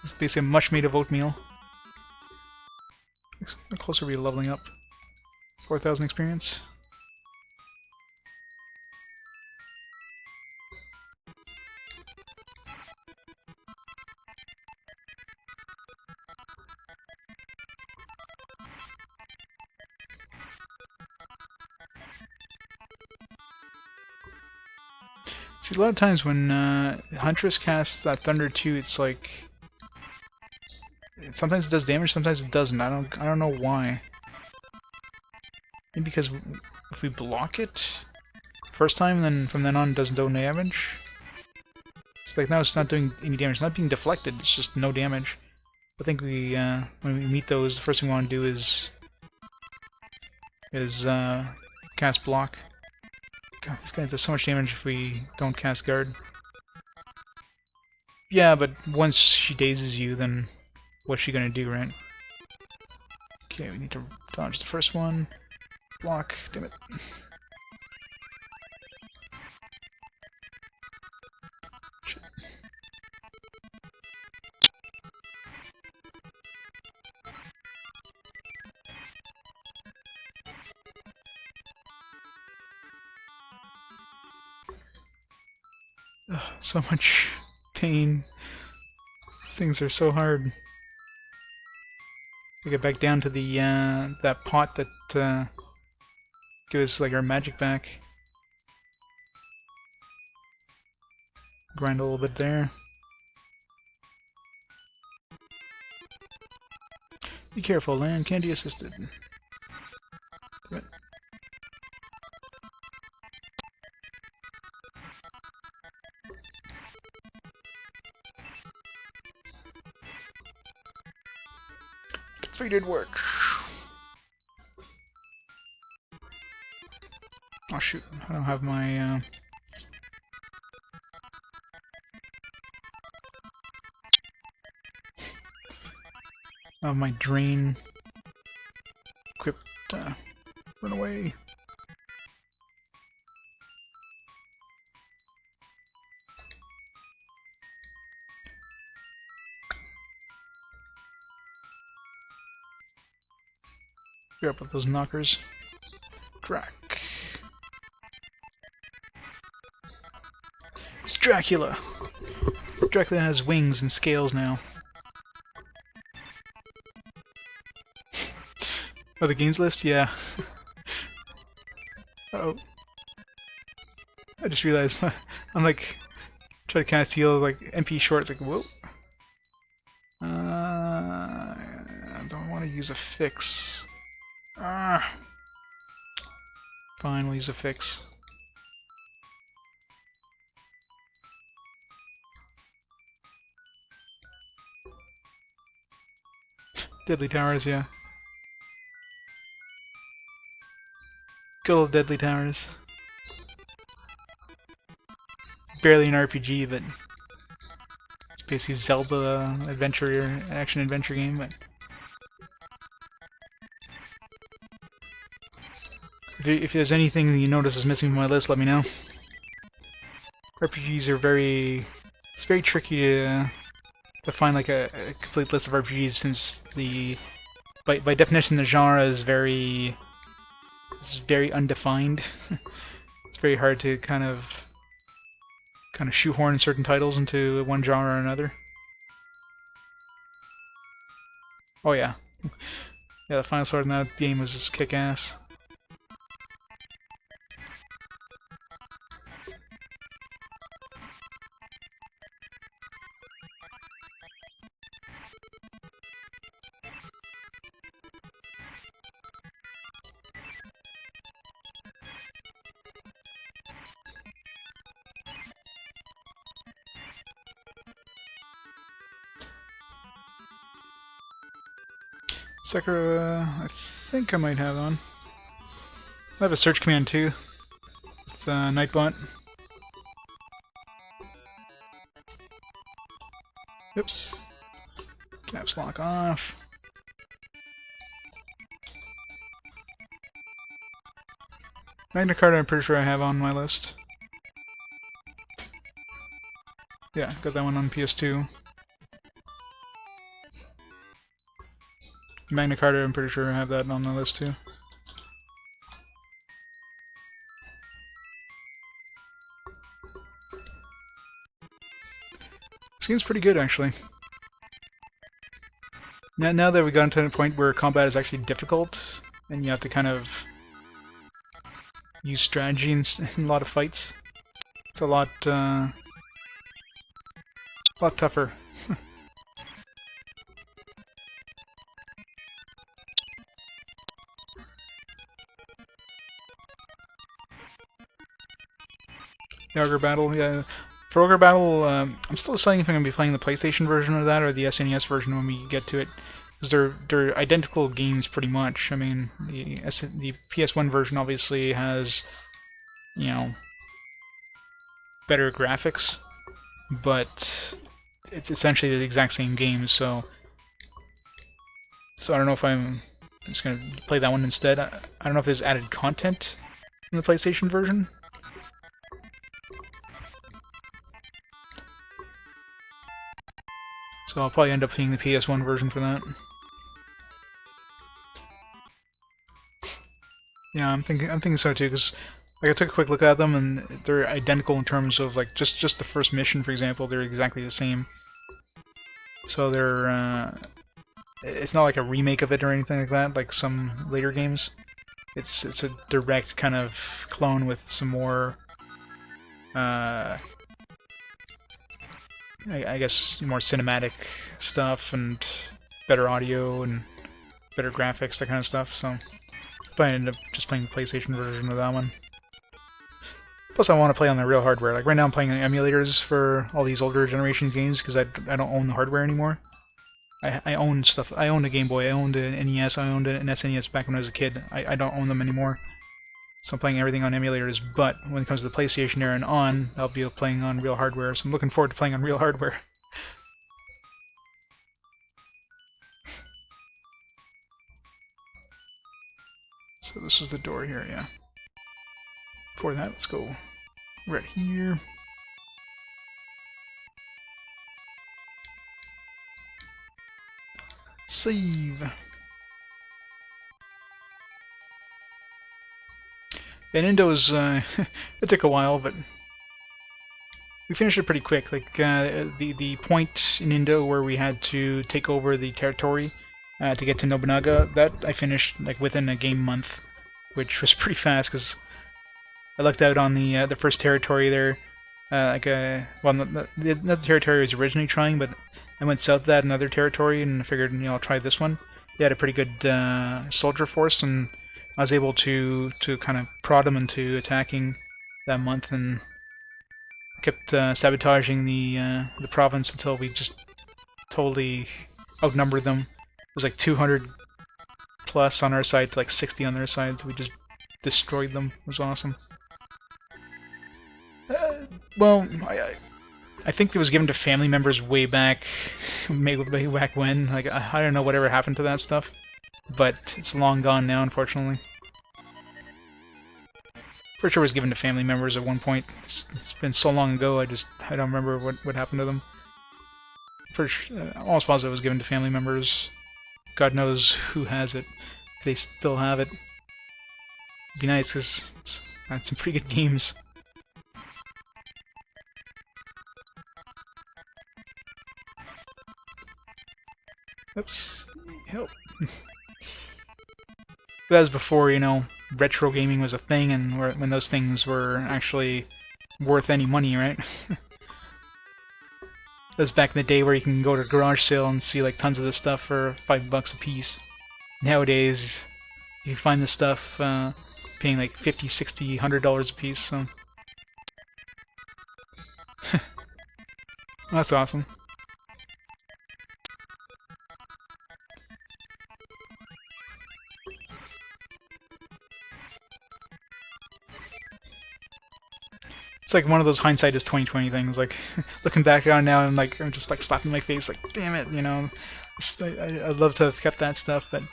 Speaker 1: It's basically a mush made of oatmeal. How close are we to leveling up? 4,000 experience? See, a lot of times when Huntress casts that Thunder 2, it's like... Sometimes it does damage, sometimes it doesn't. I don't know why. Maybe because if we block it first time, then from then on it does no damage. So like now it's not doing any damage. It's not being deflected, it's just no damage. I think we when we meet those, the first thing we want to do is cast block. God, this guy does so much damage if we don't cast guard. Yeah, but once she dazes you, then what's she gonna do, right? Okay, we need to dodge the first one. Block, damn it. Shit. Ugh, so much pain. These things are so hard. We get back down to the that pot that gives us like our magic back. Grind a little bit there. Be careful, land candy assisted. Damn it. Defeated work. Oh shoot, I don't have my my drain equipped. Run away. Grab up those knockers. Drac. It's Dracula! Dracula has wings and scales now. Oh, the games list? Yeah. Uh-oh. I just realized I'm like trying to kind of steal like MP shorts. Like, whoa. I don't want to use a fix. Ah. Fine, we'll use a fix. Deadly Towers, yeah. Good old Deadly Towers. Barely an RPG, but it's basically Zelda adventure, action adventure game. But if there's anything that you notice is missing from my list, let me know. RPGs are it's very tricky to find like a complete list of RPGs, since by definition the genre is very undefined. It's very hard to kind of shoehorn certain titles into one genre or another. Oh yeah. Yeah, the final sword in that game was just kick-ass. Sakura, I think I might have on. I have a search command too, with Nightbot. Oops. Caps lock off. Magna Carta I'm pretty sure I have on my list. Yeah, got that one on PS2. Magna Carta, I'm pretty sure I have that on the list too. This game's pretty good, actually. Now that we've gotten to the point where combat is actually difficult, and you have to kind of use strategy in a lot of fights, it's a lot tougher. The Ogre Battle, yeah. For Ogre Battle, I'm still deciding if I'm going to be playing the PlayStation version of that or the SNES version when we get to it. Because they're identical games pretty much. I mean, the PS1 version obviously has, you know, better graphics, but it's essentially the exact same game, so I don't know if I'm just going to play that one instead. I don't know if there's added content in the PlayStation version. So I'll probably end up playing the PS1 version for that. Yeah, I'm thinking so too, because like I took a quick look at them and they're identical in terms of like just the first mission, for example. They're exactly the same. So they're it's not like a remake of it or anything like that, like some later games. It's a direct kind of clone with some more I guess more cinematic stuff and better audio and better graphics, that kind of stuff. So I ended up just playing the PlayStation version of that one. Plus, I want to play on the real hardware. Like right now, I'm playing emulators for all these older generation games because I don't own the hardware anymore. I own stuff. I owned a Game Boy. I owned an NES. I owned an SNES back when I was a kid. I don't own them anymore. So I'm playing everything on emulators, but when it comes to the PlayStation era and on, I'll be playing on real hardware, so I'm looking forward to playing on real hardware. So this was the door here, yeah. Before that, let's go right here. Save. And Indo's, it took a while, but we finished it pretty quick. Like the point in Indo where we had to take over the territory to get to Nobunaga, that I finished like within a game month, which was pretty fast because I lucked out on the first territory there. Well, not the territory I was originally trying, but I went south of that another territory, and I figured, I'll try this one. They had a pretty good soldier force, and I was able to kind of prod them into attacking that month, and kept sabotaging the province until we just totally outnumbered them. It was like 200 plus on our side to like 60 on their side, so we just destroyed them. It was awesome. Well, I think it was given to family members way back when. Like, I don't know whatever happened to that stuff, but it's long gone now, unfortunately. Pretty sure it was given to family members at one point. It's been so long ago, I don't remember what happened to them. Pretty sure, almost positive it was given to family members. God knows who has it. If they still have it. It'd be nice, because that's some pretty good games. Oops. Help. That was before, retro gaming was a thing, and when those things were actually worth any money, right? That was back in the day where you can go to a garage sale and see like tons of this stuff for $5 a piece. Nowadays, you find this stuff paying like $50, $60, $100 a piece, so... That's awesome. It's like one of those hindsight is 20/20 things. Like looking back on now, and like I'm just like slapping my face, like damn it, I'd love to have kept that stuff, but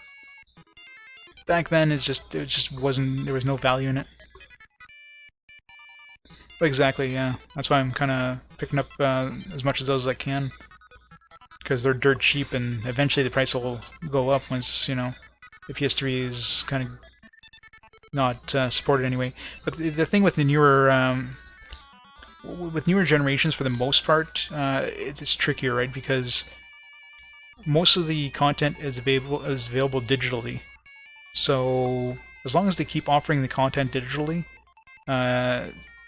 Speaker 1: back then it just wasn't. There was no value in it. But exactly, yeah. That's why I'm kind of picking up as much of those as I can, because they're dirt cheap, and eventually the price will go up once the PS3 is kind of not supported anyway. But the thing with the newer generations, for the most part, it's trickier, right? Because most of the content is available digitally. So as long as they keep offering the content digitally,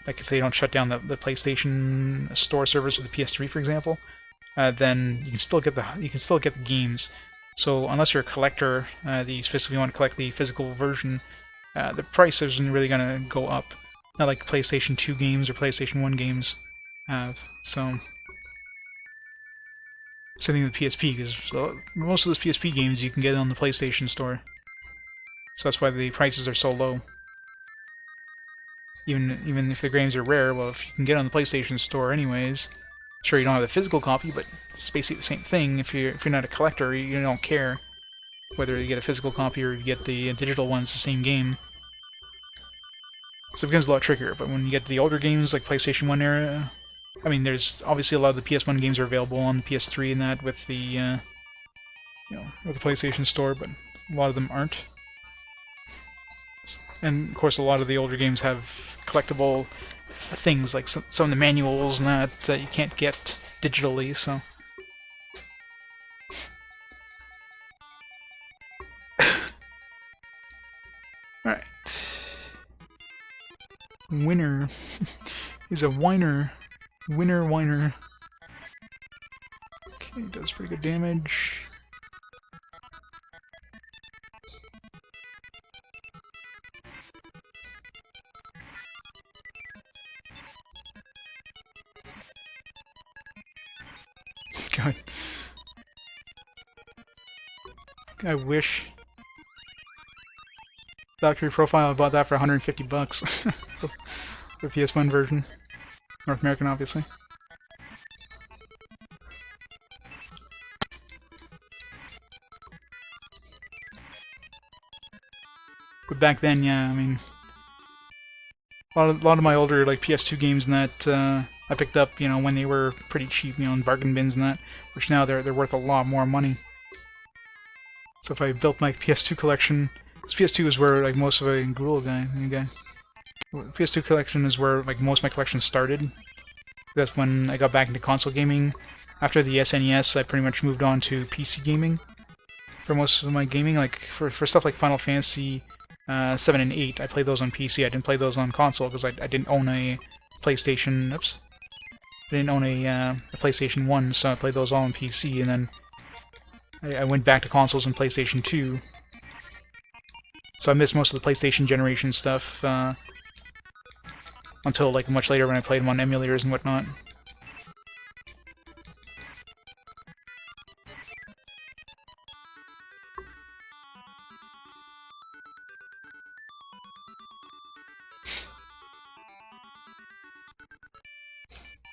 Speaker 1: like if they don't shut down the PlayStation Store servers for the PS3, for example, then you can still get the games. So unless you're a collector, that you specifically want to collect the physical version, the price isn't really going to go up. Not like PlayStation 2 games or PlayStation 1 games have. So, same thing with PSP, because most of those PSP games you can get on the PlayStation Store. So that's why the prices are so low. Even if the games are rare, well, if you can get on the PlayStation Store anyways, sure you don't have the physical copy, but it's basically the same thing. If you're not a collector, you don't care whether you get a physical copy or you get the digital one. It's the same game. So it becomes a lot trickier, but when you get to the older games, like PlayStation 1 era, I mean, there's obviously a lot of the PS1 games are available on the PS3 and that with the, with the PlayStation Store, but a lot of them aren't. And, of course, a lot of the older games have collectible things, like some of the manuals and that you can't get digitally, so... Alright. Winner. He's a whiner. Winner whiner. Okay, does pretty good damage. God. I wish. Valkyrie Profile, I bought that for $150. The PS1 version. North American, obviously. But back then, yeah, I mean... A lot of my older like PS2 games and that I picked up, when they were pretty cheap, in bargain bins and that, which now they're worth a lot more money. So if I built my PS2 collection, this PS2 is where like most of a Gruel guy, PS2 collection is where like most of my collection started. That's when I got back into console gaming. After the SNES, I pretty much moved on to PC gaming for most of my gaming. Like for stuff like Final Fantasy 7 and 8, I played those on PC. I didn't play those on console because I didn't own a PlayStation. Oops. I didn't own a PlayStation 1, so I played those all on PC, and then I went back to consoles and PlayStation 2. So I missed most of the PlayStation generation stuff until like much later when I played them on emulators and whatnot.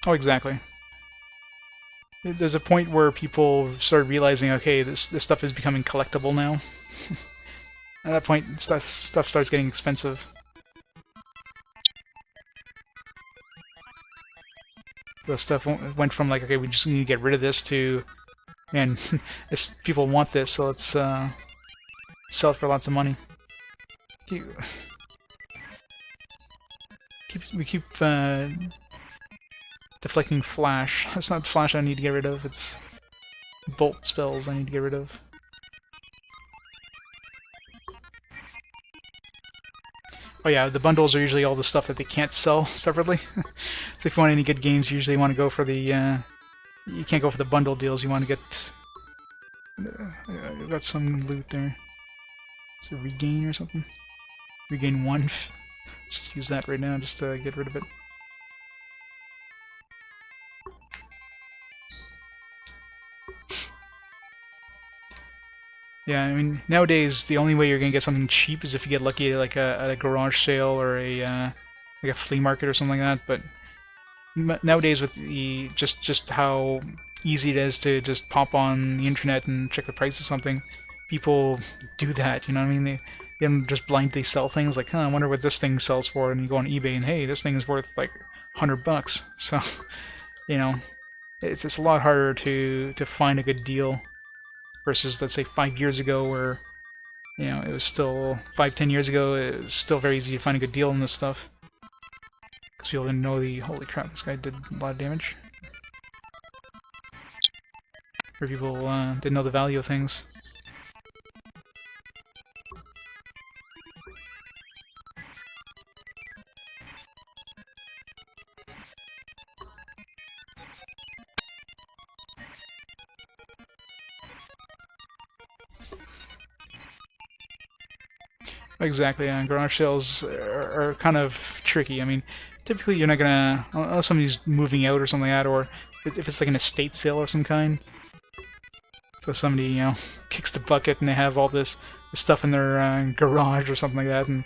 Speaker 1: Oh, exactly. There's a point where people start realizing, okay, this stuff is becoming collectible now. At that point, stuff starts getting expensive. The stuff went from like, okay, we just need to get rid of this to, man, people want this, so let's sell it for lots of money. We keep deflecting flash. That's not the flash I need to get rid of, it's bolt spells I need to get rid of. Oh yeah, the bundles are usually all the stuff that they can't sell separately. So if you want any good games, you usually want to go for the... you can't go for the bundle deals, you want to get... I've got some loot there. Is it regain or something? Regain 1. Let's just use that right now, just to get rid of it. Yeah, I mean, nowadays the only way you're gonna get something cheap is if you get lucky at like a garage sale or a like a flea market or something like that. But nowadays with the just how easy it is to just pop on the internet and check the price of something, people do that. You know what I mean? They don't just blindly sell things like, huh, I wonder what this thing sells for, and you go on eBay and hey, this thing is worth like $100. So, you know, it's a lot harder to find a good deal. Versus, let's say, 5 years ago, where, you know, it was still 5-10 years ago, it was still very easy to find a good deal on this stuff. Because people didn't know the, holy crap, this guy did a lot of damage. Or people didn't know the value of things. Exactly, yeah. Garage sales are kind of tricky. I mean, typically you're not gonna, unless somebody's moving out or something like that, or if it's like an estate sale of some kind. So somebody, you know, kicks the bucket and they have all this stuff in their garage or something like that, and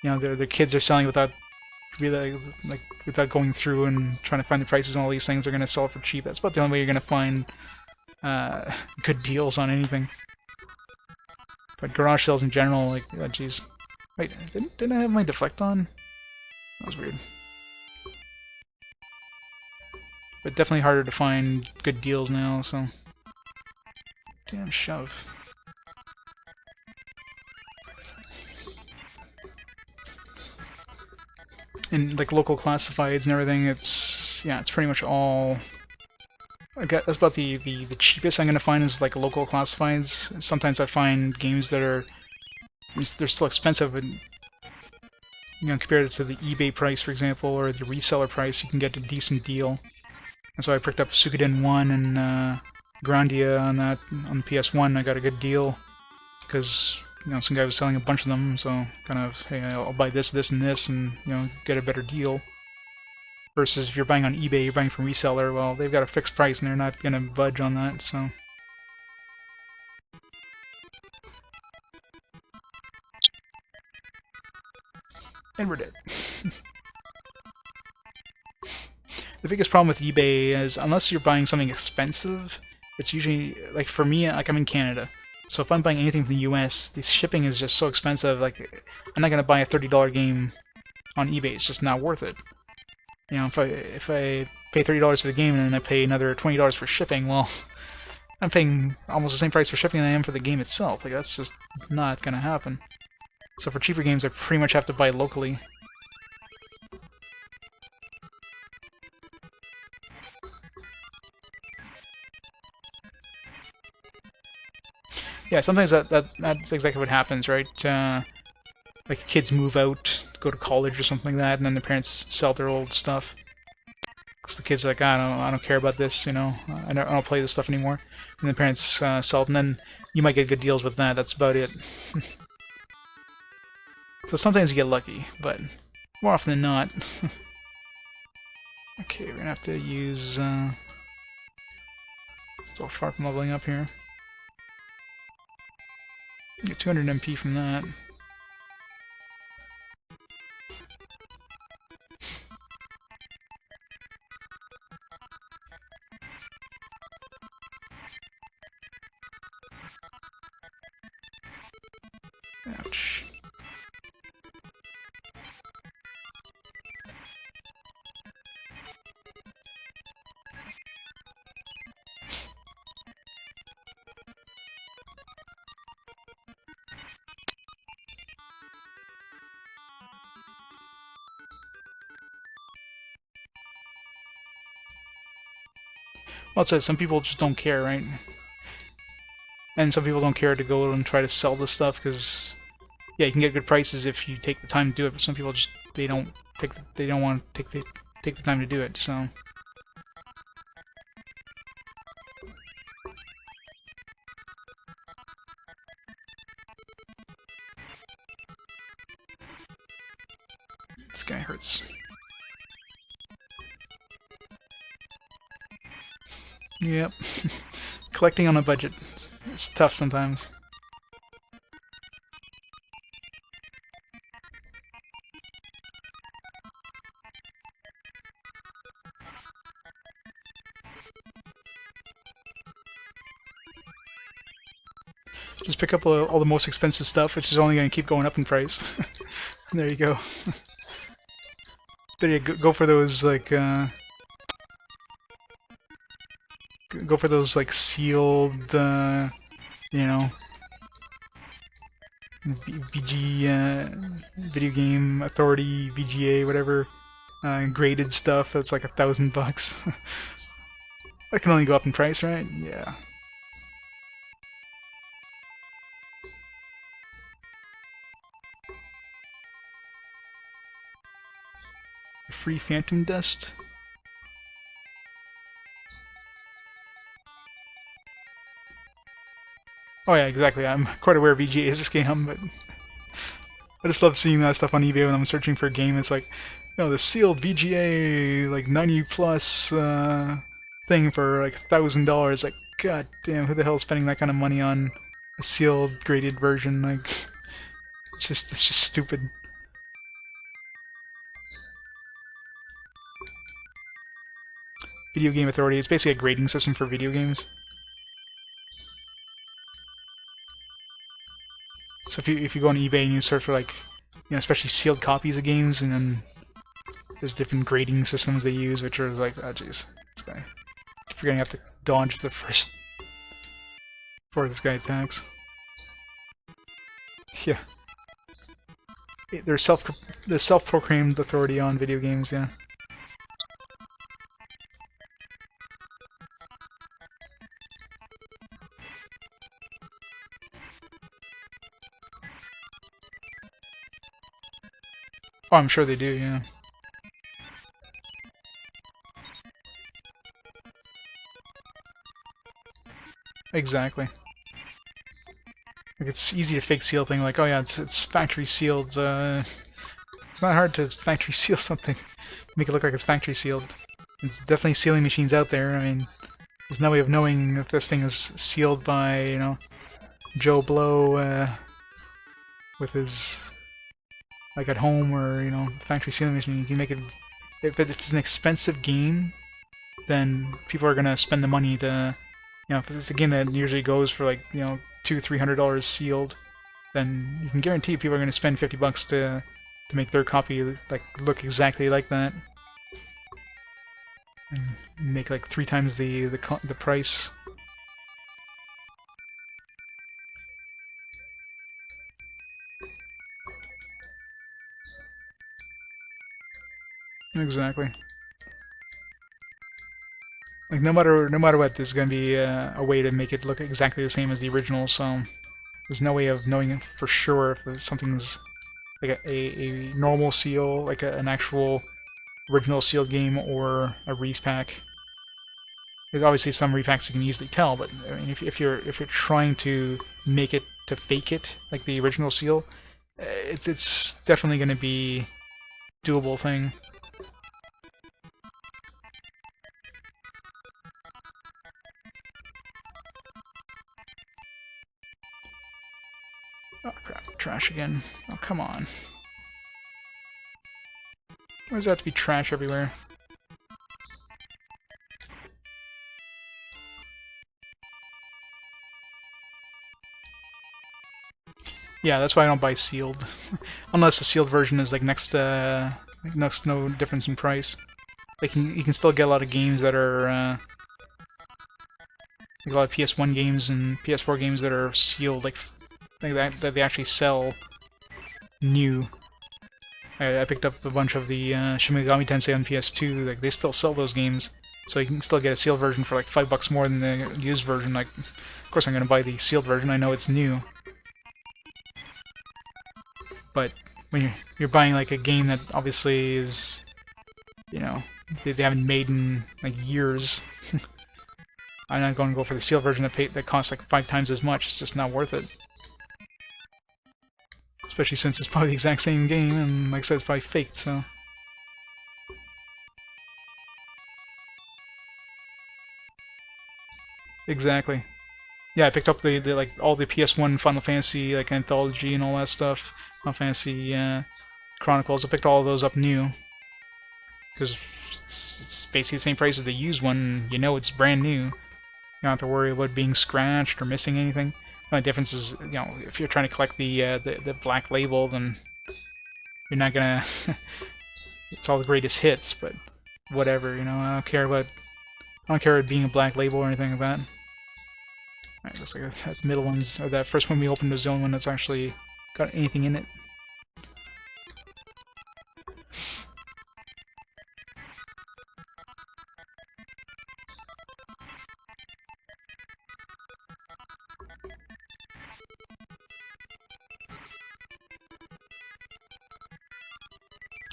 Speaker 1: you know their kids are selling without really without going through and trying to find the prices on all these things. They're gonna sell it for cheap. That's about the only way you're gonna find good deals on anything. But garage sales in general, like, oh jeez. Wait, didn't I have my deflect on? That was weird. But definitely harder to find good deals now, so... Damn shove. And, like, local classifieds and everything, it's... yeah, it's pretty much all... that's about the cheapest I'm gonna find is like local classifieds. Sometimes I find games that are they're still expensive, and you know, compared to the eBay price, for example, or the reseller price, you can get a decent deal. That's why I picked up Suikoden 1 and Grandia on that on PS1. I got a good deal because you know some guy was selling a bunch of them, so kind of hey, I'll buy this, this, and this, and you know get a better deal. Versus if you're buying on eBay, you're buying from reseller, well, they've got a fixed price and they're not going to budge on that, so... And we're dead. The biggest problem with eBay is, unless you're buying something expensive, it's usually, like for me, like I'm in Canada, so if I'm buying anything from the US, the shipping is just so expensive, like, I'm not going to buy a $30 game on eBay, it's just not worth it. You know, if I pay $30 for the game and then I pay another $20 for shipping, well, I'm paying almost the same price for shipping than I am for the game itself. Like, that's just not gonna happen. So for cheaper games, I pretty much have to buy locally. Yeah, sometimes that's exactly what happens, right? Like kids move out, go to college or something like that, and then the parents sell their old stuff. Because the kids are like, I don't care about this, you know, I don't play this stuff anymore. And the parents sell it, and then you might get good deals with that. That's about it. So sometimes you get lucky, but more often than not. Okay, we're gonna have to use. Still far from leveling up here. Get 200 MP from that. Ouch. Well, it says some people just don't care, right? And some people don't care to go and try to sell this stuff because, yeah, you can get good prices if you take the time to do it. But some people just they don't want to take the time to do it. So. This guy hurts. Yep. Collecting on a budget. It's tough sometimes. Just pick up all the most expensive stuff, which is only going to keep going up in price. There you go. But yeah, go for those, like, go for those, like, sealed, you know, Video Game Authority, VGA, whatever, graded stuff that's like $1,000. That can only go up in price, right? Yeah. Free phantom dust. Oh yeah, exactly. I'm quite aware VGA is a scam, but I just love seeing that stuff on eBay when I'm searching for a game. It's like, you know, the sealed VGA, like 90 plus thing for like $1,000. Like, god damn, who the hell is spending that kind of money on a sealed graded version? Like, it's just stupid. Video Game Authority. It's basically a grading system for video games. So if you go on eBay and you search for, like, you know, especially sealed copies of games, and then there's different grading systems they use, which are like, oh jeez, this guy. You're gonna have to dodge the first before this guy attacks. Yeah. They're self-proclaimed authority on video games, yeah. Oh, I'm sure they do, yeah. Exactly. Like, it's easy to fake seal thing, like, oh yeah, it's factory sealed. It's not hard to factory seal something. Make it look like it's factory sealed. There's definitely sealing machines out there. I mean, there's no way of knowing if this thing is sealed by, you know, Joe Blow with his, like, at home, or, you know, factory sealing machine. You can make it. If it's an expensive game, then people are gonna spend the money to, you know, if it's a game that usually goes for, like, you know, $200-300 sealed, then you can guarantee people are gonna spend $50 to make their copy, like, look exactly like that, and make like 3 times the price. Exactly. Like, no matter what, there's gonna be a way to make it look exactly the same as the original. So There's no way of knowing for sure if something's like a normal seal, like an actual original sealed game, or a repack. There's obviously some repacks you can easily tell, but I mean, if you're trying to make it to fake it like the original seal, it's definitely going to be doable thing. Oh crap! Trash again! Oh come on! Why does that have to be trash everywhere? Yeah, that's why I don't buy sealed, unless the sealed version is like next no difference in price. Like you can still get a lot of games that are like a lot of PS1 games and PS4 games that are sealed, like that they actually sell new. I picked up a bunch of the Shin Megami Tensei on PS2. Like they still sell those games, so you can still get a sealed version for like $5 more than the used version. Like, of course, I'm gonna buy the sealed version. I know it's new. But when you're buying like a game that obviously is, you know, they haven't made in like years, I'm not going to go for the sealed version that costs like 5 times as much. It's just not worth it. Especially since it's probably the exact same game, and like I said, it's probably faked. So exactly. Yeah, I picked up the like all the PS1 Final Fantasy like anthology and all that stuff. Final Fantasy Chronicles. I picked all of those up new because it's basically the same price as the used one. You know, it's brand new. You don't have to worry about being scratched or missing anything. The only difference is, you know, if you're trying to collect the black label, then you're not gonna. It's all the greatest hits, but whatever. You know, I don't care about it being a black label or anything like that. Alright, looks like that middle one's, or that first one we opened is the only one that's actually got anything in it.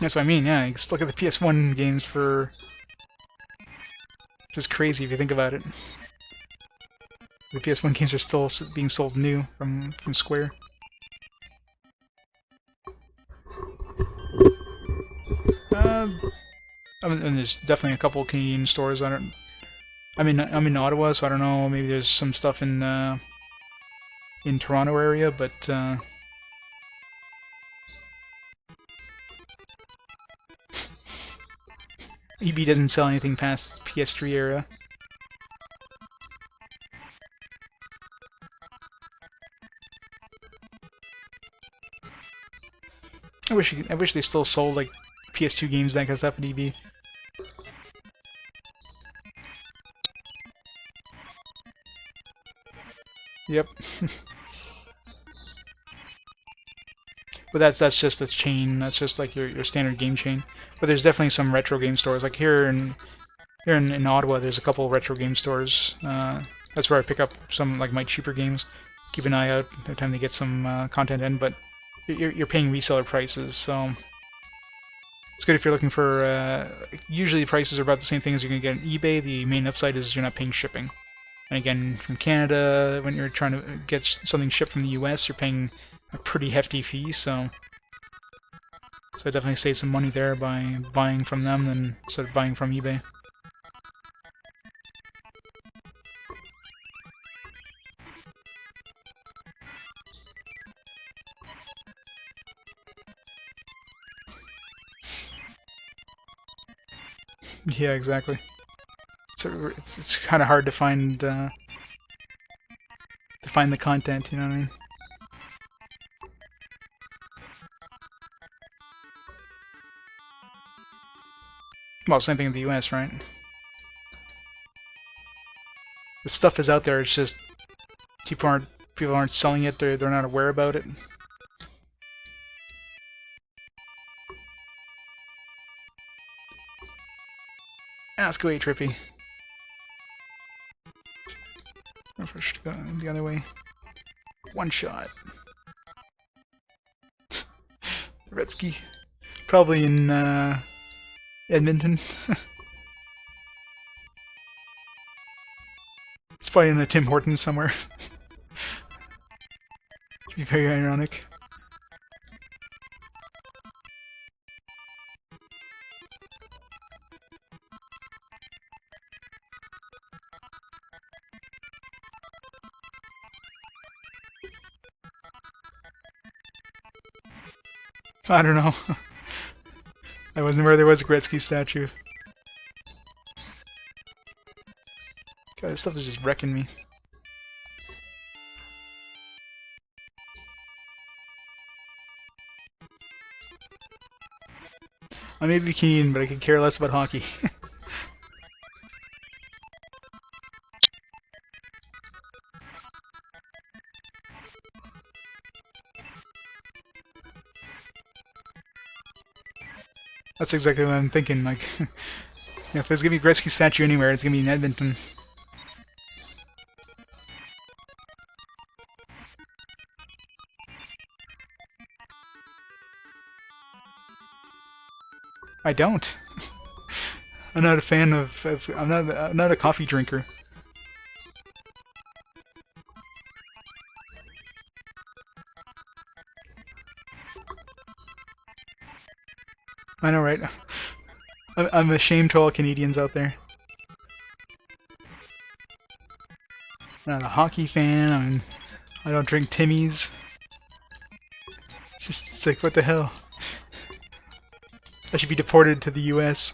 Speaker 1: That's what I mean, yeah, you just look at the PS1 games for... just crazy if you think about it. The PS1 games are still being sold new from Square. I mean, and there's definitely a couple of Canadian stores. I'm in Ottawa, so I don't know. Maybe there's some stuff in Toronto area, but EB doesn't sell anything past PS3 era. I wish they still sold like PS2 games that kind of stuff at EB. Yep. But that's just the chain. That's just like your standard game chain. But there's definitely some retro game stores. Like here in Ottawa, there's a couple of retro game stores. That's where I pick up some like my cheaper games. Keep an eye out every time they get some content in. But you're paying reseller prices, so it's good if you're looking for. Usually, the prices are about the same thing as you're gonna get on eBay. The main upside is you're not paying shipping. And again, from Canada, when you're trying to get something shipped from the US, you're paying a pretty hefty fee, so I definitely save some money there by buying from them than instead of buying from eBay. Yeah, exactly. It's kind of hard to find the content, you know what I mean? Well, same thing in the US, right? The stuff is out there, it's just people aren't selling it, they're not aware about it. Let's go trippy. First, go the other way. One shot. Gretzky. Probably in Edmonton. It's probably in a Tim Hortons somewhere. Should be very ironic. I don't know. I wasn't aware there was a Gretzky statue. God, this stuff is just wrecking me. I may be keen, but I could care less about hockey. That's exactly what I'm thinking. Like, if there's gonna be a Gretzky statue anywhere, it's gonna be in Edmonton. I don't. I'm not a fan of I'm not a coffee drinker. I know, right? I'm ashamed to all Canadians out there. I'm not a hockey fan. I don't drink Timmy's. It's like, what the hell? I should be deported to the US.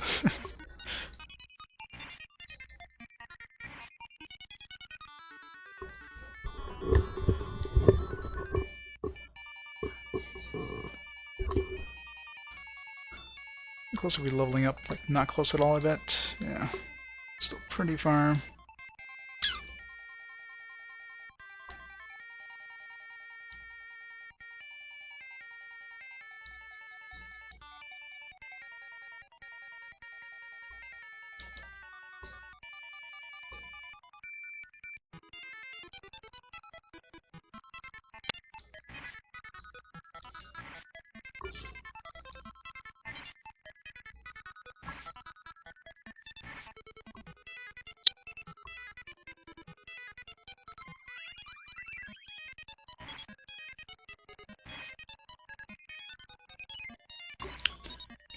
Speaker 1: Close to be leveling up, like not close at all, I bet. Yeah. Still pretty far.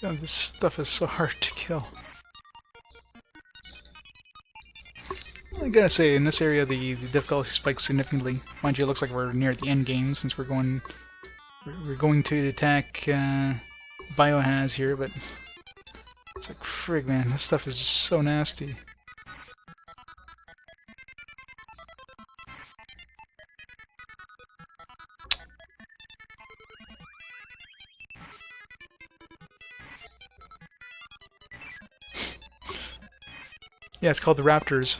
Speaker 1: God, this stuff is so hard to kill. I gotta say, in this area, the difficulty spikes significantly. Mind you, it looks like we're near the end game since we're going to attack Bio-Haz here, but it's like, frig, man, this stuff is just so nasty. Yeah, it's called the Raptors.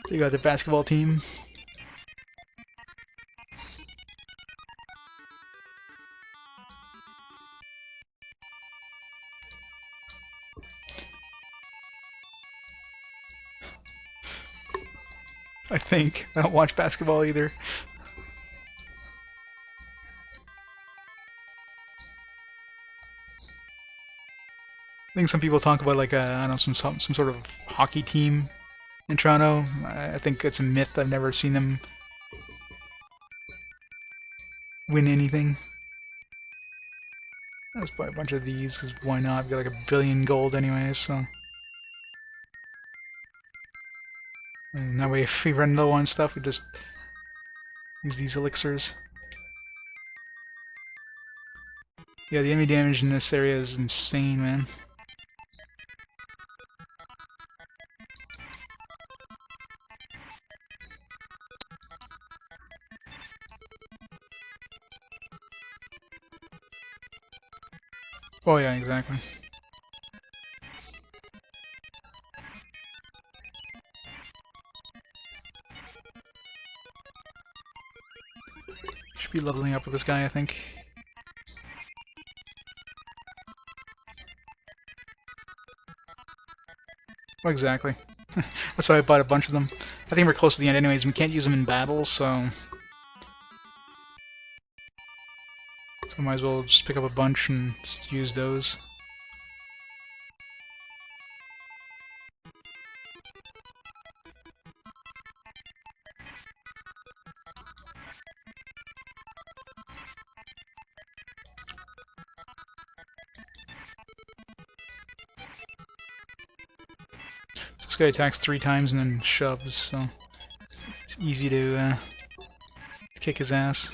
Speaker 1: You got the basketball team. I think. I don't watch basketball either. I think some people talk about like I don't know, some sort of hockey team in Toronto. I think it's a myth. I've never seen them win anything. Let's buy a bunch of these because why not? I've got like 1 billion gold anyways, so. And that way, if we run low on stuff, we just use these elixirs. Yeah, the enemy damage in this area is insane, man. Oh yeah, exactly. Should be leveling up with this guy, I think. Oh, exactly. That's why I bought a bunch of them. I think we're close to the end anyways. We can't use them in battle, so I might as well just pick up a bunch and just use those. This guy attacks 3 times and then shoves, so it's easy to kick his ass.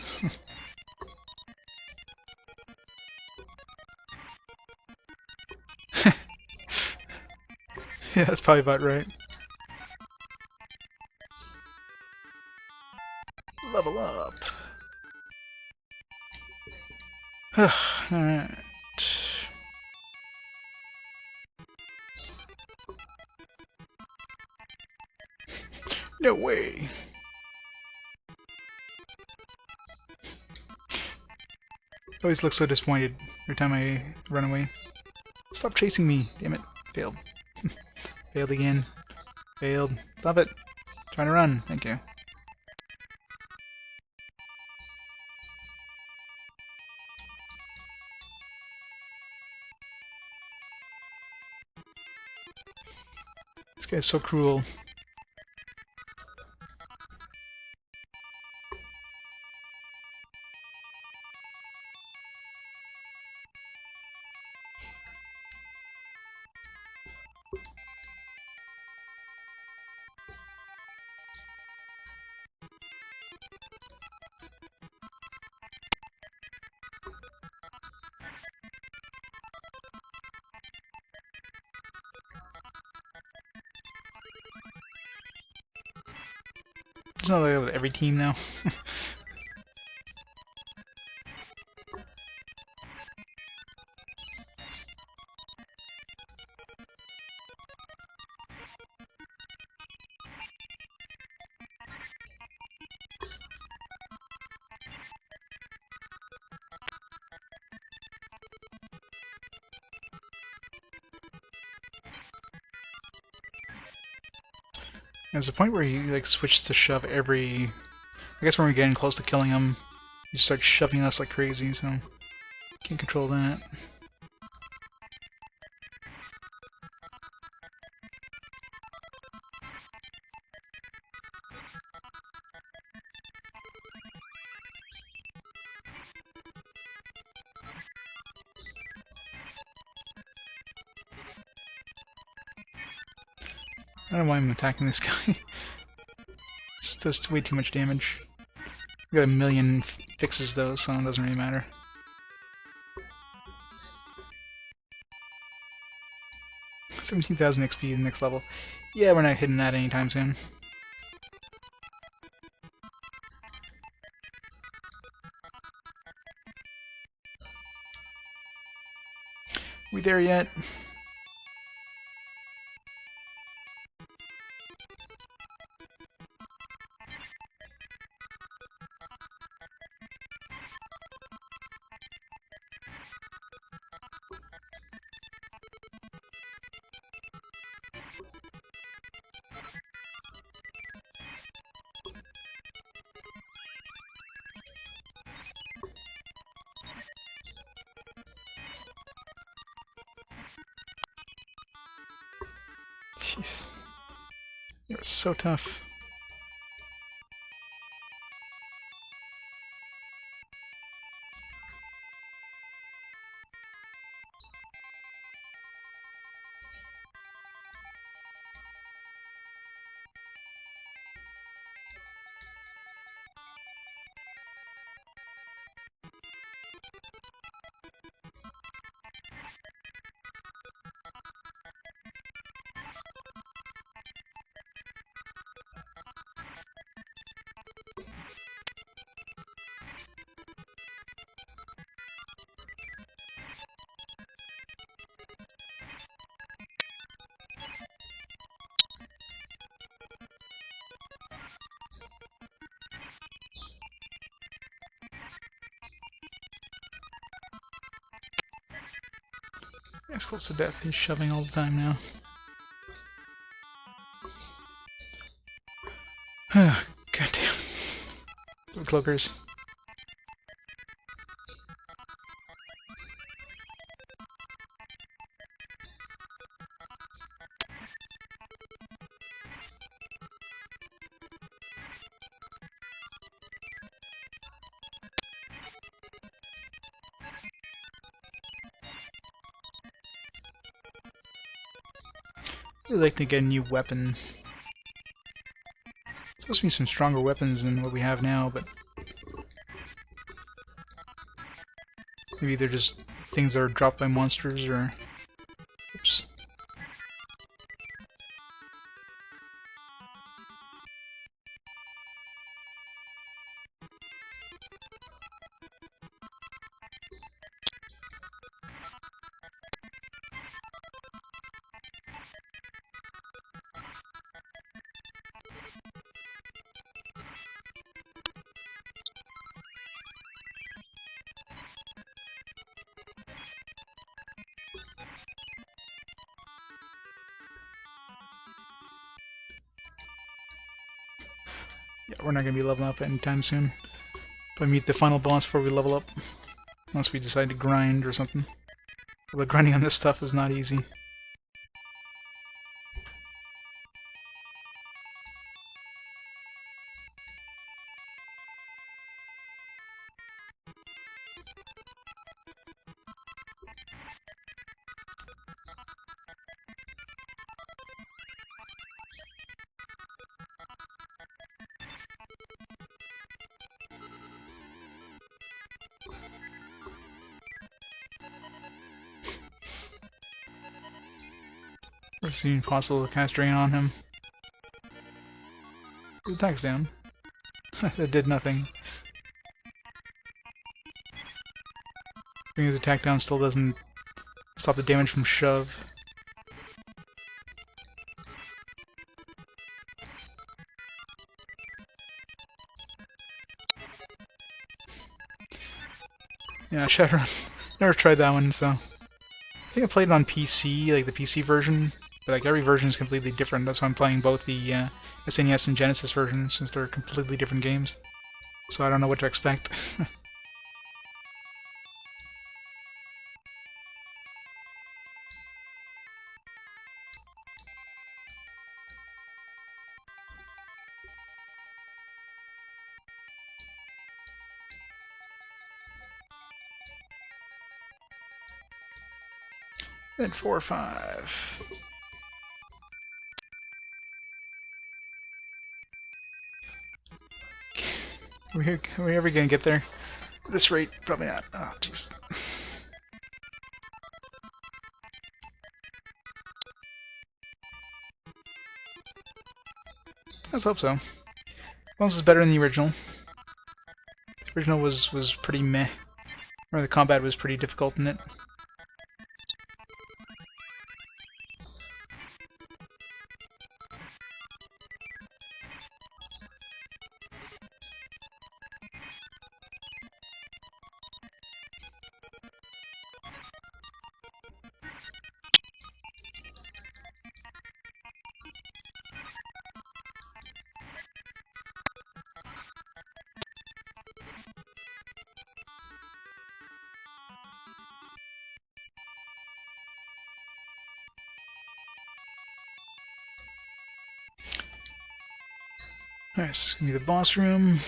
Speaker 1: Yeah, that's probably about right. Level up. Alright. No way. Always look so disappointed every time I run away. Stop chasing me, damn it. Failed. Failed again. Failed. Stop it. Trying to run. Thank you. This guy's so cruel. There's not like that with every team now. There's a point where he like switches to shove every... I guess when we're getting close to killing him, he starts shoving us like crazy, so can't control that. I don't know why I'm attacking this guy. It does way too much damage. We got a million fixes though, so it doesn't really matter. $17,000 XP the next level. Yeah, we're not hitting that anytime soon. We there yet? Jeez. You're so tough. It's close to death. He's shoving all the time now. cloakers. I'd like to get a new weapon. There's supposed to be some stronger weapons than what we have now, but maybe they're just things that are dropped by monsters, or... Oops. Yeah, we're not going to be leveling up anytime soon. But meet the final boss before we level up. Unless we decide to grind or something. Although grinding on this stuff is not easy. It's even possible to cast Drain on him. The attack's down. That did nothing. Bringing his attack down still doesn't stop the damage from shove. Yeah, Shadowrun. Never tried that one, so... I think I played it on PC, like the PC version, but like every version is completely different. That's why I'm playing both the SNES and Genesis versions, since they're completely different games. So I don't know what to expect. Then 4 or 5. Are we ever gonna get there? At this rate, probably not. Oh, jeez. Let's hope so. Well, this is better than the original. The original was pretty meh. Or the combat was pretty difficult in it. Alright, this is gonna be the boss room.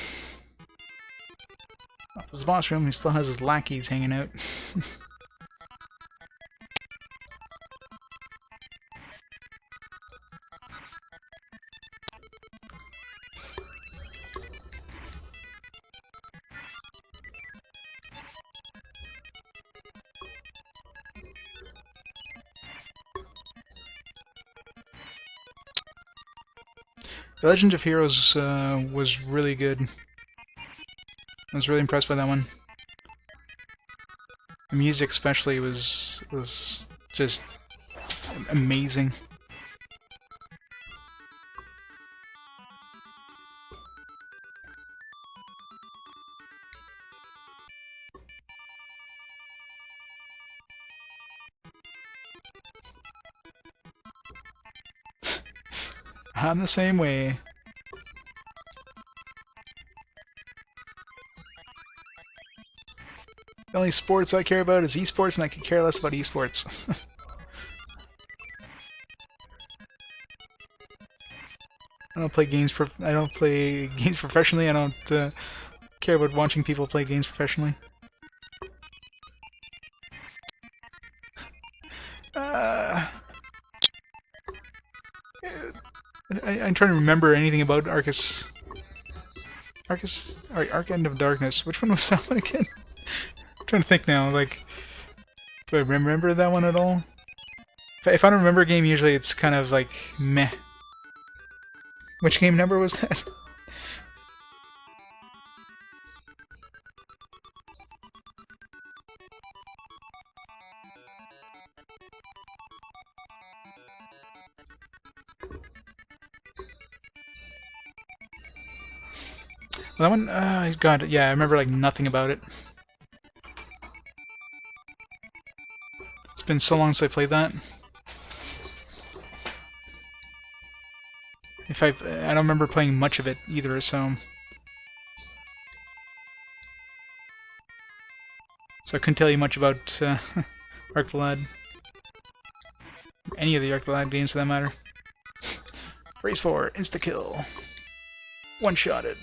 Speaker 1: Oh, this is the boss room, he still has his lackeys hanging out. The Legend of Heroes was really good. I was really impressed by that one. The music especially was just amazing. I'm the same way. The only sports I care about is esports, and I could care less about esports. I don't play games. I don't play games professionally. I don't care about watching people play games professionally. I'm trying to remember anything about Arcus. Arc End of Darkness. Which one was that one again? I'm trying to think now. Like, do I remember that one at all? If I don't remember a game, usually it's kind of like meh. Which game number was that? That one, God, yeah, I remember like nothing about it. It's been so long since I played that. I don't remember playing much of it either, so I couldn't tell you much about Arc Vlad. Any of the Arc Vlad games, for that matter. Race 4, insta-kill. One-shotted.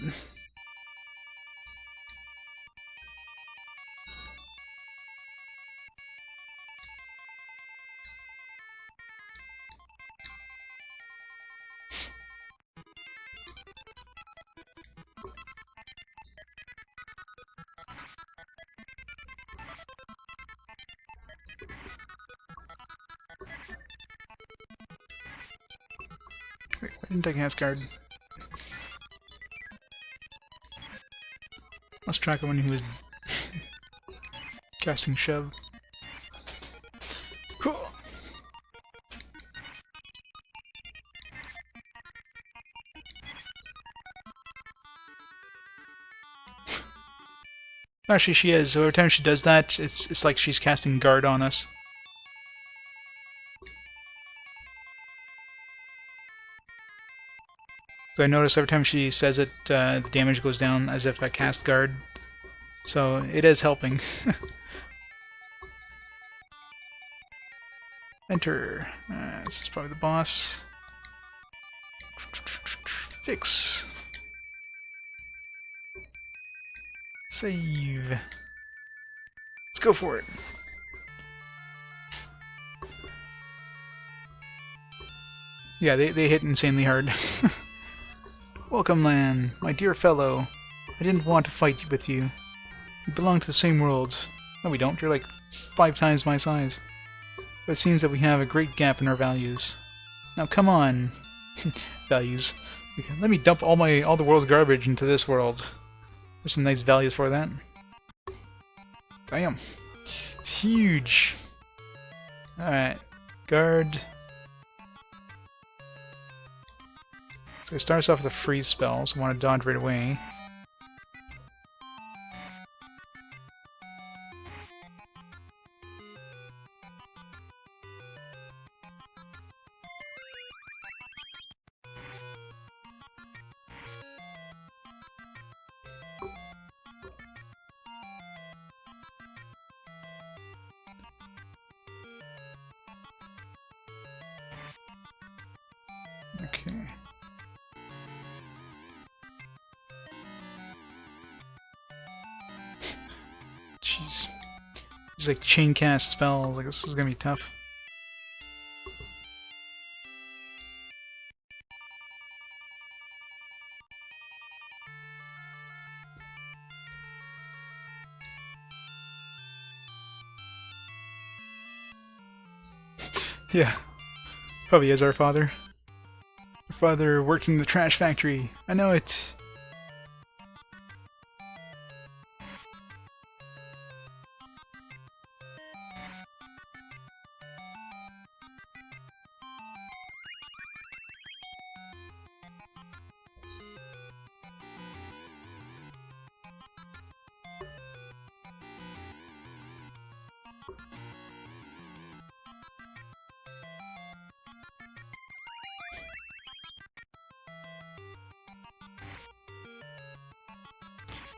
Speaker 1: Wait, why didn't I cast guard? Lost track of when he was casting shove. Cool. Actually, she is. So every time she does that, it's like she's casting guard on us. So I notice every time she says it, the damage goes down as if I cast guard. So it is helping. Enter. This is probably the boss. Fix. Save. Let's go for it. Yeah, they hit insanely hard. Welcome, Lan, my dear fellow. I didn't want to fight with you. We belong to the same world. No, we don't. You're like 5 times my size. But it seems that we have a great gap in our values. Now, come on. Values. Let me dump all the world's garbage into this world. There's some nice values for that. Bam. It's huge. Alright. Guard. So it starts off with a freeze spell, so I want to dodge right away. Okay. Jeez. These like chain cast spells, like this is gonna be tough. Yeah. Probably is our father. Our father worked in the trash factory. I know it.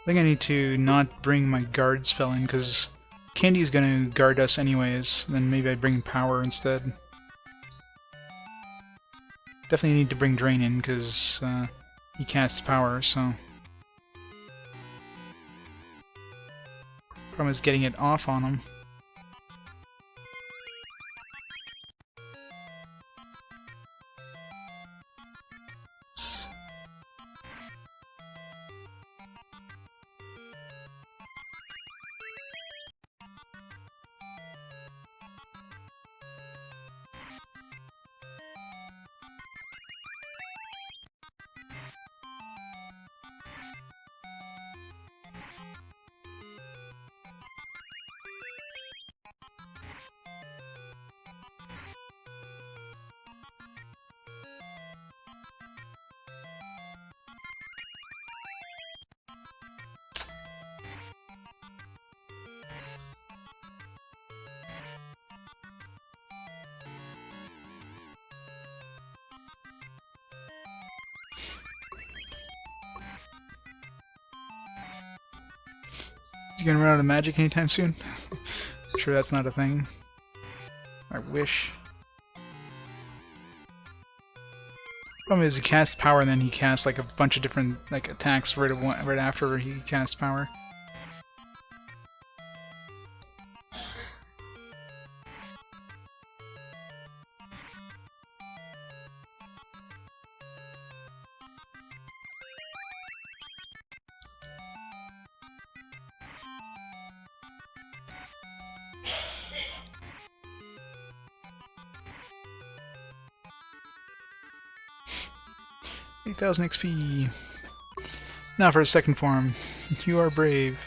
Speaker 1: I think I need to not bring my guard spell in, because Candy's gonna guard us anyways, then maybe I bring Power instead. Definitely need to bring Drain in, because he casts Power, so... Problem is getting it off on him. Is he gonna run out of magic anytime soon? Sure that's not a thing. I wish. Problem is he casts Power and then he casts like a bunch of different like attacks right after he casts Power. $8,000 XP. Now for his second form. You are brave.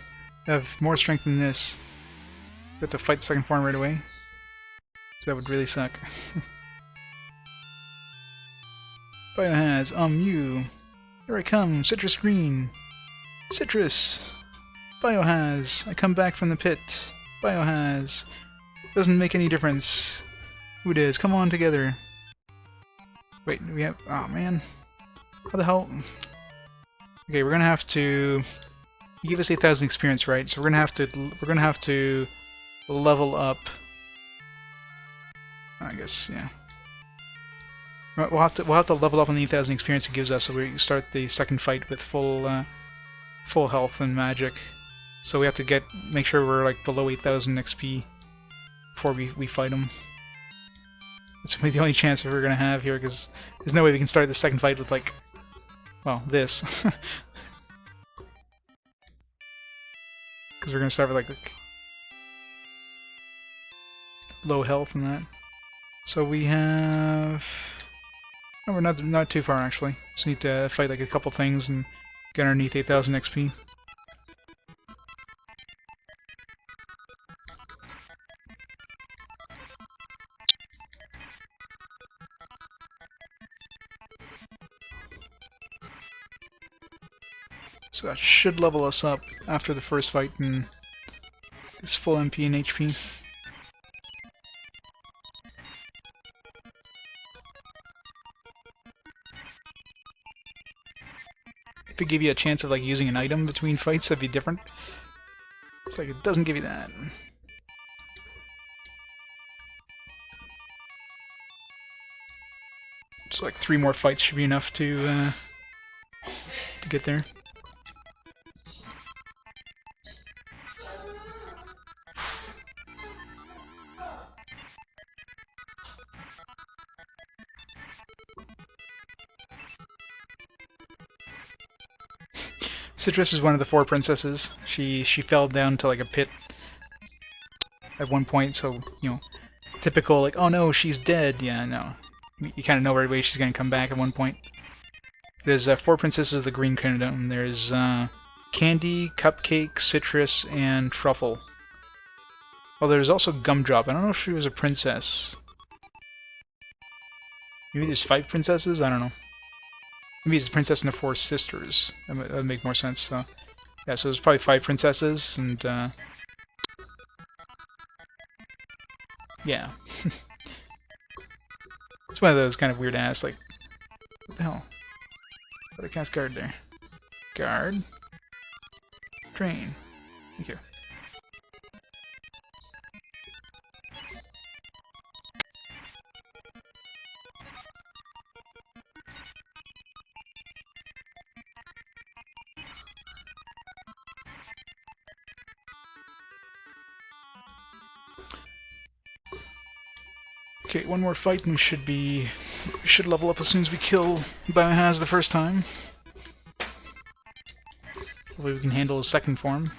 Speaker 1: You have more strength than this. You have to fight the second form right away. So that would really suck. Bio-Haz, you. Here I come, Citrus Greene. Citrus! Bio-Haz, I come back from the pit. Bio-Haz. Doesn't make any difference. Who it is, come on together. Wait, we have... oh man. How the hell? Okay, we're gonna have to... You give us 8,000 experience, right? So we're gonna have to level up. I guess, yeah. We'll have to level up on the 8,000 experience it gives us, so we start the second fight with full health and magic. So we have to make sure we're like below 8,000 XP before we fight him. It's gonna be the only chance we're gonna have here, because there's no way we can start the second fight with like, well, this. Because we're gonna start with like low health and that. So we have... oh, we're not too far actually. Just need to fight like a couple things and get underneath 8,000 XP. So that should level us up after the first fight and is full MP and HP. If it give you a chance of like using an item between fights, that'd be different. It's like it doesn't give you that. So like 3 more fights should be enough to get there. Citrus is one of the 4 princesses. She fell down to like a pit at one point, so, you know, typical like, oh no, she's dead. Yeah, no. You kind of know right away she's going to come back at one point. There's 4 princesses of the Greene Kingdom. There's Candy, Cupcake, Citrus, and Truffle. Well, there's also Gumdrop. I don't know if she was a princess. Maybe there's 5 princesses? I don't know. Maybe it's the princess and the 4 sisters. That would make more sense. So, yeah, so there's probably 5 princesses, and yeah. It's one of those kind of weird ass, like, what the hell? How do I cast guard there? Guard. Drain. Here. Okay, one more fight and we should level up as soon as we kill Bio-Haz the first time. Hopefully we can handle his second form.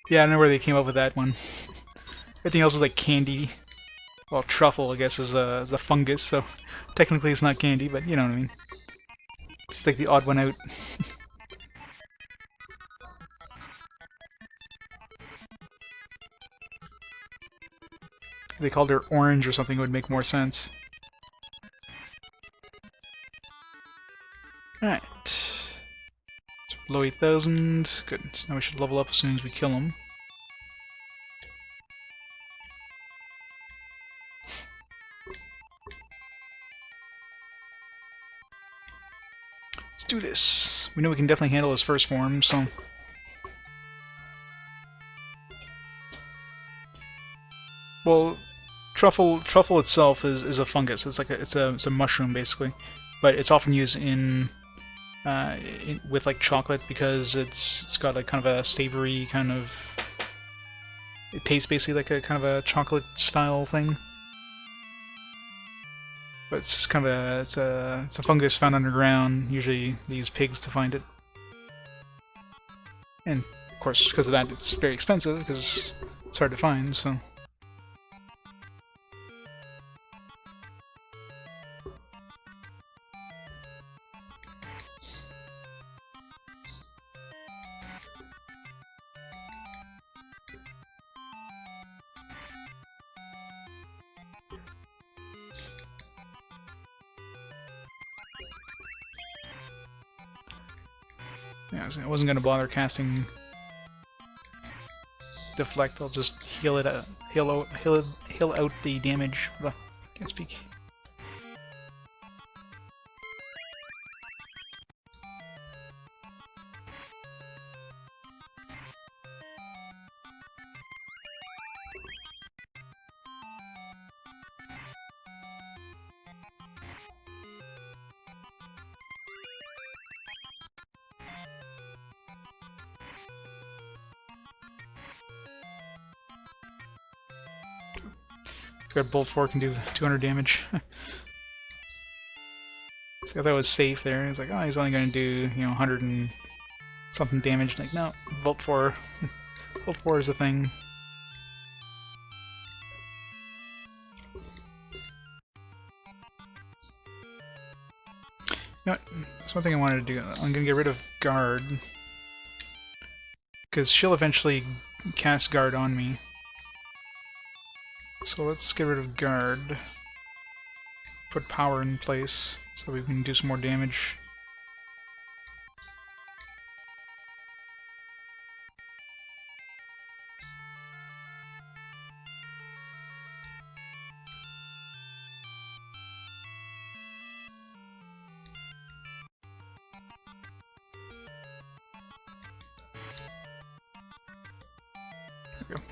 Speaker 1: Yeah, I don't know where they came up with that one. Everything else is like candy. Well, truffle, I guess, is a fungus, so technically it's not candy, but you know what I mean. Just like the odd one out. If they called her orange or something, it would make more sense. Alright. So below 8,000. Good. So now we should level up as soon as we kill him. Let's do this. We know we can definitely handle his first form, so... Well, truffle itself is a fungus. It's like it's a mushroom basically, but it's often used with like chocolate because it's got like kind of a savory kind of. It tastes basically like a kind of a chocolate style thing, but it's just kind of it's a fungus found underground. Usually they use pigs to find it, and of course because of that it's very expensive because it's hard to find. So. Yeah, I wasn't gonna bother casting deflect. I'll just heal it, heal out the damage. Ugh, can't speak. Got Bolt 4 can do 200 damage. So I thought that was safe there. It's like, oh, he's only going to do, 100 and something damage. Like, no, Bolt 4. Bolt 4 is the thing. You know what? That's one thing I wanted to do. I'm going to get rid of Guard. Because she'll eventually cast Guard on me. So let's get rid of Guard. Put Power in place so we can do some more damage. There we go.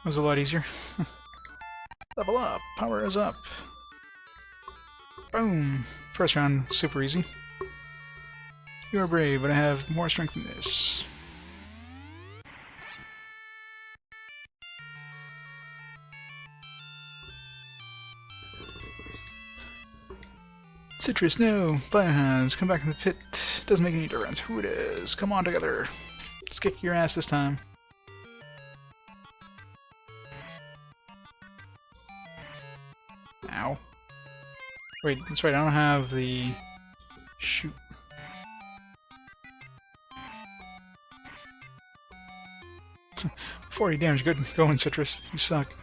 Speaker 1: That was a lot easier. Level up! Power is up! Boom! First round, super easy. You are brave, but I have more strength than this. Citrus, no! Bio-Haz, come back in the pit. Doesn't make any difference who it is. Come on together. Let's kick your ass this time. Ow. Wait, that's right, I don't have the... Shoot. 40 damage, good going, Citrus. You suck.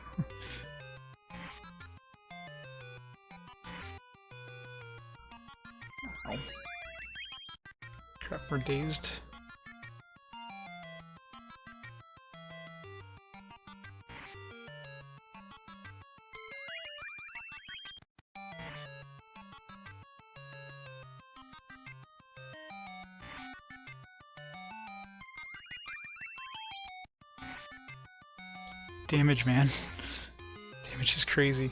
Speaker 1: Oh. Crap, we're dazed. Damage, man. Damage is crazy.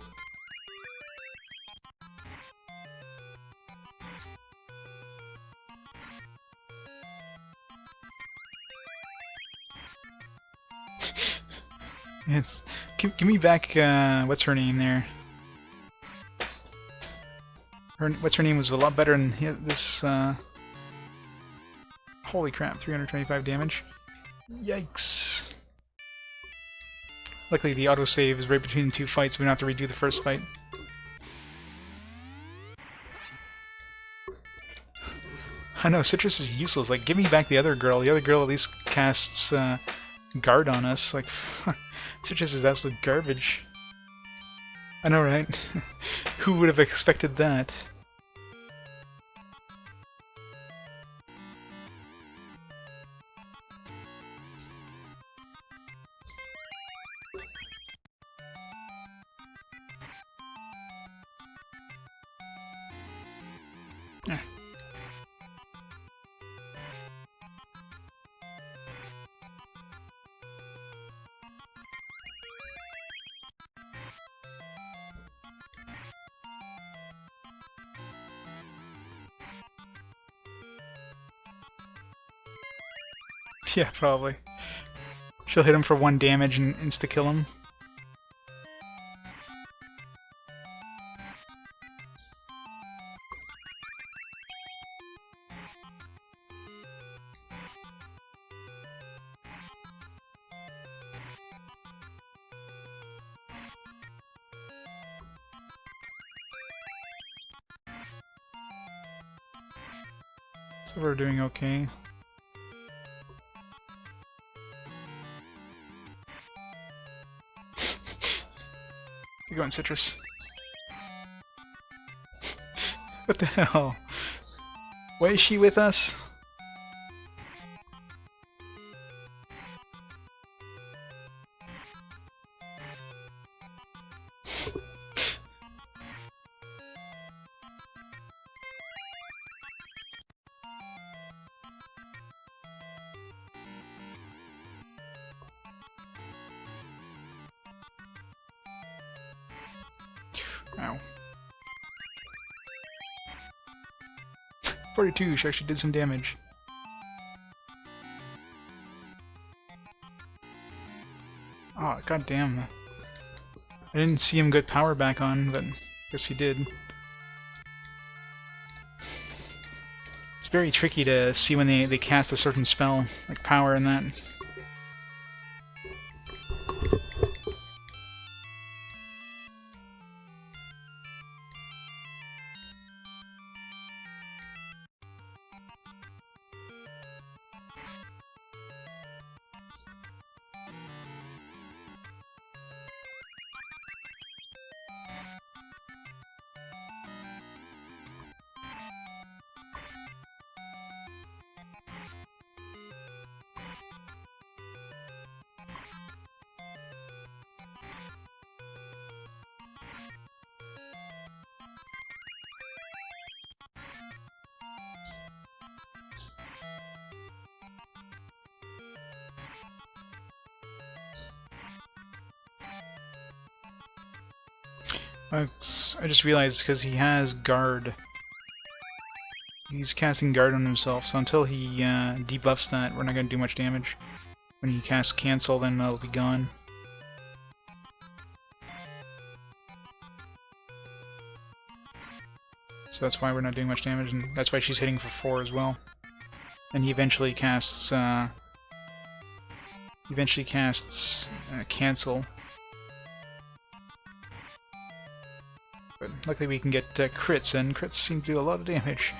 Speaker 1: It's give me back. What's her name there? What's her name was a lot better than this. Holy crap! 325 damage. Yikes! Luckily, the autosave is right between the two fights. We don't have to redo the first fight. I know, Citrus is useless. Like, give me back the other girl. The other girl at least casts guard on us. Like, Citrus is absolute garbage. I know, right? Who would have expected that? Yeah, probably. She'll hit him for 1 damage and insta-kill him. So we're doing okay. You're going, Citrus. What the hell? Why is she with us? Ow. 42, she actually did some damage. Oh, goddamn. I didn't see him get power back on, but I guess he did. It's very tricky to see when they cast a certain spell, like power and that. I just realized because he has guard. He's casting guard on himself, so until he debuffs that, we're not going to do much damage. When he casts cancel, then it'll be gone. So that's why we're not doing much damage, and that's why she's hitting for 4 as well. And he eventually casts cancel. But luckily we can get crits, and crits seem to do a lot of damage.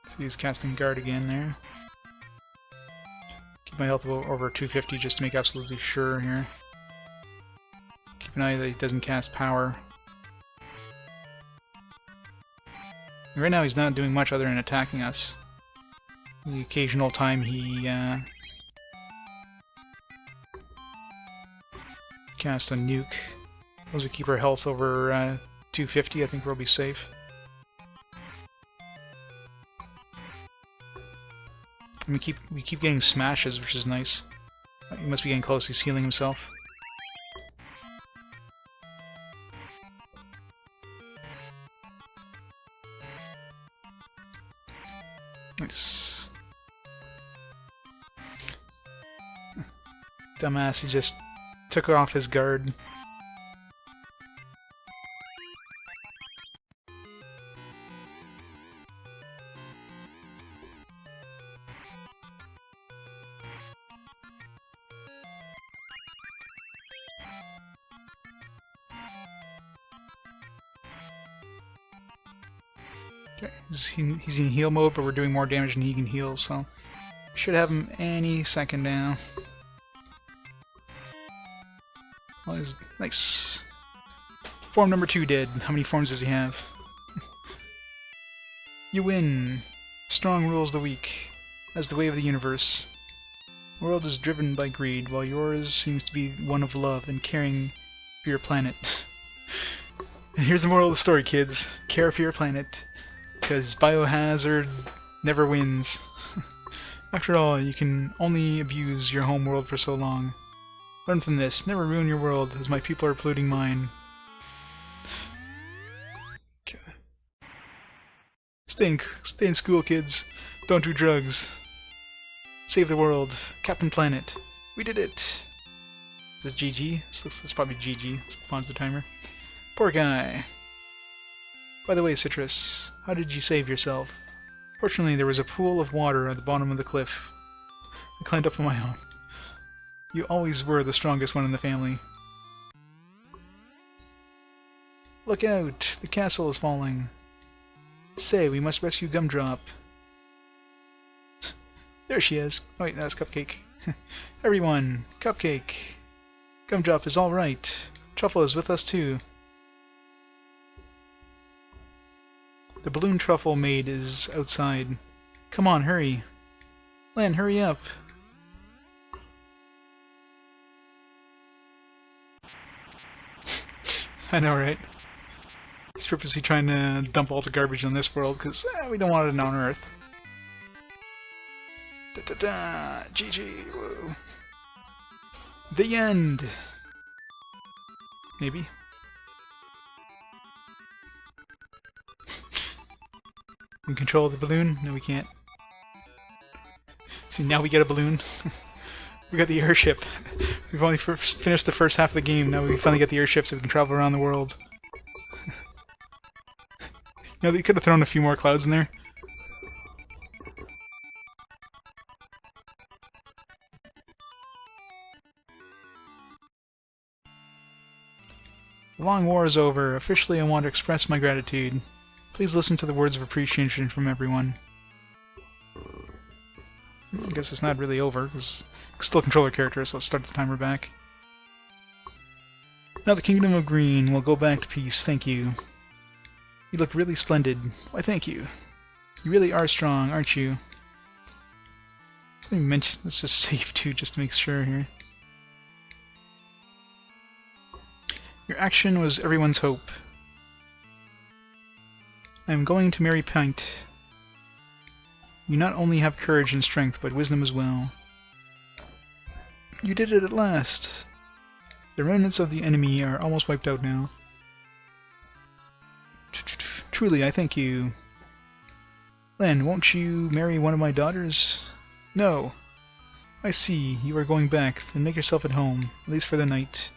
Speaker 1: So he's casting guard again there. Keep my health over 250 just to make absolutely sure here. Keep an eye that he doesn't cast power. And right now he's not doing much other than attacking us. The occasional time he casts a nuke. As we keep our health over 250, I think we'll be safe. And we keep getting smashes, which is nice. He must be getting close. He's healing himself. Nice. Dumbass, he just took off his guard. Okay, he's in heal mode, but we're doing more damage than he can heal, so should have him any second now. Well, he's nice. Form number 2 dead. How many forms does he have? You win. Strong rules the weak, as the way of the universe. The world is driven by greed, while yours seems to be one of love and caring for your planet. And here's the moral of the story, kids. Care for your planet. Because Bio-Hazard never wins. After all, you can only abuse your home world for so long. Learn from this. Never ruin your world, as my people are polluting mine. Okay. Stay in school, kids. Don't do drugs. Save the world. Captain Planet. We did it. Is this GG? It's probably GG. Let's pause the timer. Poor guy. By the way, Citrus, how did you save yourself? Fortunately, there was a pool of water at the bottom of the cliff. I climbed up on my own. You always were the strongest one in the family. Look out! The castle is falling. Say, we must rescue Gumdrop. There she is. Oh wait, that's Cupcake. Everyone, Cupcake! Gumdrop is alright. Truffle is with us too. The balloon Truffle maid is outside. Come on, hurry. Len, hurry up. I know, right? He's purposely trying to dump all the garbage on this world, because we don't want it on Earth. Da-da-da! GG! Whoa. The end! Maybe? We can control the balloon? No, we can't. See, now we get a balloon. We got the airship. We've only finished the first half of the game. Now we finally get the airship so we can travel around the world. You know, they could have thrown a few more clouds in there. The long war is over. Officially, I want to express my gratitude. Please listen to the words of appreciation from everyone. I guess it's not really over, because I can still control our character, so let's start the timer back. Now the Kingdom of Greene will go back to peace, thank you. You look really splendid. Why, thank you. You really are strong, aren't you? Let's just save too, just to make sure here. Your action was everyone's hope. I am going to marry Pint. You not only have courage and strength, but wisdom as well. You did it at last. The remnants of the enemy are almost wiped out now. Truly, I thank you. Len, won't you marry one of my daughters? No. I see, you are going back, then make yourself at home, at least for the night.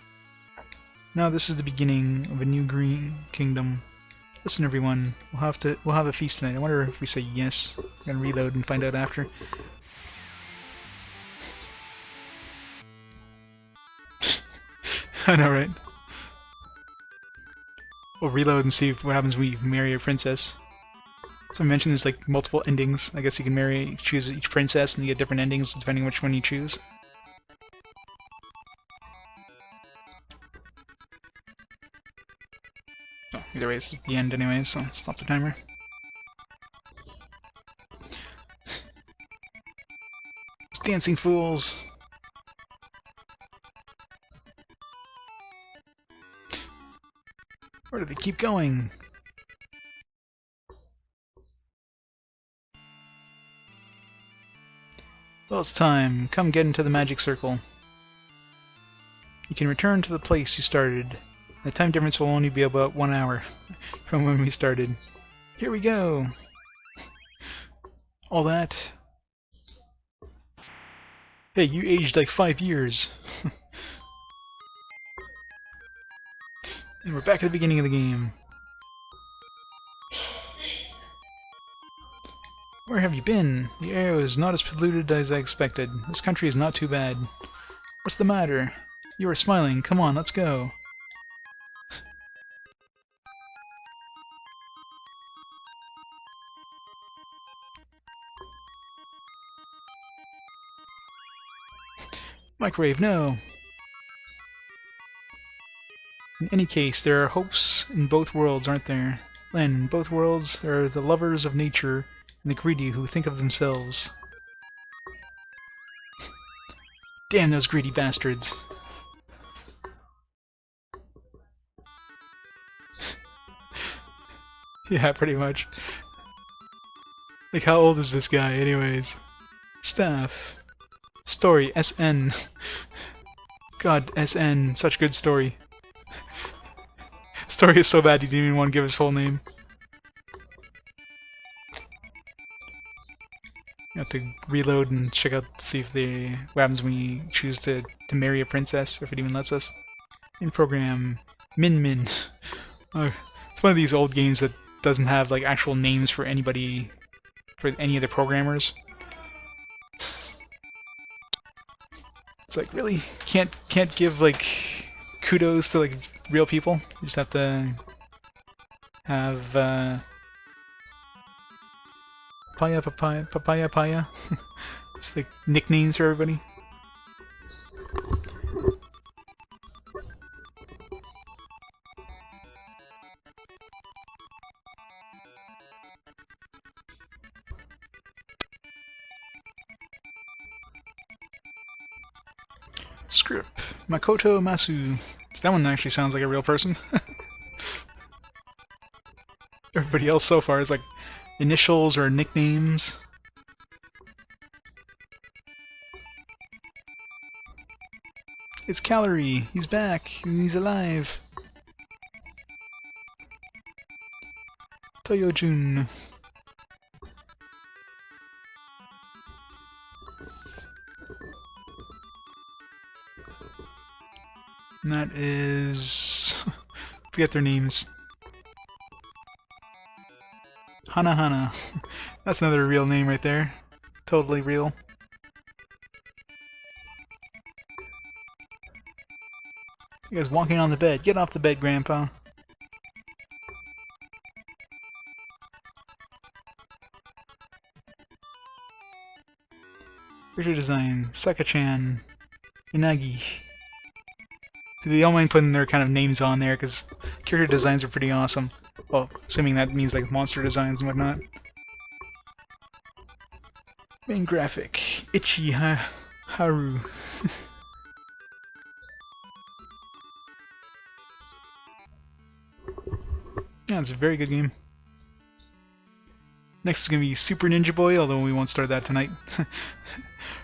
Speaker 1: Now this is the beginning of a new Greene kingdom. Listen, everyone, we'll have a feast tonight. I wonder if we say yes. I'm gonna reload and find out after. I know, right? We'll reload and see what happens when you marry a princess. So I mentioned there's like multiple endings. I guess you can choose each princess and you get different endings depending on which one you choose. Oh, either way, this is the end anyway, so stop the timer. Dancing fools! Where do they keep going? Well, it's time. Come get into the magic circle. You can return to the place you started. The time difference will only be about 1 hour from when we started. Here we go! All that... Hey, you aged like 5 years! And we're back at the beginning of the game. Where have you been? The air is not as polluted as I expected. This country is not too bad. What's the matter? You are smiling. Come on, let's go. Microwave, no! In any case, there are hopes in both worlds, aren't there? Len, in both worlds, there are the lovers of nature and the greedy who think of themselves. Damn those greedy bastards. Yeah, pretty much. Like, how old is this guy, anyways? Staff. Story, SN. God, SN, such good story. Story is so bad he didn't even want to give his whole name. You have to reload and check out, see if what happens when you choose to marry a princess, or if it even lets us. In program, Min Min. It's one of these old games that doesn't have like actual names for anybody, for any of the programmers. It's like, really? Can't give like kudos to like real people? You just have to have papaya. Just like nicknames for everybody. Script. Makoto Masu. That one actually sounds like a real person. Everybody else so far is like initials or nicknames. It's Calorie. He's back. He's alive. Toyojun. And that is... forget their names. Hana. That's another real name right there. Totally real. You guys walking on the bed. Get off the bed, Grandpa. Character design. Saka-chan. Inagi. See, they all mind putting their kind of names on there, because character designs are pretty awesome. Well, assuming that means like monster designs and whatnot. Main graphic. Ichi Haru. Yeah, it's a very good game. Next is going to be Super Ninja Boy, although we won't start that tonight.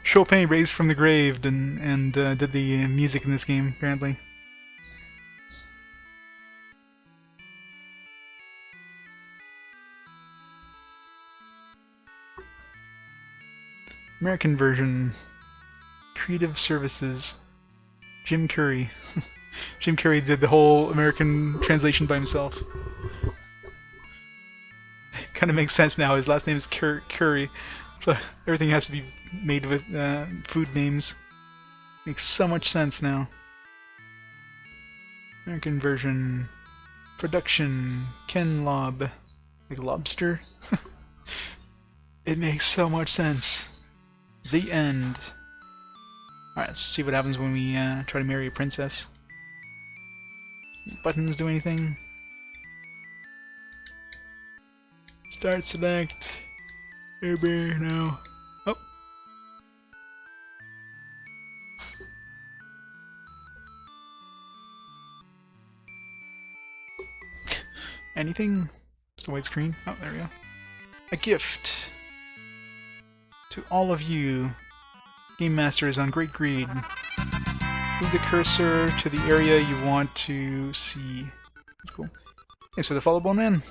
Speaker 1: Chopin raised from the grave and did the music in this game, apparently. American version. Creative Services. Jim Curry. Jim Curry did the whole American translation by himself. Kind of makes sense now. His last name is Curry, so everything has to be made with food names. Makes so much sense now. American version. Production. Ken Lob. Like lobster? It makes so much sense. The end. Alright, let's see what happens when we try to marry a princess. Buttons do anything? Start select. Maybe no. Oh. Anything? Just a white screen? Oh, there we go. A gift. To all of you, Game Masters on Great Greed. Move the cursor to the area you want to see. That's cool. Thanks for the follow, Bone Man.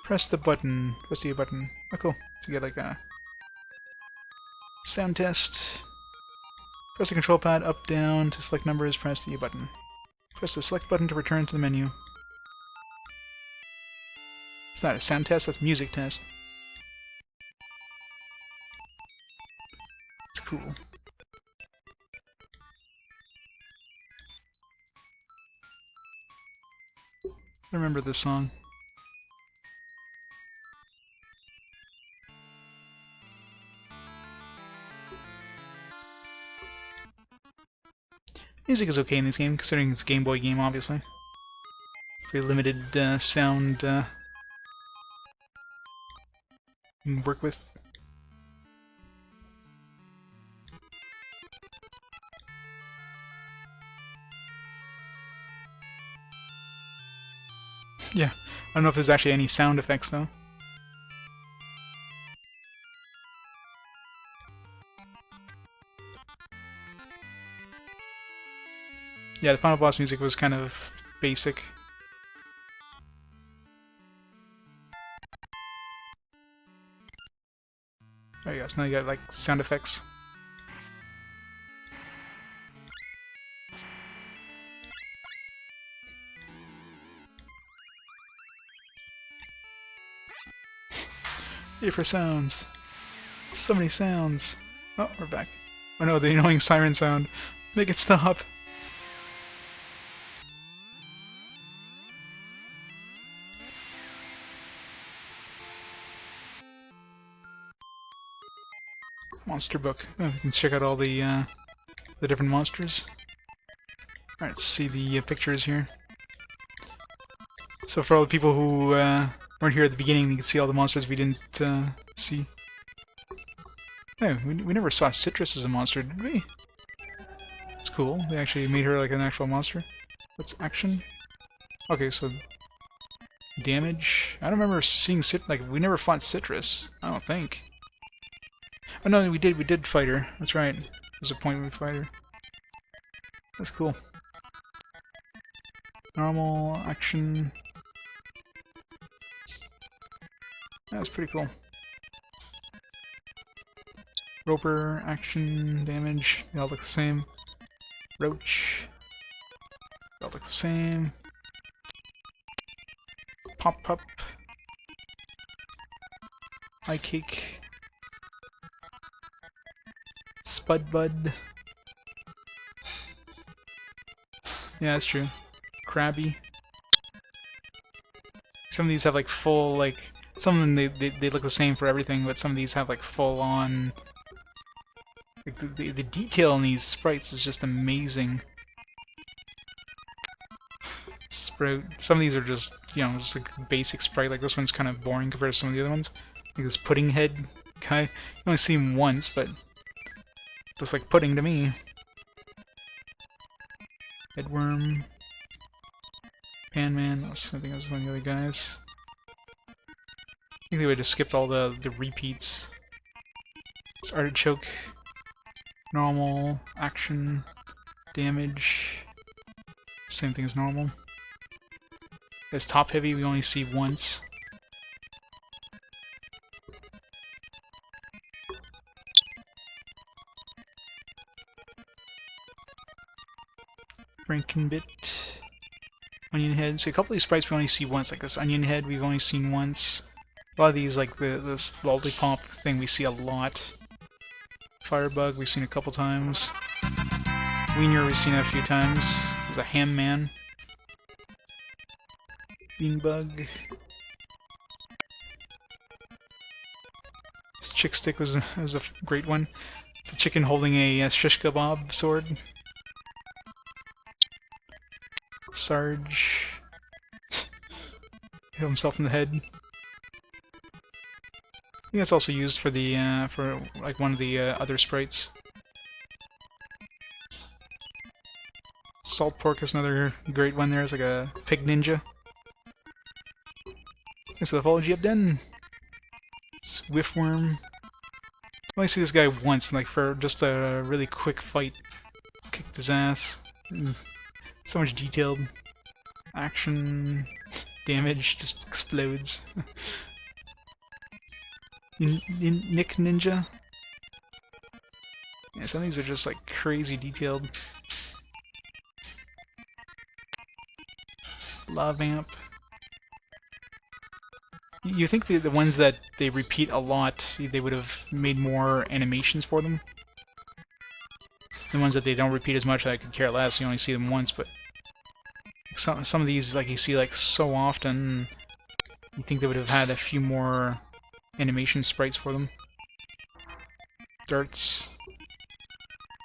Speaker 1: Press the button. Press the A button. Oh, cool. So you get like a sound test. Press the control pad up, down to select numbers. Press the A button. Press the select button to return to the menu. It's not a sound test, that's a music test. It's cool. I remember this song. Music is okay in this game, considering it's a Game Boy game, obviously. Pretty limited sound you can work with. Yeah, I don't know if there's actually any sound effects though. Yeah, the final boss music was kind of basic. There you go, so now you got like sound effects. Here for sounds. So many sounds. Oh, we're back. Oh no, the annoying siren sound. Make it stop. Monster book. Oh, you can check out all the different monsters. Alright, let's see the pictures here. So for all the people who weren't here at the beginning, you can see all the monsters we didn't see. Oh, we never saw Citrus as a monster, did we? It's cool. They actually made her like an actual monster. What's action? Okay, so damage. I don't remember seeing like we never fought Citrus. I don't think. Oh no, we did fight her. That's right. There's a point where we fight her. That's cool. Normal, action. That's pretty cool. Roper, action, damage, they all look the same. Roach, they all look the same. Pop-Pup. Eye Cake. Spudbud. Yeah, that's true. Krabby. Some of these have like full, like, some of them they look the same for everything, but some of these have like full on, like the detail in these sprites is just amazing. Sprout. Some of these are just, you know, just like basic sprite. Like this one's kind of boring compared to some of the other ones. Like this pudding head guy. You only see him once, but looks like pudding to me. Headworm. Panman. I think that was one of the other guys. I think they would have skipped all the repeats. It's artichoke. Normal. Action. Damage. Same thing as normal. This top heavy we only see once. Frankenbit. Onion head. So a couple of these sprites we only see once, like this onion head we've only seen once. A lot of these, like this lollipop thing, we see a lot. Firebug we've seen a couple times. Wiener we've seen a few times. There's a ham man. Bean bug. This chick stick was a great one. It's a chicken holding a shish kebab sword. Sarge. Hit himself in the head. I think that's also used for the for like one of the other sprites. Salt pork is another great one. There is like a pig ninja. Thanks for the follow, Jebden. Swiftworm. I only see this guy once, like for just a really quick fight. Kicked his ass. So much detailed action, damage just explodes. Nick Ninja. Yeah, some of these are just like crazy detailed. Lavamp. You think the ones that they repeat a lot, they would have made more animations for them? The ones that they don't repeat as much, I could care less, you only see them once, but some of these, like, you see like so often, you think they would have had a few more animation sprites for them. Darts.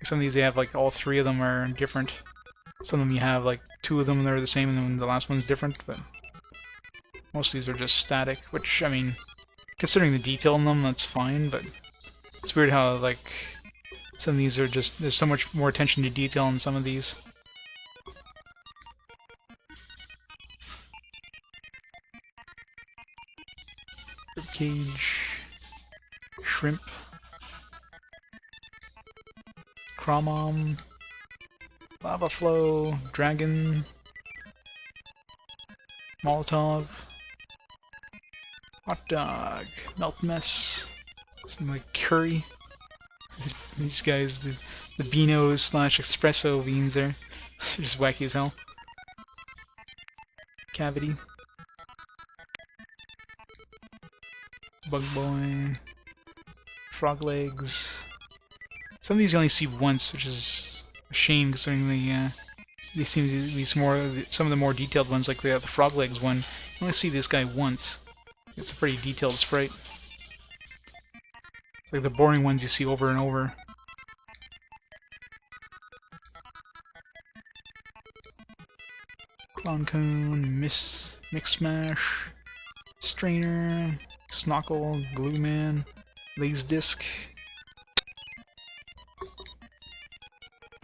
Speaker 1: Some of these, they have like all three of them are different. Some of them you have like two of them that are the same and then the last one's different, but most of these are just static, which, I mean, considering the detail in them, that's fine, but it's weird how, like, some of these are just, there's so much more attention to detail in some of these. Ribcage, shrimp, Chromom, lava flow, dragon, Molotov, hot dog, melt mess, some like curry. These guys, the Beanos / espresso beans there, they're just wacky as hell. Cavity, bug boy, frog legs. Some of these you only see once, which is a shame considering they seem to be some of the more detailed ones, like the frog legs one. You only see this guy once. It's a pretty detailed sprite. Like the boring ones you see over and over. Clown Cone, Mix Smash, Strainer, Snockle, Glue Man, Laze Disc,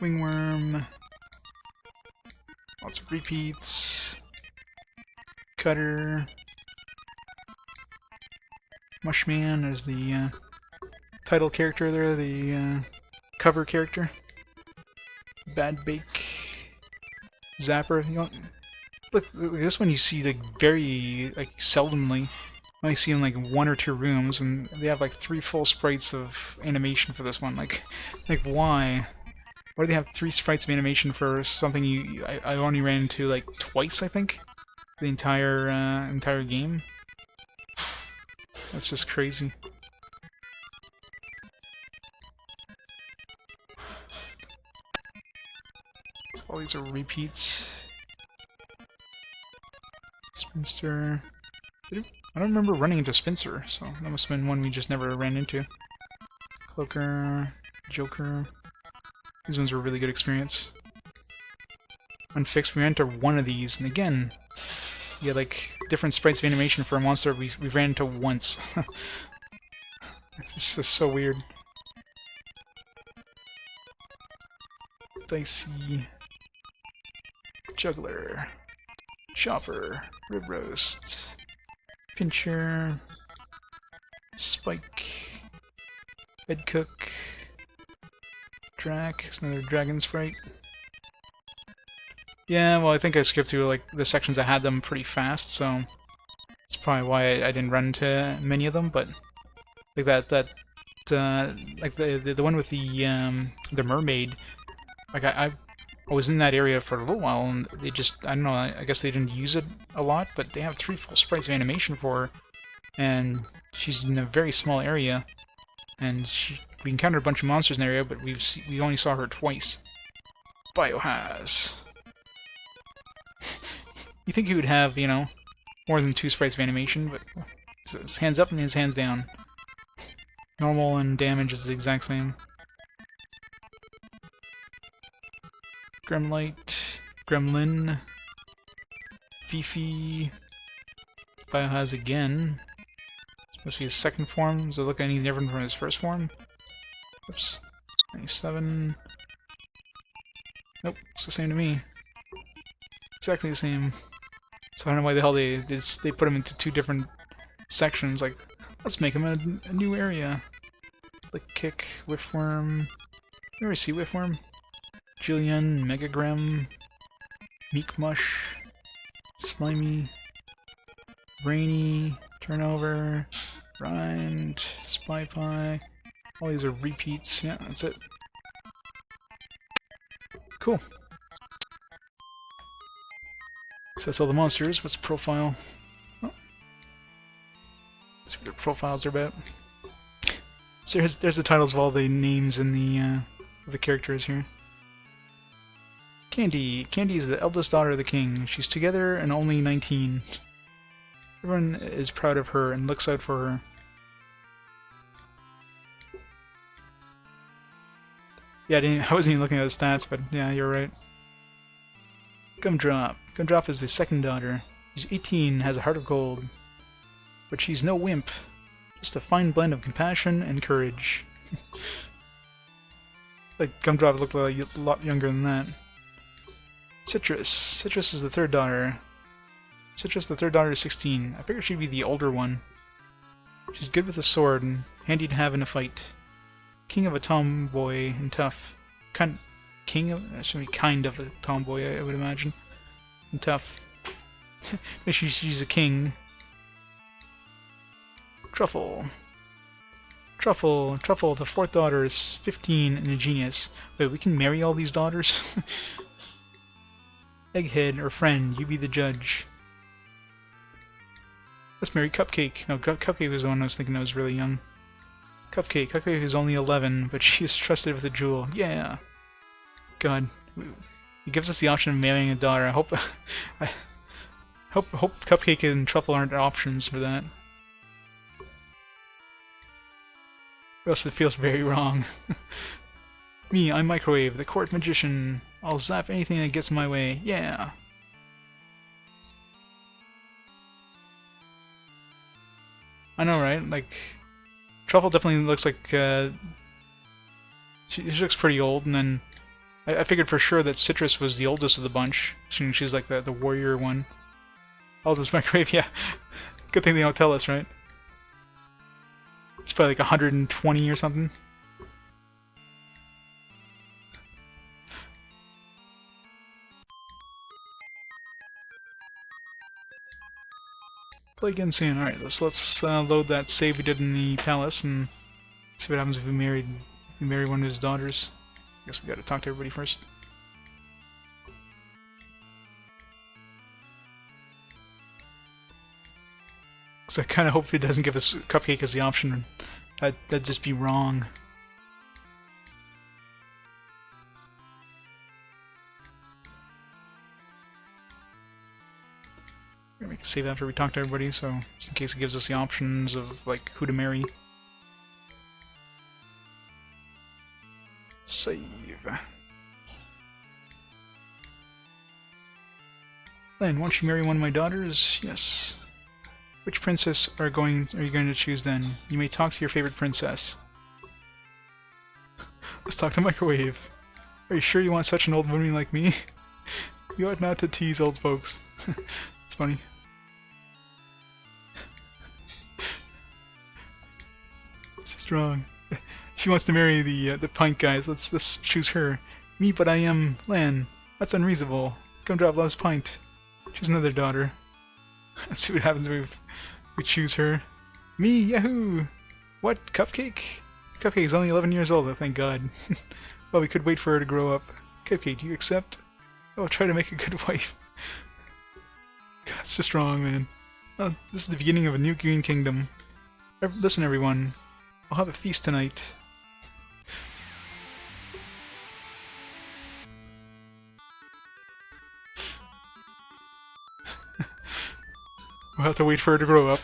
Speaker 1: Wingworm, lots of repeats, Cutter, Mushman, there's the title character there, the cover character, Bad Bake, Zapper. You know, look, this one you see like very like seldomly. I only see in like 1 or 2 rooms, and they have like 3 full sprites of animation for this one. Like why? Why do they have 3 sprites of animation for something I only ran into like twice, I think, the entire game? That's just crazy. So all these are repeats. Spinster. I don't remember running into Spencer, so that must have been one we just never ran into. Cloaker, Joker. These ones were a really good experience. Unfixed, we ran into one of these, and again, you had like different sprites of animation for a monster we ran into once. It's just so weird. Dicey. Juggler. Chopper. Rib Roast. Pincher. Spike. Bedcook. Drac. It's another dragon sprite. Yeah, well, I think I skipped through like the sections that had them pretty fast, so that's probably why I didn't run into many of them. But like like the one with the mermaid, like I was in that area for a little while, and they just, I don't know, I guess they didn't use it a lot, but they have 3 full sprites of animation for her, and she's in a very small area, and we encountered a bunch of monsters in the area, but we only saw her twice. Bio-Haz. You think he would have, you know, more than 2 sprites of animation, but his hands up and his hands down. Normal and damage is the exact same. Gremlite, Gremlin, Fifi, Bio-Haz again. Supposed to be his second form. Does it look any different from his first form? Oops. 97. Nope, it's the same to me. Exactly the same. So I don't know why the hell they put him into 2 different sections. Like, let's make him a new area. Like Kick, Whiffworm. You ever see Whiffworm? Julian, Megagrem, Meek Mush, Slimy, Rainy, Turnover, Rind, Spy Pie. All these are repeats. Yeah, that's it. Cool. So that's all the monsters. What's profile? Oh. Let's see what their profiles are about. So there's the titles of all the names and the characters here. Candy. Candy is the eldest daughter of the king. She's together and only 19. Everyone is proud of her and looks out for her. Yeah, I wasn't even looking at the stats, but yeah, you're right. Gumdrop. Gumdrop is the second daughter. She's 18, has a heart of gold. But she's no wimp. Just a fine blend of compassion and courage. Like, Gumdrop looked like a lot younger than that. Citrus. Citrus is the third daughter. Citrus, the third daughter, is 16. I figured she'd be the older one. She's good with a sword and handy to have in a fight. King of a tomboy and tough. King of... That should be kind of a tomboy, I would imagine. And tough. she's a king. Truffle. Truffle, the fourth daughter, is 15 and a genius. Wait, we can marry all these daughters? Egghead, or friend, you be the judge. Let's marry Cupcake. No, Cupcake was the one I was thinking that was really young. Cupcake is only 11, but she is trusted with a jewel. Yeah! God. It gives us the option of marrying a daughter. I hope Cupcake and Truffle aren't options for that. Or else it feels very wrong. Me, I'm Microwave, the court magician. I'll zap anything that gets in my way. Yeah! I know, right? Like, Truffle definitely looks like, she looks pretty old, and then I figured for sure that Citrus was the oldest of the bunch, assuming she's like the warrior one. Aldous Microwave, yeah. Good thing they don't tell us, right? She's probably like 120 or something. Play again soon. Alright, let's load that save we did in the palace and see what happens if we marry one of his daughters. I guess we gotta talk to everybody first. So I kinda hope it doesn't give us Cupcake as the option. That'd just be wrong. We're gonna make a save after we talk to everybody, so just in case it gives us the options of like who to marry. Save. Then, won't you marry one of my daughters? Yes. Which princess are you going to choose then? You may talk to your favorite princess. Let's talk to Microwave. Are you sure you want such an old woman like me? You ought not to tease old folks. It's funny. Strong. She wants to marry the punk guys. Let's choose her. Me, but I am Lan. That's unreasonable. Gumdrop loves Pint. She's another daughter. Let's see what happens if we choose her. Me, yahoo! What, Cupcake? Cupcake is only 11 years old, thank God. Well, we could wait for her to grow up. Cupcake, do you accept? I will try to make a good wife. God, it's just wrong, man. Oh, this is the beginning of a new Green Kingdom. Listen, everyone. I'll have a feast tonight. We'll have to wait for her to grow up.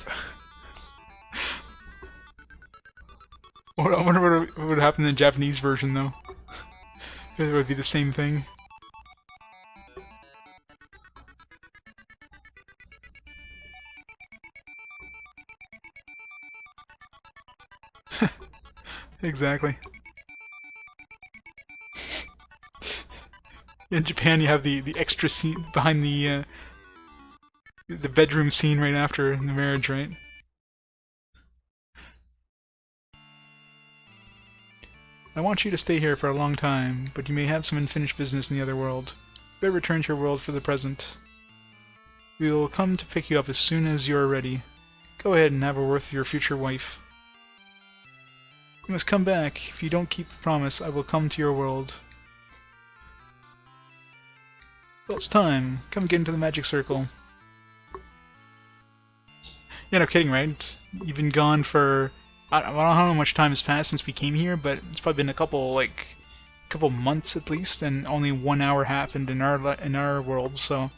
Speaker 1: I wonder what would happen in the Japanese version, though. It would be the same thing. Exactly. In Japan, you have the extra scene behind the bedroom scene right after the marriage, right? I want you to stay here for a long time, but you may have some unfinished business in the other world. Better return to your world for the present. We will come to pick you up as soon as you are ready. Go ahead and have a word with your future wife. You must come back. If you don't keep the promise, I will come to your world. Well, it's time. Come get into the magic circle. Yeah, no kidding, right? You've been gone for... I don't know how much time has passed since we came here, but it's probably been a couple months at least, and only 1 hour happened in our world, so...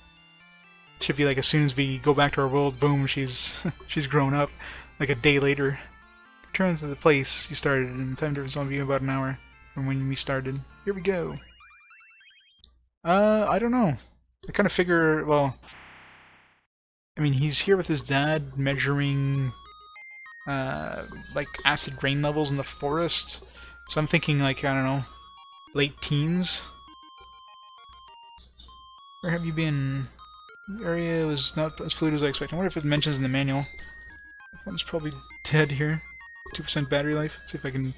Speaker 1: It should be like as soon as we go back to our world, boom, she's grown up. Like a day later. Return to the place you started, and the time difference will be about an hour from when we started. Here we go. I don't know. I kind of figure, well... I mean, he's here with his dad measuring, like, acid rain levels in the forest. So I'm thinking, like, I don't know, late teens? Where have you been? The area was not as polluted as I expected. I wonder if it mentions in the manual. One's probably dead here. 2% battery life. Let's see if I can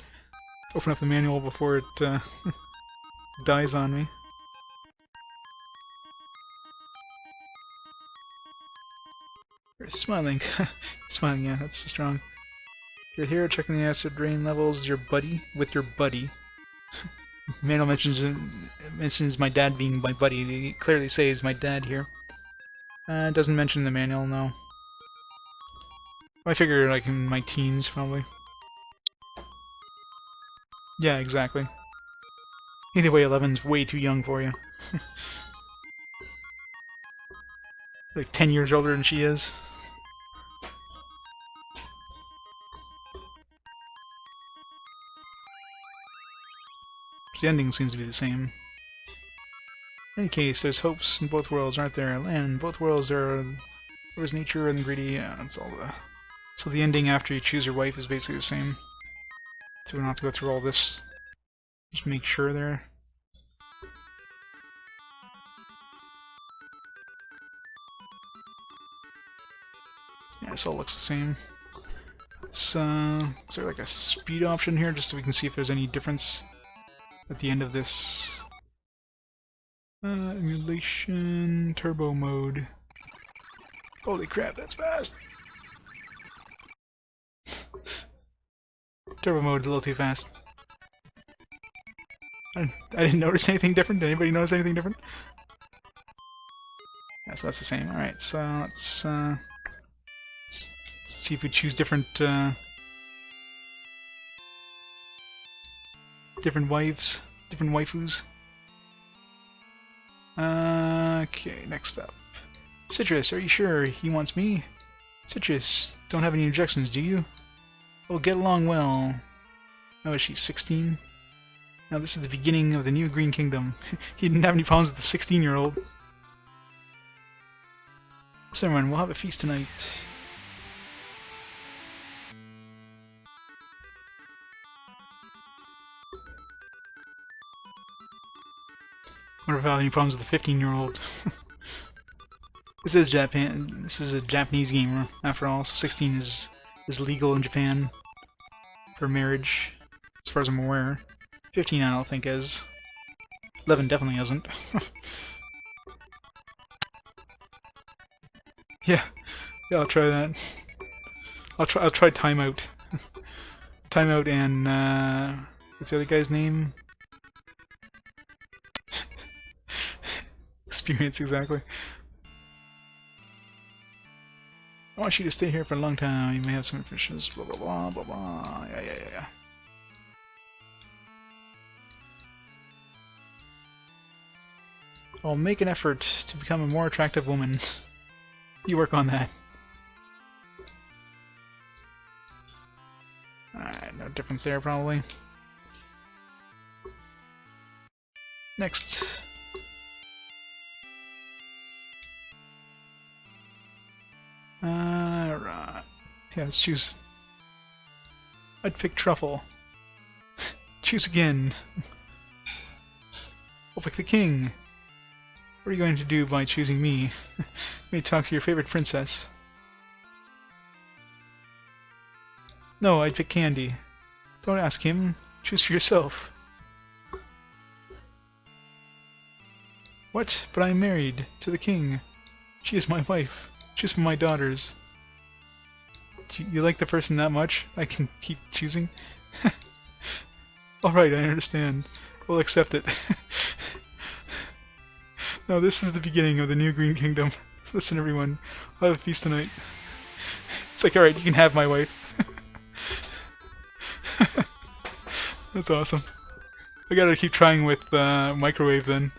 Speaker 1: open up the manual before it dies on me. Smiling. Smiling, yeah, that's strong. You're here checking the acid rain levels with your buddy. Manual mentions my dad being my buddy. They clearly say he's my dad here. It doesn't mention the manual, no. I figure like in my teens, probably. Yeah, exactly. Either way, 11's way too young for you. Like 10 years older than she is. The ending seems to be the same. In any case, there's hopes in both worlds, aren't there? And in both worlds there is nature and greedy. Yeah, that's all the... So the ending after you choose your wife is basically the same. So we don't have to go through all this. Just make sure there. Yeah, this all looks the same. It's, is there like a speed option here, just so we can see if there's any difference at the end of this? Emulation, turbo mode. Holy crap, that's fast! Turbo mode is a little too fast. I didn't notice anything different. Did anybody notice anything different? Yeah, so that's the same. Alright, so let's see if we choose different wives, different waifus. Okay, next up. Citrus, are you sure he wants me? Citrus, don't have any objections, do you? We'll get along well. Oh, is she 16? Now this is the beginning of the new Green Kingdom. He didn't have any problems with the 16-year-old. So everyone, we'll have a feast tonight. I wonder if I have any problems with the 15-year-old. This is Japan. This is a Japanese game, after all. So 16 is legal in Japan for marriage, as far as I'm aware. 15 I don't think is. 11 definitely isn't. Yeah, I'll try that. I'll try timeout. Timeout and what's the other guy's name? Experience, exactly. I want you to stay here for a long time. You may have some fishes. Blah blah blah blah blah. Yeah. I'll make an effort to become a more attractive woman. You work on that. options there, probably. Next. Right. Yeah, let's choose. I'd pick truffle. Choose again. I'll pick the king. What are you going to do by choosing me? Maybe talk to your favorite princess. No, I'd pick Candy. Don't ask him. Choose for yourself. What? But I'm married to the king. She is my wife. Choose from my daughters. Do you like the person that much? I can keep choosing? Alright, I understand. We'll accept it. No, this is the beginning of the new Green Kingdom. Listen, everyone. I'll have a feast tonight. It's like, alright, you can have my wife. That's awesome. I gotta keep trying with microwave then.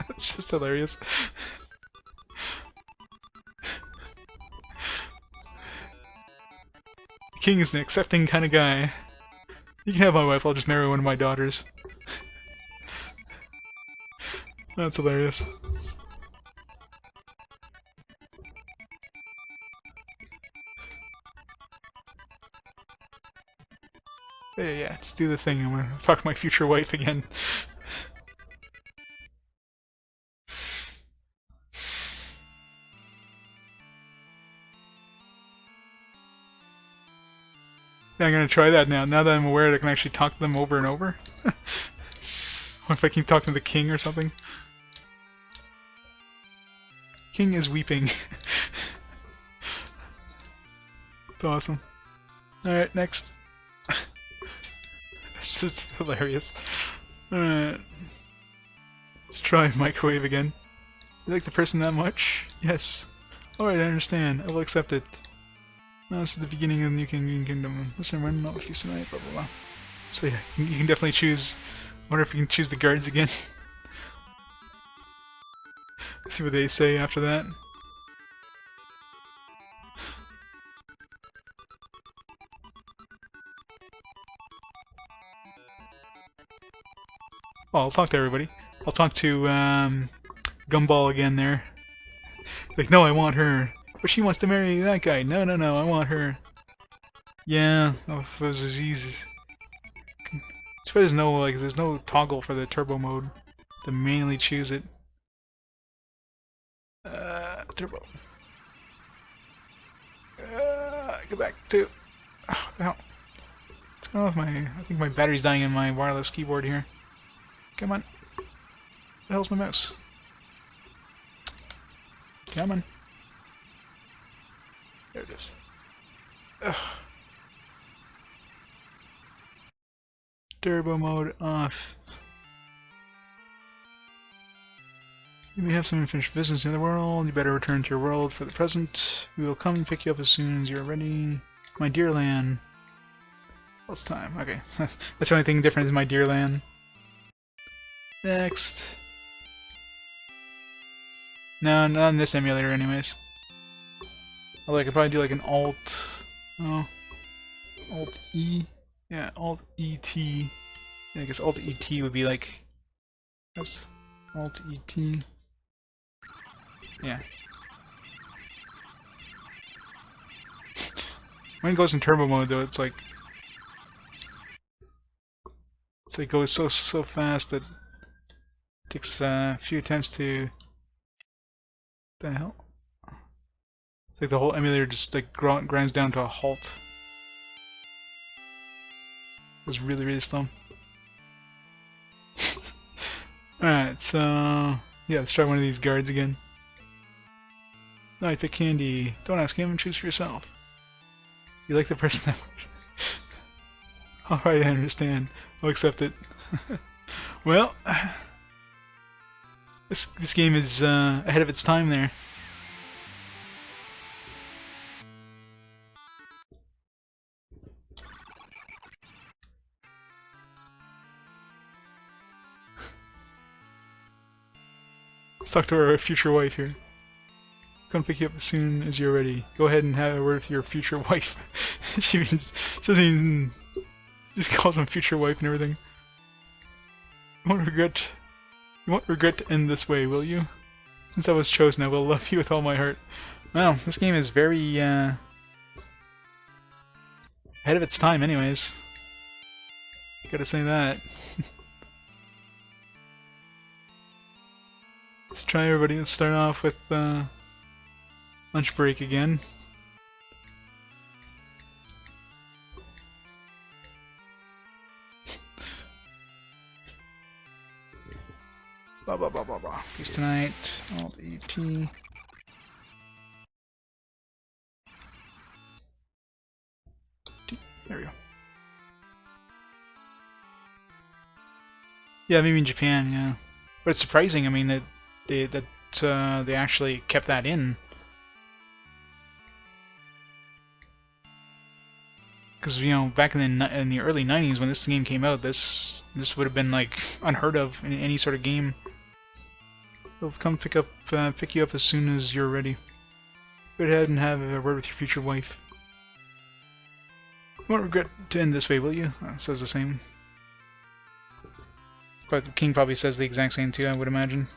Speaker 1: That's just hilarious. The king is an accepting kind of guy. You can have my wife, I'll just marry one of my daughters. That's hilarious. Yeah, just do the thing. I'm gonna talk to my future wife again. Yeah, I'm gonna try that now. Now that I'm aware that I can actually talk to them over and over. What if I keep talking to the king or something? King is weeping. It's awesome. Alright, next. It's just hilarious. Alright. Let's try microwave again. You like the person that much? Yes. Alright, I understand. I will accept it. Now this is the beginning of the new Green Kingdom. Listen, we're not with you tonight, blah blah blah. So yeah, you can definitely choose. I wonder if you can choose the guards again. See what they say after that. Oh, I'll talk to everybody. I'll talk to Gumball again there. Like, no, I want her. But she wants to marry that guy. No, no, no, I want her. Yeah, oh, if it was as easy. It's why there's no toggle for the turbo mode to manually choose it. Turbo. Go back to. Oh, ow. What's going on with my? I think my battery's dying in my wireless keyboard here. Come on. Where the hell's my mouse? Come on. There it is. Ugh. Turbo mode off. You may have some unfinished business in the world. You better return to your world for the present. We will come and pick you up as soon as you're ready. My dear land. What's time? Okay. That's the only thing different is my dear land. Next. No, not in this emulator anyways. Although I could probably do like an Alt... Oh. Alt E? Yeah, Alt ET. Yeah, I guess Alt ET would be like... Yes. Alt ET. Yeah. When it goes in turbo mode though, it's like... it goes so fast that it takes a few attempts to... What the hell? It's like the whole emulator just like grinds down to a halt. It was really slow. Alright, so... yeah, let's try one of these guards again. No, I pick Candy. Don't ask him, choose for yourself. You like the person that much? Alright, I understand. I'll accept it. Well... This game is ahead of its time there. Let's talk to our future wife here. Come pick you up as soon as you're ready. Go ahead and have a word with your future wife. She means doesn't even Just calls him future wife and everything. You won't regret to end this way, will you? Since I was chosen, I will love you with all my heart. Well, this game is very, ahead of its time anyways. Gotta say that. Let's try everybody. Let's start off with, lunch break again. Blah blah blah blah blah. Peace tonight. Alt ET. There we go. Yeah, maybe in Japan, yeah. But it's surprising. I mean that they actually kept that in. Because you know, back in the early '90s when this game came out, this would have been like unheard of in any sort of game. They'll come pick you up as soon as you're ready. Go ahead and have a word with your future wife. You won't regret to end this way, will you? Says the same. But the king probably says the exact same too, I would imagine.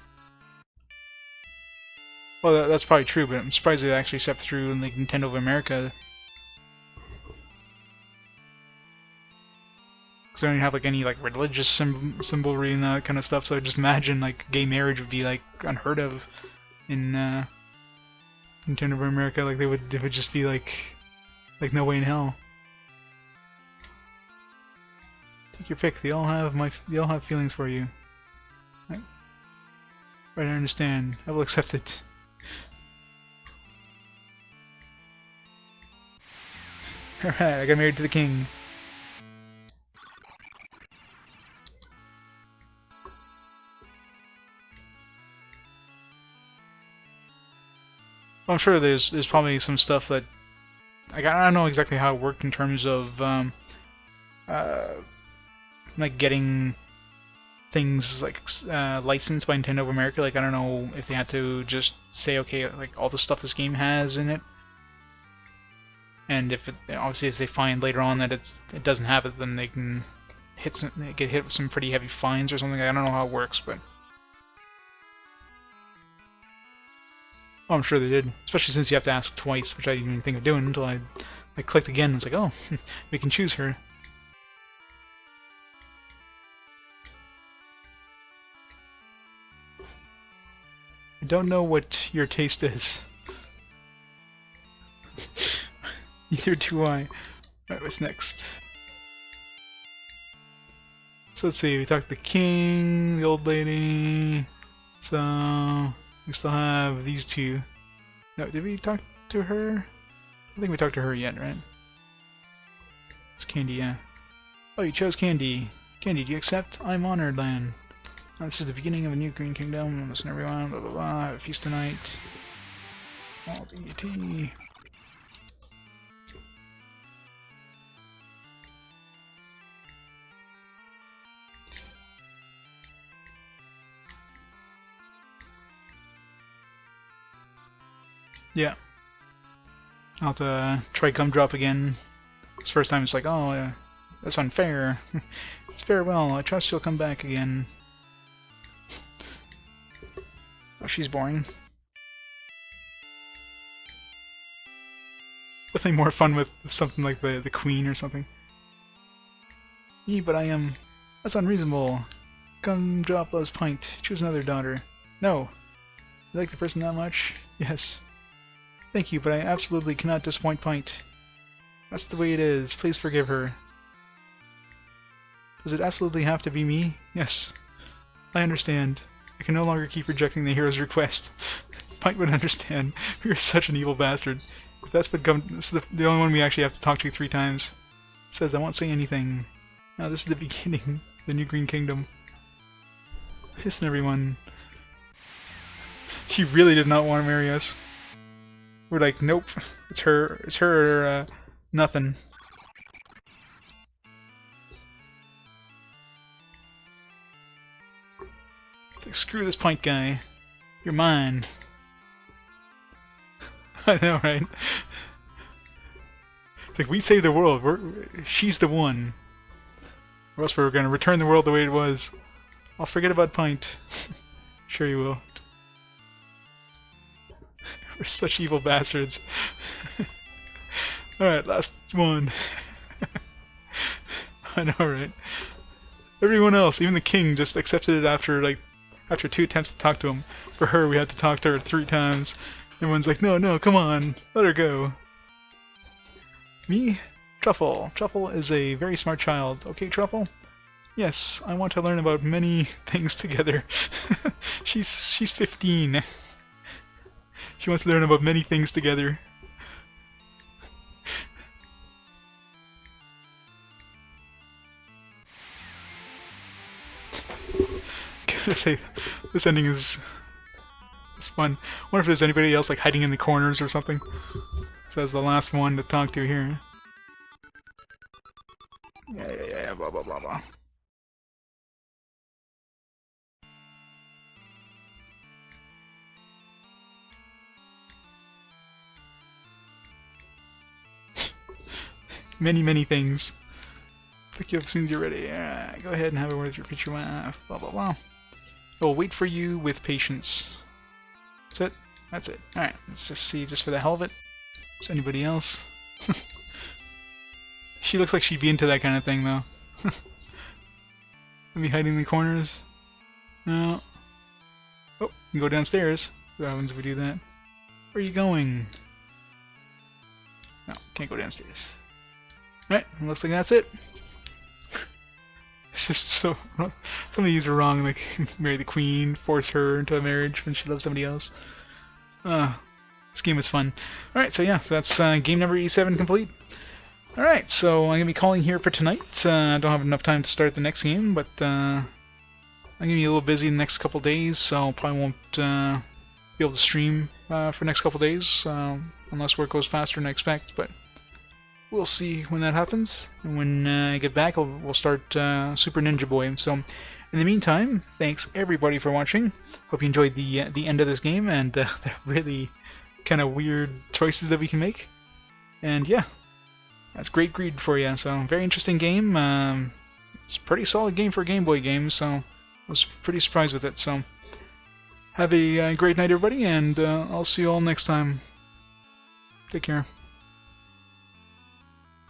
Speaker 1: Well, that's probably true, but I'm surprised they actually stepped through in like Nintendo of America. Because they don't have like any like religious symbolry and that kind of stuff. So I just imagine like gay marriage would be like unheard of in Nintendo of America. Like it would just be like no way in hell. Take your pick. They all have feelings for you. Right, I understand. I will accept it. Alright, I got married to the king. Well, I'm sure there's probably some stuff that I don't know exactly how it worked in terms of like getting things like licensed by Nintendo of America. Like I don't know if they had to just say okay, like all the stuff this game has in it, and if obviously if they find later on that it doesn't have it, then they can get hit with some pretty heavy fines or something. I don't know how it works, but oh, I'm sure they did. Especially since you have to ask twice, which I didn't even think of doing until I clicked again. And it's like, oh, we can choose her. I don't know what your taste is. Neither do I. Alright, what's next? So let's see, we talked to the king, the old lady. So we still have these two. No, did we talk to her? I don't think we talked to her yet, right? It's Candy, yeah. Oh, you chose Candy. Candy, do you accept? I'm honored, Lan. This is the beginning of a new green kingdom. Listen, everyone. Blah blah blah. Have a feast tonight. All DT. Yeah. I'll have to try Gumdrop again. This first time it's like, oh, that's unfair. It's farewell. I trust you'll come back again. Oh, she's boring. Definitely more fun with something like the queen or something. But I am... That's unreasonable. Gumdrop loves pint. Choose another daughter. No. You like the person that much? Yes. Thank you, but I absolutely cannot disappoint Pint. That's the way it is. Please forgive her. Does it absolutely have to be me? Yes. I understand. I can no longer keep rejecting the hero's request. Pint would understand. You're such an evil bastard. That's what this is the only one we actually have to talk to 3 times. It says I won't say anything. Now this is the beginning. The new Green Kingdom. Listen, everyone. She really did not want to marry us. We're like, nope, it's her or nothing. It's like, screw this Pint guy. You're mine. I know, right? It's like, we save the world. She's the one. Or else we're gonna return the world the way it was. I'll forget about Pint. Sure you will. We're such evil bastards. Alright, last one. I know, right? Everyone else, even the king, just accepted it after 2 attempts to talk to him. For her, we had to talk to her 3 times. Everyone's like, no, no, come on, let her go. Me? Truffle. Truffle is a very smart child. Okay, Truffle? Yes, I want to learn about many things together. She's 15. She wants to learn about many things together. Gotta say, this ending is fun. I wonder if there's anybody else like hiding in the corners or something. So that's the last one to talk to here. Yeah, blah blah blah blah. Many things. Pick you up as soon as you're ready. Go ahead and have a word with your future wife. Blah blah blah. I will wait for you with patience. That's it. That's it. Alright, let's just see, just for the hell of it. Is there anybody else? She looks like she'd be into that kind of thing, though. Maybe hiding in the corners? No. Oh, you can go downstairs. What happens if we do that? Where are you going? No, can't go downstairs. Alright, looks like that's it. It's just so... Some of these are wrong, like marry the queen, force her into a marriage when she loves somebody else. This game is fun. Alright, so yeah, so that's game number 87 complete. Alright, so I'm going to be calling here for tonight. I don't have enough time to start the next game, but I'm going to be a little busy the next couple days, so probably won't be able to stream for the next couple days, unless work goes faster than I expect, but we'll see when that happens. And when I get back, we'll start Super Ninja Boy. So, in the meantime, thanks everybody for watching. Hope you enjoyed the end of this game and the really kind of weird choices that we can make. And yeah, that's Great Greed for you. So, very interesting game. It's a pretty solid game for a Game Boy game, so I was pretty surprised with it. So, have a great night, everybody, and I'll see you all next time. Take care.